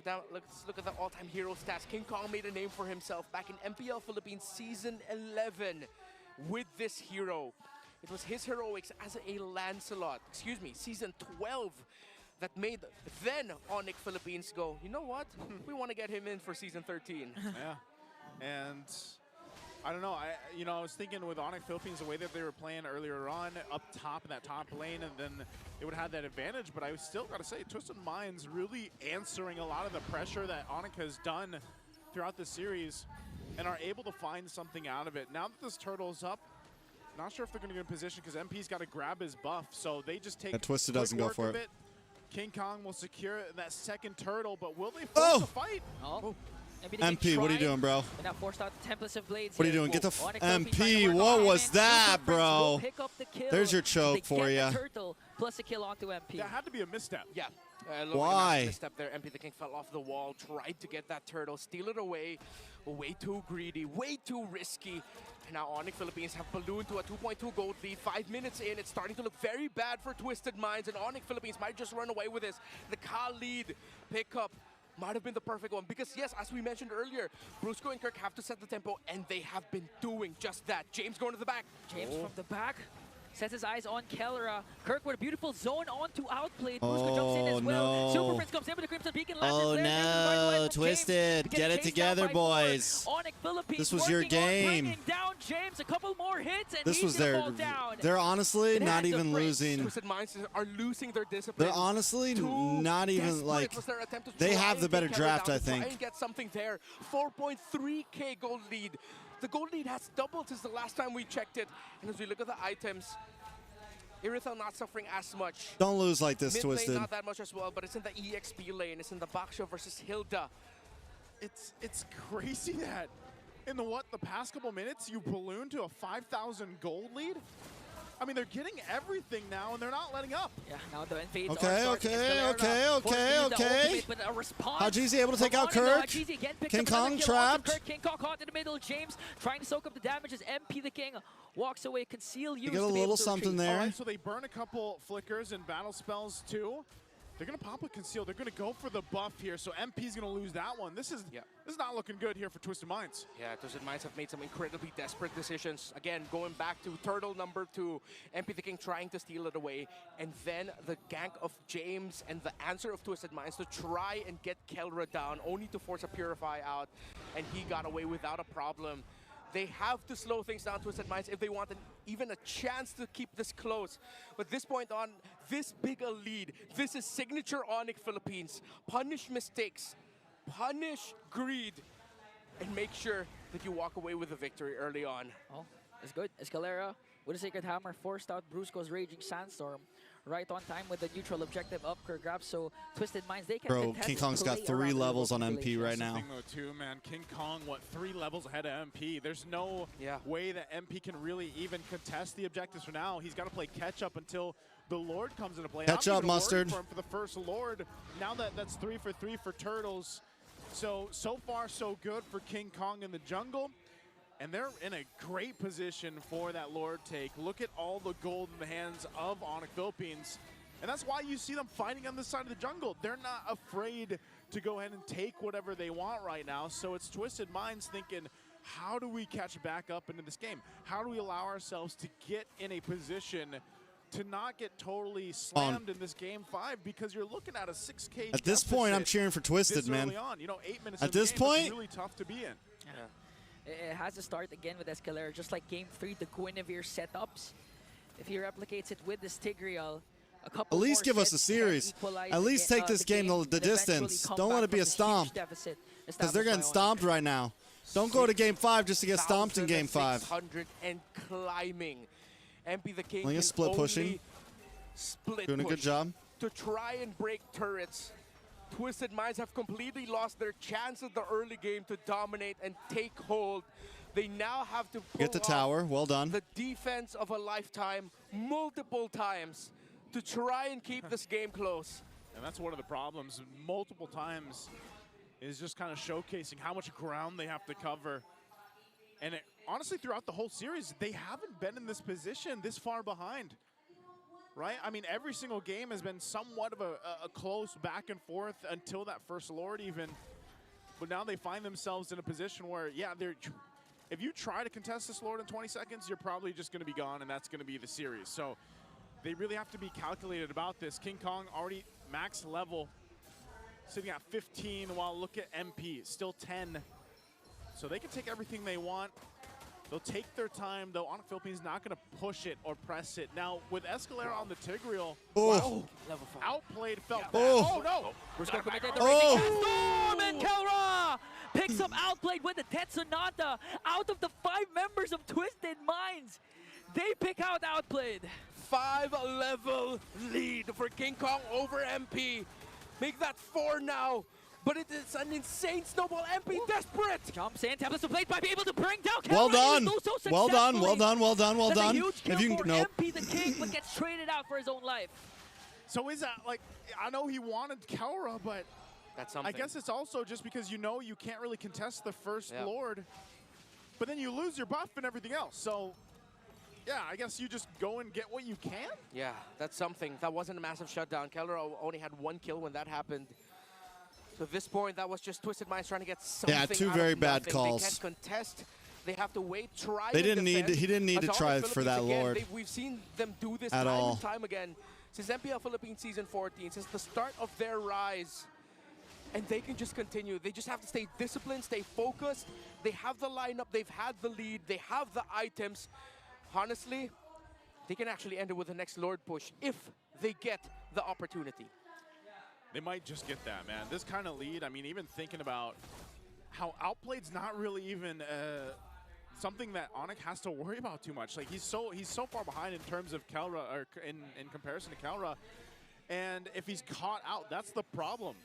Now, let's look at the all-time hero stats. King Kong made a name for himself back in Mpl Philippines Season 11 with this hero. It was his heroics as a Lancelot, Season 12, that made then Onyx Philippines go, you know what? We want to get him in for Season 13. And I don't know. I was thinking with Onyx Philippines, the way that they were playing earlier on, up top in that top lane, and then they would have that advantage. But I still got to say, Twisted Minds really answering a lot of the pressure that Onyx has done throughout the series, and are able to find something out of it. Now that this turtle's up, not sure if they're going to get in position because MP's got to grab his buff, so they just take. That Twisted doesn't go for it. King Kong will secure that second turtle, but will they force a fight? Oh. MP, what are you doing, bro? And now forced out the Templates of Blades. What are you doing? Get the MP. What was that, bro? There's your choke for you. Turtle plus a kill onto MP. That had to be a misstep. Yeah. Why? Misstep there. MP the King fell off the wall, tried to get that turtle, steal it away. Way too greedy, way too risky. And now Onyx Philippines have ballooned to a 2.2 gold lead. 5 minutes in, it's starting to look very bad for Twisted Minds, and Onyx Philippines might just run away with this. The Khalid pickup might have been the perfect one, because yes, as we mentioned earlier, Brusco and Kirk have to set the tempo, and they have been doing just that. James going to the back. James from the back sets his eyes on Kelra. Kirk with a beautiful zone onto Outplayed. Brusco jumps in as well. No. Super Prince comes in with the Crimson Beacon. Oh no, Twisted. Get it together, boys. This was your game. Down James, a couple more hits, and this was their. They're honestly not even losing. Twisted Minds are losing their discipline. They're honestly not even like. They have the better draft, I think. Try and get something there. 4.3k gold lead. The gold lead has doubled since the last time we checked it. And as we look at the items, Irithyll not suffering as much. Don't lose like this, Mid Twisted. lane not that much as well, but it's in the EXP lane. It's in the Baksha versus Hilda. It's crazy that in the past couple minutes you ballooned to a 5,000 gold lead. I mean, they're getting everything now, and they're not letting up. Yeah, now the invades Okay. Hajizi able to take out Kirk. King Kong trapped. King Kong caught in the middle. James trying to soak up the damage as MP the King walks away. Conceal use. You get a little something there. All right, so they burn a couple flickers and battle spells too. They're going to pop a conceal. They're going to go for the buff here, so MP's going to lose that one. This is not looking good here for Twisted Minds. Yeah, Twisted Minds have made some incredibly desperate decisions. Again, going back to Turtle number 2, MP the King trying to steal it away, and then the gank of James and the answer of Twisted Minds to try and get Kelra down, only to force a Purify out, and he got away without a problem. They have to slow things down, Twisted Minds, if they want even a chance to keep this close. But this point on, this big a lead, this is signature Onyx Philippines. Punish mistakes, punish greed, and make sure that you walk away with a victory early on. Oh, it's good. Escalera with a Sacred Hammer forced out Brusco's Raging Sandstorm. Right on time with the neutral objective up for grabs, so Twisted Minds, they can contest. King Kong's got 3 levels on MP right now. That's the thing though too, man. King Kong, what, 3 levels ahead of MP? There's no way that MP can really even contest the objectives for now. He's got to play catch up until the Lord comes into play. Catch up, Mustard. For the first Lord. Now that's 3 for 3 for Turtles. So far so good for King Kong in the jungle. And they're in a great position for that Lord take. Look at all the gold in the hands of Onyx Philippines. And that's why you see them fighting on this side of the jungle. They're not afraid to go ahead and take whatever they want right now. So it's Twisted Minds thinking, how do we catch back up into this game? How do we allow ourselves to get in a position to not get totally slammed in this game 5? Because you're looking at a 6K At this point, I'm cheering for Twisted, man. You know, 8 minutes at this point, really tough to be in. It has to start again with Escalera, just like Game 3, the Guinevere setups. If he replicates it with the Stigreal, a couple at least give us a series. At least take this game the distance. Don't let it be a stomp. Because they're getting stomped right now. Don't go to Game 5 just to get stomped in Game 5. 600 and climbing. MP the King Only a split pushing. Doing a good job. To try and break turrets. Twisted Minds have completely lost their chance at the early game to dominate and take hold. They now have to pull get the tower. Well done. The defense of a lifetime multiple times to try and keep this game close. And that's one of the problems. Multiple times is just kind of showcasing how much ground they have to cover. And honestly, throughout the whole series, they haven't been in this position this far behind. Right? I mean, every single game has been somewhat of a close back and forth until that first Lord even. But now they find themselves in a position where, yeah, if you try to contest this Lord in 20 seconds, you're probably just going to be gone, and that's going to be the series. So they really have to be calculated about this. King Kong already max level, sitting at 15, while look at MP, still 10. So they can take everything they want. They'll take their time, though. Onyx Philippines not going to push it or press it. Now, with Escalera on the Tigreal, level 5. Outplayed, felt bad. Oh, no! We're going to commit the Raging Sandstorm, and Kelra picks up Outplayed with the Tetsonata. Out of the 5 members of Twisted Minds, they pick out Outplayed. 5-level lead for King Kong over MP. Make that 4 now. But it is an insane snowball. MP desperate. Jumps in, tablets to plate, might be able to bring down Kelra. Well done. Well done. Well done. Well done. Well done. If you can, MP the King, but gets traded out for his own life. So is that like? I know he wanted Kelra, but that's something. I guess it's also just because you know you can't really contest the first Lord, but then you lose your buff and everything else. So yeah, I guess you just go and get what you can. Yeah, that's something. That wasn't a massive shutdown. Kelra only had 1 kill when that happened. So at this point, that was just Twisted Minds trying to get something. Yeah, 2 very bad calls. They can't contest. They have to wait, try. They didn't need. He didn't need to try for that Lord. We've seen them do this at time all. and time again since Mpl Philippines Season 14, since the start of their rise. And they can just continue. They just have to stay disciplined, stay focused. They have the lineup. They've had the lead. They have the items. Honestly, they can actually end it with the next Lord push if they get the opportunity. They might just get that, man. This kind of lead, I mean, even thinking about how Outplayed's not really even something that Onyx has to worry about too much. Like, he's so far behind in terms of Kelra, or in comparison to Kelra. And if he's caught out, that's the problem.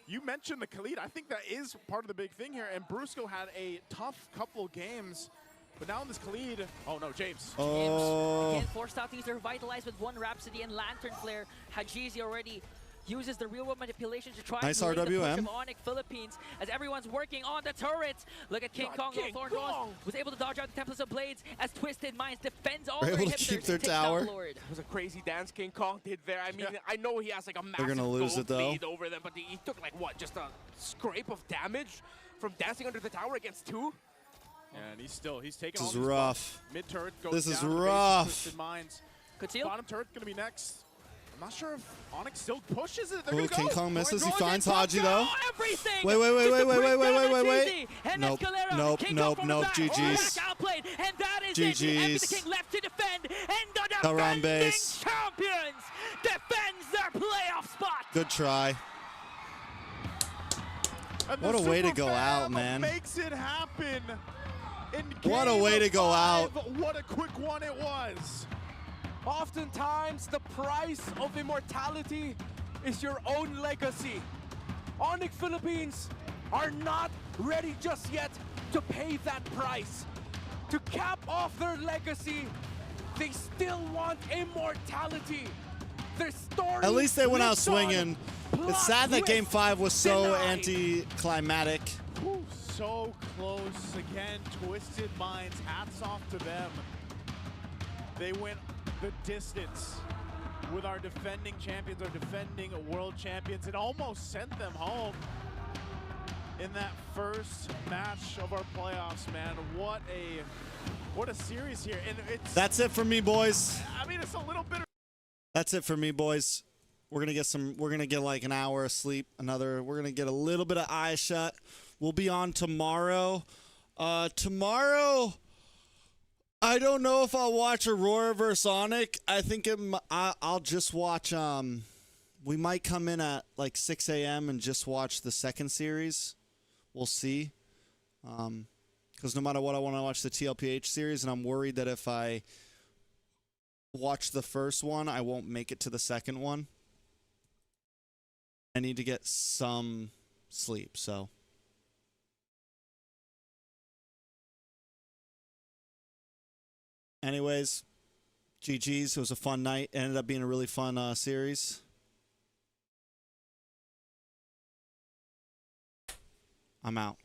You mentioned the Khalid. I think that is part of the big thing here. And Brusco had a tough couple of games. But now in this Khalid, oh no, James. Again, forced out to use their Revitalize with 1 Rhapsody and Lantern Flare. Hajizi already uses the real-world manipulation to try Nice and delay the push RWM. of Onyx Philippines as everyone's working on the turrets. Look at King Kong. King Thorn Kong was able to dodge out the Templars of Blades as Twisted Minds defends all They're their able to inhibitors keep their and takes down tower. the Lord. It was a crazy dance King Kong did there. I mean, I know he has like a massive gonna lose gold it, though. lead over them, but he took like what, just a scrape of damage from dancing under the tower against 2? Yeah, and he's taking This all is these rough. Mid turret goes This down is to the base of rough. Twisted Minds. Conceal? Bottom turret gonna be next. I'm not sure if Onyx still pushes it. They're Ooh, gonna King go. Kong misses. He Going finds in, Haji though. Everything Wait. just to bring down Haji. And Nope. Escalera, Nope. King Kong Nope. from the Nope. back. GG's. Back outplayed, and that is it. The Envy the GG's. King left to defend, and the Around defending base. champions defends their playoff spot. Good try. And What the a way to Super go out, Fam man. Makes it happen. In What a game way to go 5. out. What a quick one it was. Oftentimes, the price of immortality is your own legacy. Onyx Philippines are not ready just yet to pay that price. To cap off their legacy, they still want immortality. Their story At least they went out lives on. swinging. Plot It's sad that twist Game 5 was so denied. anticlimactic. Whew, so close again. Twisted Minds, hats off to them. They went the distance with our defending champions, our defending world champions. It almost sent them home in that first match of our playoffs, man. What a series here. And it's That's it for me, boys. I mean, it's a little bitter. That's it for me, boys. We're gonna get like an hour of sleep. We're gonna get a little bit of eye shut. We'll be on tomorrow. Tomorrow, I don't know if I'll watch Aurora vs. Onyx. I think I'll just watch. We might come in at like 6 a.m. and just watch the second series. We'll see. Because no matter what, I want to watch the TLPH series, and I'm worried that if I watch the first one, I won't make it to the second one. I need to get some sleep, so. Anyways, GG's. It was a fun night. It ended up being a really fun series. I'm out.